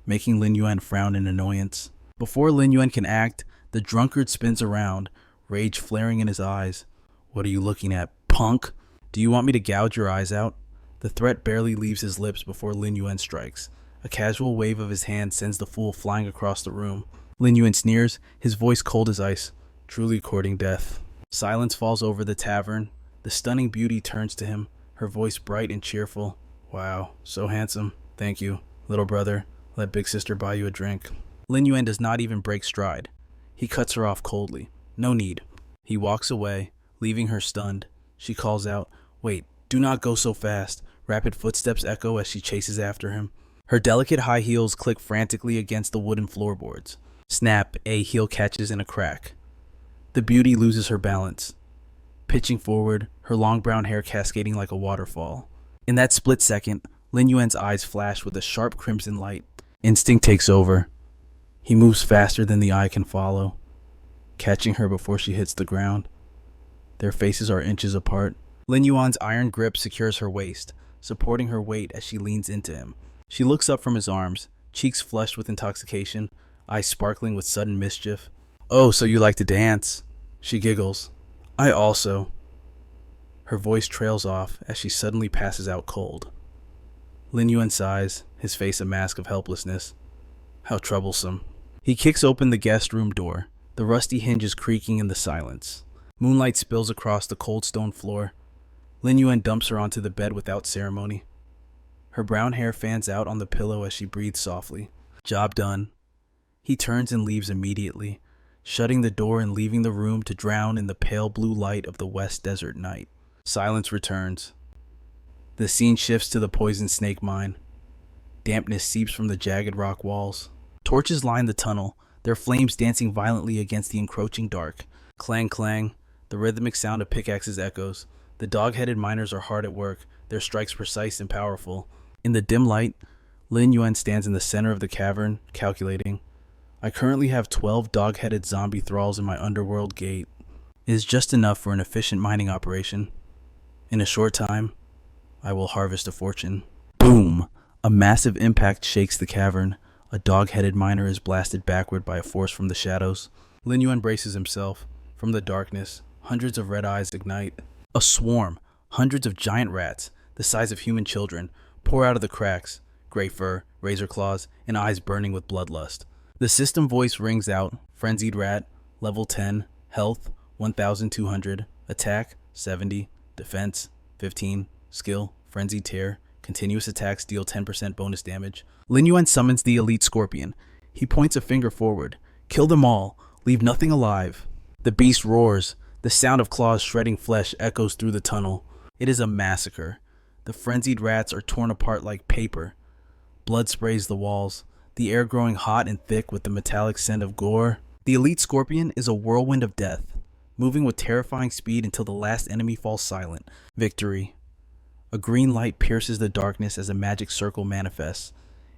making Lin Yuan frown in annoyance. Before Lin Yuan can act, the drunkard spins around, rage flaring in his eyes. What are you looking at, punk? Do you want me to gouge your eyes out? The threat barely leaves his lips before Lin Yuan strikes. A casual wave of his hand sends the fool flying across the room. Lin Yuan sneers, his voice cold as ice, truly courting death. Silence falls over the tavern. The stunning beauty turns to him, her voice bright and cheerful. Wow, so handsome. Thank you. Little brother, let big sister buy you a drink. Lin Yuan does not even break stride. He cuts her off coldly. No need. He walks away, leaving her stunned. She calls out, wait, do not go so fast. Rapid footsteps echo as she chases after him. Her delicate high heels click frantically against the wooden floorboards. Snap, a heel catches in a crack. The beauty loses her balance, pitching forward, her long brown hair cascading like a waterfall. In that split second, Lin Yuan's eyes flash with a sharp crimson light. Instinct takes over. He moves faster than the eye can follow, catching her before she hits the ground. Their faces are inches apart. Lin Yuan's iron grip secures her waist, supporting her weight as she leans into him. She looks up from his arms, cheeks flushed with intoxication, eyes sparkling with sudden mischief. Oh, so you like to dance? She giggles. I also. Her voice trails off as she suddenly passes out cold. Lin Yuan sighs, his face a mask of helplessness. How troublesome. He kicks open the guest room door, the rusty hinges creaking in the silence. Moonlight spills across the cold stone floor. Lin Yuan dumps her onto the bed without ceremony. Her brown hair fans out on the pillow as she breathes softly. Job done. He turns and leaves immediately, shutting the door and leaving the room to drown in the pale blue light of the West Desert night. Silence returns. The scene shifts to the poison snake mine. Dampness seeps from the jagged rock walls. Torches line the tunnel, their flames dancing violently against the encroaching dark. Clang, clang, the rhythmic sound of pickaxes echoes. The dog-headed miners are hard at work, their strikes precise and powerful. In the dim light, Lin Yuan stands in the center of the cavern, calculating. I currently have 12 dog-headed zombie thralls in my underworld gate. It is just enough for an efficient mining operation. In a short time, I will harvest a fortune. Boom! A massive impact shakes the cavern. A dog-headed miner is blasted backward by a force from the shadows. Lin Yuan braces himself. From the darkness, hundreds of red eyes ignite. A swarm, hundreds of giant rats, the size of human children, pour out of the cracks, gray fur, razor claws, and eyes burning with bloodlust. The system voice rings out, frenzied rat, level 10, health 1200, attack 70, defense 15, skill, frenzied tear, continuous attacks deal 10% bonus damage. Lin Yuan summons the elite scorpion. He points a finger forward. Kill them all, leave nothing alive. The beast roars. The sound of claws shredding flesh echoes through the tunnel. It is a massacre. The frenzied rats are torn apart like paper. Blood sprays the walls, the air growing hot and thick with the metallic scent of gore. The elite scorpion is a whirlwind of death, moving with terrifying speed until the last enemy falls silent. Victory. A green light pierces the darkness as a magic circle manifests,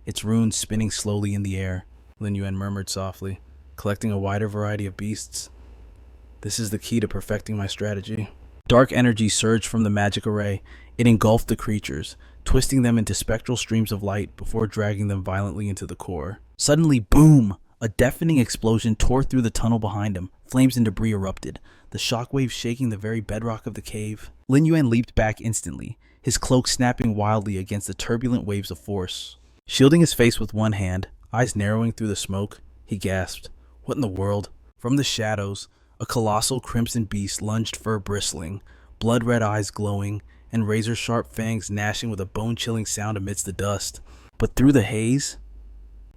its runes spinning slowly in the air. Lin Yuan murmured softly, collecting a wider variety of beasts. This is the key to perfecting my strategy. Dark energy surged from the magic array. It engulfed the creatures, twisting them into spectral streams of light before dragging them violently into the core. Suddenly, boom! A deafening explosion tore through the tunnel behind him. Flames and debris erupted, the shockwave shaking the very bedrock of the cave. Lin Yuan leaped back instantly, his cloak snapping wildly against the turbulent waves of force. Shielding his face with one hand, eyes narrowing through the smoke, he gasped, "What in the world?" From the shadows, a colossal crimson beast lunged, fur bristling, blood-red eyes glowing, and razor-sharp fangs gnashing with a bone-chilling sound amidst the dust. But through the haze,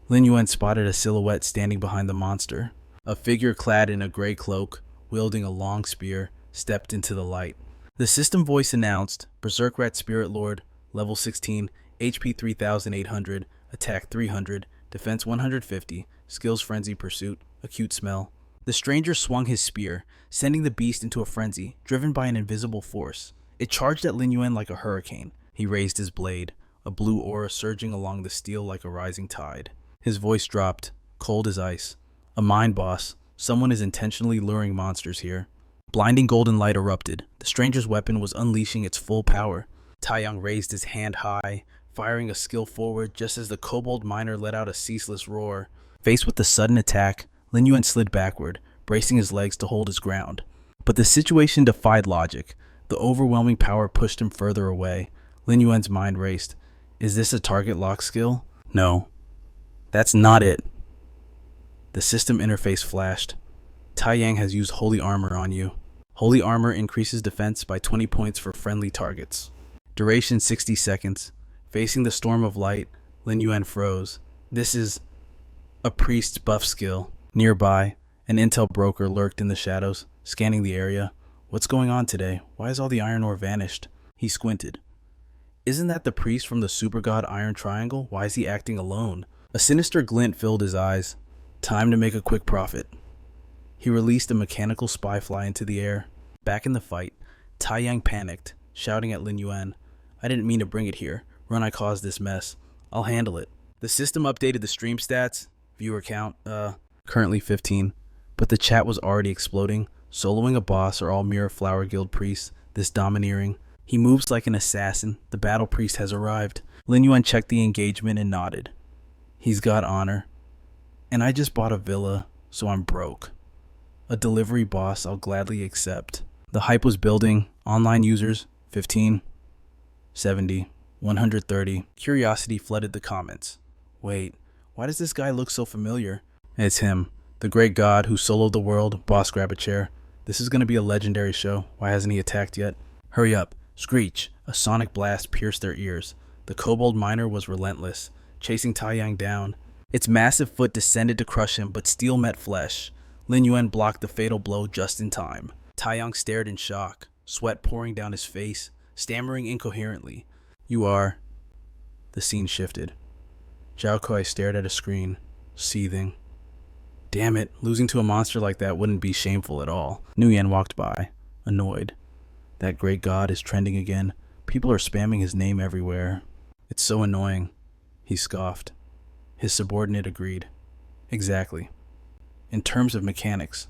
Lin Yuan spotted a silhouette standing behind the monster. A figure clad in a gray cloak, wielding a long spear, stepped into the light. The system voice announced, Berserk Rat Spirit Lord, level 16, HP 3800, attack 300, defense 150, skills Frenzy Pursuit, acute smell. The stranger swung his spear, sending the beast into a frenzy, driven by an invisible force. It charged at Lin Yuan like a hurricane. He raised his blade, a blue aura surging along the steel like a rising tide. His voice dropped, cold as ice. A mind boss. Someone is intentionally luring monsters here. Blinding golden light erupted. The stranger's weapon was unleashing its full power. Taeyang raised his hand high, firing a skill forward just as the kobold miner let out a ceaseless roar. Faced with the sudden attack, Lin Yuan slid backward, bracing his legs to hold his ground. But the situation defied logic. The overwhelming power pushed him further away. Lin Yuan's mind raced. Is this a target lock skill? No. That's not it. The system interface flashed. Taeyang has used Holy Armor on you. Holy Armor increases defense by 20 points for friendly targets. Duration 60 seconds. Facing the storm of light, Lin Yuan froze. This is a priest's buff skill. Nearby, an intel broker lurked in the shadows, scanning the area. What's going on today? Why has all the iron ore vanished? He squinted. Isn't that the priest from the super god Iron Triangle? Why is he acting alone? A sinister glint filled his eyes. Time to make a quick profit. He released a mechanical spy fly into the air. Back in the fight, Taeyang panicked, shouting at Lin Yuan. I didn't mean to bring it here. Run, I caused this mess. I'll handle it. The system updated the stream stats. Viewer count, currently 15. But the chat was already exploding. Soloing a boss are all mere Flower Guild priests, this domineering. He moves like an assassin. The battle priest has arrived. Lin Yuan checked the engagement and nodded. He's got honor. And I just bought a villa, so I'm broke. A delivery boss I'll gladly accept. The hype was building. Online users, 15, 70, 130. Curiosity flooded the comments. Wait, why does this guy look so familiar? It's him, the great god who soloed the world. Boss, grab a chair. This is going to be a legendary show. Why hasn't he attacked yet? Hurry up. Screech. A sonic blast pierced their ears. The kobold miner was relentless, chasing Taeyang down. Its massive foot descended to crush him, but steel met flesh. Lin Yuan blocked the fatal blow just in time. Taeyang stared in shock, sweat pouring down his face, stammering incoherently. You are... The scene shifted. Zhao Kuai stared at a screen, seething. Damn it, losing to a monster like that wouldn't be shameful at all. Nuyen walked by, annoyed. That great god is trending again. People are spamming his name everywhere. It's so annoying, he scoffed. His subordinate agreed. Exactly. In terms of mechanics,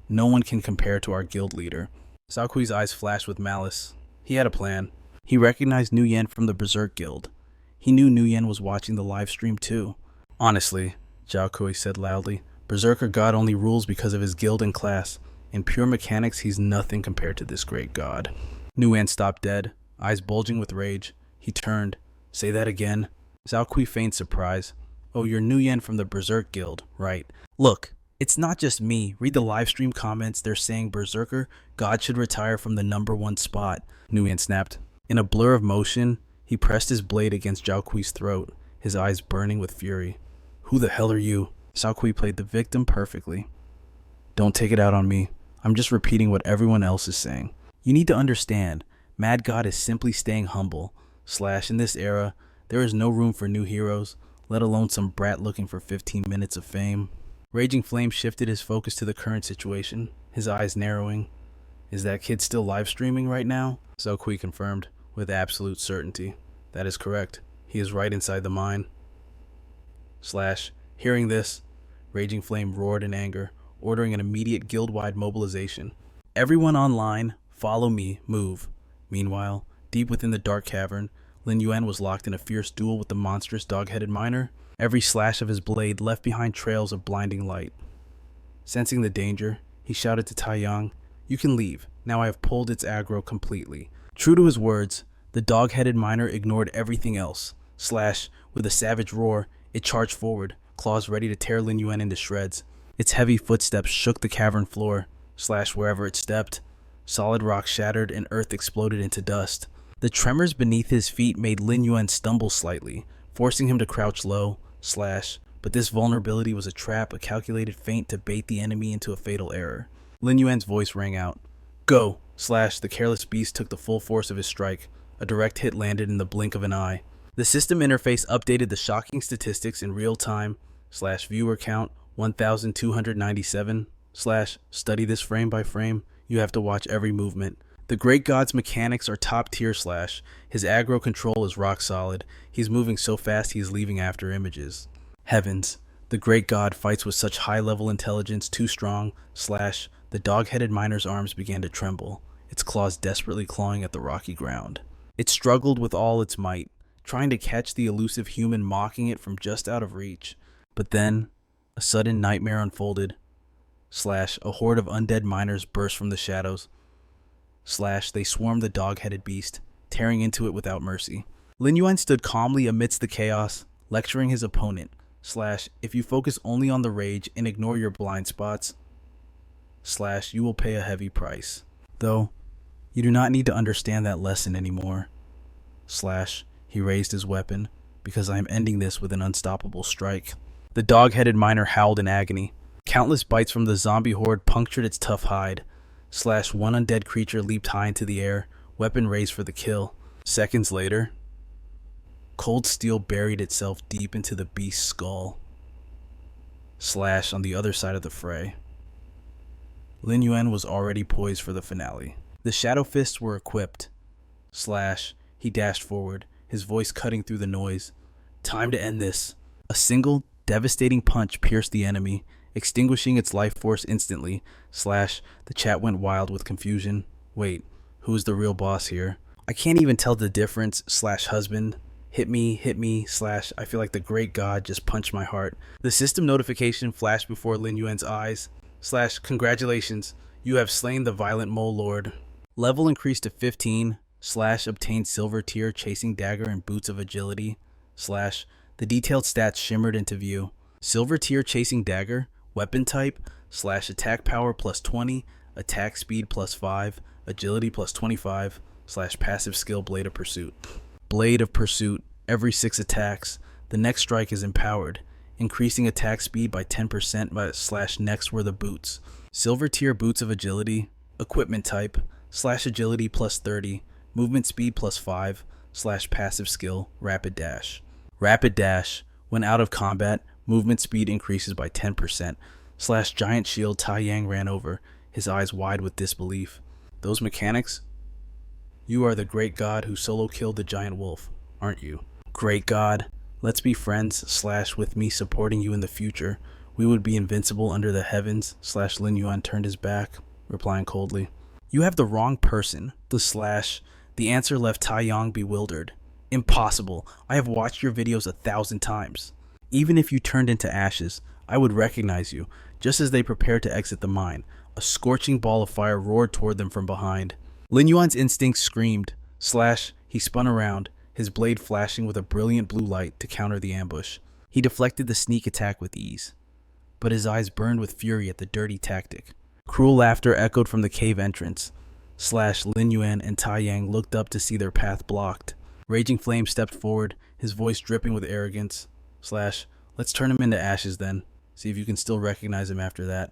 no one can compare to our guild leader. Zhao Kui's eyes flashed with malice. He had a plan. He recognized Nuyen from the Berserk Guild. He knew Nuyen was watching the live stream too. Honestly, Zhao Kui said loudly, Berserker God only rules because of his guild and class. In pure mechanics, he's nothing compared to this great god. Nuyen stopped dead, eyes bulging with rage. He turned. Say that again. Zhao Kui feigned surprise. Oh, you're Nuyen from the Berserk Guild, right? Look, it's not just me. Read the live stream comments. They're saying Berserker God should retire from the #1 spot. Nuyen snapped. In a blur of motion, he pressed his blade against Zhao Kui's throat, his eyes burning with fury. Who the hell are you? Zhao Kui played the victim perfectly. Don't take it out on me. I'm just repeating what everyone else is saying. You need to understand, Mad God is simply staying humble. / in this era, there is no room for new heroes, let alone some brat looking for 15 minutes of fame. Raging Flame shifted his focus to the current situation, his eyes narrowing. Is that kid still live streaming right now? Zhao Kui confirmed, with absolute certainty. That is correct. He is right inside the mine. / Hearing this, Raging Flame roared in anger, ordering an immediate guild-wide mobilization. Everyone online, follow me, move. Meanwhile, deep within the dark cavern, Lin Yuan was locked in a fierce duel with the monstrous dog-headed miner. Every slash of his blade left behind trails of blinding light. Sensing the danger, he shouted to Taeyang, You can leave. Now I have pulled its aggro completely. True to his words, the dog-headed miner ignored everything else. / with a savage roar, it charged forward, claws ready to tear Lin Yuan into shreds. Its heavy footsteps shook the cavern floor. / wherever it stepped, solid rock shattered and earth exploded into dust. The tremors beneath his feet made Lin Yuan stumble slightly, forcing him to crouch low. / but this vulnerability was a trap, a calculated feint to bait the enemy into a fatal error. Lin Yuan's voice rang out. Go! / the careless beast took the full force of his strike. A direct hit landed in the blink of an eye. The system interface updated the shocking statistics in real time. / viewer count 1,297. / study this frame by frame. You have to watch every movement. The Great God's mechanics are top tier slash. His aggro control is rock solid. He's moving so fast he's leaving after images. Heavens. The Great God fights with such high level intelligence too strong slash. The dog-headed miner's arms began to tremble, its claws desperately clawing at the rocky ground. It struggled with all its might, trying to catch the elusive human mocking it from just out of reach. But then, a sudden nightmare unfolded. Slash, a horde of undead miners burst from the shadows. Slash, they swarmed the dog-headed beast, tearing into it without mercy. Lin Yuan stood calmly amidst the chaos, lecturing his opponent. Slash, if you focus only on the rage and ignore your blind spots, slash, you will pay a heavy price. Though, you do not need to understand that lesson anymore. Slash, he raised his weapon, because I am ending this with an unstoppable strike. The dog-headed miner howled in agony. Countless bites from the zombie horde punctured its tough hide. Slash, one undead creature leaped high into the air, weapon raised for the kill. Seconds later, cold steel buried itself deep into the beast's skull. Slash, on the other side of the fray, Lin Yuan was already poised for the finale. The shadow fists were equipped. Slash, he dashed forward, his voice cutting through the noise. Time to end this. A single, devastating punch pierced the enemy, extinguishing its life force instantly. Slash, the chat went wild with confusion. Wait, who's the real boss here? I can't even tell the difference. Slash, husband. Hit me, slash, I feel like the Great God just punched my heart. The system notification flashed before Lin Yuan's eyes. Slash, congratulations, you have slain the violent mole lord. Level increased to 15. Slash, obtained silver tier chasing dagger and boots of agility. Slash, the detailed stats shimmered into view. Silver tier chasing dagger, weapon type, slash attack power plus 20, attack speed plus 5, agility plus 25, slash passive skill blade of pursuit. Blade of Pursuit, every 6 attacks. The next strike is empowered, increasing attack speed by 10% by slash next were the boots. Silver tier boots of agility, equipment type, slash agility plus 30, movement speed plus 5, slash passive skill, rapid dash. Rapid dash, when out of combat, movement speed increases by 10%, slash giant shield. Taiyang ran over, his eyes wide with disbelief. Those mechanics? You are the Great God who solo killed the giant wolf, aren't you? Great God, let's be friends, slash with me supporting you in the future. We would be invincible under the heavens, slash Lin Yuan turned his back, replying coldly. You have the wrong person, the answer left Taiyang bewildered. Impossible, I have watched your videos 1,000 times. Even if you turned into ashes, I would recognize you, just as they prepared to exit the mine. A scorching ball of fire roared toward them from behind. Lin Yuan's instincts screamed. Slash, he spun around, his blade flashing with a brilliant blue light to counter the ambush. He deflected the sneak attack with ease, but his eyes burned with fury at the dirty tactic. Cruel laughter echoed from the cave entrance. Slash, Lin Yuan and Taiyang looked up to see their path blocked. Raging Flame stepped forward, his voice dripping with arrogance. Slash, let's turn him into ashes then. See if you can still recognize him after that.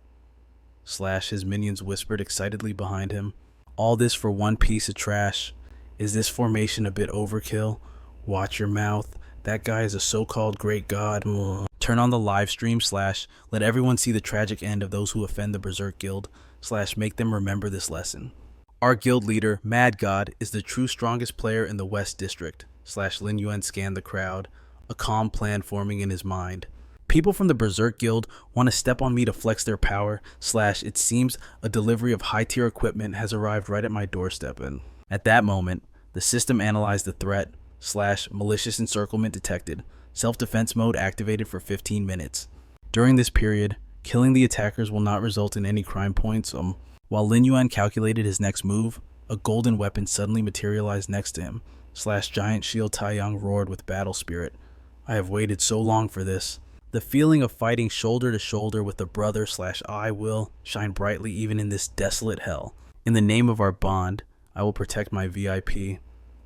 Slash, his minions whispered excitedly behind him. All this for one piece of trash. Is this formation a bit overkill? Watch your mouth. That guy is a so-called Great God. Turn on the live stream, slash, let everyone see the tragic end of those who offend the Berserk Guild, slash, make them remember this lesson. Our guild leader, Mad God, is the true strongest player in the West District, slash Lin Yuan scanned the crowd, a calm plan forming in his mind. People from the Berserk Guild want to step on me to flex their power, slash, it seems a delivery of high-tier equipment has arrived right at my doorstep, and at that moment, the system analyzed the threat, slash, malicious encirclement detected, self-defense mode activated for 15 minutes. During this period, killing the attackers will not result in any crime points. While Lin Yuan calculated his next move, a golden weapon suddenly materialized next to him, slash, giant shield. Taiyang roared with battle spirit. I have waited so long for this. The feeling of fighting shoulder to shoulder with a brother slash I will shine brightly even in this desolate hell. In the name of our bond, I will protect my VIP.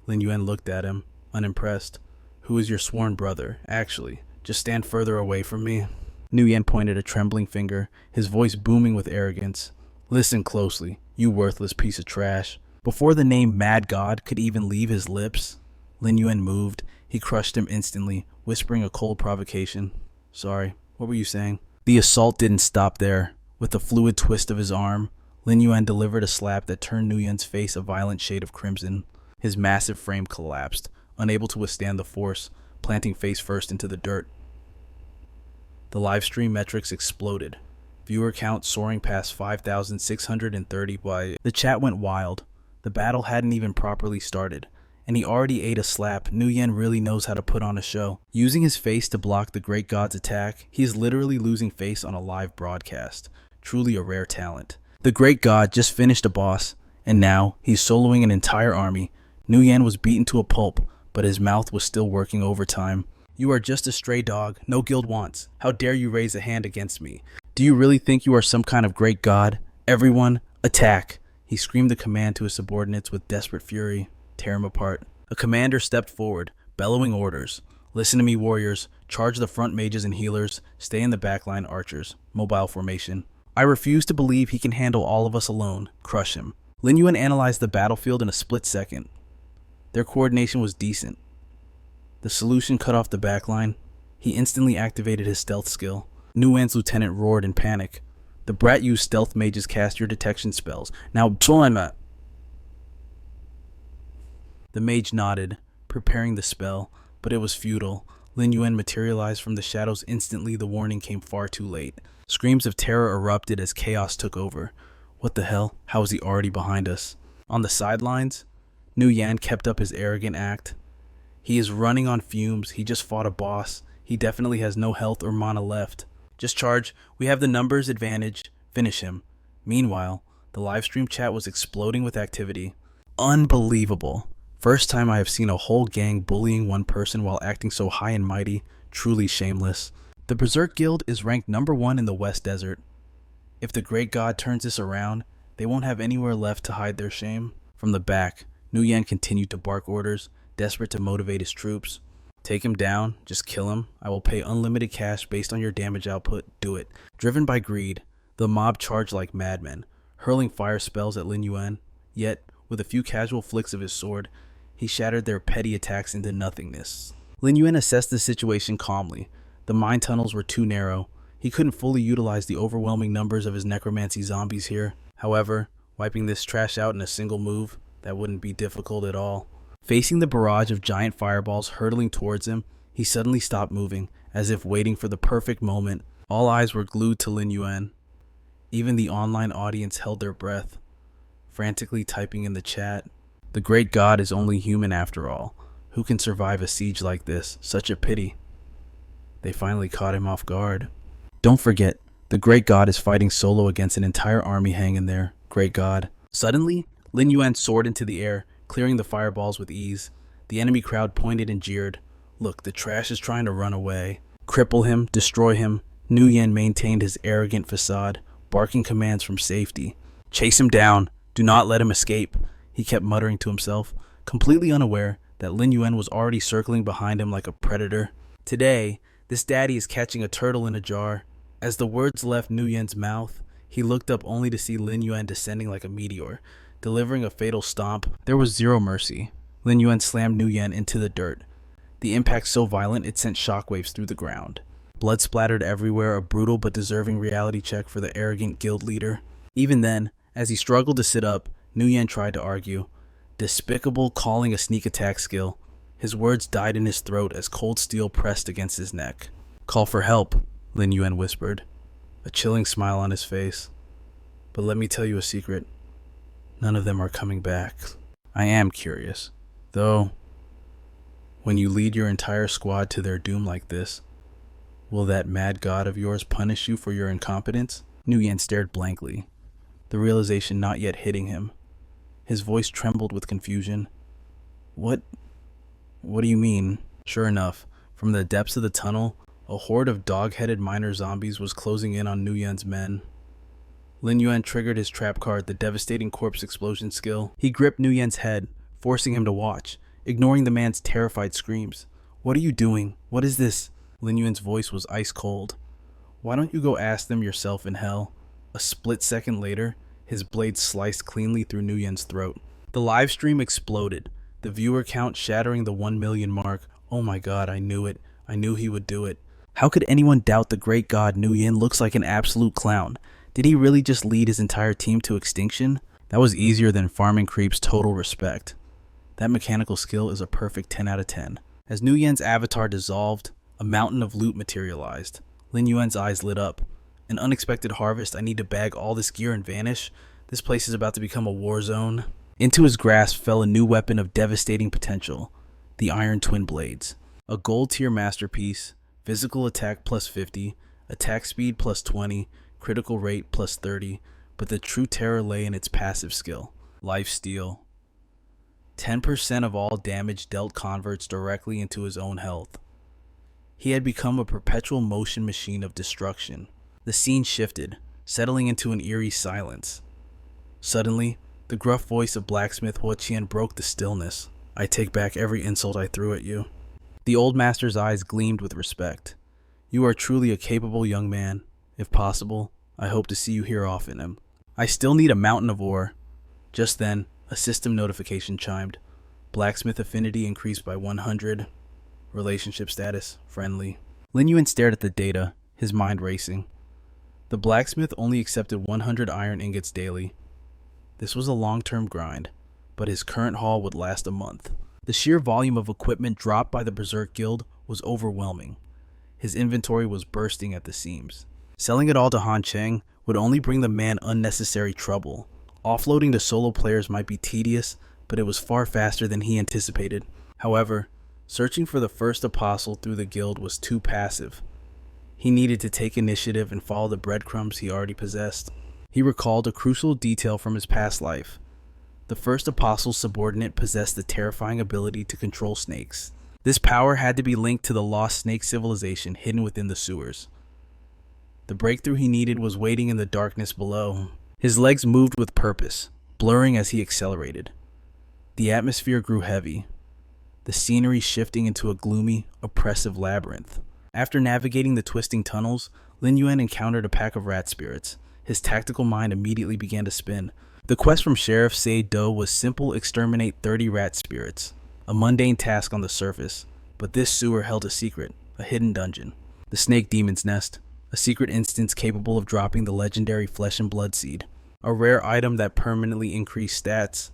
Lin Yuan looked at him, unimpressed. Who is your sworn brother? Actually, just stand further away from me. Nguyen pointed a trembling finger, his voice booming with arrogance. Listen closely, you worthless piece of trash. Before the name Mad God could even leave his lips, Lin Yuan moved. He crushed him instantly, whispering a cold provocation. Sorry, what were you saying? The assault didn't stop there. With a fluid twist of his arm, Lin Yuan delivered a slap that turned Lin Yuan's face a violent shade of crimson. His massive frame collapsed, unable to withstand the force, planting face first into the dirt. The livestream metrics exploded, viewer count soaring past 5,630 by. The chat went wild. The battle hadn't even properly started, and he already ate a slap. Lin Yuan really knows how to put on a show. Using his face to block the Great God's attack, he is literally losing face on a live broadcast. Truly a rare talent. The Great God just finished a boss, and now he's soloing an entire army. Lin Yuan was beaten to a pulp, but his mouth was still working overtime. You are just a stray dog no guild wants. How dare you raise a hand against me? Do you really think you are some kind of great god? Everyone, attack! He screamed the command to his subordinates with desperate fury. Tear him apart. A commander stepped forward, bellowing orders. Listen to me, warriors. Charge the front mages and healers. Stay in the backline, archers. Mobile formation. I refuse to believe he can handle all of us alone. Crush him. Lin Yuan analyzed the battlefield in a split second. Their coordination was decent. The solution cut off the backline. He instantly activated his stealth skill. Lin Yuan's lieutenant roared in panic. The brat used stealth mages cast your detection spells. Now join that. The mage nodded, preparing the spell, but it was futile. Lin Yuan materialized from the shadows instantly. The warning came far too late. Screams of terror erupted as chaos took over. What the hell? How is he already behind us? On the sidelines, Lin Yuan kept up his arrogant act. He is running on fumes. He just fought a boss. He definitely has no health or mana left. Just charge. We have the numbers advantage. Finish him. Meanwhile, the livestream chat was exploding with activity. Unbelievable. First time I have seen a whole gang bullying one person while acting so high and mighty. Truly shameless. The Berserk Guild is ranked #1 in the West Desert. If the Great God turns this around, they won't have anywhere left to hide their shame. From the back, Lin Yuan continued to bark orders, desperate to motivate his troops. Take him down, just kill him. I will pay unlimited cash based on your damage output. Do it. Driven by greed, the mob charged like madmen, hurling fire spells at Lin Yuan. Yet, with a few casual flicks of his sword, he shattered their petty attacks into nothingness. Lin Yuan assessed the situation calmly. The mine tunnels were too narrow. He couldn't fully utilize the overwhelming numbers of his necromancy zombies here. However, wiping this trash out in a single move, that wouldn't be difficult at all. Facing the barrage of giant fireballs hurtling towards him, he suddenly stopped moving, as if waiting for the perfect moment. All eyes were glued to Lin Yuan. Even the online audience held their breath, frantically typing in the chat. The Great God is only human after all. Who can survive a siege like this? Such a pity. They finally caught him off guard. Don't forget, the Great God is fighting solo against an entire army. Hang in there, Great God. Suddenly, Lin Yuan soared into the air, clearing the fireballs with ease. The enemy crowd pointed and jeered. Look, the trash is trying to run away. Cripple him, destroy him. Lin Yuan maintained his arrogant facade, barking commands from safety. Chase him down. Do not let him escape. He kept muttering to himself, completely unaware that Lin Yuan was already circling behind him like a predator. Today, this daddy is catching a turtle in a jar. As the words left Lin Yuan's mouth, he looked up only to see Lin Yuan descending like a meteor, delivering a fatal stomp. There was zero mercy. Lin Yuan slammed Lin Yuan into the dirt. The impact so violent it sent shockwaves through the ground. Blood splattered everywhere, a brutal but deserving reality check for the arrogant guild leader. Even then, as he struggled to sit up, Lin Yuan tried to argue. Despicable, calling a sneak attack skill. His words died in his throat as cold steel pressed against his neck. Call for help, Lin Yuan whispered, a chilling smile on his face. But let me tell you a secret. None of them are coming back. I am curious, though. When you lead your entire squad to their doom like this, will that mad god of yours punish you for your incompetence? Lin Yuan stared blankly, the realization not yet hitting him. His voice trembled with confusion. What do you mean? Sure enough, from the depths of the tunnel, a horde of dog-headed miner zombies was closing in on Lin Yuan's men. Lin Yuan triggered his trap card, the devastating corpse explosion skill. He gripped Lin Yuan's head, forcing him to watch, ignoring the man's terrified screams. What are you doing? What is this? Lin Yuan's voice was ice cold. Why don't you go ask them yourself in hell? A split second later, his blade sliced cleanly through Lin Yuan's throat. The live stream exploded, the viewer count shattering the 1 million mark. Oh my god, I knew it. I knew he would do it. How could anyone doubt the great god? Lin Yuan looks like an absolute clown. Did he really just lead his entire team to extinction? That was easier than farming creep's total respect. That mechanical skill is a perfect 10 out of 10. As Nu Yen's avatar dissolved, a mountain of loot materialized. Lin Yuan's eyes lit up. An unexpected harvest. I need to bag all this gear and vanish. This place is about to become a war zone. Into his grasp fell a new weapon of devastating potential, the Iron Twin Blades. A gold tier masterpiece, physical attack plus 50, attack speed plus 20, critical rate plus 30, but the true terror lay in its passive skill, lifesteal. 10% of all damage dealt converts directly into his own health. He had become a perpetual motion machine of destruction. The scene shifted, settling into an eerie silence. Suddenly, the gruff voice of blacksmith Huoqian broke the stillness. I take back every insult I threw at you. The old master's eyes gleamed with respect. You are truly a capable young man. If possible, I hope to see you here often. I still need a mountain of ore. Just then, a system notification chimed. Blacksmith affinity increased by 100. Relationship status, friendly. Lin Yuan stared at the data, his mind racing. The blacksmith only accepted 100 iron ingots daily. This was a long-term grind, but his current haul would last a month. The sheer volume of equipment dropped by the Berserk Guild was overwhelming. His inventory was bursting at the seams. Selling it all to Han Cheng would only bring the man unnecessary trouble. Offloading to solo players might be tedious, but it was far faster than he anticipated. However, searching for the first apostle through the guild was too passive. He needed to take initiative and follow the breadcrumbs he already possessed. He recalled a crucial detail from his past life. The first apostle's subordinate possessed the terrifying ability to control snakes. This power had to be linked to the lost snake civilization hidden within the sewers. The breakthrough he needed was waiting in the darkness below. His legs moved with purpose, blurring as he accelerated. The atmosphere grew heavy, the scenery shifting into a gloomy, oppressive labyrinth. After navigating the twisting tunnels, Lin Yuan encountered a pack of rat spirits. His tactical mind immediately began to spin. The quest from Sheriff Said Do was simple: exterminate 30 rat spirits. A mundane task on the surface, but this sewer held a secret, a hidden dungeon. The Snake Demon's Nest, a secret instance capable of dropping the legendary Flesh and Blood Seed, a rare item that permanently increased stats.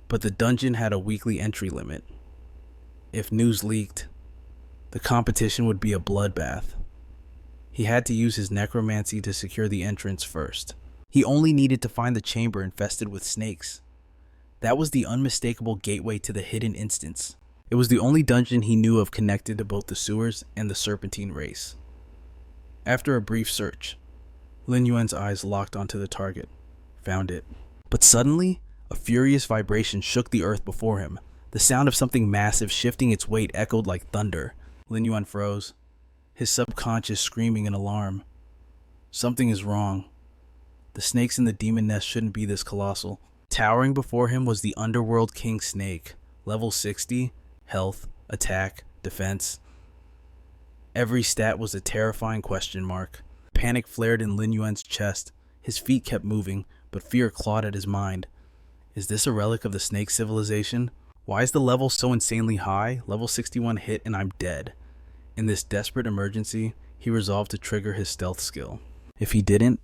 But the dungeon had a weekly entry limit. If news leaked, the competition would be a bloodbath. He had to use his necromancy to secure the entrance first. He only needed to find the chamber infested with snakes. That was the unmistakable gateway to the hidden instance. It was the only dungeon he knew of connected to both the sewers and the Serpentine race. After a brief search, Lin Yuan's eyes locked onto the target. Found it. But suddenly, a furious vibration shook the earth before him. The sound of something massive shifting its weight echoed like thunder. Lin Yuan froze, his subconscious screaming in alarm. Something is wrong. The snakes in the demon nest shouldn't be this colossal. Towering before him was the Underworld King Snake, level 60, health, attack, defense. Every stat was a terrifying question mark. Panic flared in Lin Yuan's chest. His feet kept moving, but fear clawed at his mind. Is this a relic of the snake civilization? Why is the level so insanely high? Level 61 hit and I'm dead. In this desperate emergency, he resolved to trigger his stealth skill. If he didn't,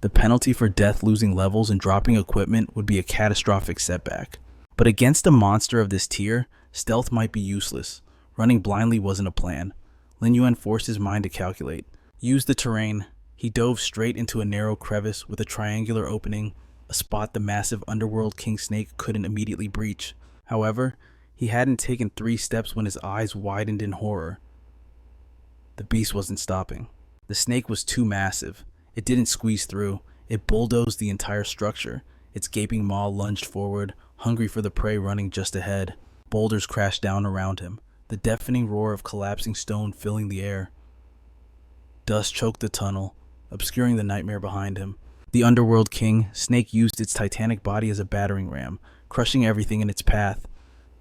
the penalty for death, losing levels, and dropping equipment would be a catastrophic setback. But against a monster of this tier, stealth might be useless. Running blindly wasn't a plan. Lin Yuan forced his mind to calculate. Use the terrain. He dove straight into a narrow crevice with a triangular opening, a spot the massive Underworld King Snake couldn't immediately breach. However, he hadn't taken 3 steps when his eyes widened in horror. The beast wasn't stopping. The snake was too massive. It didn't squeeze through. It bulldozed the entire structure. Its gaping maw lunged forward, hungry for the prey running just ahead. Boulders crashed down around him, the deafening roar of collapsing stone filling the air. Dust choked the tunnel, obscuring the nightmare behind him. The Underworld King Snake used its titanic body as a battering ram, crushing everything in its path.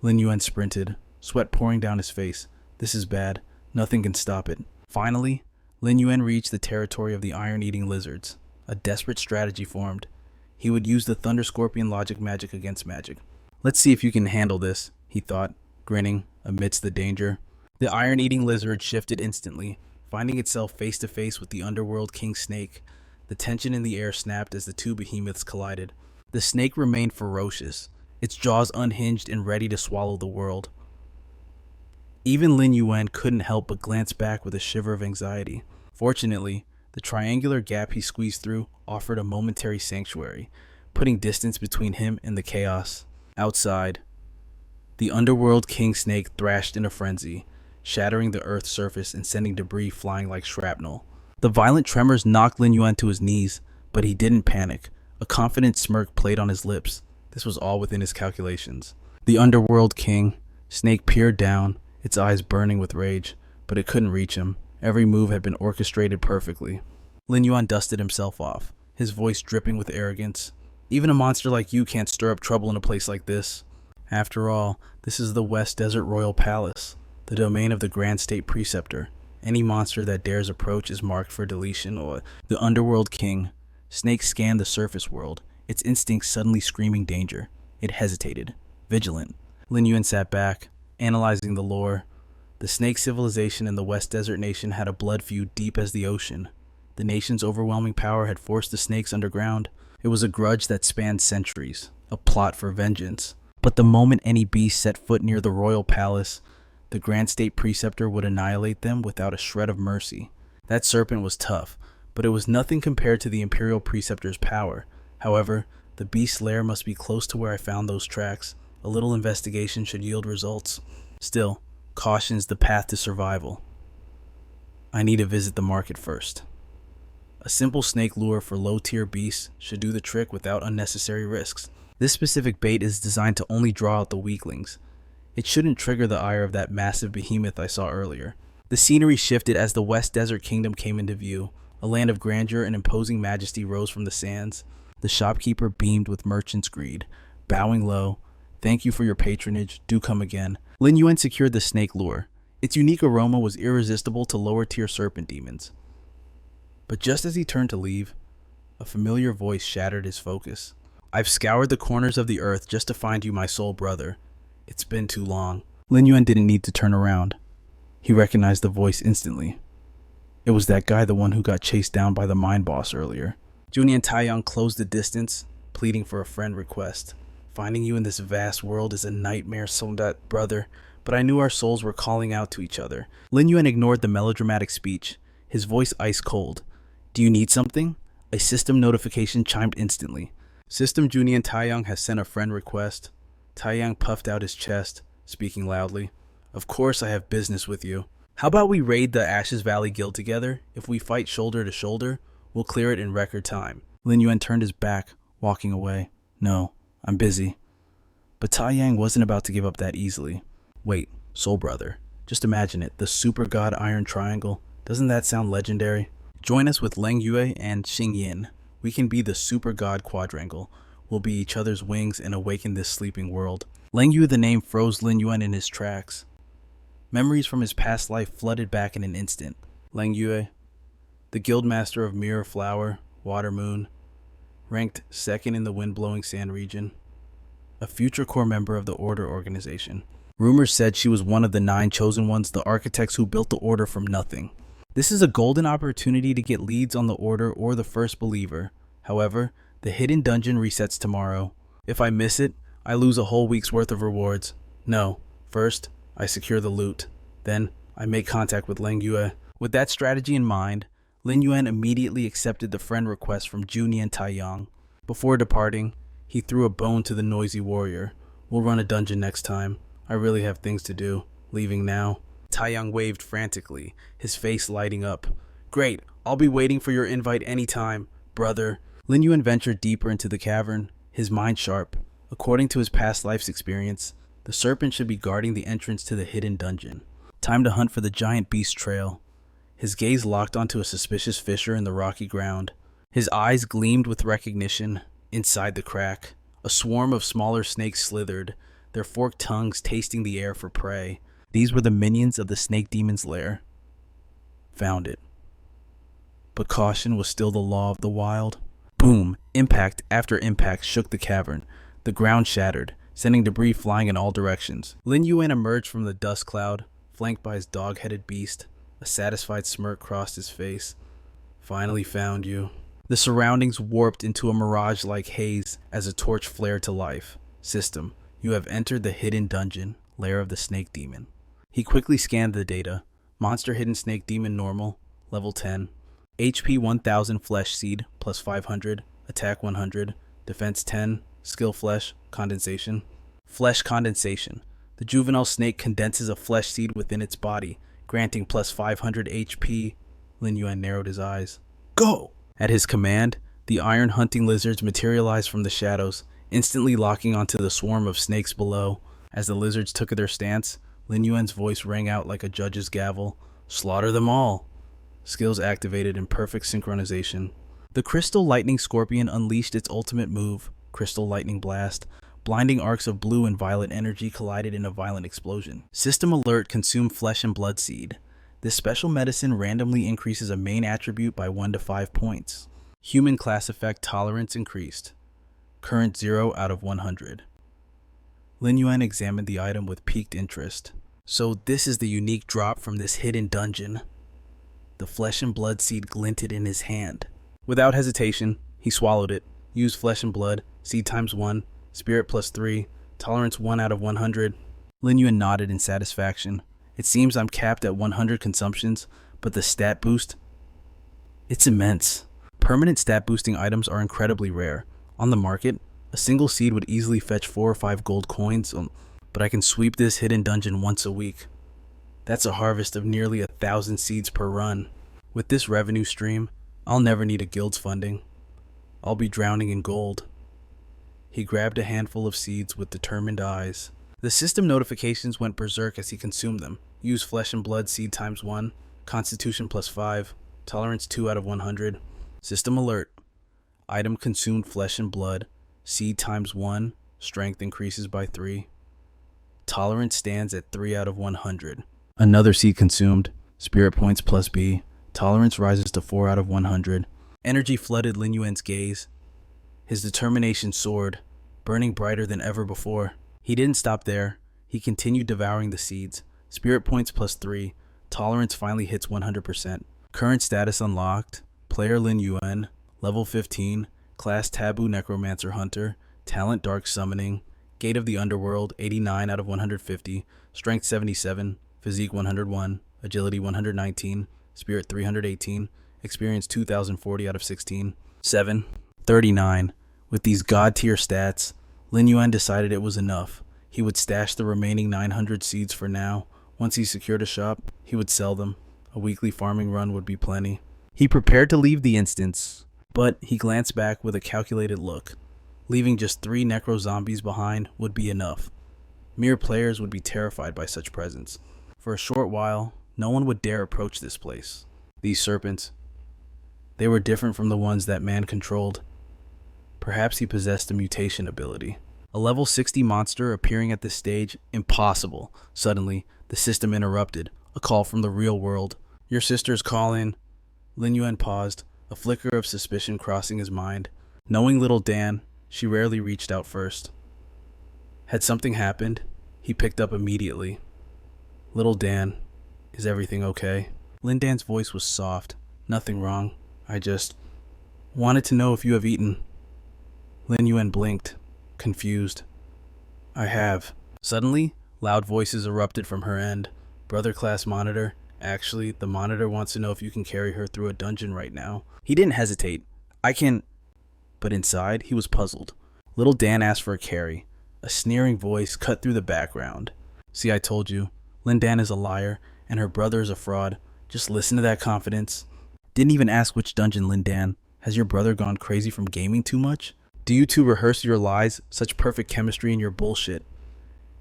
Lin Yuan sprinted, sweat pouring down his face. This is bad. Nothing can stop it. Finally, Lin Yuan reached the territory of the iron-eating lizards. A desperate strategy formed. He would use the Thunder Scorpion logic magic against magic. Let's see if you can handle this, he thought, grinning amidst the danger. The iron-eating lizard shifted instantly, finding itself face to face with the Underworld King Snake. The tension in the air snapped as the two behemoths collided. The snake remained ferocious, its jaws unhinged and ready to swallow the world. Even Lin Yuan couldn't help but glance back with a shiver of anxiety. Fortunately, the triangular gap he squeezed through offered a momentary sanctuary, putting distance between him and the chaos. Outside, the underworld king snake thrashed in a frenzy, shattering the earth's surface and sending debris flying like shrapnel. The violent tremors knocked Lin Yuan to his knees, but he didn't panic. A confident smirk played on his lips. This was all within his calculations. The underworld king snake peered down, its eyes burning with rage, but it couldn't reach him. Every move had been orchestrated perfectly. Lin Yuan dusted himself off, his voice dripping with arrogance. Even a monster like you can't stir up trouble in a place like this. After all, this is the West Desert Royal Palace, the domain of the Grand State Preceptor. Any monster that dares approach is marked for deletion. Or the Underworld King snake scanned the surface world, its instincts suddenly screaming danger. It hesitated, vigilant. Lin Yuan sat back, analyzing the lore. The snake civilization in the West Desert Nation had a blood feud deep as the ocean. The nation's overwhelming power had forced the snakes underground. It was a grudge that spanned centuries, a plot for vengeance. But the moment any beast set foot near the royal palace, the Grand State Preceptor would annihilate them without a shred of mercy. That serpent was tough, but it was nothing compared to the Imperial Preceptor's power. However, the beast's lair must be close to where I found those tracks. A little investigation should yield results. Still, caution's the path to survival. I need to visit the market first. A simple snake lure for low-tier beasts should do the trick without unnecessary risks. This specific bait is designed to only draw out the weaklings. It shouldn't trigger the ire of that massive behemoth I saw earlier. The scenery shifted as the West Desert Kingdom came into view. A land of grandeur and imposing majesty rose from the sands. The shopkeeper beamed with merchant's greed, bowing low. Thank you for your patronage. Do come again. Lin Yuan secured the snake lure. Its unique aroma was irresistible to lower-tier serpent demons. But just as he turned to leave, a familiar voice shattered his focus. I've scoured the corners of the earth just to find you, my soul brother. It's been too long. Lin Yuan didn't need to turn around. He recognized the voice instantly. It was that guy, the one who got chased down by the mine boss earlier. Junian Taiyang closed the distance, pleading for a friend request. Finding you in this vast world is a nightmare, Sondat brother, but I knew our souls were calling out to each other. Lin Yuan ignored the melodramatic speech, his voice ice cold. Do you need something? A system notification chimed instantly. System Junian Taiyang has sent a friend request. Taiyang puffed out his chest, speaking loudly. Of course I have business with you. How about we raid the Ashes Valley Guild together? If we fight shoulder to shoulder, we'll clear it in record time. Lin Yuan turned his back, walking away. No, I'm busy. But Taiyang wasn't about to give up that easily. Wait, soul brother. Just imagine it, the super god Iron Triangle. Doesn't that sound legendary? Join us with Leng Yue and Xing Yin. We can be the super god quadrangle. We'll be each other's wings and awaken this sleeping world. Leng Yue, the name, froze Lin Yuan in his tracks. Memories from his past life flooded back in an instant. Leng Yue, the guildmaster of Mirror Flower, Water Moon, ranked second in the wind-blowing sand region, a future core member of the Order organization. Rumors said she was one of the 9 chosen ones, the architects who built the Order from nothing. This is a golden opportunity to get leads on the Order or the First Believer. However, the hidden dungeon resets tomorrow. If I miss it, I lose a whole week's worth of rewards. No, first, I secure the loot. Then, I make contact with Leng Yue. With that strategy in mind, Lin Yuan immediately accepted the friend request from Junian Taiyang. Before departing, he threw a bone to the noisy warrior. We'll run a dungeon next time. I really have things to do. Leaving now. Taiyang waved frantically, his face lighting up. Great, I'll be waiting for your invite anytime, brother. Lin Yuan ventured deeper into the cavern, his mind sharp. According to his past life's experience, the serpent should be guarding the entrance to the hidden dungeon. Time to hunt for the giant beast trail. His gaze locked onto a suspicious fissure in the rocky ground. His eyes gleamed with recognition. Inside the crack, a swarm of smaller snakes slithered, their forked tongues tasting the air for prey. These were the minions of the snake demon's lair. Found it. But caution was still the law of the wild. Boom! Impact after impact shook the cavern. The ground shattered, sending debris flying in all directions. Lin Yuan emerged from the dust cloud, flanked by his dog-headed beast. A satisfied smirk crossed his face. Finally found you. The surroundings warped into a mirage-like haze as a torch flared to life. System, you have entered the hidden dungeon, lair of the snake demon. He quickly scanned the data. Monster hidden snake demon normal, level 10. HP 1000 flesh seed, plus 500, attack 100, defense 10, skill flesh, condensation. Flesh condensation. The juvenile snake condenses a flesh seed within its body, granting plus 500 HP. Lin Yuan narrowed his eyes. Go! At his command, the iron hunting lizards materialized from the shadows, instantly locking onto the swarm of snakes below. As the lizards took their stance, Lin Yuan's voice rang out like a judge's gavel. Slaughter them all! Skills activated in perfect synchronization. The Crystal Lightning Scorpion unleashed its ultimate move, Crystal Lightning Blast. Blinding arcs of blue and violet energy collided in a violent explosion. System alert: consume flesh and blood seed. This special medicine randomly increases a main attribute by 1 to 5 points. Human class effect tolerance increased. Current 0 out of 100. Lin Yuan examined the item with piqued interest. So this is the unique drop from this hidden dungeon. The flesh and blood seed glinted in his hand. Without hesitation, he swallowed it. Used flesh and blood, seed times 1, spirit plus 3, tolerance 1 out of 100. Lin Yuan nodded in satisfaction. It seems I'm capped at 100 consumptions, but the stat boost, it's immense. Permanent stat boosting items are incredibly rare. On the market, a single seed would easily fetch 4 or 5 gold coins, but I can sweep this hidden dungeon once a week. That's a harvest of nearly 1,000 seeds per run. With this revenue stream, I'll never need a guild's funding. I'll be drowning in gold. He grabbed a handful of seeds with determined eyes. The system notifications went berserk as he consumed them. Use flesh and blood seed times 1, constitution plus 5, tolerance 2 out of 100. System alert. Item consumed flesh and blood, seed times 1, strength increases by 3. Tolerance stands at 3 out of 100. Another seed consumed, spirit points plus B, tolerance rises to 4 out of 100. Energy flooded Lin Yuan's gaze. His determination soared, burning brighter than ever before. He didn't stop there. He continued devouring the seeds. Spirit points plus 3. Tolerance finally hits 100%. Current status unlocked. Player Lin Yuan. Level 15. Class Taboo Necromancer Hunter. Talent Dark Summoning. Gate of the Underworld 89 out of 150. Strength 77. Physique 101. Agility 119. Spirit 318. Experience 2040 out of 16. 7. 39. With these god tier stats, Lin Yuan decided it was enough. He would stash the remaining 900 seeds for now. Once he secured a shop, he would sell them. A weekly farming run would be plenty. He prepared to leave the instance, but he glanced back with a calculated look. Leaving just 3 necro zombies behind would be enough. Mere players would be terrified by such presence. For a short while, no one would dare approach this place. These serpents, they were different from the ones that man controlled. Perhaps he possessed a mutation ability. A level 60 monster appearing at this stage? Impossible. Suddenly, the system interrupted. A call from the real world. Your sister's calling. Lin Yuan paused, a flicker of suspicion crossing his mind. Knowing little Dan, she rarely reached out first. Had something happened? He picked up immediately. Little Dan, is everything okay? Lin Dan's voice was soft. Nothing wrong. I just wanted to know if you have eaten. Lin Yuan blinked, confused. I have. Suddenly, loud voices erupted from her end. Brother class monitor. Actually, the monitor wants to know if you can carry her through a dungeon right now. He didn't hesitate. I can... But inside, he was puzzled. Little Dan asked for a carry. A sneering voice cut through the background. See, I told you. Lin Dan is a liar, and her brother is a fraud. Just listen to that confidence. Didn't even ask which dungeon, Lin Dan. Has your brother gone crazy from gaming too much? Do you two rehearse your lies? Such perfect chemistry in your bullshit.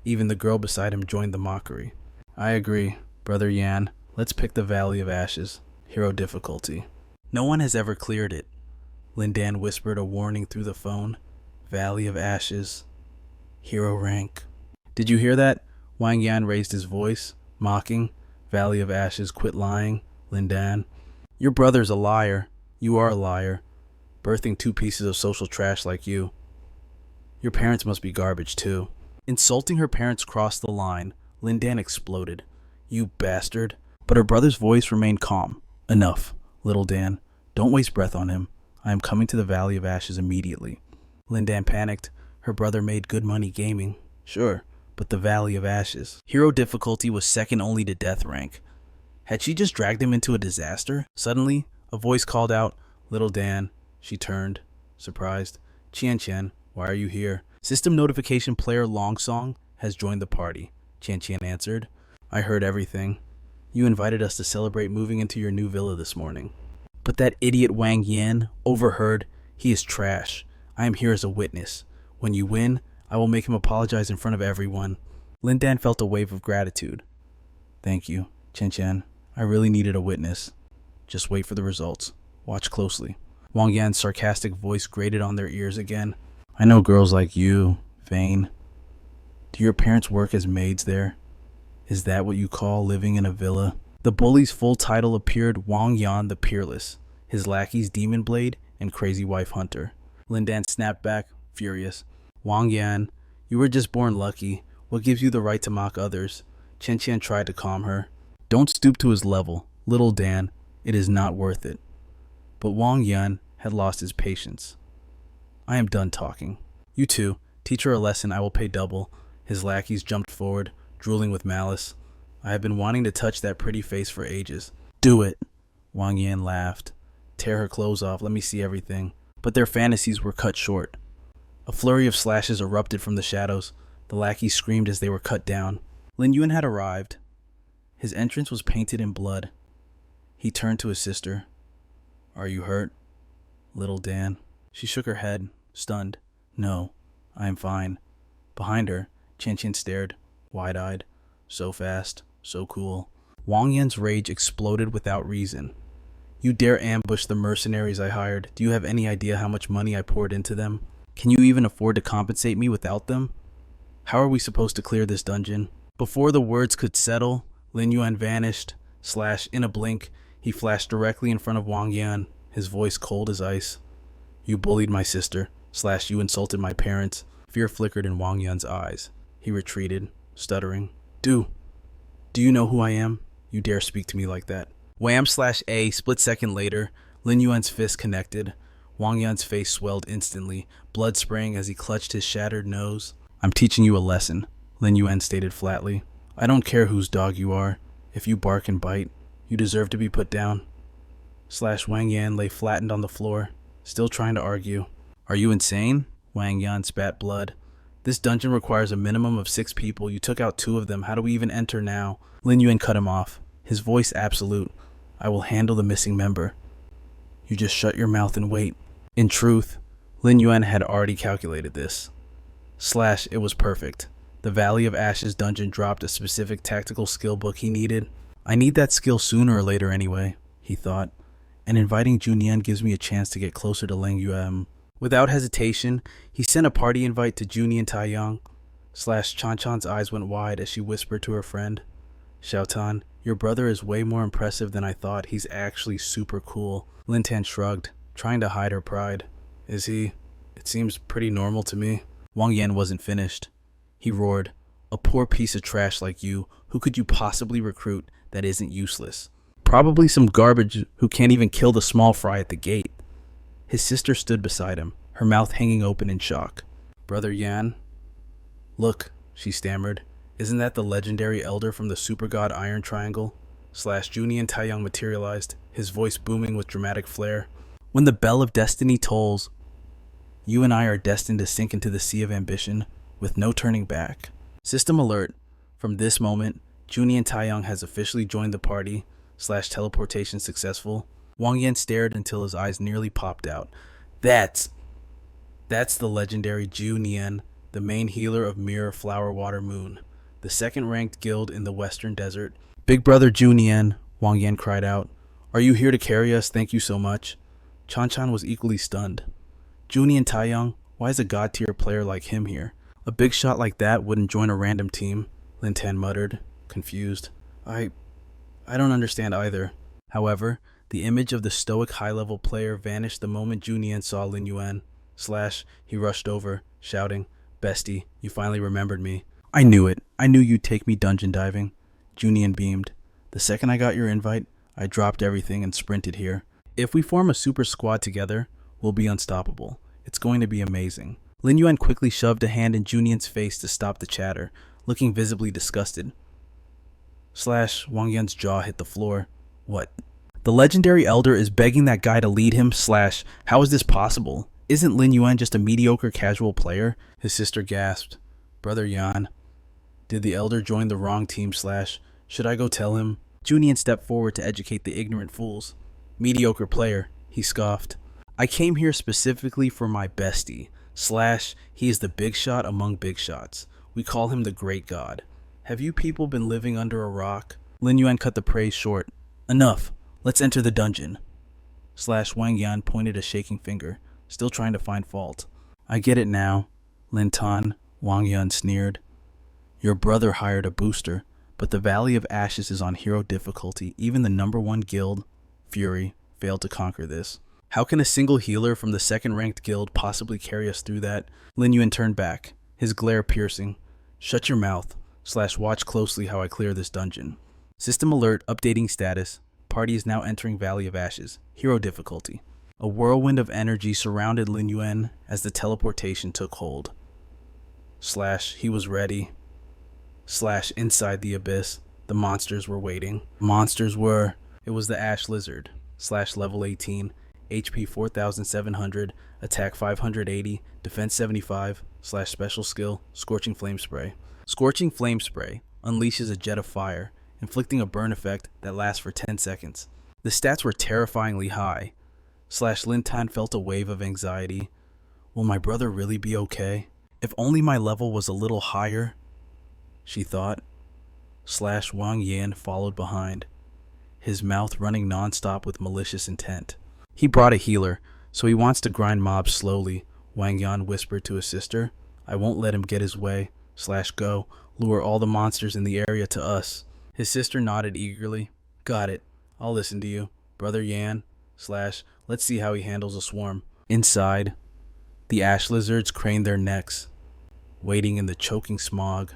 Even the girl beside him joined the mockery. I agree, Brother Yan. Let's pick the Valley of Ashes. Hero difficulty. No one has ever cleared it. Lin Dan whispered a warning through the phone. Valley of Ashes. Hero rank. Did you hear that? Wang Yan raised his voice, mocking. Valley of Ashes, quit lying, Lin Dan. Your brother's a liar. You are a liar. Birthing 2 pieces of social trash like you. Your parents must be garbage too. Insulting her parents crossed the line. Lin Dan exploded. You bastard. But her brother's voice remained calm. Enough, little Dan. Don't waste breath on him. I am coming to the Valley of Ashes immediately. Lin Yuan panicked. Her brother made good money gaming. Sure, but the Valley of Ashes. Hero difficulty was second only to death rank. Had she just dragged him into a disaster? Suddenly, a voice called out, "Little Dan." She turned, surprised. "Qian, why are you here?" "System notification player Longsong has joined the party," Qian answered. "I heard everything. You invited us to celebrate moving into your new villa this morning. But that idiot Wang Yan overheard. He is trash. I am here as a witness. When you win, I will make him apologize in front of everyone." Lin Dan felt a wave of gratitude. "Thank you, Qian. I really needed a witness. Just wait for the results. Watch closely." Wang Yan's sarcastic voice grated on their ears again. "I know girls like you, vain. Do your parents work as maids there? Is that what you call living in a villa?" The bully's full title appeared: Wang Yan the Peerless, his lackeys Demon Blade and Crazy Wife Hunter. Lin Dan snapped back, furious. "Wang Yan, you were just born lucky. What gives you the right to mock others?" Qian tried to calm her. "Don't stoop to his level, little Dan. It is not worth it." But Wang Yan had lost his patience. "I am done talking. You two, teach her a lesson. I will pay double." His lackeys jumped forward, drooling with malice. "I have been wanting to touch that pretty face for ages." "Do it." Wang Yan laughed. "Tear her clothes off. Let me see everything." But their fantasies were cut short. A flurry of slashes erupted from the shadows. The lackeys screamed as they were cut down. Lin Yuan had arrived. His entrance was painted in blood. He turned to his sister. "Are you hurt, little Dan?" She shook her head, stunned. "No, I am fine." Behind her, Qian stared, wide-eyed. So fast, so cool. Wang Yan's rage exploded without reason. "You dare ambush the mercenaries I hired? Do you have any idea how much money I poured into them? Can you even afford to compensate me without them? How are we supposed to clear this dungeon?" Before the words could settle, Lin Yuan vanished. In a blink, he flashed directly in front of Wang Yan, his voice cold as ice. "You bullied my sister. You insulted my parents." Fear flickered in Wang Yan's eyes. He retreated, stuttering. Do you know who I am? You dare speak to me like that?" Wham/A. Split second later, Lin Yuan's fist connected. Wang Yan's face swelled instantly, blood spraying as he clutched his shattered nose. "I'm teaching you a lesson," Lin Yuan stated flatly. "I don't care whose dog you are. If you bark and bite, you deserve to be put down." Wang Yan lay flattened on the floor, still trying to argue. "Are you insane?" Wang Yan spat blood. "This dungeon requires a minimum of 6 people. You took out 2 of them. How do we even enter now?" Lin Yuan cut him off, his voice absolute. "I will handle the missing member. You just shut your mouth and wait." In truth, Lin Yuan had already calculated this. It was perfect. The Valley of Ashes dungeon dropped a specific tactical skill book he needed. "I need that skill sooner or later anyway," he thought, "and inviting Junyan gives me a chance to get closer to Lin Yuan." Without hesitation, he sent a party invite to Junian Taiyang. Chan-Chan's eyes went wide as she whispered to her friend, "Xiaotan, your brother is way more impressive than I thought. He's actually super cool." Lin Tan shrugged, trying to hide her pride. "Is he? It seems pretty normal to me." Wang Yan wasn't finished. He roared, "A poor piece of trash like you, who could you possibly recruit that isn't useless? Probably some garbage who can't even kill the small fry at the gate." His sister stood beside him, her mouth hanging open in shock. "Brother Yan?" "Look," she stammered. "Isn't that the legendary elder from the super god Iron Triangle?" Junian Taiyang materialized, his voice booming with dramatic flair. "When the bell of destiny tolls, you and I are destined to sink into the sea of ambition with no turning back. System alert. From this moment, Junian Taiyang has officially joined the party. Teleportation successful." Wang Yan stared until his eyes nearly popped out. That's the legendary Junian, the main healer of Mirror Flower Water Moon, the second-ranked guild in the Western Desert. "Big brother Junian," Wang Yan cried out. "Are you here to carry us? Thank you so much." Chan was equally stunned. "Junian Taiyang, why is a god-tier player like him here? A big shot like that wouldn't join a random team," Lin Tan muttered, confused. I don't understand either." However, the image of the stoic high-level player vanished the moment Junian saw Lin Yuan. He rushed over, shouting, "Bestie, you finally remembered me." "I knew it. I knew you'd take me dungeon diving." Junian beamed. "The second I got your invite, I dropped everything and sprinted here. If we form a super squad together, we'll be unstoppable. It's going to be amazing. Lin Yuan quickly shoved a hand in Junian's face to stop the chatter, looking visibly disgusted. Wang Yun's jaw hit the floor. What? The legendary elder is begging that guy to lead him. How is this possible? Isn't Lin Yuan just a mediocre casual player? His sister gasped. Brother Yan, did the elder join the wrong team? Should I go tell him? Junian stepped forward to educate the ignorant fools. Mediocre player, he scoffed. I came here specifically for my bestie. He is the big shot among big shots. We call him the Great God. Have you people been living under a rock? Lin Yuan cut the praise short. Enough. Let's enter the dungeon. Wang Yan pointed a shaking finger, still trying to find fault. I get it now, Lin Tan, Wang Yan sneered. Your brother hired a booster, but the Valley of Ashes is on hero difficulty. Even the #1 guild, Fury, failed to conquer this. How can a single healer from the second-ranked guild possibly carry us through that? Lin Yuan turned back, his glare piercing. Shut your mouth, watch closely how I clear this dungeon. System alert, updating status. Party is now entering Valley of Ashes, hero difficulty. A whirlwind of energy surrounded Lin Yuan as the teleportation took hold. He was ready. Inside the abyss, the monsters were waiting. It was the Ash Lizard, level 18, HP 4700, attack 580, defense 75, special skill, Scorching Flame Spray. Scorching Flame Spray unleashes a jet of fire, inflicting a burn effect that lasts for 10 seconds. The stats were terrifyingly high. Lin Tan felt a wave of anxiety. Will my brother really be okay? If only my level was a little higher, she thought. Wang Yan followed behind, his mouth running non-stop with malicious intent. He brought a healer, so he wants to grind mobs slowly, Wang Yan whispered to his sister. I won't let him get his way. Go, lure all the monsters in the area to us. His sister nodded eagerly. Got it. I'll listen to you. Brother Yan, let's see how he handles a swarm. Inside, the ash lizards craned their necks, waiting in the choking smog.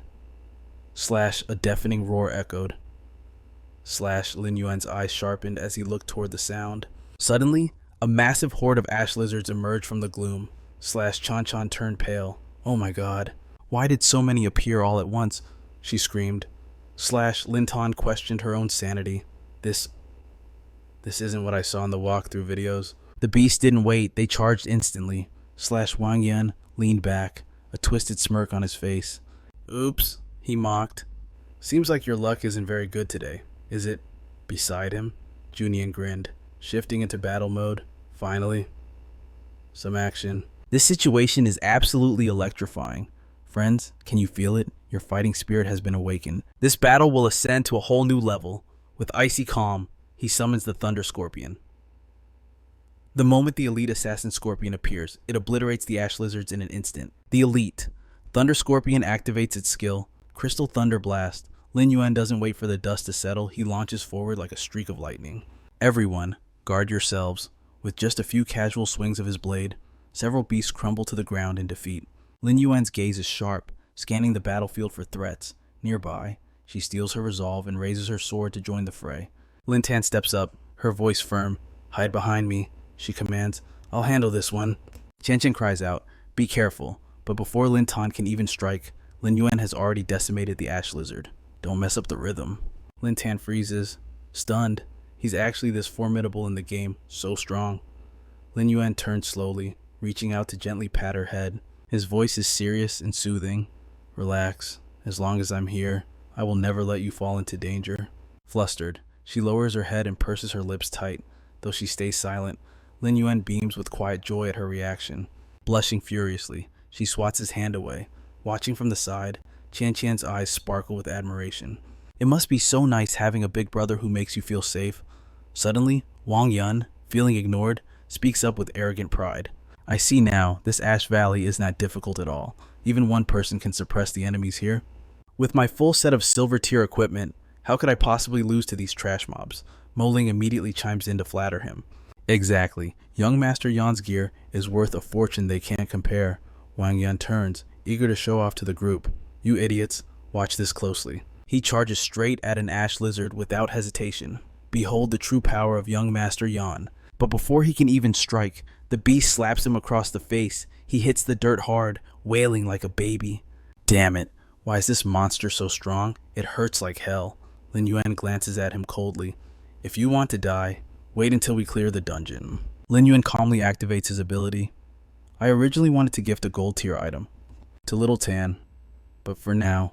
A deafening roar echoed. Lin Yuan's eyes sharpened as he looked toward the sound. Suddenly, a massive horde of ash lizards emerged from the gloom. Chan turned pale. Oh my god. Why did so many appear all at once? She screamed. Lin Tan questioned her own sanity. This isn't what I saw in the walkthrough videos. The beast didn't wait. They charged instantly. Wang Yan leaned back, a twisted smirk on his face. Oops, he mocked. Seems like your luck isn't very good today, is it? Beside him, Junian grinned, shifting into battle mode. Finally, some action. This situation is absolutely electrifying. Friends, can you feel it? Your fighting spirit has been awakened. This battle will ascend to a whole new level. With icy calm, he summons the Thunder Scorpion. The moment the elite assassin scorpion appears, it obliterates the ash lizards in an instant. The elite Thunder Scorpion activates its skill, Crystal Thunder Blast. Lin Yuan doesn't wait for the dust to settle. He launches forward like a streak of lightning. Everyone, guard yourselves. With just a few casual swings of his blade, several beasts crumble to the ground in defeat. Lin Yuan's gaze is sharp, scanning the battlefield for threats. Nearby, she steels her resolve and raises her sword to join the fray. Lin Tan steps up, her voice firm. Hide behind me, she commands. I'll handle this one. Chen Chen cries out, be careful. But before Lin Tan can even strike, Lin Yuan has already decimated the ash lizard. Don't mess up the rhythm. Lin Tan freezes, stunned. He's actually this formidable in the game, so strong. Lin Yuan turns slowly, reaching out to gently pat her head. His voice is serious and soothing. Relax. As long as I'm here, I will never let you fall into danger. Flustered, she lowers her head and purses her lips tight. Though she stays silent, Lin Yuan beams with quiet joy at her reaction. Blushing furiously, she swats his hand away. Watching from the side, Qian Qian's eyes sparkle with admiration. It must be so nice having a big brother who makes you feel safe. Suddenly, Wang Yan, feeling ignored, speaks up with arrogant pride. I see now, this Ash Valley is not difficult at all. Even one person can suppress the enemies here. With my full set of silver tier equipment, how could I possibly lose to these trash mobs? Mo Ling immediately chimes in to flatter him. Exactly. Young Master Yan's gear is worth a fortune they can't compare. Wang Yan turns, eager to show off to the group. You idiots, watch this closely. He charges straight at an ash lizard without hesitation. Behold the true power of young Master Yan. But before he can even strike, the beast slaps him across the face. He hits the dirt hard, wailing like a baby. Damn it, why is this monster so strong? It hurts like hell. Lin Yuan glances at him coldly. If you want to die, wait until we clear the dungeon. Lin Yuan calmly activates his ability. I originally wanted to gift a gold tier item to Little Tan, but for now,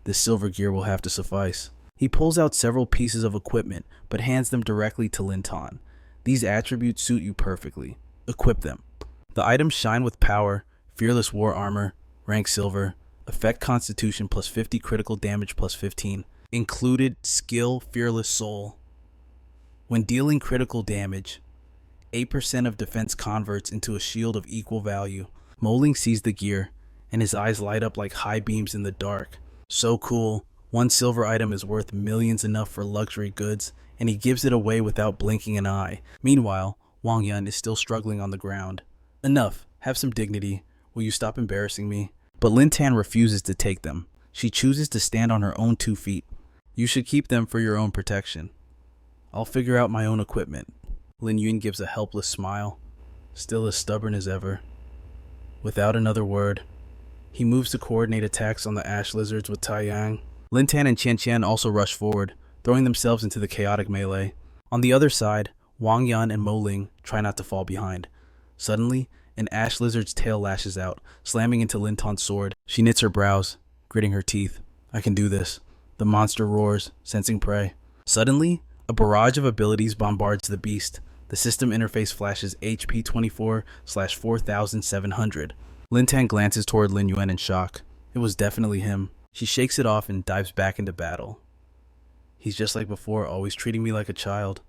this silver gear will have to suffice. He pulls out several pieces of equipment, but hands them directly to Lin Tan. These attributes suit you perfectly. Equip them. The items shine with power, fearless war armor, rank silver, effect constitution plus 50 critical damage plus 15, included skill fearless soul. When dealing critical damage, 8% of defense converts into a shield of equal value. Moling sees the gear, and his eyes light up like high beams in the dark. So cool. One silver item is worth millions enough for luxury goods, and he gives it away without blinking an eye. Meanwhile, Wang Yun is still struggling on the ground. Enough. Have some dignity. Will you stop embarrassing me? But Lin Tan refuses to take them. She chooses to stand on her own 2 feet. You should keep them for your own protection. I'll figure out my own equipment. Lin Yuan gives a helpless smile, still as stubborn as ever. Without another word, he moves to coordinate attacks on the ash lizards with Taiyang. Lin Tan and Qian Qian also rush forward, throwing themselves into the chaotic melee. On the other side, Wang Yan and Mo Ling try not to fall behind. Suddenly, an ash lizard's tail lashes out, slamming into Lin Tan's sword. She knits her brows, gritting her teeth. I can do this. The monster roars, sensing prey. Suddenly, a barrage of abilities bombards the beast. The system interface flashes HP 24/4700. Lin Tan glances toward Lin Yuan in shock. It was definitely him. She shakes it off and dives back into battle. He's just like before, always treating me like a child.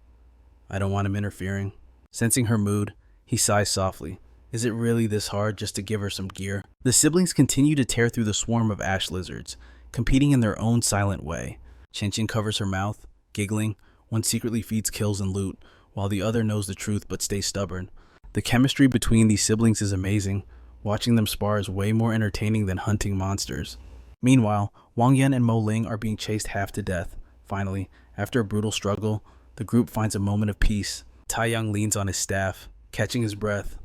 I don't want him interfering. Sensing her mood, he sighs softly. Is it really this hard just to give her some gear? The siblings continue to tear through the swarm of ash lizards, competing in their own silent way. Qian Qian covers her mouth, giggling. One secretly feeds kills and loot, while the other knows the truth but stays stubborn. The chemistry between these siblings is amazing. Watching them spar is way more entertaining than hunting monsters. Meanwhile, Wang Yan and Mo Ling are being chased half to death. Finally, after a brutal struggle, the group finds a moment of peace. Taiyang leans on his staff, catching his breath.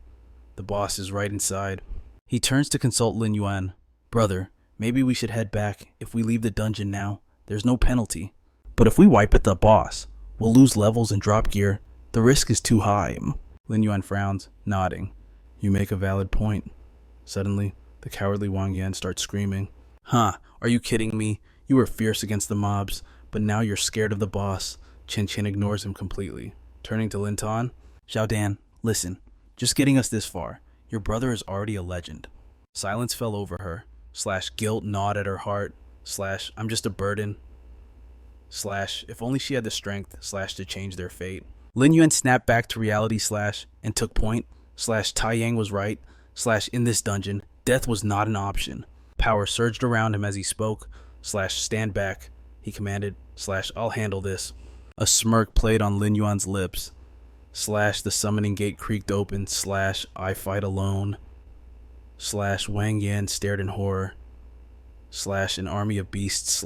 The boss is right inside. He turns to consult Lin Yuan. Brother, maybe we should head back. If we leave the dungeon now, there's no penalty. But if we wipe at the boss, we'll lose levels and drop gear. The risk is too high. Lin Yuan frowns, nodding. You make a valid point. Suddenly, the cowardly Wang Yan starts screaming. Huh, are you kidding me? You were fierce against the mobs, but now you're scared of the boss. Qian Qian ignores him completely. Turning to Lin Tan, Xiao Dan, listen. Just getting us this far. Your brother is already a legend. Silence fell over her. Guilt gnawed at her heart. I'm just a burden. If only she had the strength. To change their fate. Lin Yuan snapped back to reality. And took point. Taiyang was right. In this dungeon, death was not an option. Power surged around him as he spoke. Stand back. He commanded. I'll handle this. A smirk played on Lin Yuan's lips. The summoning gate creaked open. I fight alone. Wang Yan stared in horror. An army of beasts.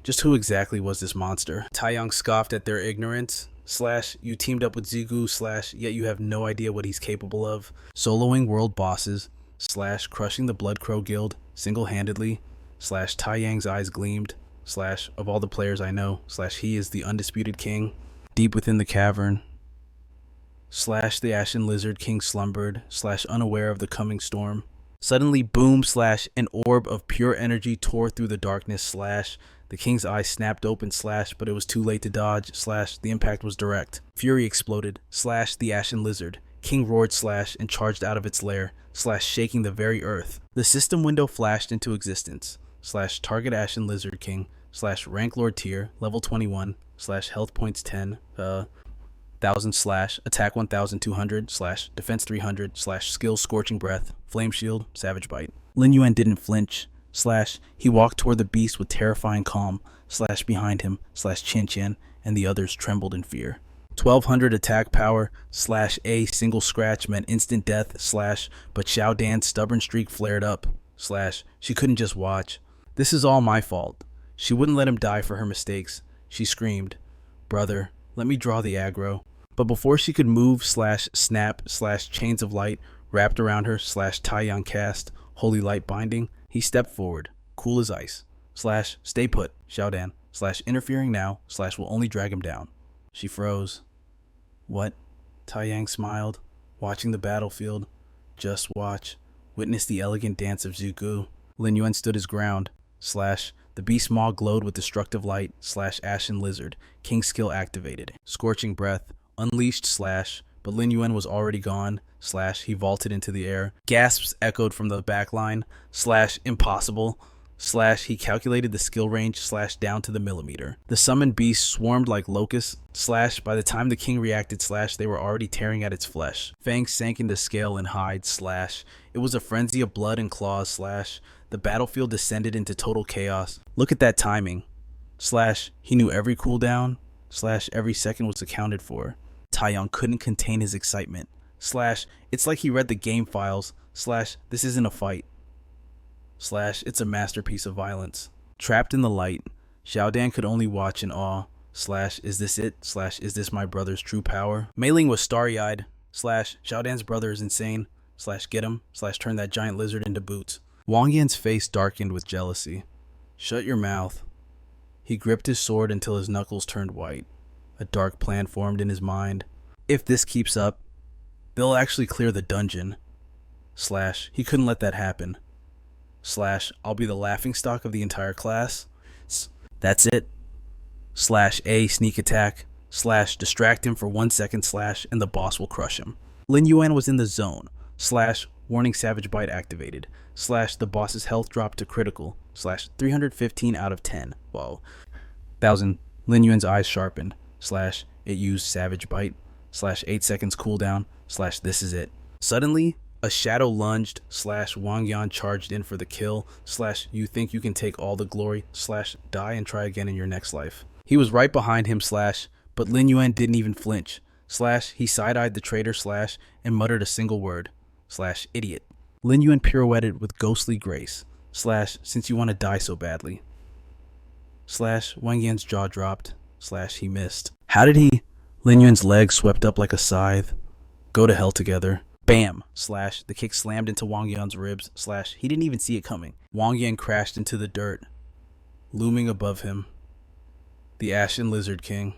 Just who exactly was this monster? Taiyang scoffed at their ignorance. You teamed up with Zigu. Yet you have no idea what he's capable of. Soloing world bosses. Crushing the Blood Crow Guild single-handedly. Taiyang's eyes gleamed. Of all the players I know. He is the undisputed king. Deep within the cavern. The Ashen Lizard King slumbered. Unaware of the coming storm. Suddenly, boom, an orb of pure energy tore through the darkness. The king's eyes snapped open. But it was too late to dodge. The impact was direct. Fury exploded. The Ashen Lizard. King roared. And charged out of its lair. Shaking the very earth. The system window flashed into existence. Target Ashen Lizard King. Rank Lord tier. Level 21. Health points 10. 1000 attack 1200 defense 300 skill scorching breath, flame shield, savage bite. Lin Yuan didn't flinch. He walked toward the beast with terrifying calm. Behind him Qian Qian and the others trembled in fear. 1200 attack power a single scratch meant instant death but Xiao Dan's stubborn streak flared up. She couldn't just watch. This is all my fault. She wouldn't let him die for her mistakes. She screamed, Brother, let me draw the aggro. But before she could move slash snap slash chains of light wrapped around her slash Taiyang cast holy light binding, he stepped forward, cool as ice, slash stay put, Xiaodan, slash interfering now, slash will only drag him down. She froze. What? Taiyang smiled, watching the battlefield. Just watch. Witness the elegant dance of Zugu. Lin Yuan stood his ground, slash the beast maw glowed with destructive light, slash ashen lizard, king skill activated. Scorching breath, unleashed slash, but Lin Yuan was already gone, slash he vaulted into the air. Gasps echoed from the back line, slash impossible, slash he calculated the skill range slash down to the millimeter. The summoned beast swarmed like locusts, slash by the time the king reacted slash they were already tearing at its flesh. Fangs sank into scale and hide slash. It was a frenzy of blood and claws slash. The battlefield descended into total chaos. Look at that timing. Slash he knew every cooldown, slash every second was accounted for. Taiyang couldn't contain his excitement. Slash it's like he read the game files, slash this isn't a fight. Slash it's a masterpiece of violence. Trapped in the light, Xiaodan could only watch in awe. Slash is this it? Slash is this my brother's true power? Mei Ling was starry-eyed. Slash Xiaodan's brother is insane. Slash get him. Slash turn that giant lizard into boots. Wang Yan's face darkened with jealousy. Shut your mouth. He gripped his sword until his knuckles turned white. A dark plan formed in his mind. If this keeps up, they'll actually clear the dungeon. Slash he couldn't let that happen. Slash I'll be the laughingstock of the entire class. That's it. Slash A sneak attack. Slash distract him for 1 second slash and the boss will crush him. Lin Yuan was in the zone. Slash warning savage bite activated. Slash the boss's health dropped to critical. Slash 315 out of 10. Whoa. 1000. Lin Yuan's eyes sharpened. Slash it used savage bite. Slash 8 seconds cooldown. Slash this is it. Suddenly a shadow lunged, slash Wang Yan charged in for the kill, slash you think you can take all the glory, slash die and try again in your next life. He was right behind him, slash, but Lin Yuan didn't even flinch, slash he side-eyed the traitor, slash, and muttered a single word, slash idiot. Lin Yuan pirouetted with ghostly grace, slash since you want to die so badly. Slash Wang Yan's jaw dropped, slash he missed. How did he? Lin Yuan's legs swept up like a scythe. Go to hell together. Bam! Slash, the kick slammed into Wang Yan's ribs, slash, he didn't even see it coming. Wang Yan crashed into the dirt. Looming above him, the Ashen Lizard King.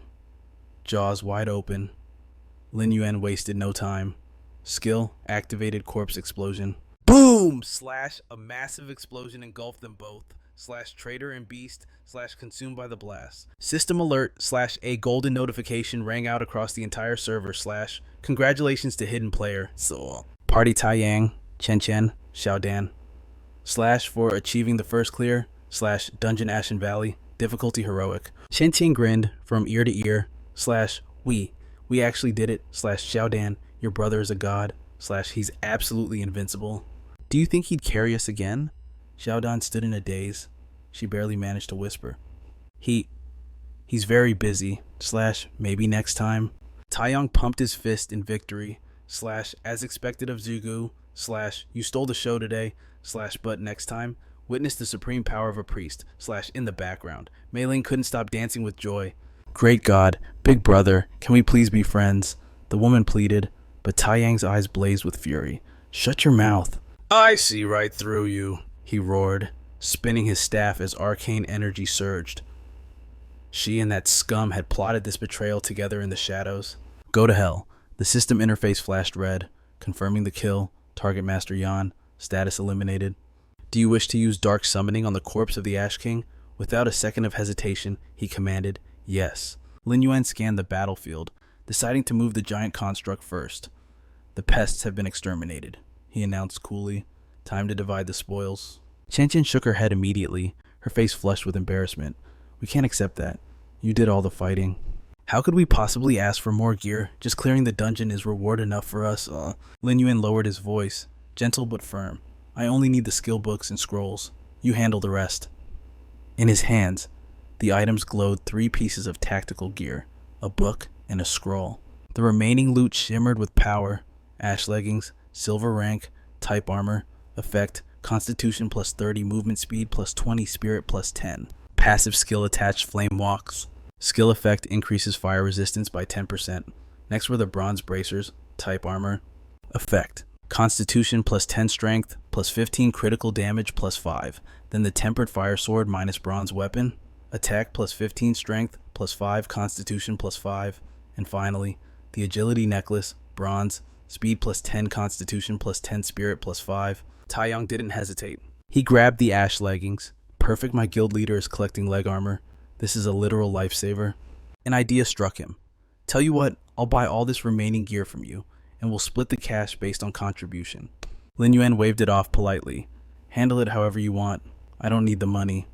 Jaws wide open. Lin Yuan wasted no time. Skill, activated corpse explosion. Boom! Slash, a massive explosion engulfed them both. Slash, traitor and beast, slash, consumed by the blast. System alert, slash, a golden notification rang out across the entire server, slash, congratulations to hidden player. So, party Taiyang, Chen Chen, Xiaodan. Slash, for achieving the first clear, slash, dungeon Ashen Valley, difficulty heroic. Chen Chen grinned from ear to ear, slash, we actually did it, slash, Xiaodan, your brother is a god, slash, he's absolutely invincible. Do you think he'd carry us again? Xiaodan stood in a daze. She barely managed to whisper. He's very busy, slash, maybe next time. Taiyang pumped his fist in victory, slash, as expected of Zugu, slash, you stole the show today, slash, but next time, witness the supreme power of a priest, slash, in the background. Mei Ling couldn't stop dancing with joy. Great God, big brother, can we please be friends? The woman pleaded, but Taiyang's eyes blazed with fury. Shut your mouth. I see right through you, he roared, spinning his staff as arcane energy surged. She and that scum had plotted this betrayal together in the shadows. Go to hell. The system interface flashed red, confirming the kill. Target Master Yan. Status eliminated. Do you wish to use dark summoning on the corpse of the Ash King? Without a second of hesitation, he commanded, yes. Lin Yuan scanned the battlefield, deciding to move the giant construct first. The pests have been exterminated, he announced coolly. Time to divide the spoils. Chen Chen shook her head immediately, her face flushed with embarrassment. We can't accept that. You did all the fighting. How could we possibly ask for more gear? Just clearing the dungeon is reward enough for us. Lin Yuan lowered his voice, gentle but firm. I only need the skill books and scrolls. You handle the rest. In his hands, the items glowed 3 pieces of tactical gear, a book and a scroll. The remaining loot shimmered with power. Ash leggings, silver rank, type armor, effect, constitution plus 30, movement speed plus 20, spirit plus 10. Passive skill attached flame walks. Skill effect increases fire resistance by 10%. Next were the bronze bracers, type armor. Effect: Constitution plus 10 strength, plus 15 critical damage plus 5. Then the tempered fire sword minus bronze weapon. Attack plus 15 strength, plus 5 constitution plus 5. And finally, the agility necklace, bronze, speed plus 10 constitution plus 10 spirit plus 5. Taeyong didn't hesitate. He grabbed the ash leggings. Perfect, my guild leader is collecting leg armor. This is a literal lifesaver. An idea struck him. Tell you what, I'll buy all this remaining gear from you, and we'll split the cash based on contribution. Lin Yuan waved it off politely. Handle it however you want. I don't need the money.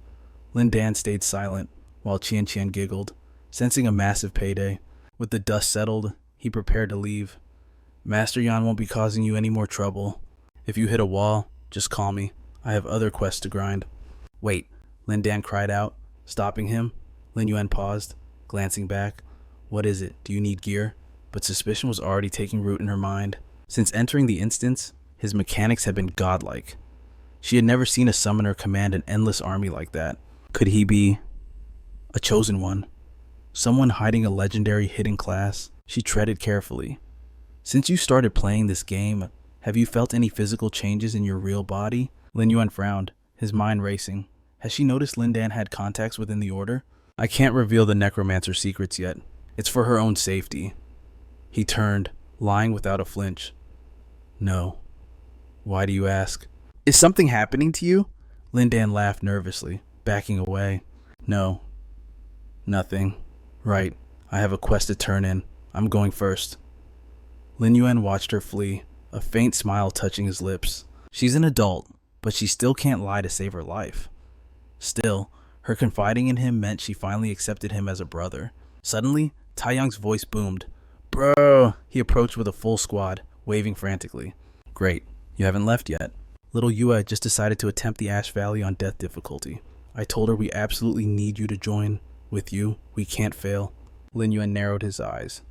Lin Dan stayed silent, while Qian Qian giggled, sensing a massive payday. With the dust settled, he prepared to leave. Master Yan won't be causing you any more trouble. If you hit a wall, just call me. I have other quests to grind. Wait, Lin Dan cried out, stopping him. Lin Yuan paused, glancing back. What is it? Do you need gear? But suspicion was already taking root in her mind. Since entering the instance, his mechanics had been godlike. She had never seen a summoner command an endless army like that. Could he be a chosen one? Someone hiding a legendary hidden class? She treaded carefully. Since you started playing this game, have you felt any physical changes in your real body? Lin Yuan frowned, his mind racing. Has she noticed Lin Dan had contacts within the order? I can't reveal the necromancer secrets yet. It's for her own safety. He turned, lying without a flinch. No. Why do you ask? Is something happening to you? Lin Dan laughed nervously, backing away. No. Nothing. Right. I have a quest to turn in. I'm going first. Lin Yuan watched her flee, a faint smile touching his lips. She's an adult, but she still can't lie to save her life. Still, her confiding in him meant she finally accepted him as a brother. Suddenly, Taeyong's voice boomed. Bro! He approached with a full squad, waving frantically. Great. You haven't left yet. Little Yue just decided to attempt the Ash Valley on death difficulty. I told her we absolutely need you to join. With you, we can't fail. Lin Yuan narrowed his eyes.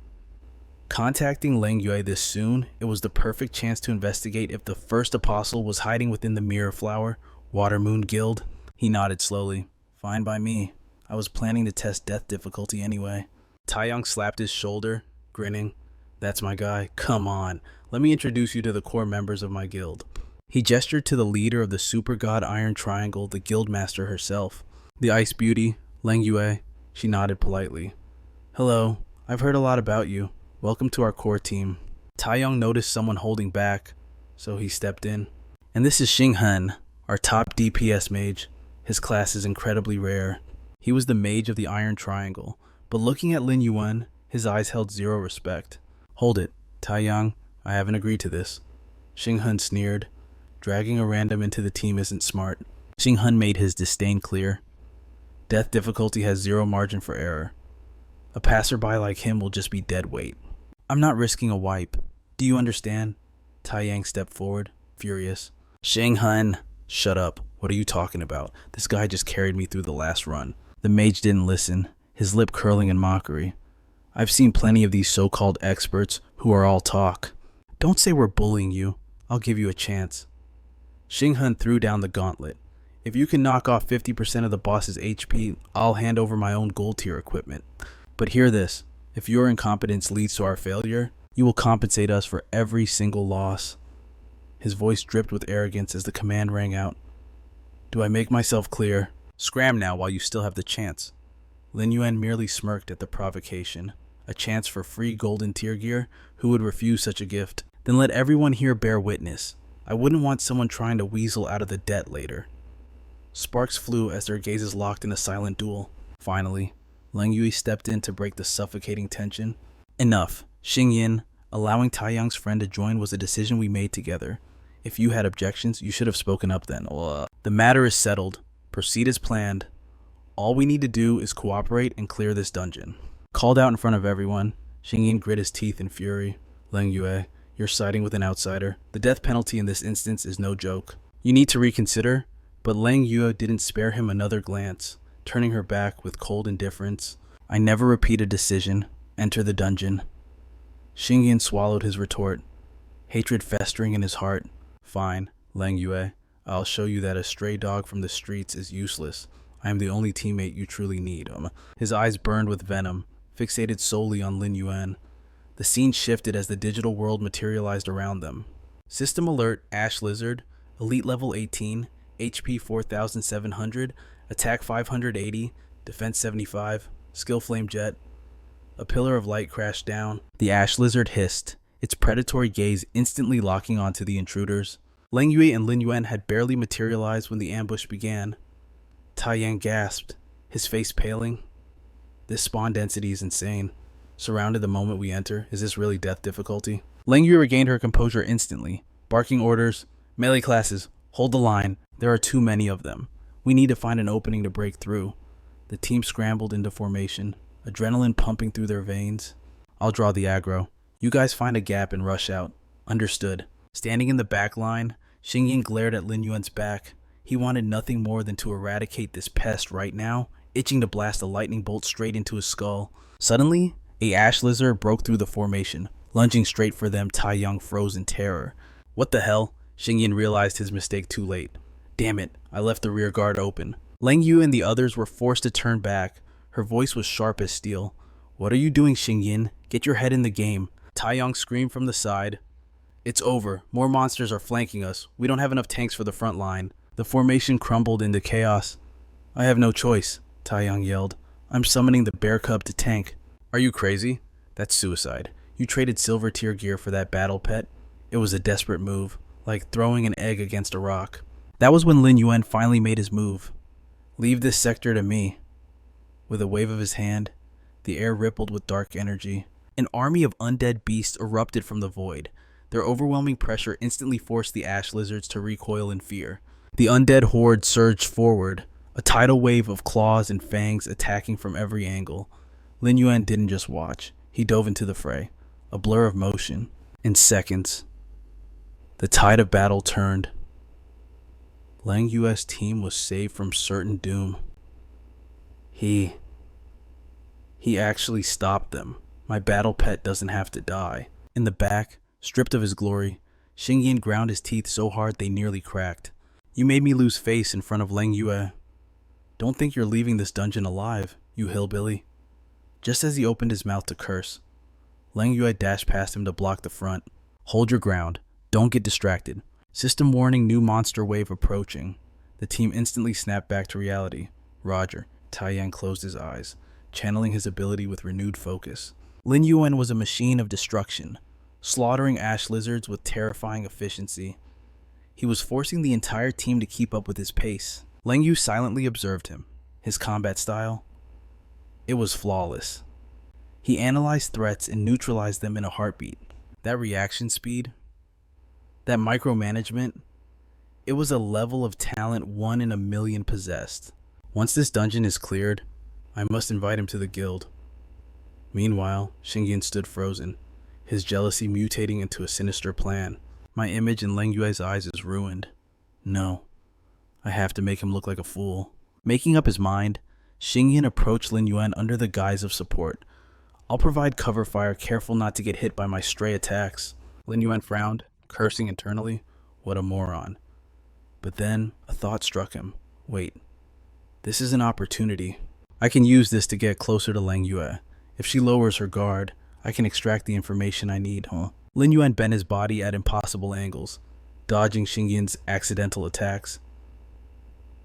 Contacting Lang Yue this soon, it was the perfect chance to investigate if the first apostle was hiding within the Mirror Flower, Water Moon Guild. He nodded slowly. Fine by me. I was planning to test death difficulty anyway. Taeyong slapped his shoulder, grinning. That's my guy. Come on. Let me introduce you to the core members of my guild. He gestured to the leader of the Super God Iron Triangle, the guildmaster herself. The Ice Beauty, Lang Yue. She nodded politely. Hello. I've heard a lot about you. Welcome to our core team. Taeyong noticed someone holding back, so he stepped in. And this is Xing Han, our top DPS mage. His class is incredibly rare. He was the mage of the Iron Triangle, but looking at Lin Yuan, his eyes held zero respect. Hold it, Taeyong. I haven't agreed to this. Xing Han sneered. Dragging a random into the team isn't smart. Xing Han made his disdain clear. Death difficulty has zero margin for error. A passerby like him will just be dead weight. I'm not risking a wipe. Do you understand? Taeyang stepped forward, furious. Xing Han, shut up. What are you talking about? This guy just carried me through the last run. The mage didn't listen, his lip curling in mockery. I've seen plenty of these so-called experts who are all talk. Don't say we're bullying you. I'll give you a chance. Xing Han threw down the gauntlet. If you can knock off 50% of the boss's HP, I'll hand over my own gold tier equipment. But hear this. If your incompetence leads to our failure, you will compensate us for every single loss. His voice dripped with arrogance as the command rang out. Do I make myself clear? Scram now while you still have the chance. Lin Yuan merely smirked at the provocation. A chance for free golden tier gear? Who would refuse such a gift? Then let everyone here bear witness. I wouldn't want someone trying to weasel out of the debt later. Sparks flew as their gazes locked in a silent duel. Finally, Lang Yue stepped in to break the suffocating tension. Enough. Xing Yin, allowing Taeyang's friend to join was a decision we made together. If you had objections, you should have spoken up then. The matter is settled. Proceed as planned. All we need to do is cooperate and clear this dungeon. Called out in front of everyone, Xing Yin grit his teeth in fury. Lang Yue, you're siding with an outsider. The death penalty in this instance is no joke. You need to reconsider, but Lang Yue didn't spare him another glance, turning her back with cold indifference. I never repeat a decision. Enter the dungeon. Xing Yin swallowed his retort, hatred festering in his heart. Fine, Lang Yue. I'll show you that a stray dog from the streets is useless. I am the only teammate you truly need. His eyes burned with venom, fixated solely on Lin Yuan. The scene shifted as the digital world materialized around them. System alert: Ash Lizard, Elite level 18, HP 4700, Attack 580, Defense 75, Skill Flame Jet. A pillar of light crashed down. The Ash Lizard hissed, its predatory gaze instantly locking onto the intruders. Leng Yue and Lin Yuan had barely materialized when the ambush began. Tai Yang gasped, his face paling. This spawn density is insane. Surrounded the moment we enter, is this really death difficulty? Leng Yue regained her composure instantly, barking orders. Melee classes, hold the line. There are too many of them. We need to find an opening to break through. The team scrambled into formation, adrenaline pumping through their veins. I'll draw the aggro. You guys find a gap and rush out. Understood. Standing in the back line, Xingyin glared at Lin Yuan's back. He wanted nothing more than to eradicate this pest right now, itching to blast a lightning bolt straight into his skull. Suddenly, a ash lizard broke through the formation, lunging straight for them. Tai Yang froze in terror. What the hell? Xingyin realized his mistake too late. Damn it, I left the rear guard open. Leng Yu and the others were forced to turn back. Her voice was sharp as steel. What are you doing, Xingyin? Get your head in the game. Tai Yang screamed from the side. It's over. More monsters are flanking us. We don't have enough tanks for the front line. The formation crumbled into chaos. I have no choice, Tai Yang yelled. I'm summoning the bear cub to tank. Are you crazy? That's suicide. You traded silver tier gear for that battle pet? It was a desperate move, like throwing an egg against a rock. That was when Lin Yuan finally made his move. Leave this sector to me. With a wave of his hand, the air rippled with dark energy. An army of undead beasts erupted from the void. Their overwhelming pressure instantly forced the ash lizards to recoil in fear. The undead horde surged forward, a tidal wave of claws and fangs attacking from every angle. Lin Yuan didn't just watch. He dove into the fray, a blur of motion. In seconds, the tide of battle turned. Leng Yue's team was saved from certain doom. He actually stopped them. My battle pet doesn't have to die. In the back, stripped of his glory, Xingyin ground his teeth so hard they nearly cracked. You made me lose face in front of Leng Yue. Don't think you're leaving this dungeon alive, you hillbilly. Just as he opened his mouth to curse, Leng Yue dashed past him to block the front. Hold your ground. Don't get distracted. System warning, new monster wave approaching. The team instantly snapped back to reality. Roger. Tai Yang closed his eyes, channeling his ability with renewed focus. Lin Yuan was a machine of destruction, slaughtering ash lizards with terrifying efficiency. He was forcing the entire team to keep up with his pace. Leng Yu silently observed him. His combat style? It was flawless. He analyzed threats and neutralized them in a heartbeat. That reaction speed? That micromanagement? It was a level of talent 1 in a million possessed. Once this dungeon is cleared, I must invite him to the guild. Meanwhile, Xingyin stood frozen, his jealousy mutating into a sinister plan. My image in Leng Yue's eyes is ruined. No, I have to make him look like a fool. Making up his mind, Xingyin approached Lin Yuan under the guise of support. I'll provide cover fire, careful not to get hit by my stray attacks. Lin Yuan frowned, cursing internally. What a moron. But then, a thought struck him. Wait, this is an opportunity. I can use this to get closer to Leng Yue. If she lowers her guard, I can extract the information I need, Lin Yuan bent his body at impossible angles, dodging Xingyin's accidental attacks.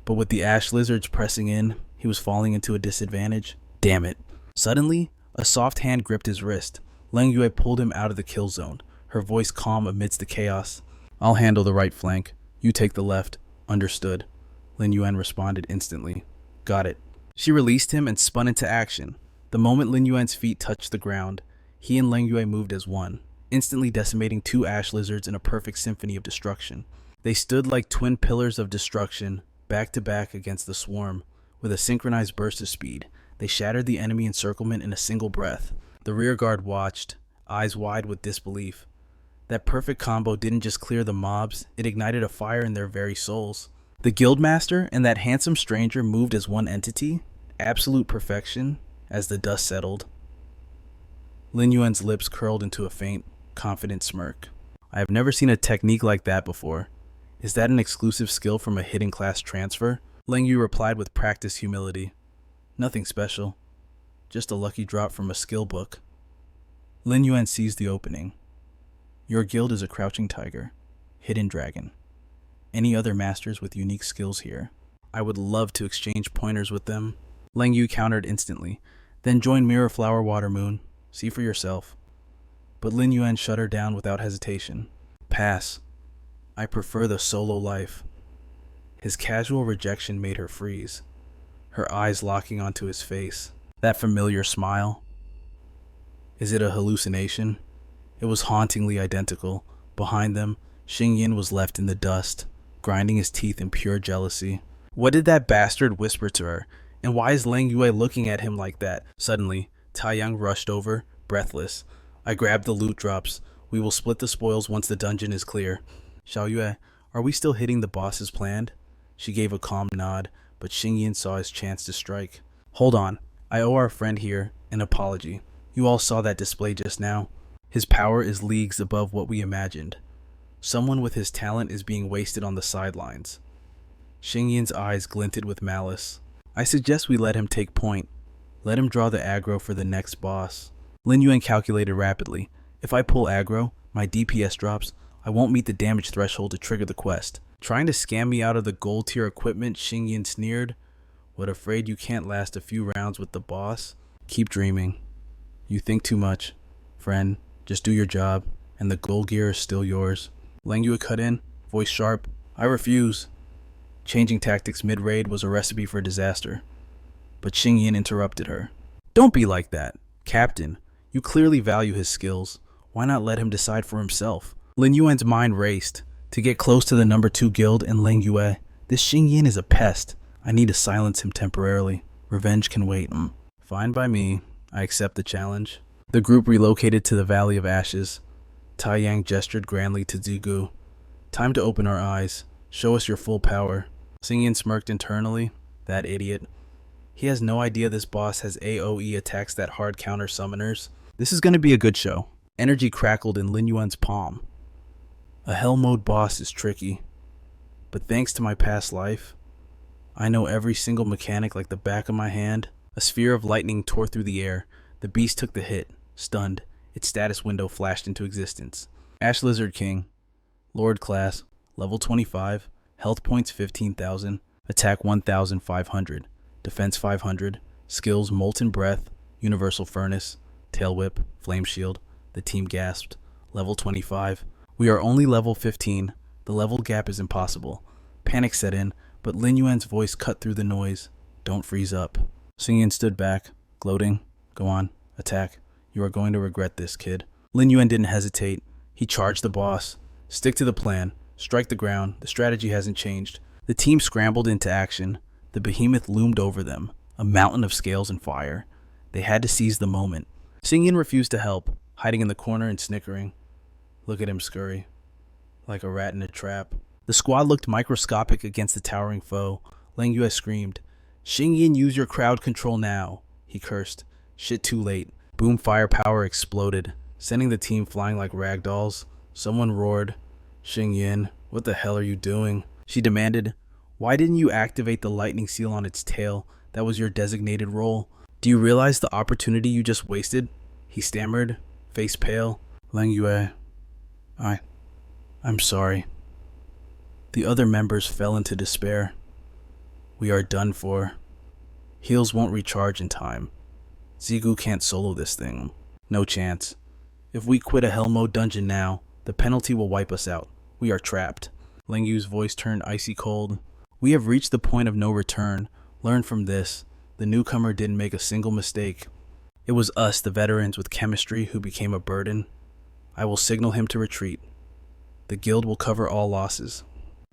But with the ash lizards pressing in, he was falling into a disadvantage. Damn it. Suddenly, a soft hand gripped his wrist. Leng Yue pulled him out of the kill zone, her voice calm amidst the chaos. I'll handle the right flank. You take the left. Understood. Lin Yuan responded instantly. Got it. She released him and spun into action. The moment Lin Yuan's feet touched the ground, he and Leng Yue moved as one, instantly decimating 2 ash lizards in a perfect symphony of destruction. They stood like twin pillars of destruction, back to back against the swarm. With a synchronized burst of speed, they shattered the enemy encirclement in a single breath. The rear guard watched, eyes wide with disbelief. That perfect combo didn't just clear the mobs, it ignited a fire in their very souls. The guildmaster and that handsome stranger moved as one entity, absolute perfection, as the dust settled. Lin Yuan's lips curled into a faint, confident smirk. I have never seen a technique like that before. Is that an exclusive skill from a hidden class transfer? Leng Yu replied with practiced humility. Nothing special. Just a lucky drop from a skill book. Lin Yuan sees the opening. Your guild is a crouching tiger, hidden dragon. Any other masters with unique skills here? I would love to exchange pointers with them. Lang Yu countered instantly. Then join Mirror Flower Water Moon. See for yourself. But Lin Yuan shut her down without hesitation. Pass. I prefer the solo life. His casual rejection made her freeze, her eyes locking onto his face. That familiar smile. Is it a hallucination? It was hauntingly identical. Behind them, Xingyin was left in the dust, grinding his teeth in pure jealousy. What did that bastard whisper to her? And why is Lang Yue looking at him like that? Suddenly, Taiyang rushed over, breathless. I grabbed the loot drops. We will split the spoils once the dungeon is clear. Xiao Yue, are we still hitting the boss as planned? She gave a calm nod, but Xingyin saw his chance to strike. Hold on. I owe our friend here an apology. You all saw that display just now. His power is leagues above what we imagined. Someone with his talent is being wasted on the sidelines. Xingyin's eyes glinted with malice. I suggest we let him take point. Let him draw the aggro for the next boss. Lin Yuan calculated rapidly. If I pull aggro, my DPS drops. I won't meet the damage threshold to trigger the quest. Trying to scam me out of the gold tier equipment, Xingyin sneered. What, afraid you can't last a few rounds with the boss? Keep dreaming. You think too much. Friend, just do your job, and the gold gear is still yours. Lang Yue cut in, voice sharp. I refuse. Changing tactics mid-raid was a recipe for disaster. But Xingyin interrupted her. Don't be like that. Captain, you clearly value his skills. Why not let him decide for himself? Lin Yuan's mind raced. To get close to the number 2 guild and Lang Yue, this Xingyin is a pest. I need to silence him temporarily. Revenge can wait. Fine by me. I accept the challenge. The group relocated to the Valley of Ashes. Taiyang gestured grandly to Zigu. Time to open our eyes. Show us your full power. Xingyin smirked internally. That idiot. He has no idea this boss has AoE attacks that hard counter summoners. This is going to be a good show. Energy crackled in Lin Yuan's palm. A hell mode boss is tricky. But thanks to my past life, I know every single mechanic like the back of my hand. A sphere of lightning tore through the air. The beast took the hit. Stunned, its status window flashed into existence. Ash Lizard King. Lord class. Level 25. Health points 15,000. Attack 1,500. Defense 500. Skills Molten Breath. Universal Furnace. Tail Whip. Flame Shield. The team gasped. Level 25. We are only level 15. The level gap is impossible. Panic set in, but Lin Yuan's voice cut through the noise. Don't freeze up. Xingyin stood back, gloating. Go on. Attack. You are going to regret this, kid. Lin Yuan didn't hesitate. He charged the boss. Stick to the plan. Strike the ground. The strategy hasn't changed. The team scrambled into action. The behemoth loomed over them, a mountain of scales and fire. They had to seize the moment. Xingyin refused to help, hiding in the corner and snickering. Look at him scurry, like a rat in a trap. The squad looked microscopic against the towering foe. Lang Yue screamed, Xingyin, use your crowd control now. He cursed. Shit, too late. Boom firepower exploded, sending the team flying like ragdolls. Someone roared, Xingyin, what the hell are you doing? She demanded, why didn't you activate the lightning seal on its tail? That was your designated role. Do you realize the opportunity you just wasted? He stammered, face pale. Lang Yue, I'm sorry. The other members fell into despair. We are done for. Heals won't recharge in time. Zigu can't solo this thing. No chance. If we quit a hell mode dungeon now, the penalty will wipe us out. We are trapped. Lang Yu's voice turned icy cold. We have reached the point of no return. Learn from this. The newcomer didn't make a single mistake. It was us, the veterans with chemistry, who became a burden. I will signal him to retreat. The guild will cover all losses.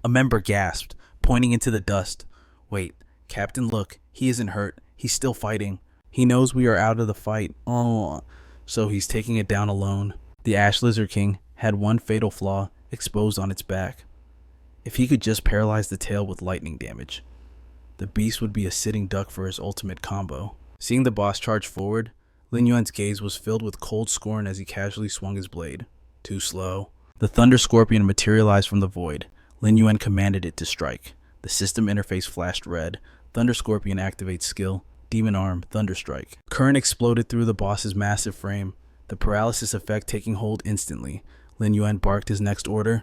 A member gasped, pointing into the dust. Wait, Captain, look. He isn't hurt. He's still fighting. He knows we are out of the fight. Oh, so he's taking it down alone. The Ash Lizard King had one fatal flaw exposed on its back. If he could just paralyze the tail with lightning damage, the beast would be a sitting duck for his ultimate combo. Seeing the boss charge forward, Lin Yuan's gaze was filled with cold scorn as he casually swung his blade. Too slow. The Thunder Scorpion materialized from the void. Lin Yuan commanded it to strike. The system interface flashed red. Thunder Scorpion activates skill. Demon Arm, Thunder Strike. Current exploded through the boss's massive frame. the paralysis effect taking hold instantly. Lin Yuan barked his next order.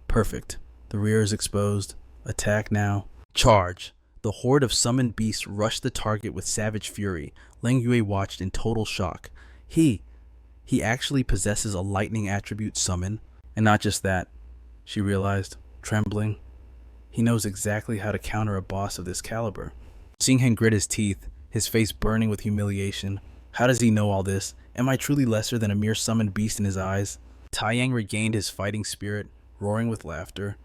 Perfect. The rear is exposed. Attack now. Charge. The horde of summoned beasts rushed the target with savage fury. Leng Yue watched in total shock. He actually possesses a lightning attribute summon. And not just that, she realized, trembling. He knows exactly how to counter a boss of this caliber. Xinghen grit his teeth, his face burning with humiliation. How does he know all this? Am I truly lesser than a mere summoned beast in his eyes? Taiyang regained his fighting spirit, roaring with laughter.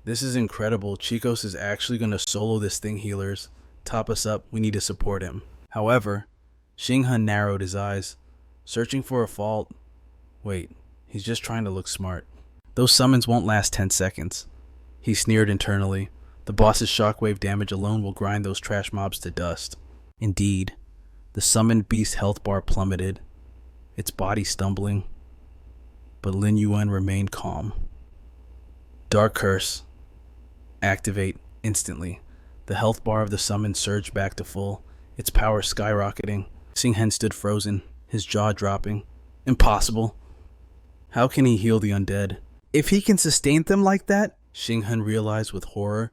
This is incredible. Chicos is actually going to solo this thing, healers. Top us up, we need to support him. However, Xinghen narrowed his eyes, searching for a fault. Wait, he's just trying to look smart. Those summons won't last 10 seconds. He sneered internally. The boss's shockwave damage alone will grind those trash mobs to dust. Indeed, the summoned beast's health bar plummeted, its body stumbling. But Lin Yuan remained calm. Dark Curse. Activate instantly. The health bar of the summon surged back to full, its power skyrocketing. Xinghen stood frozen, his jaw dropping. Impossible. How can he heal the undead? If he can sustain them like that, Xinghen realized with horror,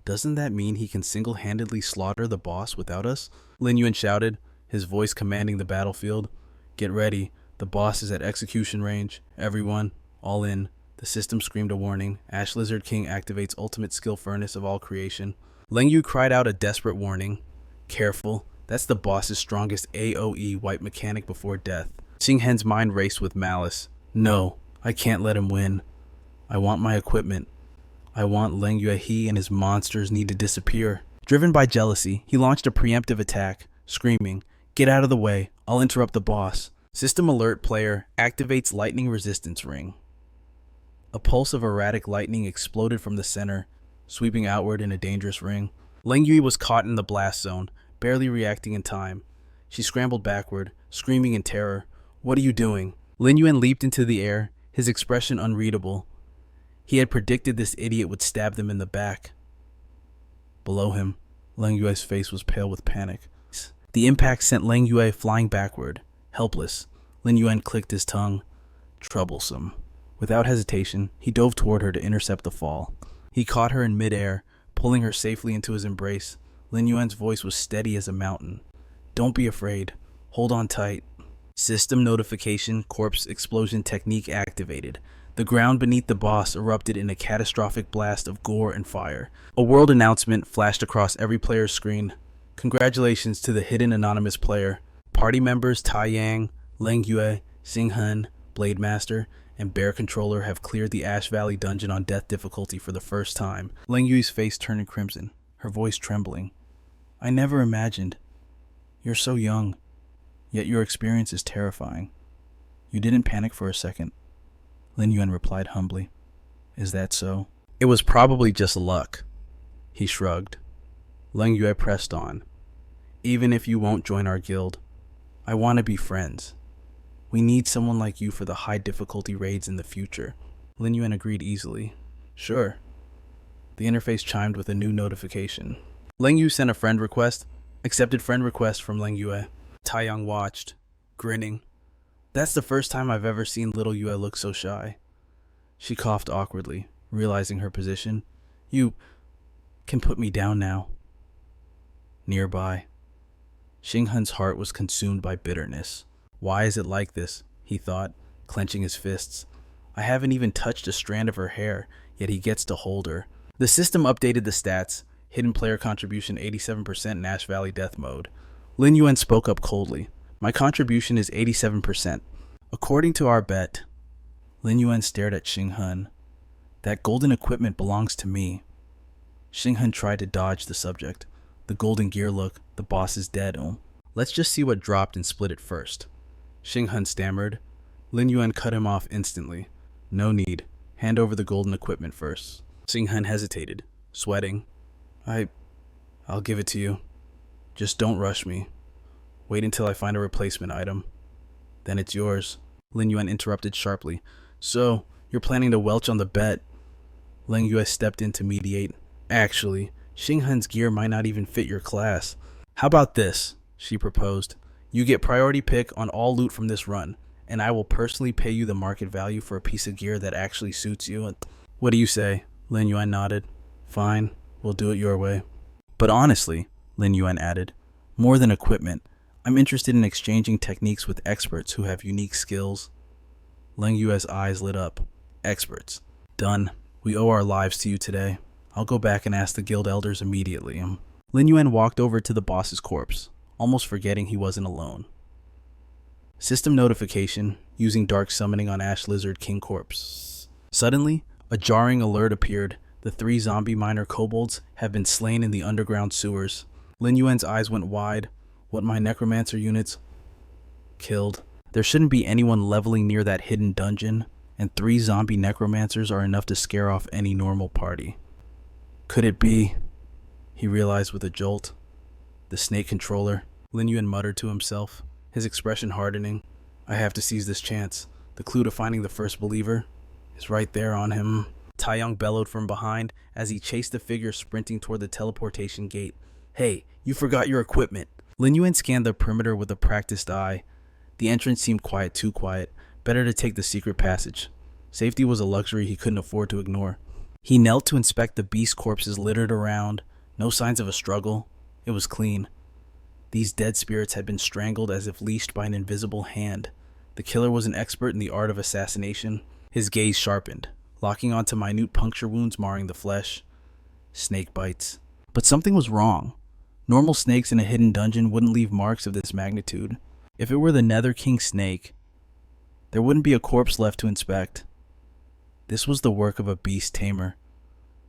doesn't that mean he can single-handedly slaughter the boss without us? Lin Yuan shouted, his voice commanding the battlefield. Get ready. The boss is at execution range. Everyone, all in. The system screamed a warning. Ash Lizard King activates ultimate skill furnace of all creation. Leng Yu cried out a desperate warning. Careful. That's the boss's strongest AoE wipe mechanic before death. Xinghen's mind raced with malice. No, I can't let him win. I want my equipment. I want Leng Yue. He and his monsters need to disappear. Driven by jealousy, he launched a preemptive attack, screaming, "Get out of the way. I'll interrupt the boss." System alert player activates lightning resistance ring. A pulse of erratic lightning exploded from the center, sweeping outward in a dangerous ring. Leng Yue was caught in the blast zone, barely reacting in time. She scrambled backward, screaming in terror. "What are you doing?" Lin Yuan leaped into the air, his expression unreadable. He had predicted this idiot would stab them in the back. Below him, Leng Yue's face was pale with panic. The impact sent Leng Yue flying backward. Helpless, Lin Yuan clicked his tongue. Troublesome. Without hesitation, he dove toward her to intercept the fall. He caught her in midair, pulling her safely into his embrace. Lin Yuan's voice was steady as a mountain. "Don't be afraid. Hold on tight." System notification, corpse explosion technique activated. The ground beneath the boss erupted in a catastrophic blast of gore and fire. A world announcement flashed across every player's screen. Congratulations to the hidden anonymous player. Party members Taiyang, Leng Yue, Xinghen, Blade Master, and Bear Controller have cleared the Ash Valley dungeon on death difficulty for the first time. Leng Yue's face turned crimson, her voice trembling. "I never imagined. You're so young, yet your experience is terrifying. You didn't panic for a second." Lin Yuan replied humbly. "Is that so?" "It was probably just luck." He shrugged. Leng Yue pressed on. "Even if you won't join our guild, I want to be friends. We need someone like you for the high difficulty raids in the future." Lin Yuan agreed easily. "Sure." The interface chimed with a new notification. Leng Yu sent a friend request. Accepted friend request from Leng Yue. Taiyang watched, grinning. That's the first time I've ever seen little Yue look so shy. She coughed awkwardly, realizing her position. "You can put me down now." Nearby, Xinghen's heart was consumed by bitterness. Why is it like this? He thought, clenching his fists. I haven't even touched a strand of her hair, yet he gets to hold her. The system updated the stats. Hidden player contribution 87% in Ash Valley death mode. Lin Yuan spoke up coldly. My contribution is 87%. According to our bet. Lin Yuan stared at Xinghen. That golden equipment belongs to me. Xinghen tried to dodge the subject. The golden gear look, the boss is dead. Oh. Let's just see what dropped and split it first. Xinghen stammered. Lin Yuan cut him off instantly. No need. Hand over the golden equipment first. Xinghen hesitated, sweating. I'll give it to you. Just don't rush me. Wait until I find a replacement item. Then it's yours. Lin Yuan interrupted sharply. So, you're planning to welch on the bet? Leng Yue stepped in to mediate. Actually, Xinghen's gear might not even fit your class. How about this? She proposed. You get priority pick on all loot from this run. and I will personally pay you the market value for a piece of gear that actually suits you. What do you say? Lin Yuan nodded. Fine, we'll do it your way. But honestly, Lin Yuan added, more than equipment, I'm interested in exchanging techniques with experts who have unique skills. Lin Yuan's eyes lit up. Experts. Done. We owe our lives to you today. I'll go back and ask the guild elders immediately. Lin Yuan walked over to the boss's corpse, almost forgetting he wasn't alone. System notification, using dark summoning on Ash Lizard King corpse. Suddenly, a jarring alert appeared. The 3 zombie minor kobolds have been slain in the underground sewers. Lin Yuan's eyes went wide. What my necromancer units killed. There shouldn't be anyone leveling near that hidden dungeon, and 3 zombie necromancers are enough to scare off any normal party. Could it be? He realized with a jolt. The snake controller. Lin Yuan muttered to himself, his expression hardening. I have to seize this chance. The clue to finding the first believer is right there on him. Taeyong bellowed from behind as he chased the figure sprinting toward the teleportation gate. Hey, you forgot your equipment. Lin Yuan scanned the perimeter with a practiced eye. The entrance seemed quiet, too quiet. Better to take the secret passage. Safety was a luxury he couldn't afford to ignore. He knelt to inspect the beast corpses littered around. No signs of a struggle. It was clean. These dead spirits had been strangled as if leashed by an invisible hand. The killer was an expert in the art of assassination. His gaze sharpened, locking onto minute puncture wounds marring the flesh. Snake bites. But something was wrong. Normal snakes in a hidden dungeon wouldn't leave marks of this magnitude. If it were the Nether King snake, there wouldn't be a corpse left to inspect. This was the work of a beast tamer.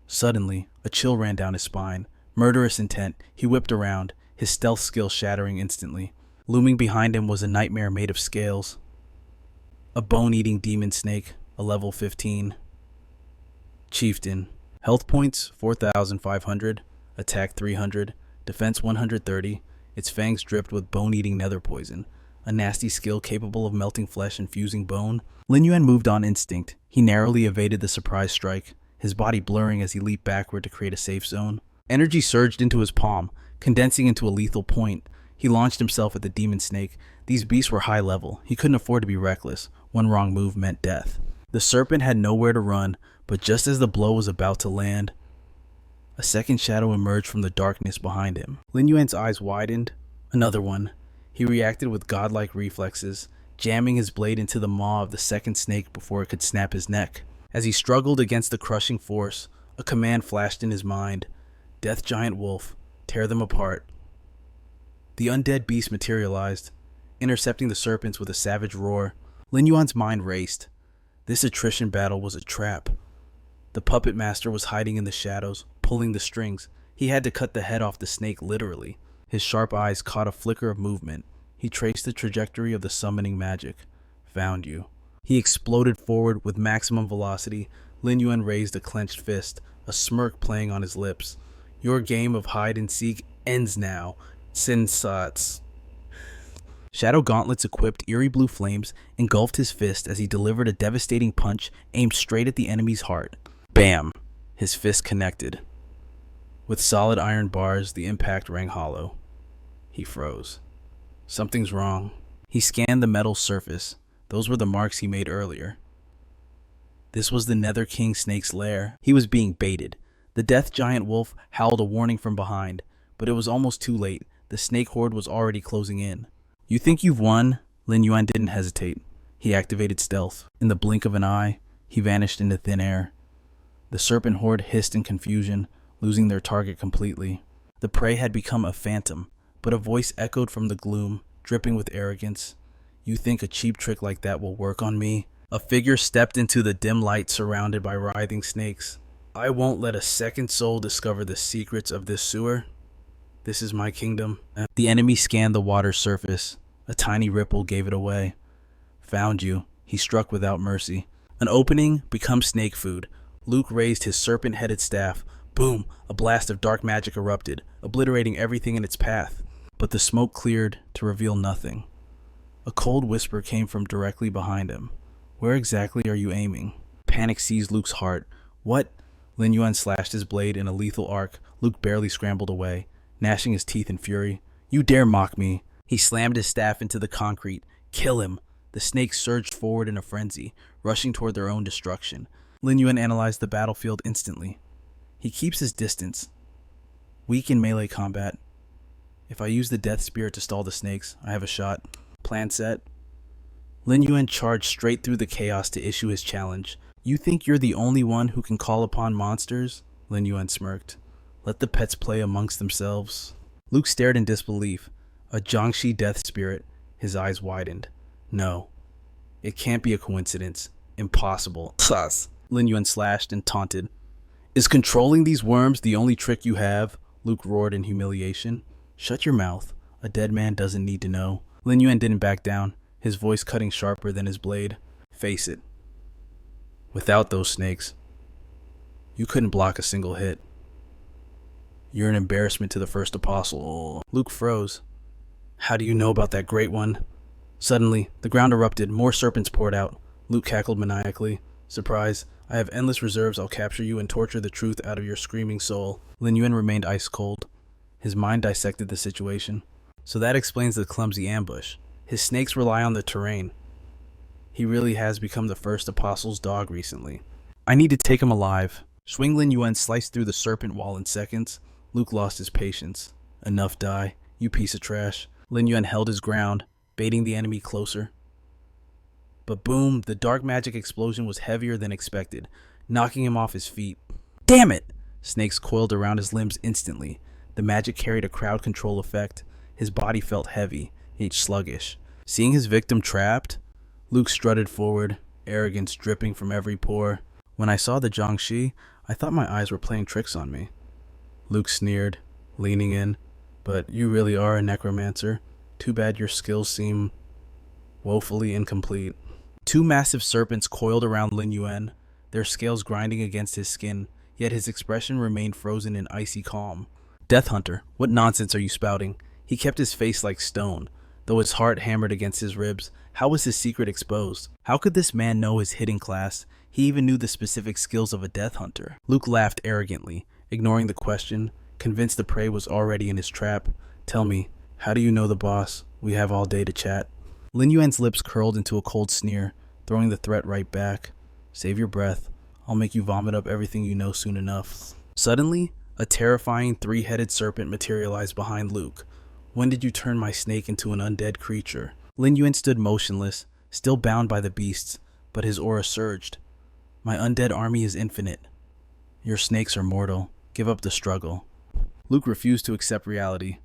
Suddenly, a chill ran down his spine. Murderous intent. He whipped around, his stealth skill shattering instantly. Looming behind him was a nightmare made of scales. A bone-eating demon snake, a level 15. Chieftain. Health points 4,500, attack 300, defense 130. Its fangs dripped with bone-eating nether poison. A nasty skill capable of melting flesh and fusing bone. Lin Yuan moved on instinct. He narrowly evaded the surprise strike, his body blurring as he leaped backward to create a safe zone. Energy surged into his palm, condensing into a lethal point. He launched himself at the demon snake. These beasts were high level. He couldn't afford to be reckless. One wrong move meant death. The serpent had nowhere to run, but just as the blow was about to land, a second shadow emerged from the darkness behind him. Lin Yuan's eyes widened. Another one. He reacted with godlike reflexes, jamming his blade into the maw of the second snake before it could snap his neck. As he struggled against the crushing force, a command flashed in his mind. Death Giant Wolf, tear them apart. The undead beast materialized, intercepting the serpents with a savage roar. Lin Yuan's mind raced. This attrition battle was a trap. The puppet master was hiding in the shadows, pulling the strings. He had to cut the head off the snake literally. His sharp eyes caught a flicker of movement. He traced the trajectory of the summoning magic. Found you. He exploded forward with maximum velocity. Lin Yuan raised a clenched fist, a smirk playing on his lips. Your game of hide and seek ends now. Sensats. Shadow gauntlets equipped eerie blue flames engulfed his fist as he delivered a devastating punch aimed straight at the enemy's heart. Bam! His fist connected. With solid iron bars, the impact rang hollow. He froze. Something's wrong. He scanned the metal surface. Those were the marks he made earlier. This was the Nether King snake's lair. He was being baited. The death giant wolf howled a warning from behind, but it was almost too late. The snake horde was already closing in. You think you've won? Lin Yuan didn't hesitate. He activated stealth. In the blink of an eye, he vanished into thin air. The serpent horde hissed in confusion, losing their target completely. The prey had become a phantom, but a voice echoed from the gloom, dripping with arrogance. You think a cheap trick like that will work on me? A figure stepped into the dim light surrounded by writhing snakes. I won't let a second soul discover the secrets of this sewer. This is my kingdom. The enemy scanned the water's surface. A tiny ripple gave it away. Found you. He struck without mercy. An opening becomes snake food. Luke raised his serpent-headed staff. Boom! A blast of dark magic erupted, obliterating everything in its path. But the smoke cleared to reveal nothing. A cold whisper came from directly behind him. Where exactly are you aiming? Panic seized Luke's heart. What? Lin Yuan slashed his blade in a lethal arc. Luke barely scrambled away, gnashing his teeth in fury. You dare mock me? He slammed his staff into the concrete. Kill him. The snakes surged forward in a frenzy, rushing toward their own destruction. Lin Yuan analyzed the battlefield instantly. He keeps his distance. Weak in melee combat. If I use the Death Spirit to stall the snakes, I have a shot. Plan set. Lin Yuan charged straight through the chaos to issue his challenge. You think you're the only one who can call upon monsters? Lin Yuan smirked. Let the pets play amongst themselves. Luke stared in disbelief. A Jiangshi Death Spirit. His eyes widened. No. It can't be a coincidence. Impossible. Sus. Lin Yuan slashed and taunted. Is controlling these worms the only trick you have? Luke roared in humiliation. Shut your mouth. A dead man doesn't need to know. Lin Yuan didn't back down, his voice cutting sharper than his blade. Face it. Without those snakes, you couldn't block a single hit. You're an embarrassment to the first apostle. Luke froze. How do you know about that great one? Suddenly, the ground erupted, more serpents poured out. Luke cackled maniacally. Surprise, I have endless reserves. I'll capture you and torture the truth out of your screaming soul. Lin Yuan remained ice cold. His mind dissected the situation. So that explains the clumsy ambush. His snakes rely on the terrain. He really has become the first apostle's dog recently. I need to take him alive. Swing Lin Yuan sliced through the serpent wall in seconds. Luke lost his patience. Enough, die, you piece of trash. Lin Yuan held his ground, baiting the enemy closer. But boom, the dark magic explosion was heavier than expected, knocking him off his feet. Damn it! Snakes coiled around his limbs instantly. The magic carried a crowd control effect. His body felt heavy, yet sluggish. Seeing his victim trapped, Luke strutted forward, arrogance dripping from every pore. When I saw the Jiangshi, I thought my eyes were playing tricks on me. Luke sneered, leaning in. But you really are a necromancer. Too bad your skills seem woefully incomplete. Two massive serpents coiled around Lin Yuan, their scales grinding against his skin, yet his expression remained frozen in icy calm. Death Hunter, what nonsense are you spouting? He kept his face like stone, though his heart hammered against his ribs. How was his secret exposed? How could this man know his hidden class? He even knew the specific skills of a Death Hunter. Luke laughed arrogantly, ignoring the question, convinced the prey was already in his trap. Tell me, how do you know the boss? We have all day to chat. Lin Yuan's lips curled into a cold sneer, throwing the threat right back. Save your breath. I'll make you vomit up everything you know soon enough. Suddenly, a terrifying three-headed serpent materialized behind Luke. When did you turn my snake into an undead creature? Lin Yuan stood motionless, still bound by the beasts, but his aura surged. My undead army is infinite. Your snakes are mortal. Give up the struggle. Luke refused to accept reality,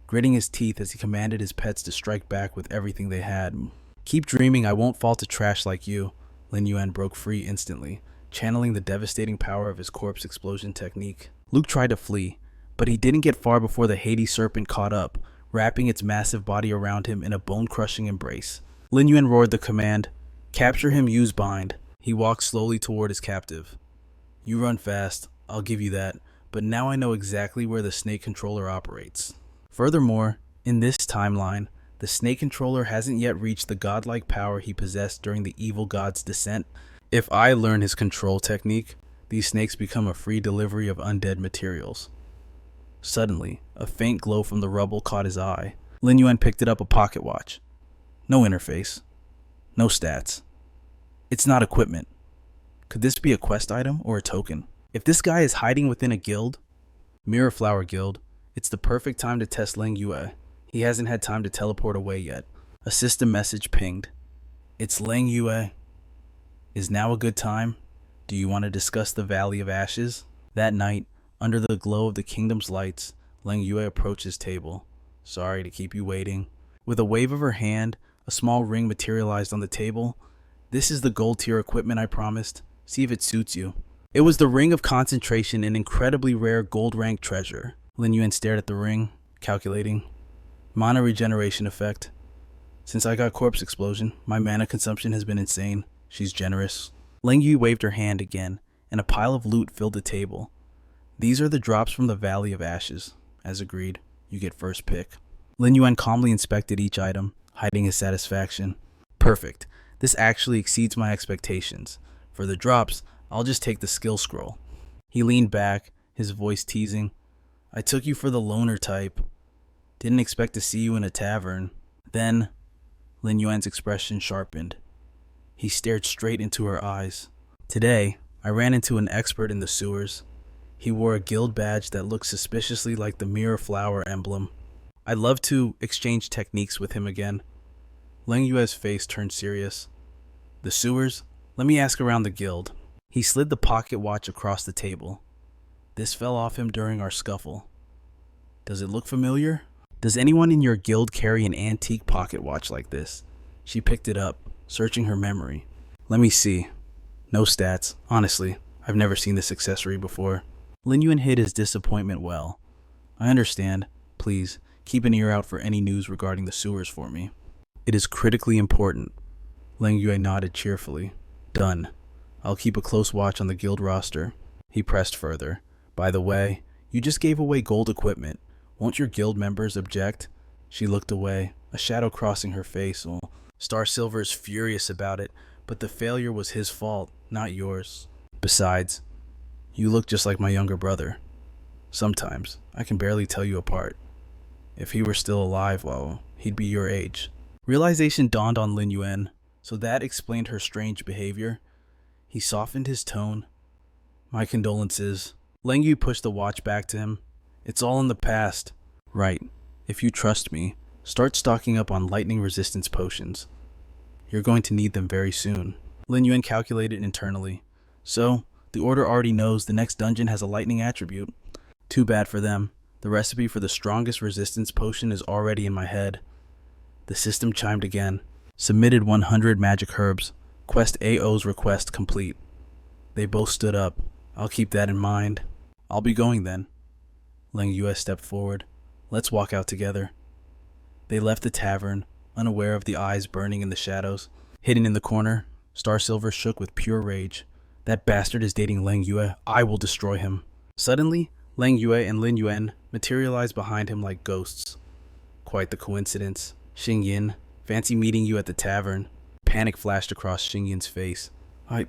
gritting his teeth as he commanded his pets to strike back with everything they had. Keep dreaming I won't fall to trash like you. Lin Yuan broke free instantly, channeling the devastating power of his corpse explosion technique. Luke tried to flee, but he didn't get far before the Hades serpent caught up, wrapping its massive body around him in a bone-crushing embrace. Lin Yuan roared the command, "Capture him, use bind." He walked slowly toward his captive. You run fast, I'll give you that, but now I know exactly where the snake controller operates. Furthermore, in this timeline, the snake controller hasn't yet reached the godlike power he possessed during the evil god's descent. If I learn his control technique, these snakes become a free delivery of undead materials. Suddenly, a faint glow from the rubble caught his eye. Lin Yuan picked it up, a pocket watch. No interface. No stats. It's not equipment. Could this be a quest item or a token? If this guy is hiding within a guild, Mirror Flower Guild, it's the perfect time to test Lin Yuan. He hasn't had time to teleport away yet. A system message pinged. It's Lin Yuan. Is now a good time? Do you want to discuss the Valley of Ashes? That night, under the glow of the kingdom's lights, Lin Yuan approached his table. Sorry to keep you waiting. With a wave of her hand, a small ring materialized on the table. This is the gold tier equipment I promised. See if it suits you. It was the Ring of Concentration, an incredibly rare gold rank treasure. Lin Yuan stared at the ring, calculating. Mana regeneration effect. Since I got corpse explosion, my mana consumption has been insane. She's generous. Lin Yuan waved her hand again, and a pile of loot filled the table. These are the drops from the Valley of Ashes. As agreed, you get first pick. Lin Yuan calmly inspected each item, hiding his satisfaction. Perfect. This actually exceeds my expectations. For the drops, I'll just take the skill scroll. He leaned back, his voice teasing. I took you for the loner type. Didn't expect to see you in a tavern. Then, Lin Yuan's expression sharpened. He stared straight into her eyes. Today, I ran into an expert in the sewers. He wore a guild badge that looked suspiciously like the mirror flower emblem. I'd love to exchange techniques with him again. Lin Yuan's face turned serious. The sewers? Let me ask around the guild. He slid the pocket watch across the table. This fell off him during our scuffle. Does it look familiar? Does anyone in your guild carry an antique pocket watch like this? She picked it up, searching her memory. Let me see. No stats. Honestly, I've never seen this accessory before. Lin Yuan hid his disappointment well. I understand. Please, keep an ear out for any news regarding the sewers for me. It is critically important. Lin Yuan nodded cheerfully. Done. I'll keep a close watch on the guild roster. He pressed further. By the way, you just gave away gold equipment. Won't your guild members object? She looked away, a shadow crossing her face. Oh, Star Silver is furious about it, but the failure was his fault, not yours. Besides, you look just like my younger brother. Sometimes, I can barely tell you apart. If he were still alive, well, he'd be your age. Realization dawned on Lin Yuan, so that explained her strange behavior. He softened his tone. My condolences. Lin Yu pushed the watch back to him. It's all in the past. Right. If you trust me, start stocking up on lightning resistance potions. You're going to need them very soon. Lin Yuan calculated internally. So, the Order already knows the next dungeon has a lightning attribute. Too bad for them. The recipe for the strongest resistance potion is already in my head. The system chimed again. Submitted 100 magic herbs. Quest AO's request complete. They both stood up. I'll keep that in mind. I'll be going then. Lin Yuan stepped forward. Let's walk out together. They left the tavern, unaware of the eyes burning in the shadows. Hidden in the corner, Star Silver shook with pure rage. That bastard is dating Lin Yuan. I will destroy him. Suddenly, Lin Yuan and Lin Yuan materialized behind him like ghosts. Quite the coincidence. Xingyin, fancy meeting you at the tavern. Panic flashed across Xingyin's face. I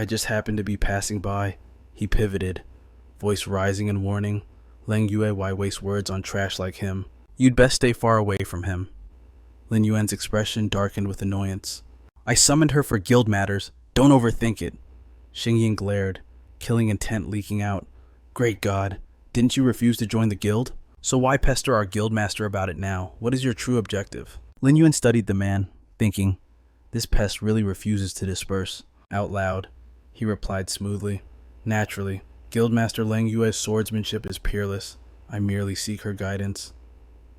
just happened to be passing by. He pivoted, voice rising in warning. Lin Yuan, why waste words on trash like him? You'd best stay far away from him. Lin Yuan's expression darkened with annoyance. I summoned her for guild matters. Don't overthink it. Xingyin glared, killing intent leaking out. Great God, didn't you refuse to join the guild? So why pester our guildmaster about it now? What is your true objective? Lin Yuan studied the man, thinking, this pest really refuses to disperse. Out loud, he replied smoothly. Naturally. Guildmaster Lin Yuan's swordsmanship is peerless. I merely seek her guidance.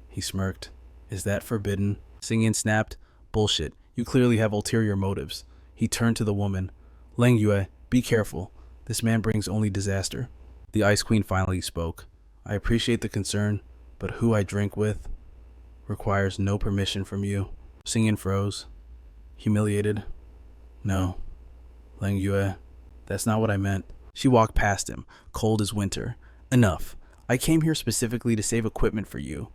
He smirked. Is that forbidden? Xingyin snapped. Bullshit. You clearly have ulterior motives. He turned to the woman. Lin Yuan, be careful. This man brings only disaster. The Ice Queen finally spoke. I appreciate the concern, but who I drink with requires no permission from you. Xingyin froze. Humiliated. No. Lin Yuan, that's not what I meant. She walked past him, cold as winter. Enough. I came here specifically to save equipment for you.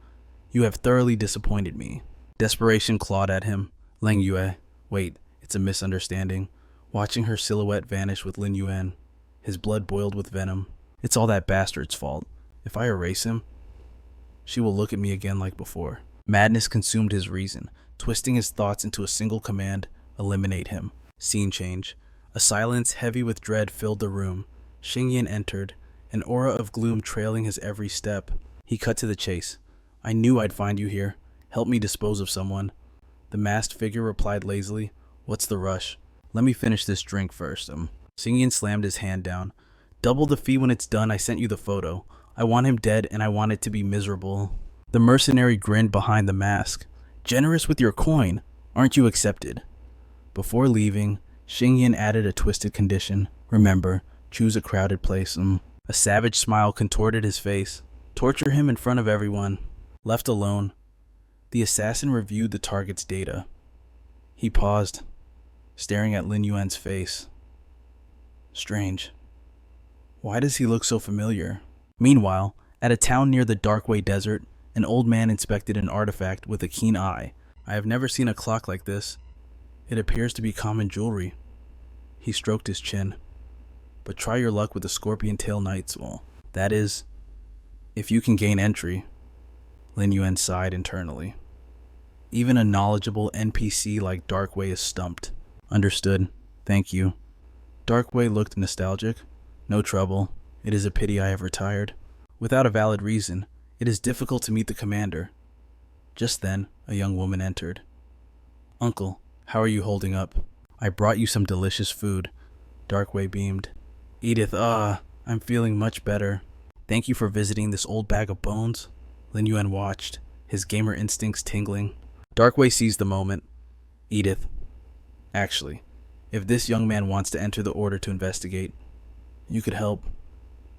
You have thoroughly disappointed me. Desperation clawed at him. Lin Yuan, wait, it's a misunderstanding. Watching her silhouette vanish with Lin Yuan, his blood boiled with venom. It's all that bastard's fault. If I erase him, she will look at me again like before. Madness consumed his reason, twisting his thoughts into a single command, eliminate him. Scene change. A silence heavy with dread filled the room. Xingyin entered, an aura of gloom trailing his every step. He cut to the chase. I knew I'd find you here. Help me dispose of someone. The masked figure replied lazily. What's the rush? Let me finish this drink first. Xingyin slammed his hand down. Double the fee when it's done. I sent you the photo. I want him dead and I want it to be miserable. The mercenary grinned behind the mask. Generous with your coin. Aren't you accepted? Before leaving, Xingyin added a twisted condition. Remember, choose a crowded place. A savage smile contorted his face. Torture him in front of everyone. Left alone, the assassin reviewed the target's data. He paused, staring at Lin Yuan's face. Strange. Why does he look so familiar? Meanwhile, at a town near the Darkway Desert, an old man inspected an artifact with a keen eye. I have never seen a clock like this. It appears to be common jewelry. He stroked his chin. But try your luck with the Scorpion Tail Knights. Well, that is, if you can gain entry. Lin Yuan sighed internally. Even a knowledgeable NPC like Darkway is stumped. Understood. Thank you. Darkway looked nostalgic. No trouble. It is a pity I have retired. Without a valid reason, it is difficult to meet the commander. Just then, a young woman entered. Uncle, how are you holding up? I brought you some delicious food. Darkway beamed. Edith, I'm feeling much better. Thank you for visiting this old bag of bones. Lin Yuan watched, his gamer instincts tingling. Darkway seized the moment. Edith. Actually, if this young man wants to enter the order to investigate, you could help.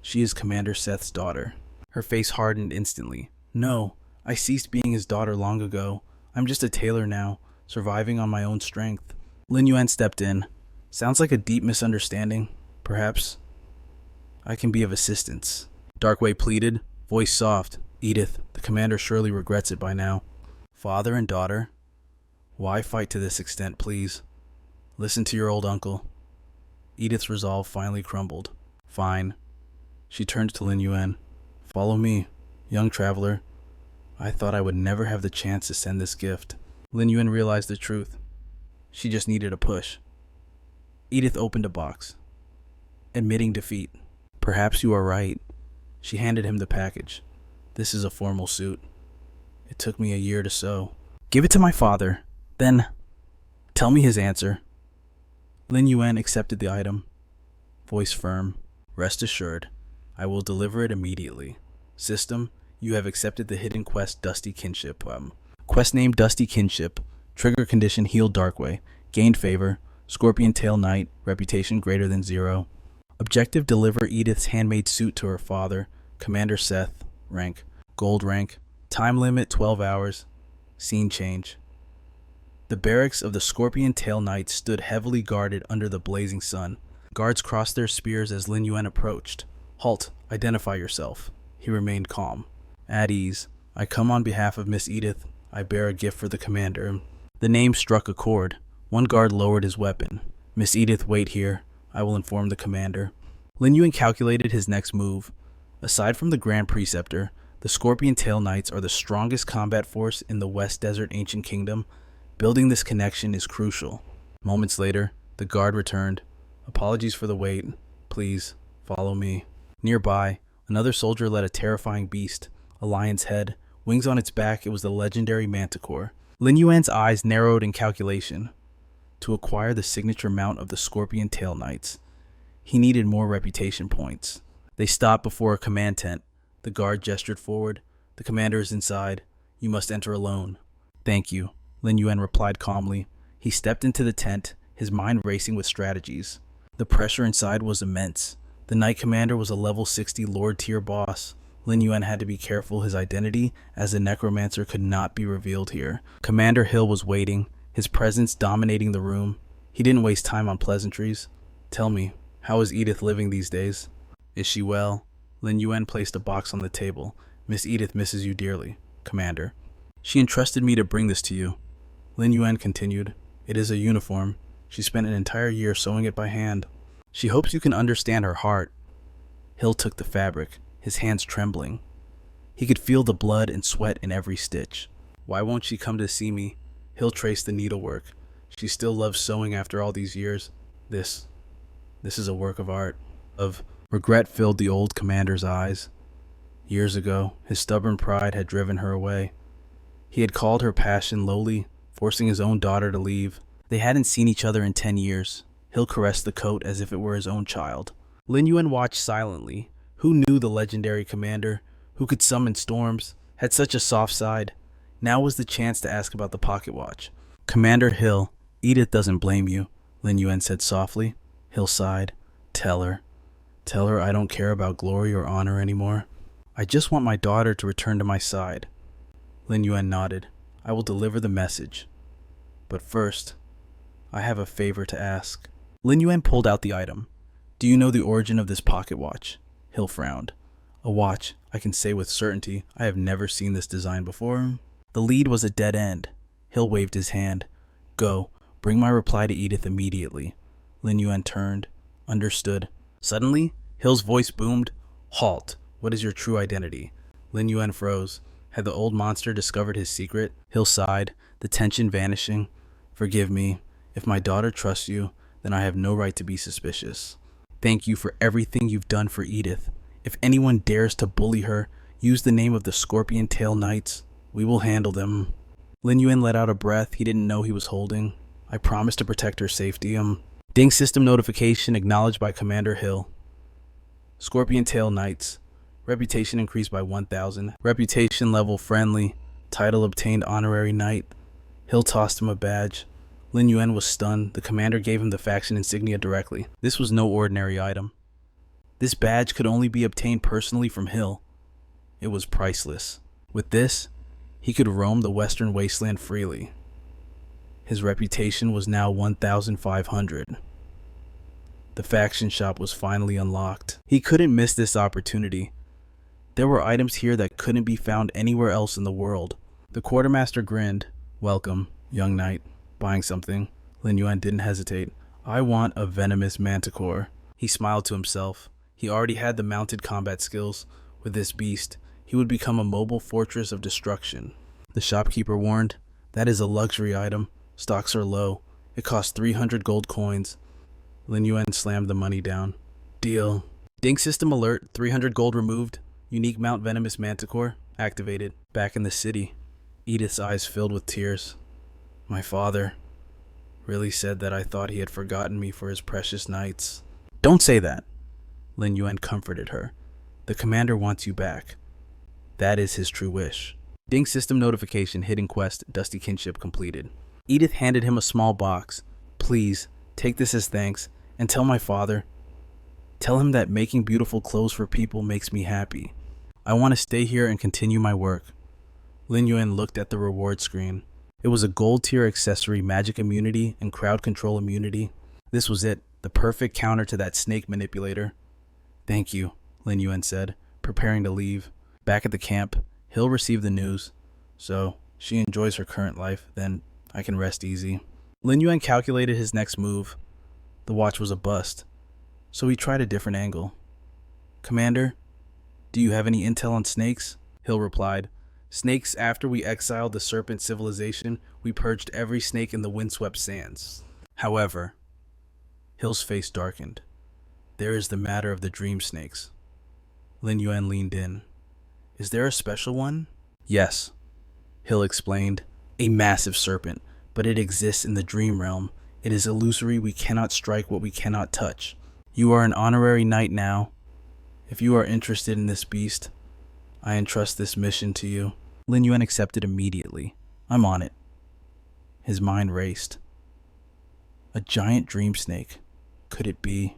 She is Commander Seth's daughter. Her face hardened instantly. No, I ceased being his daughter long ago. I'm just a tailor now, surviving on my own strength. Lin Yuan stepped in. Sounds like a deep misunderstanding. Perhaps I can be of assistance. Darkway pleaded, voice soft. Edith, the commander surely regrets it by now. Father and daughter? Why fight to this extent, please? Listen to your old uncle. Edith's resolve finally crumbled. Fine. She turned to Lin Yuan. Follow me, young traveler. I thought I would never have the chance to send this gift. Lin Yuan realized the truth. She just needed a push. Edith opened a box, admitting defeat. Perhaps you are right. She handed him the package. This is a formal suit. It took me a year to sew. Give it to my father. Then, tell me his answer. Lin Yuan accepted the item. Voice firm. Rest assured, I will deliver it immediately. System, you have accepted the hidden quest Dusty Kinship. Quest name Dusty Kinship. Trigger condition Heal Darkway. Gained favor. Scorpion Tail Knight. Reputation greater than 0. Objective deliver Edith's handmade suit to her father. Commander Seth. Rank. Gold rank. Time limit 12 hours. Scene change. The barracks of the Scorpion Tail Knights stood heavily guarded under the blazing sun. Guards crossed their spears as Lin Yuan approached. Halt, identify yourself. He remained calm. At ease. I come on behalf of Miss Edith. I bear a gift for the commander. The name struck a chord. One guard lowered his weapon. Miss Edith, wait here. I will inform the commander. Lin Yuan calculated his next move. Aside from the Grand Preceptor, the Scorpion Tail Knights are the strongest combat force in the West Desert Ancient Kingdom. Building this connection is crucial. Moments later, the guard returned. Apologies for the wait. Please, follow me. Nearby, another soldier led a terrifying beast, a lion's head. Wings on its back, it was the legendary manticore. Lin Yuan's eyes narrowed in calculation. To acquire the signature mount of the Scorpion Tail Knights, he needed more reputation points. They stopped before a command tent. The guard gestured forward. The commander is inside. You must enter alone. Thank you, Lin Yuan replied calmly. He stepped into the tent, his mind racing with strategies. The pressure inside was immense. The Knight Commander was a level 60 Lord tier boss. Lin Yuan had to be careful his identity, as the necromancer could not be revealed here. Commander Hill was waiting, his presence dominating the room. He didn't waste time on pleasantries. Tell me, how is Edith living these days? Is she well? Lin Yuan placed a box on the table. Miss Edith misses you dearly, Commander. She entrusted me to bring this to you. Lin Yuan continued. It is a uniform. She spent an entire year sewing it by hand. She hopes you can understand her heart. Hill took the fabric, his hands trembling. He could feel the blood and sweat in every stitch. Why won't she come to see me? Hill traced the needlework. She still loves sewing after all these years. This is a work of art. Of regret filled the old commander's eyes. Years ago, his stubborn pride had driven her away. He had called her passion lowly, forcing his own daughter to leave. They hadn't seen each other in 10 years. Hill caressed the coat as if it were his own child. Lin Yuan watched silently. Who knew the legendary commander, who could summon storms, had such a soft side? Now was the chance to ask about the pocket watch. Commander Hill, Edith doesn't blame you, Lin Yuan said softly. Hill sighed. Tell her I don't care about glory or honor anymore. I just want my daughter to return to my side. Lin Yuan nodded. I will deliver the message. But first, I have a favor to ask. Lin Yuan pulled out the item. Do you know the origin of this pocket watch? Hill frowned. A watch, I can say with certainty, I have never seen this design before. The lead was a dead end. Hill waved his hand. Go, bring my reply to Edith immediately. Lin Yuan turned. Understood. Suddenly, Hill's voice boomed. Halt. What is your true identity? Lin Yuan froze. Had the old monster discovered his secret? Hill sighed, the tension vanishing. Forgive me. If my daughter trusts you, then I have no right to be suspicious. Thank you for everything you've done for Edith. If anyone dares to bully her, use the name of the Scorpion Tail Knights. We will handle them. Lin Yuan let out a breath he didn't know he was holding. I promise to protect her safety. Ding system notification acknowledged by Commander Hill. Scorpion Tail Knights. Reputation increased by 1,000. Reputation level friendly. Title obtained honorary knight. Hill tossed him a badge. Lin Yuan was stunned. The commander gave him the faction insignia directly. This was no ordinary item. This badge could only be obtained personally from Hill. It was priceless. With this, he could roam the western wasteland freely. His reputation was now 1,500. The faction shop was finally unlocked. He couldn't miss this opportunity. There were items here that couldn't be found anywhere else in the world. The quartermaster grinned. Welcome, young knight. Buying something? Lin Yuan didn't hesitate. I want a venomous manticore. He smiled to himself. He already had the mounted combat skills. With this beast, he would become a mobile fortress of destruction. The shopkeeper warned, that is a luxury item. Stocks are low. It costs 300 gold coins. Lin Yuan slammed the money down. Deal. Ding system alert, 300 gold removed. Unique Mount Venomous Manticore activated. Back in the city, Edith's eyes filled with tears. My father really said that I thought he had forgotten me for his precious knights. Don't say that. Lin Yuan comforted her. The commander wants you back. That is his true wish. Ding system notification, hidden quest, dusty kinship completed. Edith handed him a small box. Please, take this as thanks, and tell my father. Tell him that making beautiful clothes for people makes me happy. I want to stay here and continue my work. Lin Yuan looked at the reward screen. It was a gold tier accessory, magic immunity and crowd control immunity. This was it, the perfect counter to that snake manipulator. Thank you, Lin Yuan said, preparing to leave. Back at the camp, Hill received the news. So, she enjoys her current life, then I can rest easy. Lin Yuan calculated his next move. The watch was a bust, so he tried a different angle. Commander, do you have any intel on snakes? Hill replied. Snakes, after we exiled the serpent civilization, we purged every snake in the windswept sands. However, Hill's face darkened. There is the matter of the dream snakes. Lin Yuan leaned in. Is there a special one? Yes, Hill explained. A massive serpent, but it exists in the dream realm. It is illusory. We cannot strike what we cannot touch. You are an honorary knight now. If you are interested in this beast, I entrust this mission to you. Lin Yuan accepted immediately. I'm on it. His mind raced. A giant dream snake. Could it be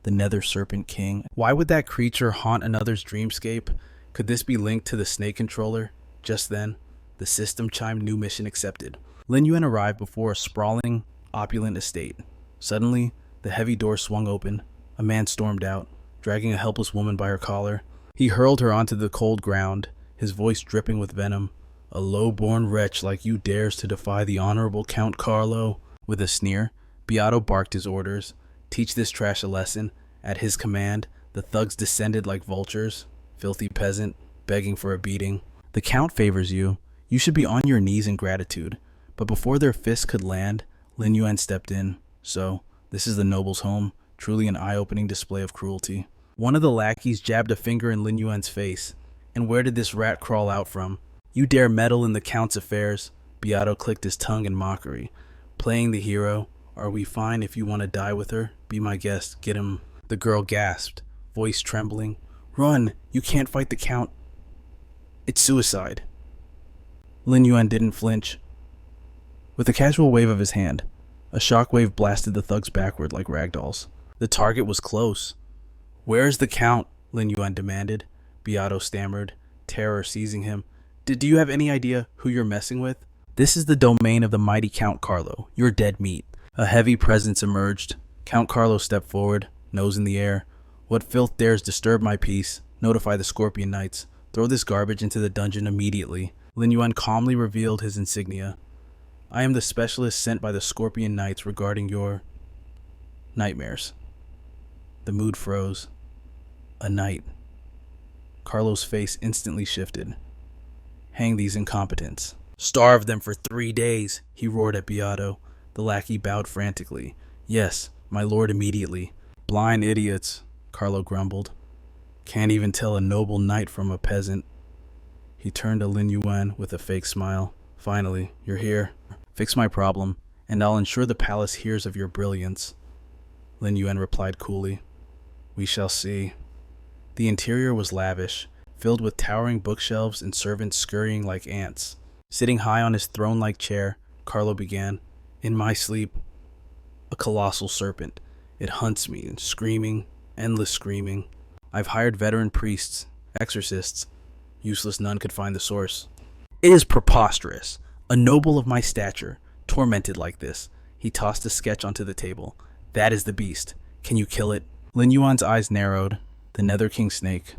the Nether Serpent King? Why would that creature haunt another's dreamscape? Could this be linked to the snake controller? Just then, the system chimed new mission accepted. Lin Yuan arrived before a sprawling, opulent estate. Suddenly, the heavy door swung open. A man stormed out, dragging a helpless woman by her collar. He hurled her onto the cold ground, his voice dripping with venom. A low-born wretch like you dares to defy the honorable Count Carlo? With a sneer, Beato barked his orders. Teach this trash a lesson. At his command, the thugs descended like vultures. Filthy peasant, begging for a beating. The Count favors you. You should be on your knees in gratitude. But before their fists could land, Lin Yuan stepped in. So, this is the noble's home. Truly an eye-opening display of cruelty. One of the lackeys jabbed a finger in Lin Yuan's face. And where did this rat crawl out from? You dare meddle in the Count's affairs? Beato clicked his tongue in mockery. Playing the hero. Are we fine if you want to die with her? Be my guest. Get him. The girl gasped, voice trembling. Run! You can't fight the Count. It's suicide. Lin Yuan didn't flinch. With a casual wave of his hand, a shockwave blasted the thugs backward like ragdolls. The target was close. Where is the Count? Lin Yuan demanded. Beato stammered, terror seizing him. Do you have any idea who you're messing with? This is the domain of the mighty Count Carlo. You're dead meat. A heavy presence emerged. Count Carlo stepped forward, nose in the air. What filth dares disturb my peace? Notify the Scorpion Knights. Throw this garbage into the dungeon immediately. Lin Yuan calmly revealed his insignia. I am the specialist sent by the Scorpion Knights regarding your nightmares. The mood froze. A knight. Carlo's face instantly shifted. Hang these incompetents. Starve them for 3 days, he roared at Beato. The lackey bowed frantically. Yes, my lord, immediately. Blind idiots, Carlo grumbled. Can't even tell a noble knight from a peasant. He turned to Lin Yuan with a fake smile. Finally, you're here. Fix my problem, and I'll ensure the palace hears of your brilliance. Lin Yuan replied coolly. We shall see. The interior was lavish, filled with towering bookshelves and servants scurrying like ants. Sitting high on his throne-like chair, Carlo began, in my sleep, a colossal serpent. It hunts me, and screaming, endless screaming. I've hired veteran priests, exorcists. Useless none could find the source. It is preposterous. A noble of my stature, tormented like this. He tossed a sketch onto the table. That is the beast. Can you kill it? Lin Yuan's eyes narrowed. The Nether King snake.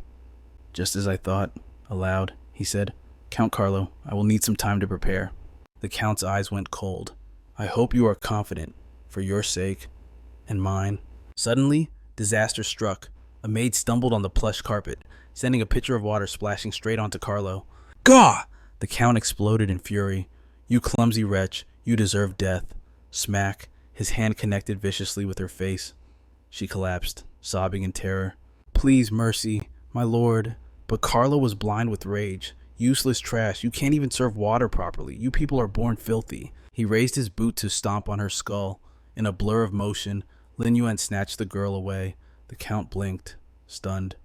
Just as I thought. Aloud, he said, Count Carlo, I will need some time to prepare. The Count's eyes went cold. I hope you are confident, for your sake, and mine. Suddenly, disaster struck. A maid stumbled on the plush carpet, sending a pitcher of water splashing straight onto Carlo. Gah! The Count exploded in fury. You clumsy wretch, you deserve death. Smack, his hand connected viciously with her face. She collapsed, sobbing in terror. Please, mercy, my lord. But Carlo was blind with rage. Useless trash, you can't even serve water properly. You people are born filthy. He raised his boot to stomp on her skull. In a blur of motion, Lin Yuan snatched the girl away. The Count blinked, stunned.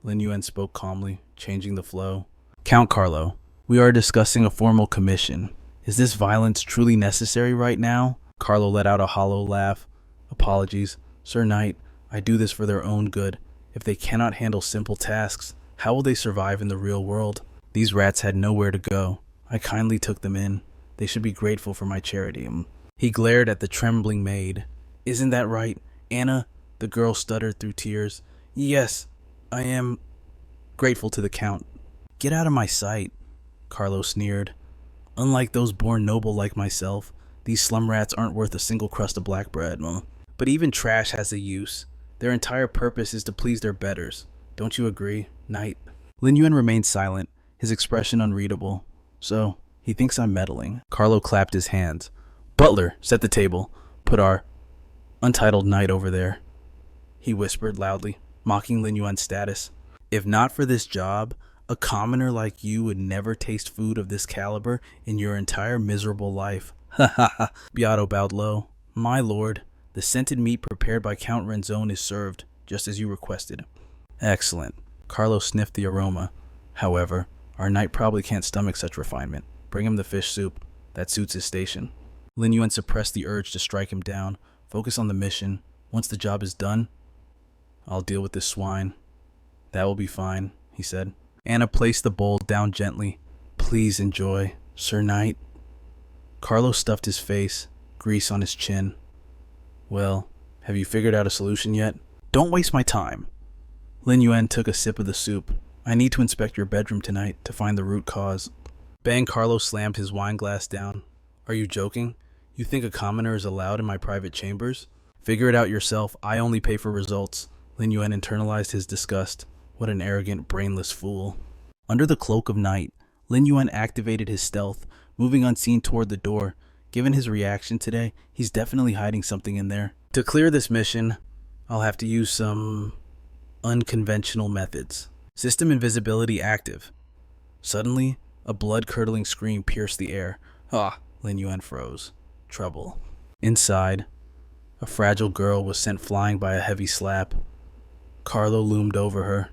Lin Yuan spoke calmly, changing the flow. Count Carlo, we are discussing a formal commission. Is this violence truly necessary right now? Carlo let out a hollow laugh. Apologies. Sir Knight, I do this for their own good. If they cannot handle simple tasks, how will they survive in the real world? These rats had nowhere to go. I kindly took them in. They should be grateful for my charity. He glared at the trembling maid. Isn't that right, Anna? The girl stuttered through tears. Yes, I am grateful to the Count. Get out of my sight, Carlo sneered. Unlike those born noble like myself, these slum rats aren't worth a single crust of black bread. But even trash has a use. Their entire purpose is to please their betters. Don't you agree, Knight? Lin Yuan remained silent, his expression unreadable. So, he thinks I'm meddling. Carlo clapped his hands. Butler, set the table. Put our untitled knight over there. He whispered loudly, mocking Lin Yuan's status. If not for this job, a commoner like you would never taste food of this caliber in your entire miserable life. Ha ha ha. Beato bowed low. My lord, the scented meat prepared by Count Renzone is served, just as you requested. Excellent. Carlo sniffed the aroma. However, our knight probably can't stomach such refinement. Bring him the fish soup. That suits his station. Lin Yuan suppressed the urge to strike him down. Focus on the mission. Once the job is done, I'll deal with this swine. That will be fine, he said. Anna placed the bowl down gently. Please enjoy, Sir Knight. Carlo stuffed his face, grease on his chin. Well, have you figured out a solution yet? Don't waste my time. Lin Yuan took a sip of the soup. I need to inspect your bedroom tonight to find the root cause. Bang, Carlo slammed his wine glass down. Are you joking? You think a commoner is allowed in my private chambers? Figure it out yourself. I only pay for results. Lin Yuan internalized his disgust. What an arrogant, brainless fool. Under the cloak of night, Lin Yuan activated his stealth, moving unseen toward the door. Given his reaction today, he's definitely hiding something in there. To clear this mission, I'll have to use some unconventional methods. System invisibility active. Suddenly, a blood-curdling scream pierced the air. Lin Yuan froze. Trouble. Inside, a fragile girl was sent flying by a heavy slap. Carlo loomed over her.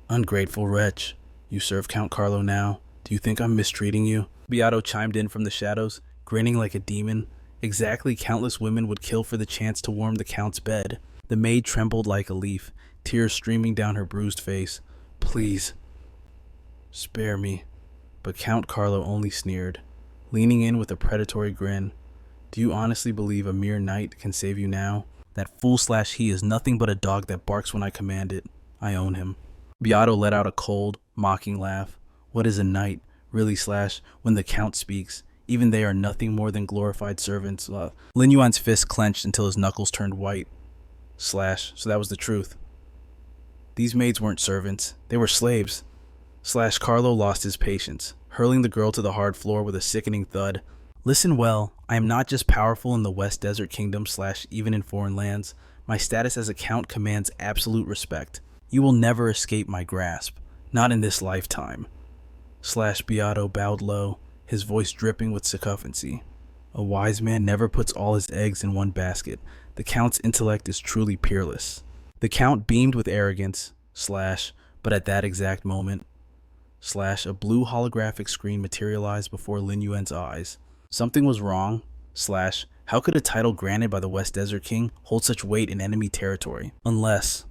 Ungrateful wretch. You serve Count Carlo now. Do you think I'm mistreating you? Beato chimed in from the shadows, grinning like a demon. Exactly countless women would kill for the chance to warm the Count's bed. The maid trembled like a leaf, tears streaming down her bruised face. Please, spare me. But Count Carlo only sneered, leaning in with a predatory grin. Do you honestly believe a mere knight can save you now? That fool/he is nothing but a dog that barks when I command it. I own him. Beato let out a cold, mocking laugh. What is a knight, really / when the Count speaks? Even they are nothing more than glorified servants. Lin Yuan's fist clenched until his knuckles turned white. / so that was the truth. These maids weren't servants. They were slaves. Slash Carlo lost his patience, hurling the girl to the hard floor with a sickening thud. Listen well, I am not just powerful in the West Desert Kingdom / even in foreign lands. My status as a count commands absolute respect. You will never escape my grasp. Not in this lifetime. Slash Beato bowed low, his voice dripping with sycophancy. A wise man never puts all his eggs in one basket. The Count's intellect is truly peerless. The Count beamed with arrogance, but at that exact moment, a blue holographic screen materialized before Lin Yuan's eyes. Something was wrong, how could a title granted by the West Desert King hold such weight in enemy territory? Unless,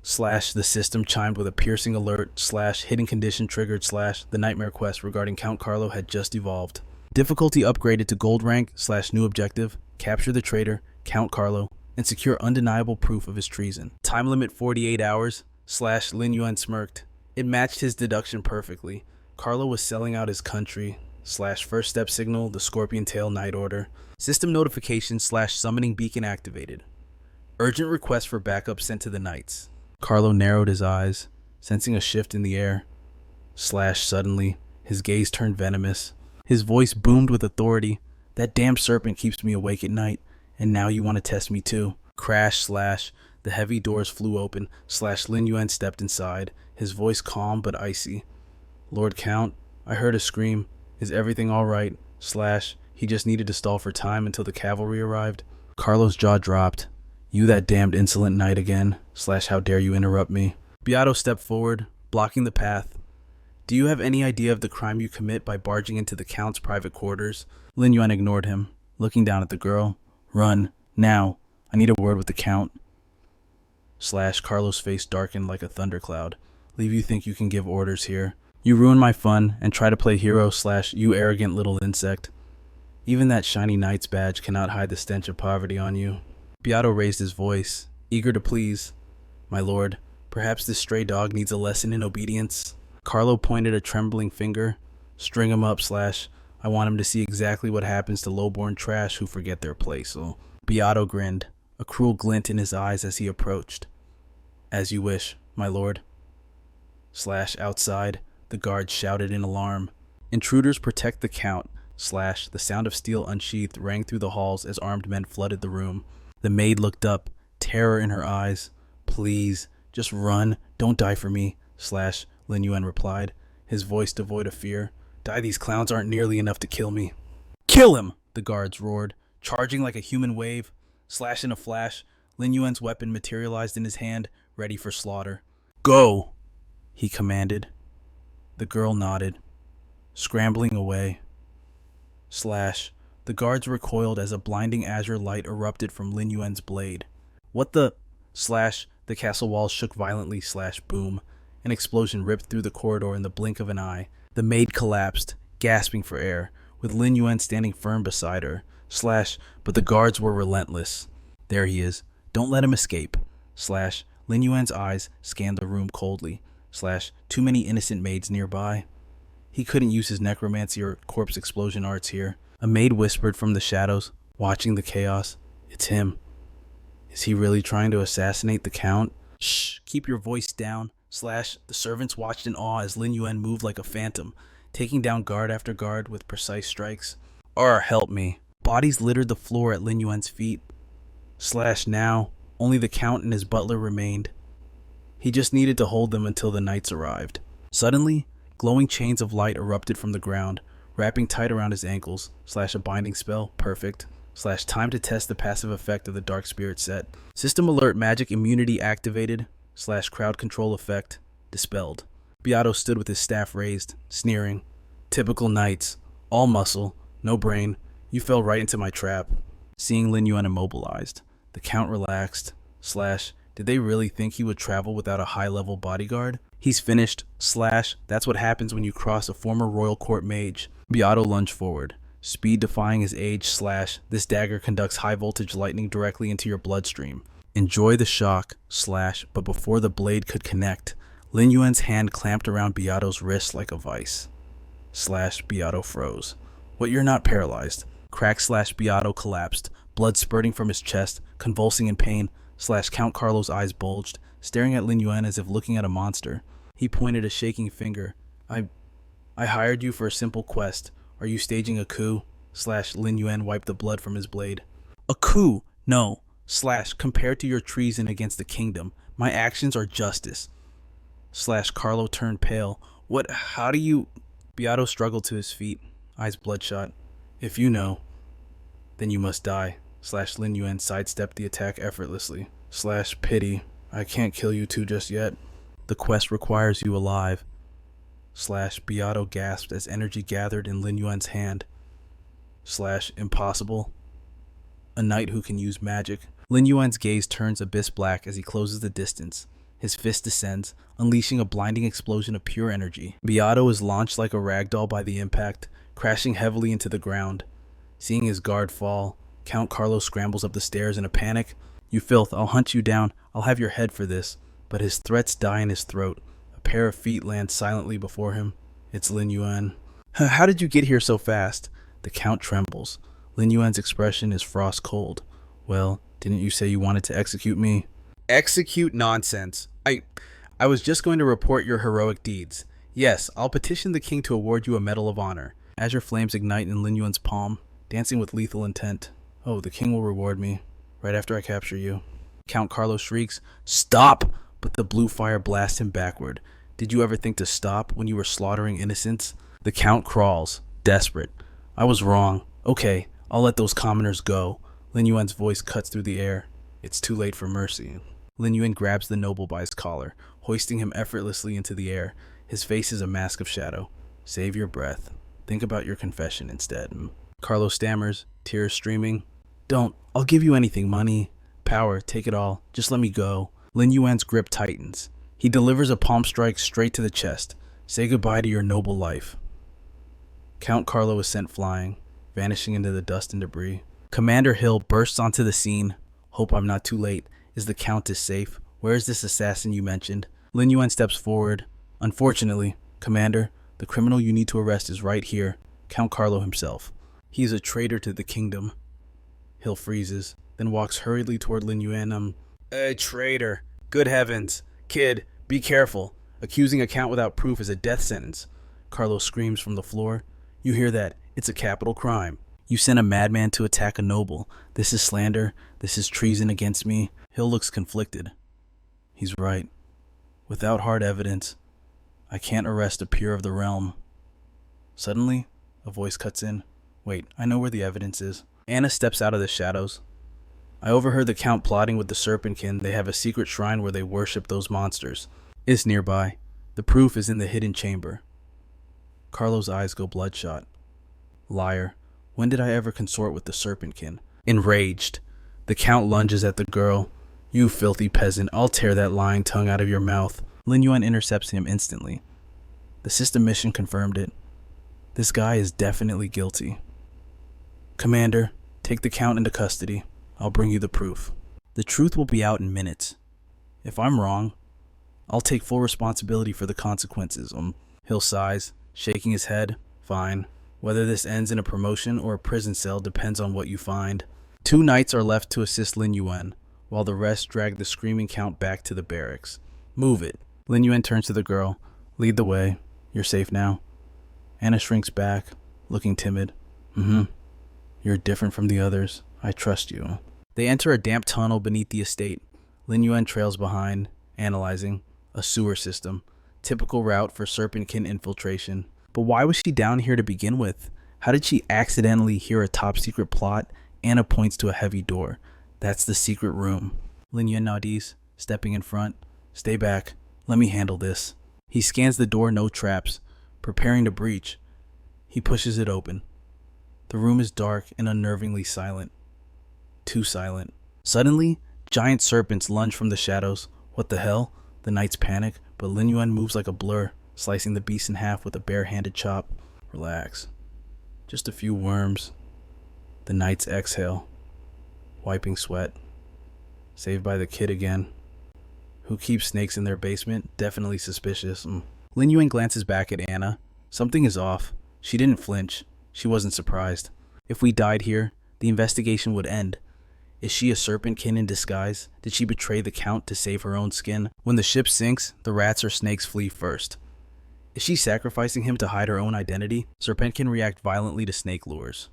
the system chimed with a piercing alert, hidden condition triggered, the nightmare quest regarding Count Carlo had just evolved. Difficulty upgraded to gold rank, new objective, capture the traitor, Count Carlo, and secure undeniable proof of his treason. Time limit 48 hours, Lin Yuan smirked. It matched his deduction perfectly. Carlo was selling out his country, first step signal, the Scorpion Tail Night Order. System notification / summoning beacon activated. Urgent request for backup sent to the Knights. Carlo narrowed his eyes, sensing a shift in the air. Suddenly, his gaze turned venomous. His voice boomed with authority. That damn serpent keeps me awake at night, and now you want to test me too. Crash / the heavy doors flew open, Lin Yuan stepped inside, his voice calm but icy. Lord Count, I heard a scream. Is everything alright? He just needed to stall for time until the cavalry arrived. Carlo's jaw dropped. You that damned insolent knight again, how dare you interrupt me? Beato stepped forward, blocking the path. Do you have any idea of the crime you commit by barging into the Count's private quarters? Lin Yuan ignored him, looking down at the girl. Run, now. I need a word with the Count. Carlo's face darkened like a thundercloud. Leave you think you can give orders here. You ruin my fun and try to play hero / you arrogant little insect. Even that shiny knight's badge cannot hide the stench of poverty on you. Beato raised his voice, eager to please. My lord, perhaps this stray dog needs a lesson in obedience. Carlo pointed a trembling finger. String him up / I want him to see exactly what happens to lowborn trash who forget their place. Beato grinned, a cruel glint in his eyes as he approached. As you wish, my lord. Outside, the guards shouted in alarm. Intruders protect the Count. The sound of steel unsheathed rang through the halls as armed men flooded the room. The maid looked up, terror in her eyes. Please, just run. Don't die for me, Lin Yuan replied, his voice devoid of fear. Die, these clowns aren't nearly enough to kill me. Kill him, the guards roared, charging like a human wave. In a flash, Lin Yuan's weapon materialized in his hand, ready for slaughter. Go, he commanded. The girl nodded, scrambling away. The guards recoiled as a blinding azure light erupted from Lin Yuan's blade. What the? The castle walls shook violently / boom. An explosion ripped through the corridor in the blink of an eye. The maid collapsed, gasping for air, with Lin Yuan standing firm beside her. But the guards were relentless. There he is. Don't let him escape. Lin Yuan's eyes scanned the room coldly. Too many innocent maids nearby. He couldn't use his necromancy or corpse explosion arts here. A maid whispered from the shadows, watching the chaos. It's him. Is he really trying to assassinate the Count? Shh, keep your voice down. The servants watched in awe as Lin Yuan moved like a phantom, taking down guard after guard with precise strikes. Help me. Bodies littered the floor at Lin Yuan's feet. Now, only the Count and his butler remained. He just needed to hold them until the knights arrived. Suddenly, glowing chains of light erupted from the ground, wrapping tight around his ankles. A binding spell, perfect. Time to test the passive effect of the Dark Spirit set. System alert magic immunity activated. Crowd control effect, dispelled. Beato stood with his staff raised, sneering. Typical knights. All muscle, no brain. You fell right into my trap. Seeing Lin Yuan immobilized, the Count relaxed. Did they really think he would travel without a high-level bodyguard? He's finished. That's what happens when you cross a former royal court mage. Beato lunged forward, speed defying his age. This dagger conducts high-voltage lightning directly into your bloodstream. Enjoy the shock. But before the blade could connect, Lin Yuan's hand clamped around Beato's wrist like a vice. Beato froze. What, you're not paralyzed? Crack / Beato collapsed, blood spurting from his chest, convulsing in pain. Count Carlo's eyes bulged, staring at Lin Yuan as if looking at a monster. He pointed a shaking finger. I hired you for a simple quest. Are you staging a coup? Slash Lin Yuan wiped the blood from his blade. A coup? No. Slash compared to your treason against the kingdom, my actions are justice. Slash Carlo turned pale. What? How do you... Beato struggled to his feet, eyes bloodshot. If you know, then you must die. Slash Lin Yuan sidestepped the attack effortlessly. Slash pity. I can't kill you two just yet. The quest requires you alive. Slash Beato gasped as energy gathered in Lin Yuan's hand. Slash impossible. A knight who can use magic. Lin Yuan's gaze turns abyss black as he closes the distance. His fist descends, unleashing a blinding explosion of pure energy. Beato is launched like a ragdoll by the impact, crashing heavily into the ground. Seeing his guard fall, Count Carlo scrambles up the stairs in a panic. You filth, I'll hunt you down. I'll have your head for this. But his threats die in his throat. A pair of feet land silently before him. It's Lin Yuan. How did you get here so fast? The Count trembles. Lin Yuan's expression is frost cold. Well, didn't you say you wanted to execute me? Execute nonsense. I was just going to report your heroic deeds. Yes, I'll petition the king to award you a Medal of Honor. Azure flames ignite in Lin Yuan's palm, dancing with lethal intent. Oh, the king will reward me, right after I capture you. Count Carlo shrieks, Stop! But the blue fire blasts him backward. Did you ever think to stop when you were slaughtering innocents? The Count crawls, desperate. I was wrong. Okay, I'll let those commoners go. Lin Yuan's voice cuts through the air. It's too late for mercy. Lin Yuan grabs the noble by his collar, hoisting him effortlessly into the air. His face is a mask of shadow. Save your breath. Think about your confession instead. Carlo stammers, tears streaming. Don't. I'll give you anything. Money, power, take it all. Just let me go. Lin Yuan's grip tightens. He delivers a palm strike straight to the chest. Say goodbye to your noble life. Count Carlo is sent flying, vanishing into the dust and debris. Commander Hill bursts onto the scene. Hope I'm not too late. Is the Countess safe? Where is this assassin you mentioned? Lin Yuan steps forward. Unfortunately, Commander, the criminal you need to arrest is right here. Count Carlo himself. He is a traitor to the kingdom. Hill freezes, then walks hurriedly toward Lin Yuan. A traitor. Good heavens. Kid, be careful. Accusing a count without proof is a death sentence. Carlo screams from the floor. You hear that? It's a capital crime. You sent a madman to attack a noble. This is slander. This is treason against me. Hill looks conflicted. He's right. Without hard evidence, I can't arrest a peer of the realm. Suddenly, a voice cuts in. Wait, I know where the evidence is. Anna steps out of the shadows. I overheard the Count plotting with the Serpentkin. They have a secret shrine where they worship those monsters. It's nearby. The proof is in the hidden chamber. Carlo's eyes go bloodshot. Liar. When did I ever consort with the Serpentkin? Enraged, the Count lunges at the girl. You filthy peasant, I'll tear that lying tongue out of your mouth. Lin Yuan intercepts him instantly. The system mission confirmed it. This guy is definitely guilty. Commander, take the Count into custody. I'll bring you the proof. The truth will be out in minutes. If I'm wrong, I'll take full responsibility for the consequences. Hill sighs, shaking his head. Fine. Whether this ends in a promotion or a prison cell depends on what you find. 2 knights are left to assist Lin Yuan, while the rest drag the screaming Count back to the barracks. Move it. Lin Yuan turns to the girl. Lead the way. You're safe now. Anna shrinks back, looking timid. You're different from the others. I trust you. They enter a damp tunnel beneath the estate. Lin Yuan trails behind, analyzing. A sewer system. Typical route for Serpentkin infiltration. But why was she down here to begin with? How did she accidentally hear a top secret plot? Anna points to a heavy door. That's the secret room. Lin Yuan nods, stepping in front. Stay back. Let me handle this. He scans the door, no traps. Preparing to breach. He pushes it open. The room is dark and unnervingly silent. Too silent. Suddenly, giant serpents lunge from the shadows. What the hell? The knights panic, but Lin Yuan moves like a blur, slicing the beast in half with a bare-handed chop. Relax. Just a few worms. The knights exhale, wiping sweat. Saved by the kid again. Who keeps snakes in their basement? Definitely suspicious. Lin Yuan glances back at Anna. Something is off. She didn't flinch. She wasn't surprised. If we died here, the investigation would end. Is she a serpentkin in disguise? Did she betray the Count to save her own skin? When the ship sinks, the rats or snakes flee first. Is she sacrificing him to hide her own identity? Serpentkin react violently to snake lures.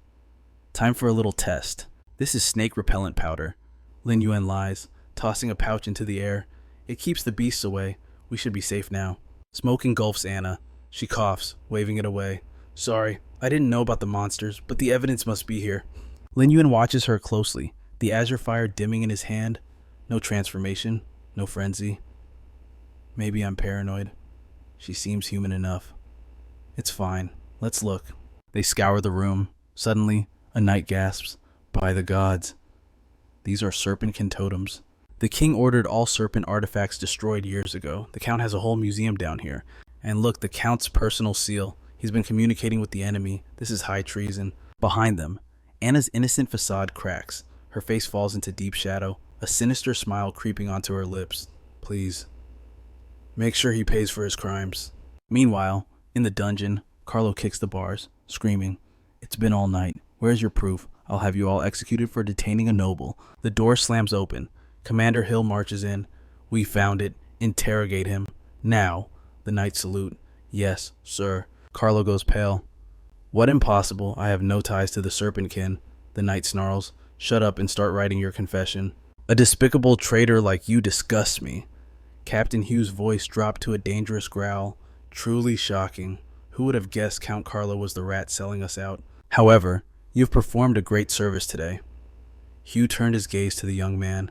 Time for a little test. This is snake repellent powder. Lin Yuan lies, tossing a pouch into the air. It keeps the beasts away. We should be safe now. Smoke engulfs Anna. She coughs, waving it away. Sorry, I didn't know about the monsters, but the evidence must be here. Lin Yuan watches her closely, the azure fire dimming in his hand. No transformation, no frenzy. Maybe I'm paranoid. She seems human enough. It's fine. Let's look. They scour the room. Suddenly, a knight gasps. By the gods. These are serpentkin totems. The king ordered all serpent artifacts destroyed years ago. The Count has a whole museum down here. And look, the Count's personal seal. He's been communicating with the enemy. This is high treason. Behind them, Anna's innocent facade cracks. Her face falls into deep shadow, a sinister smile creeping onto her lips. Please, make sure he pays for his crimes. Meanwhile, in the dungeon, Carlo kicks the bars, screaming, It's been all night. Where's your proof? I'll have you all executed for detaining a noble. The door slams open. Commander Hill marches in. We found it. Interrogate him. Now. The knights salute. Yes, sir. Carlo goes pale. What impossible? I have no ties to the serpentkin. The knight snarls. Shut up and start writing your confession. A despicable traitor like you disgusts me. Captain Hugh's voice dropped to a dangerous growl. Truly shocking. Who would have guessed Count Carlo was the rat selling us out? However, you've performed a great service today. Hugh turned his gaze to the young man.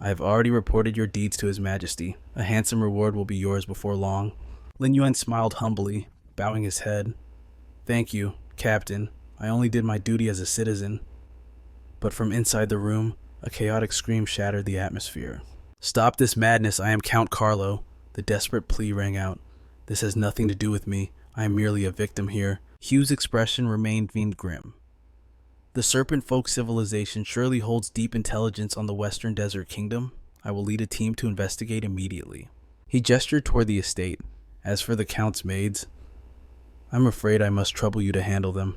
I have already reported your deeds to His Majesty. A handsome reward will be yours before long. Lin Yuan smiled humbly, bowing his head. Thank you, Captain. I only did my duty as a citizen. But from inside the room, a chaotic scream shattered the atmosphere. Stop this madness, I am Count Carlo. The desperate plea rang out. This has nothing to do with me. I am merely a victim here. Hugh's expression remained grim. The serpent folk civilization surely holds deep intelligence on the Western Desert Kingdom. I will lead a team to investigate immediately. He gestured toward the estate. As for the Count's maids, I'm afraid I must trouble you to handle them.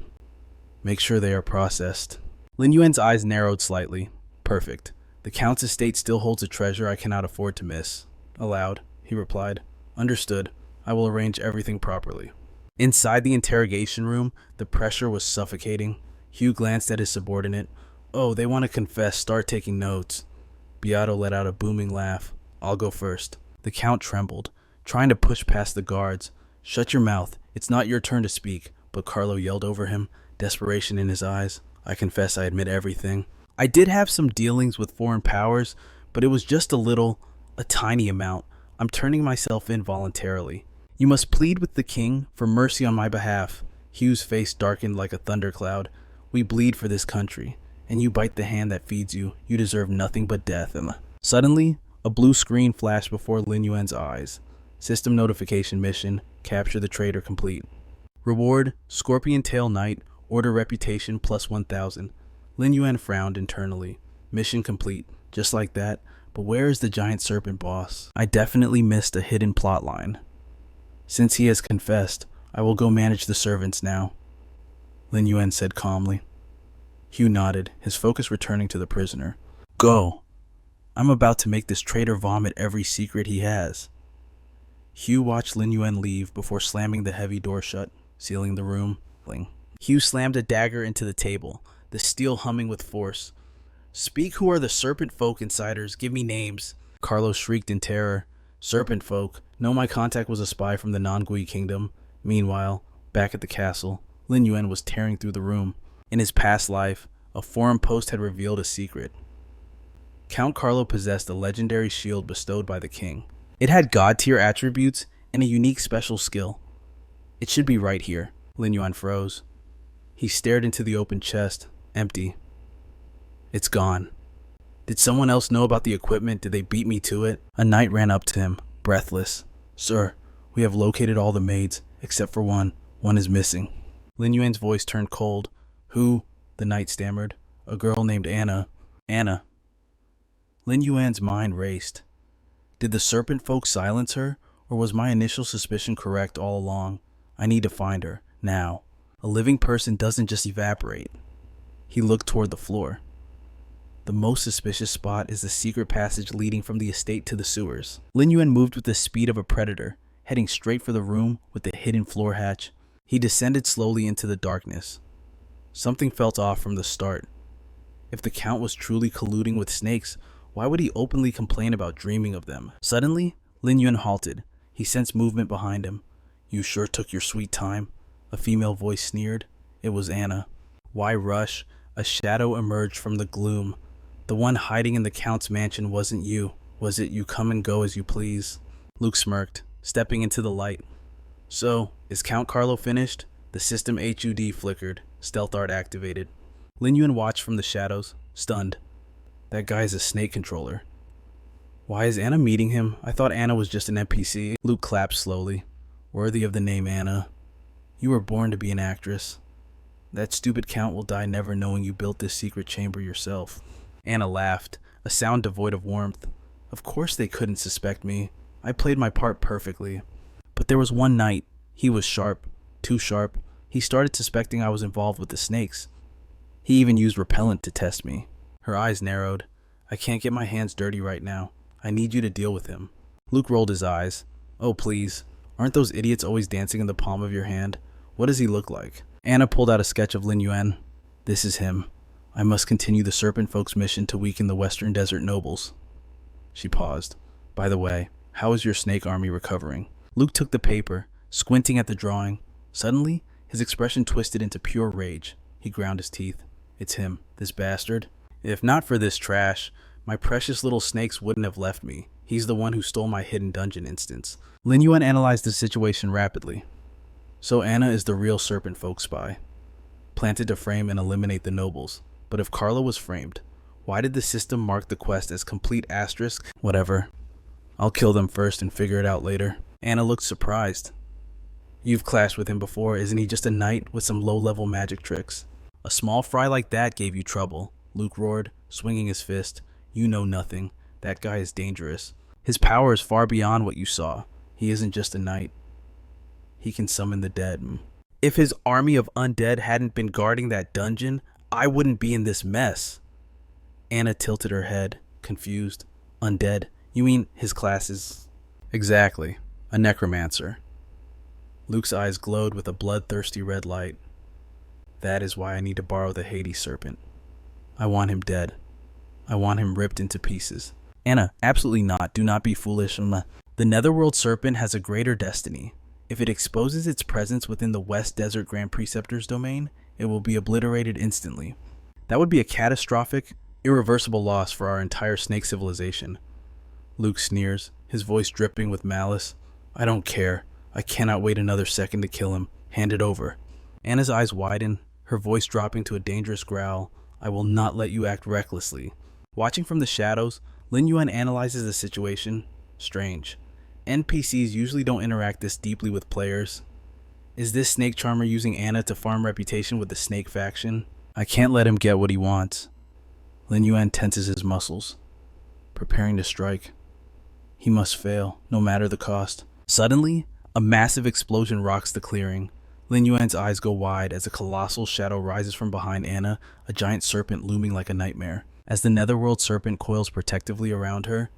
Make sure they are processed. Lin Yuan's eyes narrowed slightly. Perfect. The Count's estate still holds a treasure I cannot afford to miss. Aloud, he replied. Understood. I will arrange everything properly. Inside the interrogation room, the pressure was suffocating. Hugh glanced at his subordinate. Oh, they want to confess. Start taking notes. Beato let out a booming laugh. I'll go first. The Count trembled, trying to push past the guards. Shut your mouth. It's not your turn to speak. But Carlo yelled over him, desperation in his eyes. I confess I admit everything. I did have some dealings with foreign powers, but it was just a tiny amount. I'm turning myself in voluntarily. You must plead with the king for mercy on my behalf. Hugh's face darkened like a thundercloud. We bleed for this country, and you bite the hand that feeds you. You deserve nothing but death. Suddenly, a blue screen flashed before Lin Yuan's eyes. System notification mission. Capture the traitor complete. Reward, Scorpion Tail Knight. Order reputation plus 1,000. Lin Yuan frowned internally. Mission complete. Just like that. But where is the giant serpent boss? I definitely missed a hidden plotline. Since he has confessed, I will go manage the servants now. Lin Yuan said calmly. Hugh nodded, his focus returning to the prisoner. Go! I'm about to make this traitor vomit every secret he has. Hugh watched Lin Yuan leave before slamming the heavy door shut, sealing the room. Hugh slammed a dagger into the table, the steel humming with force. Speak, who are the serpent folk insiders? Give me names. Carlos shrieked in terror. Serpent folk. No, my contact was a spy from the Nangui kingdom. Meanwhile, back at the castle, Lin Yuan was tearing through the room. In his past life, a forum post had revealed a secret. Count Carlo possessed a legendary shield bestowed by the king. It had god-tier attributes and a unique special skill. It should be right here. Lin Yuan froze. He stared into the open chest, empty. It's gone. Did someone else know about the equipment? Did they beat me to it? A knight ran up to him, breathless. Sir, we have located all the maids, except for one. One is missing. Lin Yuan's voice turned cold. Who? The knight stammered. A girl named Anna. Anna. Lin Yuan's mind raced. Did the serpent folk silence her, or was my initial suspicion correct all along? I need to find her, now. A living person doesn't just evaporate. He looked toward the floor. The most suspicious spot is the secret passage leading from the estate to the sewers. Lin Yuan moved with the speed of a predator, heading straight for the room with the hidden floor hatch. He descended slowly into the darkness. Something felt off from the start. If the Count was truly colluding with snakes, why would he openly complain about dreaming of them? Suddenly, Lin Yuan halted. He sensed movement behind him. "You sure took your sweet time," a female voice sneered. It was Anna. Why rush? A shadow emerged from the gloom. The one hiding in the Count's mansion wasn't you. Was it you come and go as you please? Luke smirked, stepping into the light. So, is Count Carlo finished? The system HUD flickered, stealth art activated. Lin Yuan watched from the shadows, stunned. That guy is a snake controller. Why is Anna meeting him? I thought Anna was just an NPC. Luke clapped slowly. Worthy of the name Anna. You were born to be an actress. That stupid Count will die never knowing you built this secret chamber yourself. Anna laughed, a sound devoid of warmth. Of course they couldn't suspect me. I played my part perfectly. But there was one night. He was sharp, too sharp. He started suspecting I was involved with the snakes. He even used repellent to test me. Her eyes narrowed. I can't get my hands dirty right now. I need you to deal with him. Luke rolled his eyes. Oh, please. Aren't those idiots always dancing in the palm of your hand? What does he look like? Anna pulled out a sketch of Lin Yuan. This is him. I must continue the Serpent Folk's mission to weaken the Western Desert nobles. She paused. By the way, how is your snake army recovering? Luke took the paper, squinting at the drawing. Suddenly, his expression twisted into pure rage. He ground his teeth. It's him, this bastard. If not for this trash, my precious little snakes wouldn't have left me. He's the one who stole my hidden dungeon instance. Lin Yuan analyzed the situation rapidly. So Anna is the real Serpent Folk spy, planted to frame and eliminate the nobles. But if Carlo was framed, why did the system mark the quest as complete asterisk? Whatever. I'll kill them first and figure it out later. Anna looked surprised. You've clashed with him before, isn't he just a knight with some low-level magic tricks? A small fry like that gave you trouble, Luke roared, swinging his fist. You know nothing. That guy is dangerous. His power is far beyond what you saw. He isn't just a knight. He can summon the dead. If his army of undead hadn't been guarding that dungeon, I wouldn't be in this mess. Anna tilted her head, confused. Undead? You mean his class is... Exactly. A necromancer. Luke's eyes glowed with a bloodthirsty red light. That is why I need to borrow the Hades serpent. I want him dead. I want him ripped into pieces. Anna, absolutely not. Do not be foolish. The Netherworld serpent has a greater destiny. If it exposes its presence within the West Desert Grand Preceptor's domain, it will be obliterated instantly. That would be a catastrophic, irreversible loss for our entire snake civilization. Luke sneers, his voice dripping with malice. I don't care. I cannot wait another second to kill him. Hand it over. Anna's eyes widen, her voice dropping to a dangerous growl. I will not let you act recklessly. Watching from the shadows, Lin Yuan analyzes the situation. Strange. NPCs usually don't interact this deeply with players. Is this snake charmer using Anna to farm reputation with the snake faction? I can't let him get what he wants. Lin Yuan tenses his muscles, preparing to strike. He must fail, no matter the cost. Suddenly, a massive explosion rocks the clearing. Lin Yuan's eyes go wide as a colossal shadow rises from behind Anna, a giant serpent looming like a nightmare. As the Netherworld serpent coils protectively around her,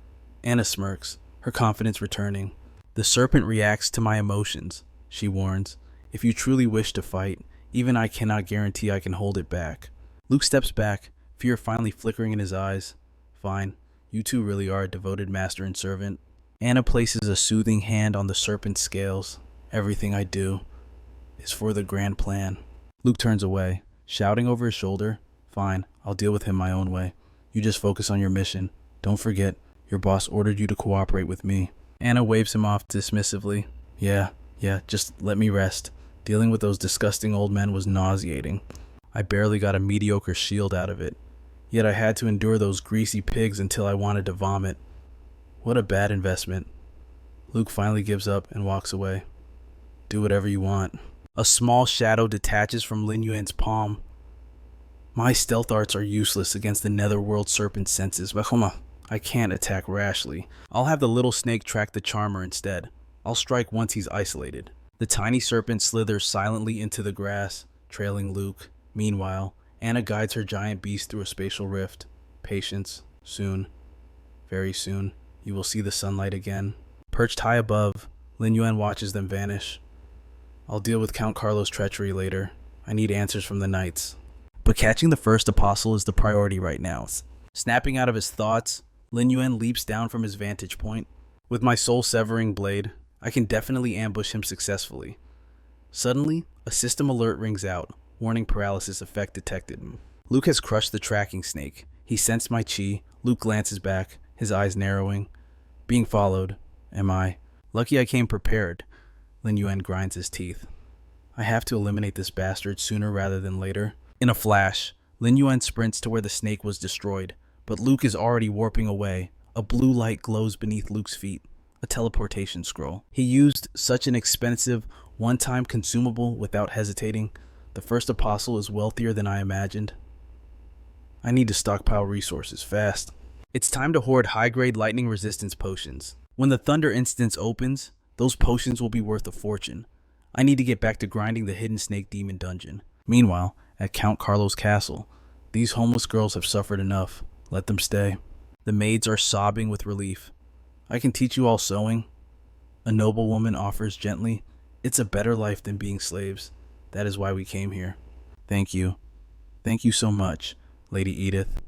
Anna smirks, her confidence returning. The serpent reacts to my emotions, she warns. If you truly wish to fight, even I cannot guarantee I can hold it back. Luke steps back, fear finally flickering in his eyes. Fine, you two really are a devoted master and servant. Anna places a soothing hand on the serpent's scales. Everything I do is for the grand plan. Luke turns away, shouting over his shoulder. Fine, I'll deal with him my own way. You just focus on your mission. Don't forget, your boss ordered you to cooperate with me. Anna waves him off dismissively. Yeah, just let me rest. Dealing with those disgusting old men was nauseating. I barely got a mediocre shield out of it. Yet I had to endure those greasy pigs until I wanted to vomit. What a bad investment. Luke finally gives up and walks away. Do whatever you want. A small shadow detaches from Lin Yuan's palm. My stealth arts are useless against the Netherworld serpent's senses, but I can't attack rashly. I'll have the little snake track the charmer instead. I'll strike once he's isolated. The tiny serpent slithers silently into the grass, trailing Luke. Meanwhile, Anna guides her giant beast through a spatial rift, Patience. Soon, very soon, you will see the sunlight again. Perched high above, Lin Yuan watches them vanish. I'll deal with Count Carlo's treachery later. I need answers from the knights. But catching the first apostle is the priority right now. Snapping out of his thoughts, Lin Yuan leaps down from his vantage point. With my soul-severing blade, I can definitely ambush him successfully. Suddenly, a system alert rings out, warning paralysis effect detected. Luke has crushed the tracking snake. He sensed my chi. Luke glances back, his eyes narrowing. Being followed. Am I? Lucky I came prepared. Lin Yuan grinds his teeth. I have to eliminate this bastard sooner rather than later. In a flash, Lin Yuan sprints to where the snake was destroyed, but Luke is already warping away. A blue light glows beneath Luke's feet. A teleportation scroll. He used such an expensive, one-time consumable without hesitating. The first apostle is wealthier than I imagined. I need to stockpile resources fast. It's time to hoard high-grade lightning resistance potions. When the Thunder instance opens, those potions will be worth a fortune. I need to get back to grinding the hidden snake demon dungeon. Meanwhile, at Count Carlo's castle, these homeless girls have suffered enough. Let them stay. The maids are sobbing with relief. I can teach you all sewing. A noble woman offers gently. It's a better life than being slaves. That is why we came here. Thank you. Thank you so much, Lady Edith.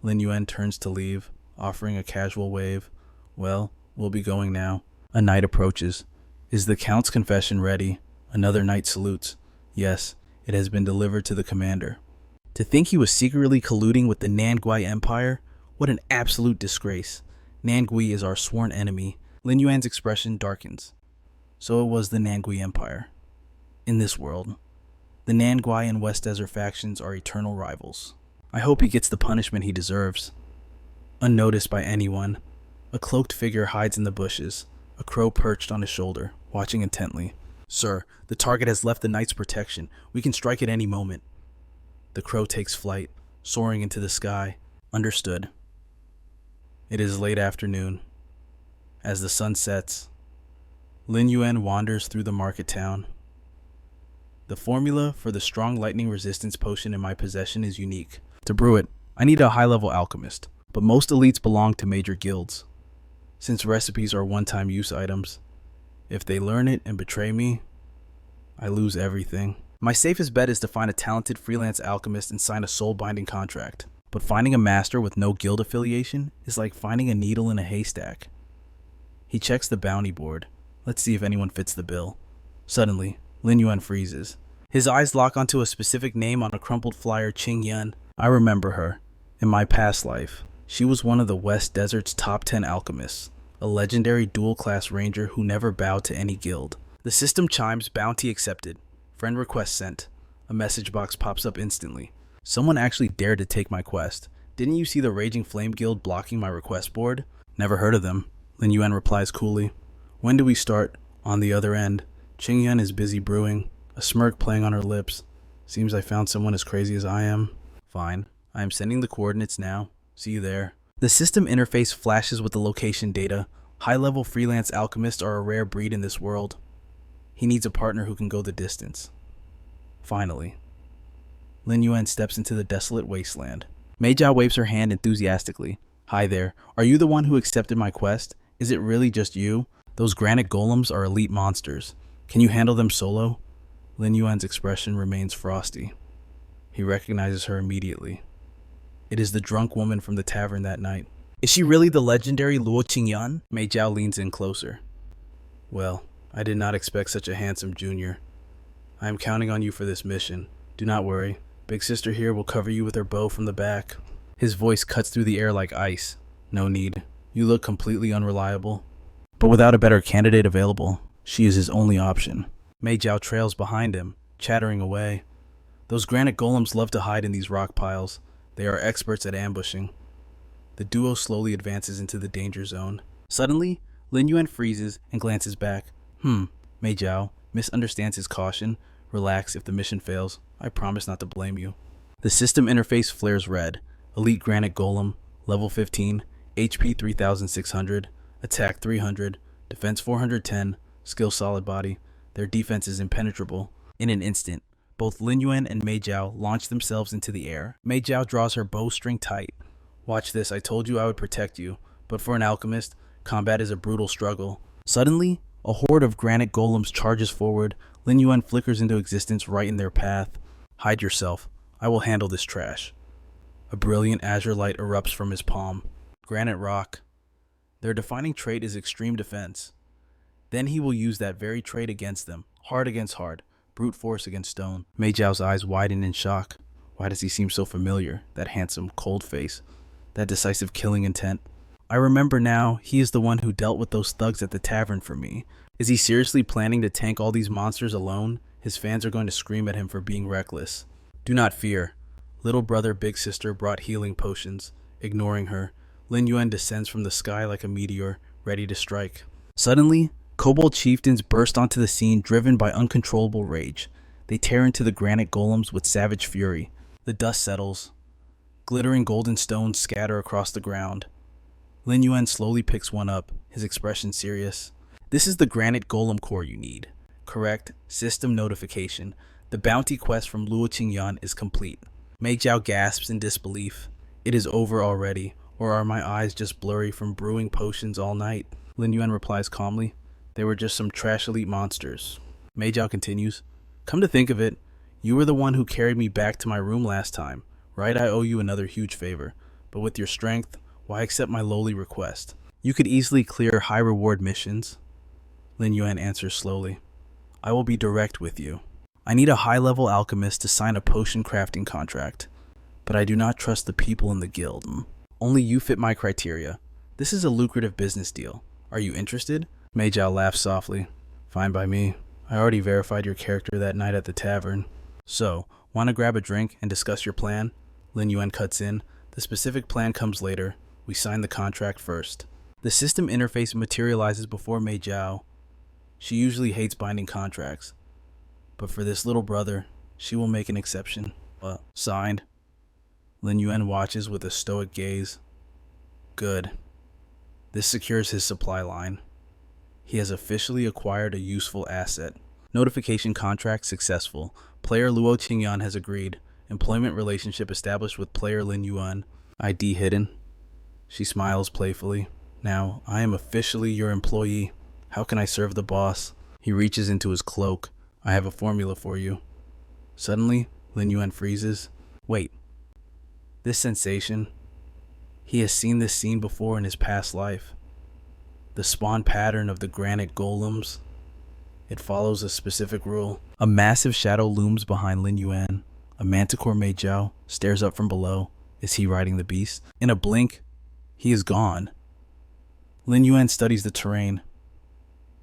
Lin Yuan turns to leave, offering a casual wave. Well, we'll be going now. A knight approaches. Is the Count's confession ready? Another knight salutes. Yes, it has been delivered to the commander. To think he was secretly colluding with the Nangui Empire? What an absolute disgrace. Nangui is our sworn enemy. Lin Yuan's expression darkens. So it was the Nangui Empire. In this world, the Nangui and West Desert factions are eternal rivals. I hope he gets the punishment he deserves. Unnoticed by anyone, a cloaked figure hides in the bushes, a crow perched on his shoulder, watching intently. Sir, the target has left the knight's protection. We can strike at any moment. The crow takes flight, soaring into the sky. Understood. It is late afternoon. As the sun sets, Lin Yuan wanders through the market town. The formula for the strong lightning resistance potion in my possession is unique. To brew it, I need a high-level alchemist, but most elites belong to major guilds. Since recipes are one-time use items, if they learn it and betray me, I lose everything. My safest bet is to find a talented freelance alchemist and sign a soul-binding contract. But finding a master with no guild affiliation is like finding a needle in a haystack. He checks the bounty board. Let's see if anyone fits the bill. Suddenly, Lin Yuan freezes. His eyes lock onto a specific name on a crumpled flyer, Qing Yun. I remember her. In my past life, she was one of the West Desert's top 10 alchemists, a legendary dual-class ranger who never bowed to any guild. The system chimes, bounty accepted. Friend request sent. A message box pops up instantly. Someone actually dared to take my quest. Didn't you see the Raging Flame Guild blocking my request board? Never heard of them. Lin Yuan replies coolly. When do we start? On the other end, Qing Yun is busy brewing, a smirk playing on her lips. Seems I found someone as crazy as I am. Fine. I am sending the coordinates now. See you there. The system interface flashes with the location data. High-level freelance alchemists are a rare breed in this world. He needs a partner who can go the distance. Finally, Lin Yuan steps into the desolate wasteland. Mei Jiao waves her hand enthusiastically. Hi there. Are you the one who accepted my quest? Is it really just you? Those granite golems are elite monsters. Can you handle them solo? Lin Yuan's expression remains frosty. He recognizes her immediately. It is the drunk woman from the tavern that night. Is she really the legendary Luo Qingyuan? Mei Jiao leans in closer. Well, I did not expect such a handsome junior. I am counting on you for this mission. Do not worry. Big sister here will cover you with her bow from the back. His voice cuts through the air like ice. No need. You look completely unreliable. But without a better candidate available, she is his only option. Mei Jiao trails behind him, chattering away. Those granite golems love to hide in these rock piles. They are experts at ambushing. The duo slowly advances into the danger zone. Suddenly, Lin Yuan freezes and glances back. Mei Jiao misunderstands his caution. Relax, if the mission fails, I promise not to blame you. The system interface flares red. Elite Granite Golem, level 15, HP 3600, attack 300, defense 410, skill solid body. Their defense is impenetrable. In an instant, both Lin Yuan and Mei Jiao launch themselves into the air. Mei Jiao draws her bowstring tight, Watch this, I told you I would protect you, but for an alchemist, combat is a brutal struggle. Suddenly, a horde of granite golems charges forward. Lin Yuan flickers into existence right in their path. Hide yourself. I will handle this trash. A brilliant azure light erupts from his palm. Granite rock. Their defining trait is extreme defense. Then he will use that very trait against them. Hard against hard. Brute force against stone. Mei Zhao's eyes widen in shock. Why does he seem so familiar? That handsome, cold face. That decisive killing intent. I remember now, he is the one who dealt with those thugs at the tavern for me. Is he seriously planning to tank all these monsters alone? His fans are going to scream at him for being reckless. Do not fear. Little brother, big sister brought healing potions. Ignoring her, Lin Yuan descends from the sky like a meteor, ready to strike. Suddenly, kobold chieftains burst onto the scene, driven by uncontrollable rage. They tear into the granite golems with savage fury. The dust settles. Glittering golden stones scatter across the ground. Lin Yuan slowly picks one up, his expression serious. This is the granite golem core you need. Correct. System notification. The bounty quest from Luo Qingyan is complete. Mei Zhao gasps in disbelief. It is over already, or are my eyes just blurry from brewing potions all night? Lin Yuan replies calmly. They were just some trash elite monsters. Mei Zhao continues. Come to think of it, you were the one who carried me back to my room last time. Right, I owe you another huge favor. But with your strength, why accept my lowly request? You could easily clear high reward missions. Lin Yuan answers slowly. I will be direct with you. I need a high-level alchemist to sign a potion crafting contract. But I do not trust the people in the guild. Only you fit my criteria. This is a lucrative business deal. Are you interested? Mei Zhao laughs softly. Fine by me. I already verified your character that night at the tavern. So, want to grab a drink and discuss your plan? Lin Yuan cuts in. The specific plan comes later. We sign the contract first. The system interface materializes before Mei Zhao. She usually hates binding contracts. But for this little brother, she will make an exception. Signed. Lin Yuan watches with a stoic gaze. Good. This secures his supply line. He has officially acquired a useful asset. Notification contract successful. Player Luo Qingyan has agreed. Employment relationship established with player Lin Yuan. ID hidden. She smiles playfully. Now, I am officially your employee. How can I serve the boss? He reaches into his cloak. I have a formula for you. Suddenly, Lin Yuan freezes. Wait. This sensation. He has seen this scene before in his past life. The spawn pattern of the granite golems. It follows a specific rule. A massive shadow looms behind Lin Yuan. A manticore Mei Zhao stares up from below. Is he riding the beast? In a blink, he is gone. Lin Yuan studies the terrain.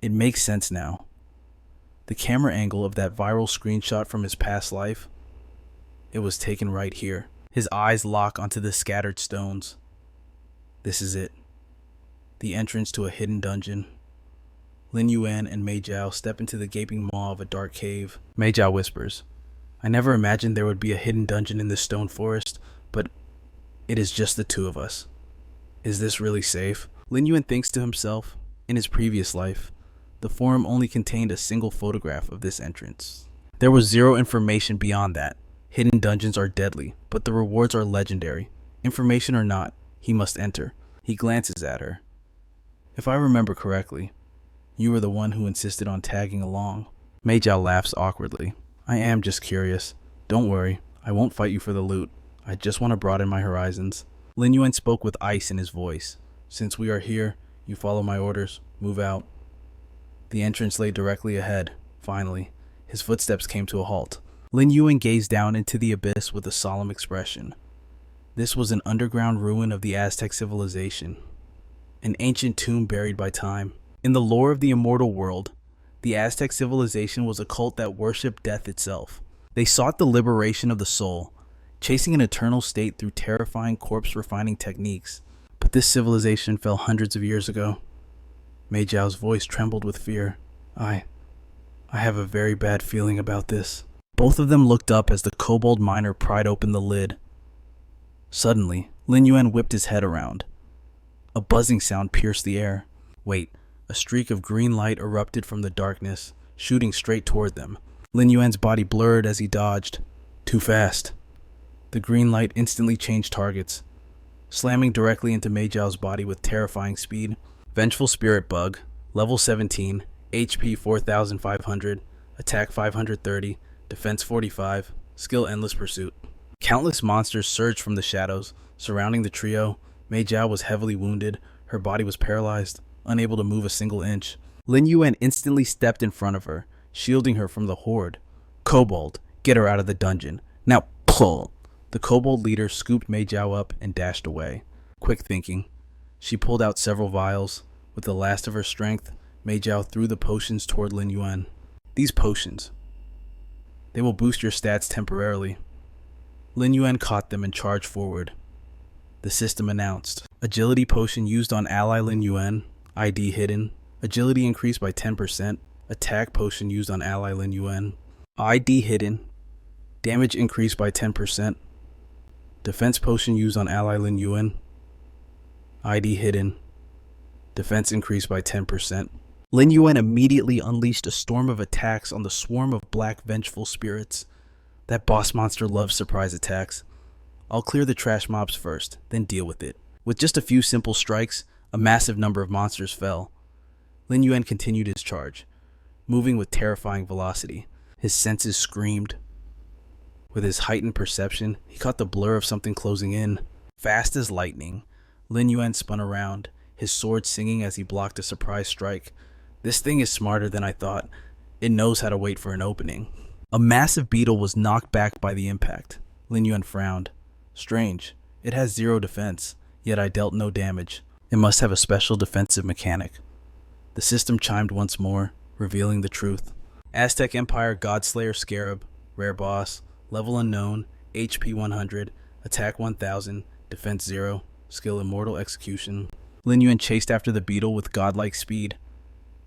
It makes sense now. The camera angle of that viral screenshot from his past life, it was taken right here. His eyes lock onto the scattered stones. This is it. The entrance to a hidden dungeon. Lin Yuan and Mei Zhao step into the gaping maw of a dark cave. Mei Zhao whispers, I never imagined there would be a hidden dungeon in this stone forest, but it is just the two of us. Is this really safe? Lin Yuan thinks to himself, in his previous life, the forum only contained a single photograph of this entrance. There was zero information beyond that. Hidden dungeons are deadly, but the rewards are legendary. Information or not, he must enter. He glances at her. If I remember correctly, you were the one who insisted on tagging along. Mei Zhao laughs awkwardly. I am just curious. Don't worry, I won't fight you for the loot. I just want to broaden my horizons. Lin Yuan spoke with ice in his voice. Since we are here, you follow my orders. Move out. The entrance lay directly ahead. Finally, his footsteps came to a halt. Lin Yuan gazed down into the abyss with a solemn expression. This was an underground ruin of the Aztec civilization. An ancient tomb buried by time. In the lore of the immortal world, the Aztec civilization was a cult that worshipped death itself. They sought the liberation of the soul, chasing an eternal state through terrifying corpse-refining techniques. But this civilization fell hundreds of years ago. Mei Zhao's voice trembled with fear. I have a very bad feeling about this. Both of them looked up as the kobold miner pried open the lid. Suddenly, Lin Yuan whipped his head around. A buzzing sound pierced the air. Wait, a streak of green light erupted from the darkness, shooting straight toward them. Lin Yuan's body blurred as he dodged. Too fast. The green light instantly changed targets. slamming directly into Mei Jiao's body with terrifying speed. Vengeful Spirit Bug, level 17, HP 4500, attack 530, defense 45, skill Endless Pursuit. Countless monsters surged from the shadows, surrounding the trio. Mei Jiao was heavily wounded, her body was paralyzed, unable to move a single inch. Lin Yuan instantly stepped in front of her, shielding her from the horde. Kobold, get her out of the dungeon. Now pull! The kobold leader scooped Mei Jiao up and dashed away. Quick thinking. She pulled out several vials. With the last of her strength, Mei Jiao threw the potions toward Lin Yuan. These potions. They will boost your stats temporarily. Lin Yuan caught them and charged forward. The system announced. Agility potion used on ally Lin Yuan. ID hidden. Agility increased by 10%. Attack potion used on ally Lin Yuan. ID hidden. Damage increased by 10%. Defense potion used on ally Lin Yuan. ID hidden. Defense increased by 10%. Lin Yuan immediately unleashed a storm of attacks on the swarm of black vengeful spirits. That boss monster loves surprise attacks. I'll clear the trash mobs first, then deal with it. With just a few simple strikes, a massive number of monsters fell. Lin Yuan continued his charge, moving with terrifying velocity. His senses screamed. With his heightened perception, he caught the blur of something closing in. Fast as lightning, Lin Yuan spun around, his sword singing as he blocked a surprise strike. This thing is smarter than I thought. It knows how to wait for an opening. A massive beetle was knocked back by the impact. Lin Yuan frowned. Strange. It has 0 defense, yet I dealt no damage. It must have a special defensive mechanic. The system chimed once more, revealing the truth. Aztec Empire Godslayer Scarab, rare boss, level unknown, HP 100, attack 1000, defense 0, skill Immortal Execution. Lin Yuan chased after the beetle with godlike speed.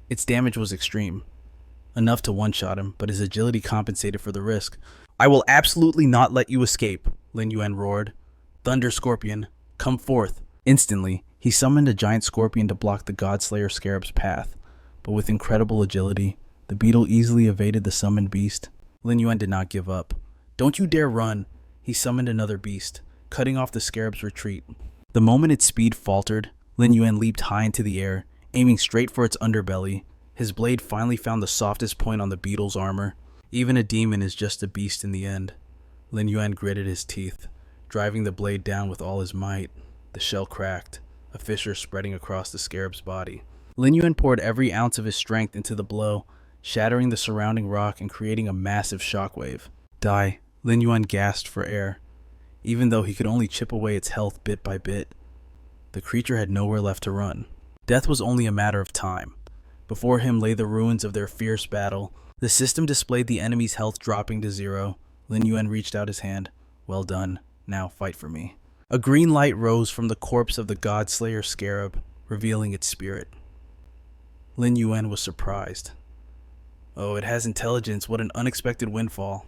Its damage was extreme. Enough to one-shot him, but his agility compensated for the risk. I will absolutely not let you escape, Lin Yuan roared. Thunder Scorpion, come forth. Instantly, he summoned a giant scorpion to block the Godslayer Scarab's path, but with incredible agility, the beetle easily evaded the summoned beast. Lin Yuan did not give up. Don't you dare run! He summoned another beast, cutting off the Scarab's retreat. The moment its speed faltered, Lin Yuan leaped high into the air, aiming straight for its underbelly. His blade finally found the softest point on the beetle's armor. Even a demon is just a beast in the end. Lin Yuan gritted his teeth, driving the blade down with all his might. The shell cracked, a fissure spreading across the Scarab's body. Lin Yuan poured every ounce of his strength into the blow, shattering the surrounding rock and creating a massive shockwave. Die, Lin Yuan gasped for air. Even though he could only chip away its health bit by bit, the creature had nowhere left to run. Death was only a matter of time. Before him lay the ruins of their fierce battle. The system displayed the enemy's health dropping to 0. Lin Yuan reached out his hand. Well done. Now fight for me. A green light rose from the corpse of the Godslayer Scarab, revealing its spirit. Lin Yuan was surprised. Oh, it has intelligence. What an unexpected windfall.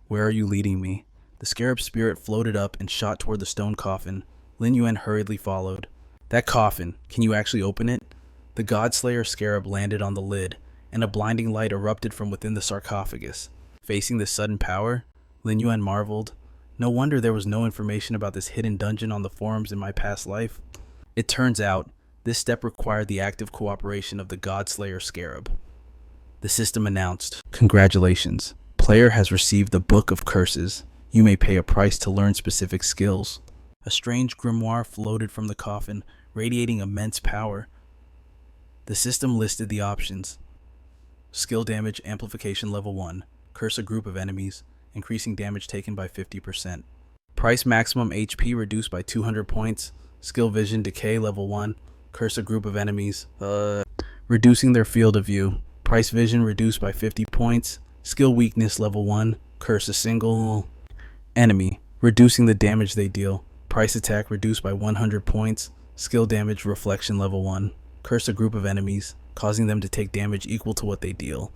Where are you leading me? The Scarab's spirit floated up and shot toward the stone coffin. Lin Yuan hurriedly followed. That coffin, can you actually open it? The Godslayer Scarab landed on the lid, and a blinding light erupted from within the sarcophagus. Facing this sudden power, Lin Yuan marveled. No wonder there was no information about this hidden dungeon on the forums in my past life. It turns out, this step required the active cooperation of the Godslayer Scarab. The system announced, "Congratulations, player has received the Book of Curses. You may pay a price to learn specific skills." A strange grimoire floated from the coffin, radiating immense power. The system listed the options. Skill damage amplification level 1. Curse a group of enemies, increasing damage taken by 50%. Price maximum HP reduced by 200 points. Skill vision decay level 1. Curse a group of enemies, reducing their field of view. Price vision reduced by 50 points. Skill weakness level 1. Curse a single enemy, reducing the damage they deal. Price attack reduced by 100 points. Skill damage reflection level 1. Curse a group of enemies, causing them to take damage equal to what they deal.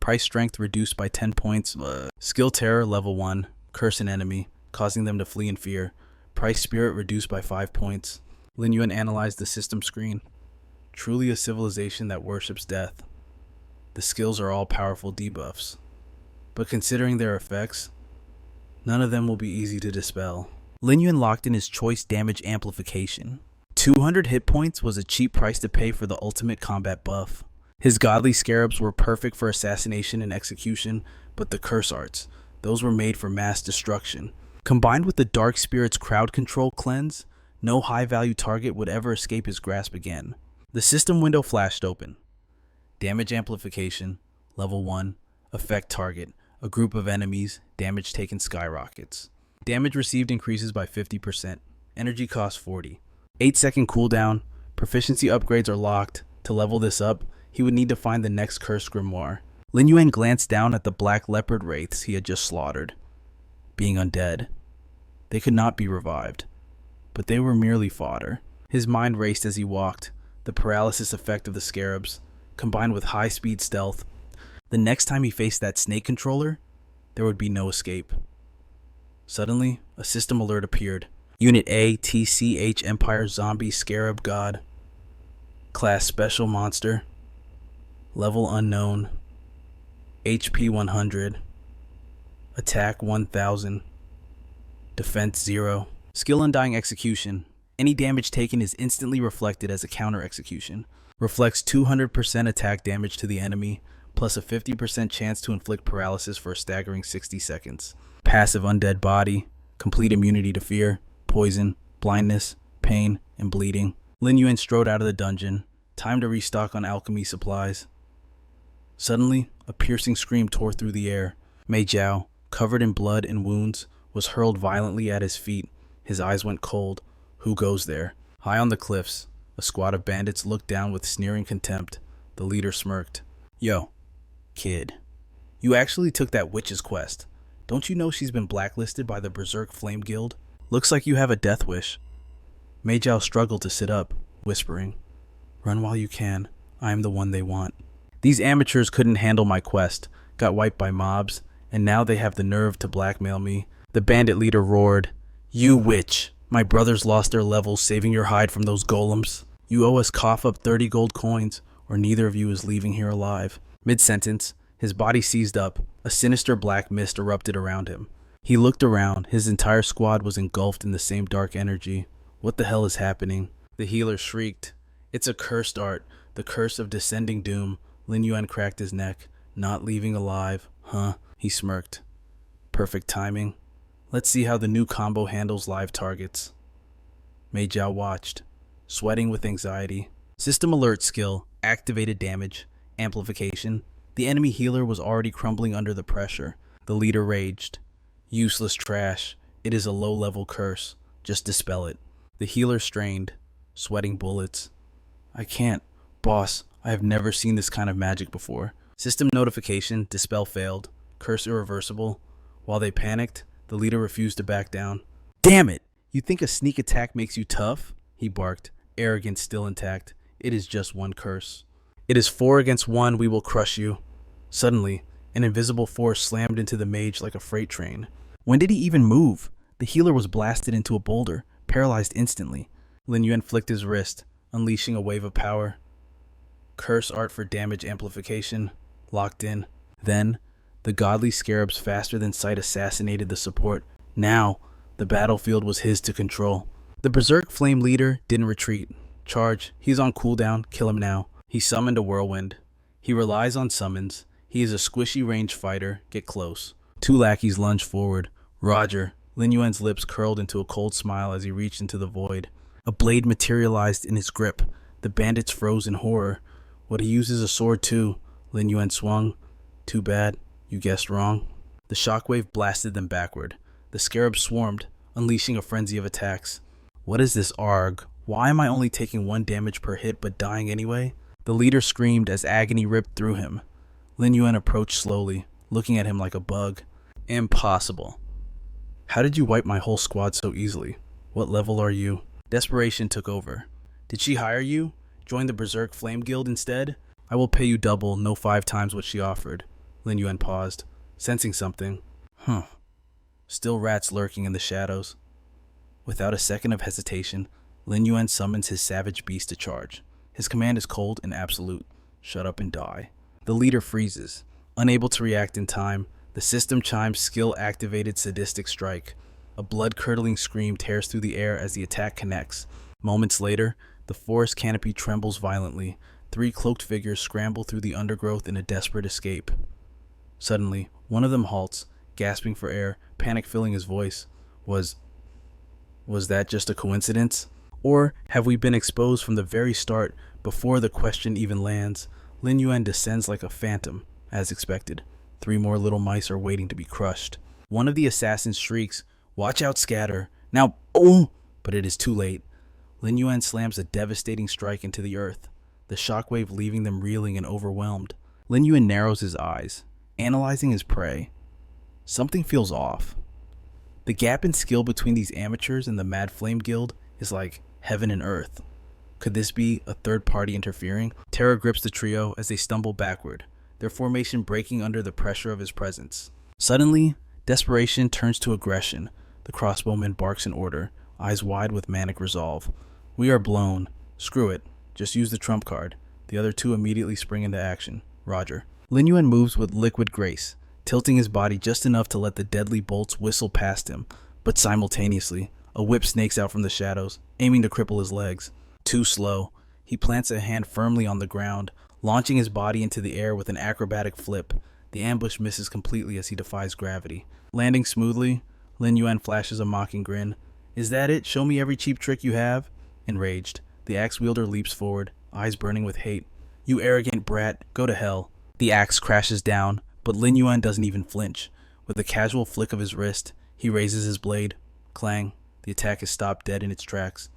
Price strength reduced by 10 points. Skill terror level 1. Curse an enemy, causing them to flee in fear. Price spirit reduced by 5 points. Lin Yuan analyzed the system screen. Truly a civilization that worships death. The skills are all powerful debuffs. But considering their effects, none of them will be easy to dispel. Lin Yuan locked in his choice damage amplification. 200 hit points was a cheap price to pay for the ultimate combat buff. His godly scarabs were perfect for assassination and execution, but the curse arts, those were made for mass destruction. Combined with the Dark Spirit's crowd control cleanse, no high-value target would ever escape his grasp again. The system window flashed open. Damage amplification, level 1, affect target, a group of enemies, damage taken skyrockets. Damage received increases by 50%, energy cost 40. 8-second cooldown, proficiency upgrades are locked. To level this up, he would need to find the next cursed grimoire. Lin Yuan glanced down at the black leopard wraiths he had just slaughtered. Being undead, they could not be revived, but they were merely fodder. His mind raced as he walked, the paralysis effect of the scarabs, combined with high-speed stealth. The next time he faced that snake controller, there would be no escape. Suddenly, a system alert appeared. Unit A, TCH Empire Zombie Scarab God. Class Special Monster. Level Unknown. HP 100. Attack 1000. Defense 0. Skill Undying Execution. Any damage taken is instantly reflected as a counter execution. Reflects 200% attack damage to the enemy, plus a 50% chance to inflict paralysis for a staggering 60 seconds. Passive Undead Body. Complete immunity to fear, poison, blindness, pain, and bleeding. Lin Yuan strode out of the dungeon. Time to restock on alchemy supplies. Suddenly, a piercing scream tore through the air. Mei Jiao, covered in blood and wounds, was hurled violently at his feet. His eyes went cold. Who goes there? High on the cliffs, a squad of bandits looked down with sneering contempt. The leader smirked. Yo, kid, you actually took that witch's quest. Don't you know she's been blacklisted by the Berserk Flame Guild? Looks like you have a death wish. Mei Jiao struggled to sit up, whispering, Run while you can. I am the one they want. These amateurs couldn't handle my quest, got wiped by mobs, and now they have the nerve to blackmail me. The bandit leader roared, You witch! My brothers lost their levels saving your hide from those golems. You owe us cough up 30 gold coins, or neither of you is leaving here alive. Mid-sentence, his body seized up. A sinister black mist erupted around him. He looked around. His entire squad was engulfed in the same dark energy. What the hell is happening? The healer shrieked. It's a cursed art, the curse of descending doom. Lin Yuan cracked his neck. Not leaving alive, huh? He smirked. Perfect timing. Let's see how the new combo handles live targets. Mei Jiao watched, sweating with anxiety. System alert skill, activated damage, amplification. The enemy healer was already crumbling under the pressure. The leader raged. Useless trash. It is a low-level curse. Just dispel it. The healer strained, sweating bullets. I can't. Boss, I have never seen this kind of magic before. System notification, dispel failed. Curse irreversible. While they panicked, the leader refused to back down. Damn it! You think a sneak attack makes you tough? He barked, arrogance still intact. It is just one curse. It is 4 against 1, we will crush you. Suddenly, an invisible force slammed into the mage like a freight train. When did he even move? The healer was blasted into a boulder, paralyzed instantly. Lin Yuan flicked his wrist, unleashing a wave of power. Curse art for damage amplification, locked in. Then, the godly scarabs faster than sight assassinated the support. Now, the battlefield was his to control. The Berserk Flame leader didn't retreat. Charge, he's on cooldown, kill him now. He summoned a whirlwind. He relies on summons. He is a squishy range fighter, get close. 2 lackeys lunged forward. Roger. Lin Yuan's lips curled into a cold smile as he reached into the void. A blade materialized in his grip. The bandits froze in horror. Would he use a sword too? Lin Yuan swung. Too bad. You guessed wrong. The shockwave blasted them backward. The scarabs swarmed, unleashing a frenzy of attacks. What is this arg? Why am I only taking 1 damage per hit but dying anyway? The leader screamed as agony ripped through him. Lin Yuan approached slowly, looking at him like a bug. Impossible. How did you wipe my whole squad so easily? What level are you? Desperation took over. Did she hire you? Join the Berserk Flame Guild instead? I will pay you double, no 5 times what she offered. Lin Yuan paused, sensing something. Still rats lurking in the shadows. Without a second of hesitation, Lin Yuan summons his savage beast to charge. His command is cold and absolute. Shut up and die. The leader freezes. Unable to react in time, the system chimes skill-activated sadistic strike. A blood-curdling scream tears through the air as the attack connects. Moments later, the forest canopy trembles violently. 3 cloaked figures scramble through the undergrowth in a desperate escape. Suddenly, one of them halts, gasping for air, panic filling his voice. Was that just a coincidence? Or have we been exposed from the very start before the question even lands? Lin Yuan descends like a phantom, as expected. 3 more little mice are waiting to be crushed. One of the assassins shrieks, "Watch out, scatter!" Now, oh! But it is too late. Lin Yuan slams a devastating strike into the earth, the shockwave leaving them reeling and overwhelmed. Lin Yuan narrows his eyes, analyzing his prey. Something feels off. The gap in skill between these amateurs and the Mad Flame Guild is like heaven and earth. Could this be a third party interfering? Terror grips the trio as they stumble backward, their formation breaking under the pressure of his presence. Suddenly, desperation turns to aggression. The crossbowman barks in order, eyes wide with manic resolve. "We are blown. Screw it. Just use the trump card." The other 2 immediately spring into action. Roger. Lin Yuan moves with liquid grace, tilting his body just enough to let the deadly bolts whistle past him, but simultaneously, a whip snakes out from the shadows, aiming to cripple his legs. Too slow. He plants a hand firmly on the ground, launching his body into the air with an acrobatic flip. The ambush misses completely as he defies gravity. Landing smoothly, Lin Yuan flashes a mocking grin. "Is that it? Show me every cheap trick you have?" Enraged, the axe wielder leaps forward, eyes burning with hate. "You arrogant brat, go to hell." The axe crashes down, but Lin Yuan doesn't even flinch. With a casual flick of his wrist, he raises his blade. Clang. The attack is stopped dead in its tracks.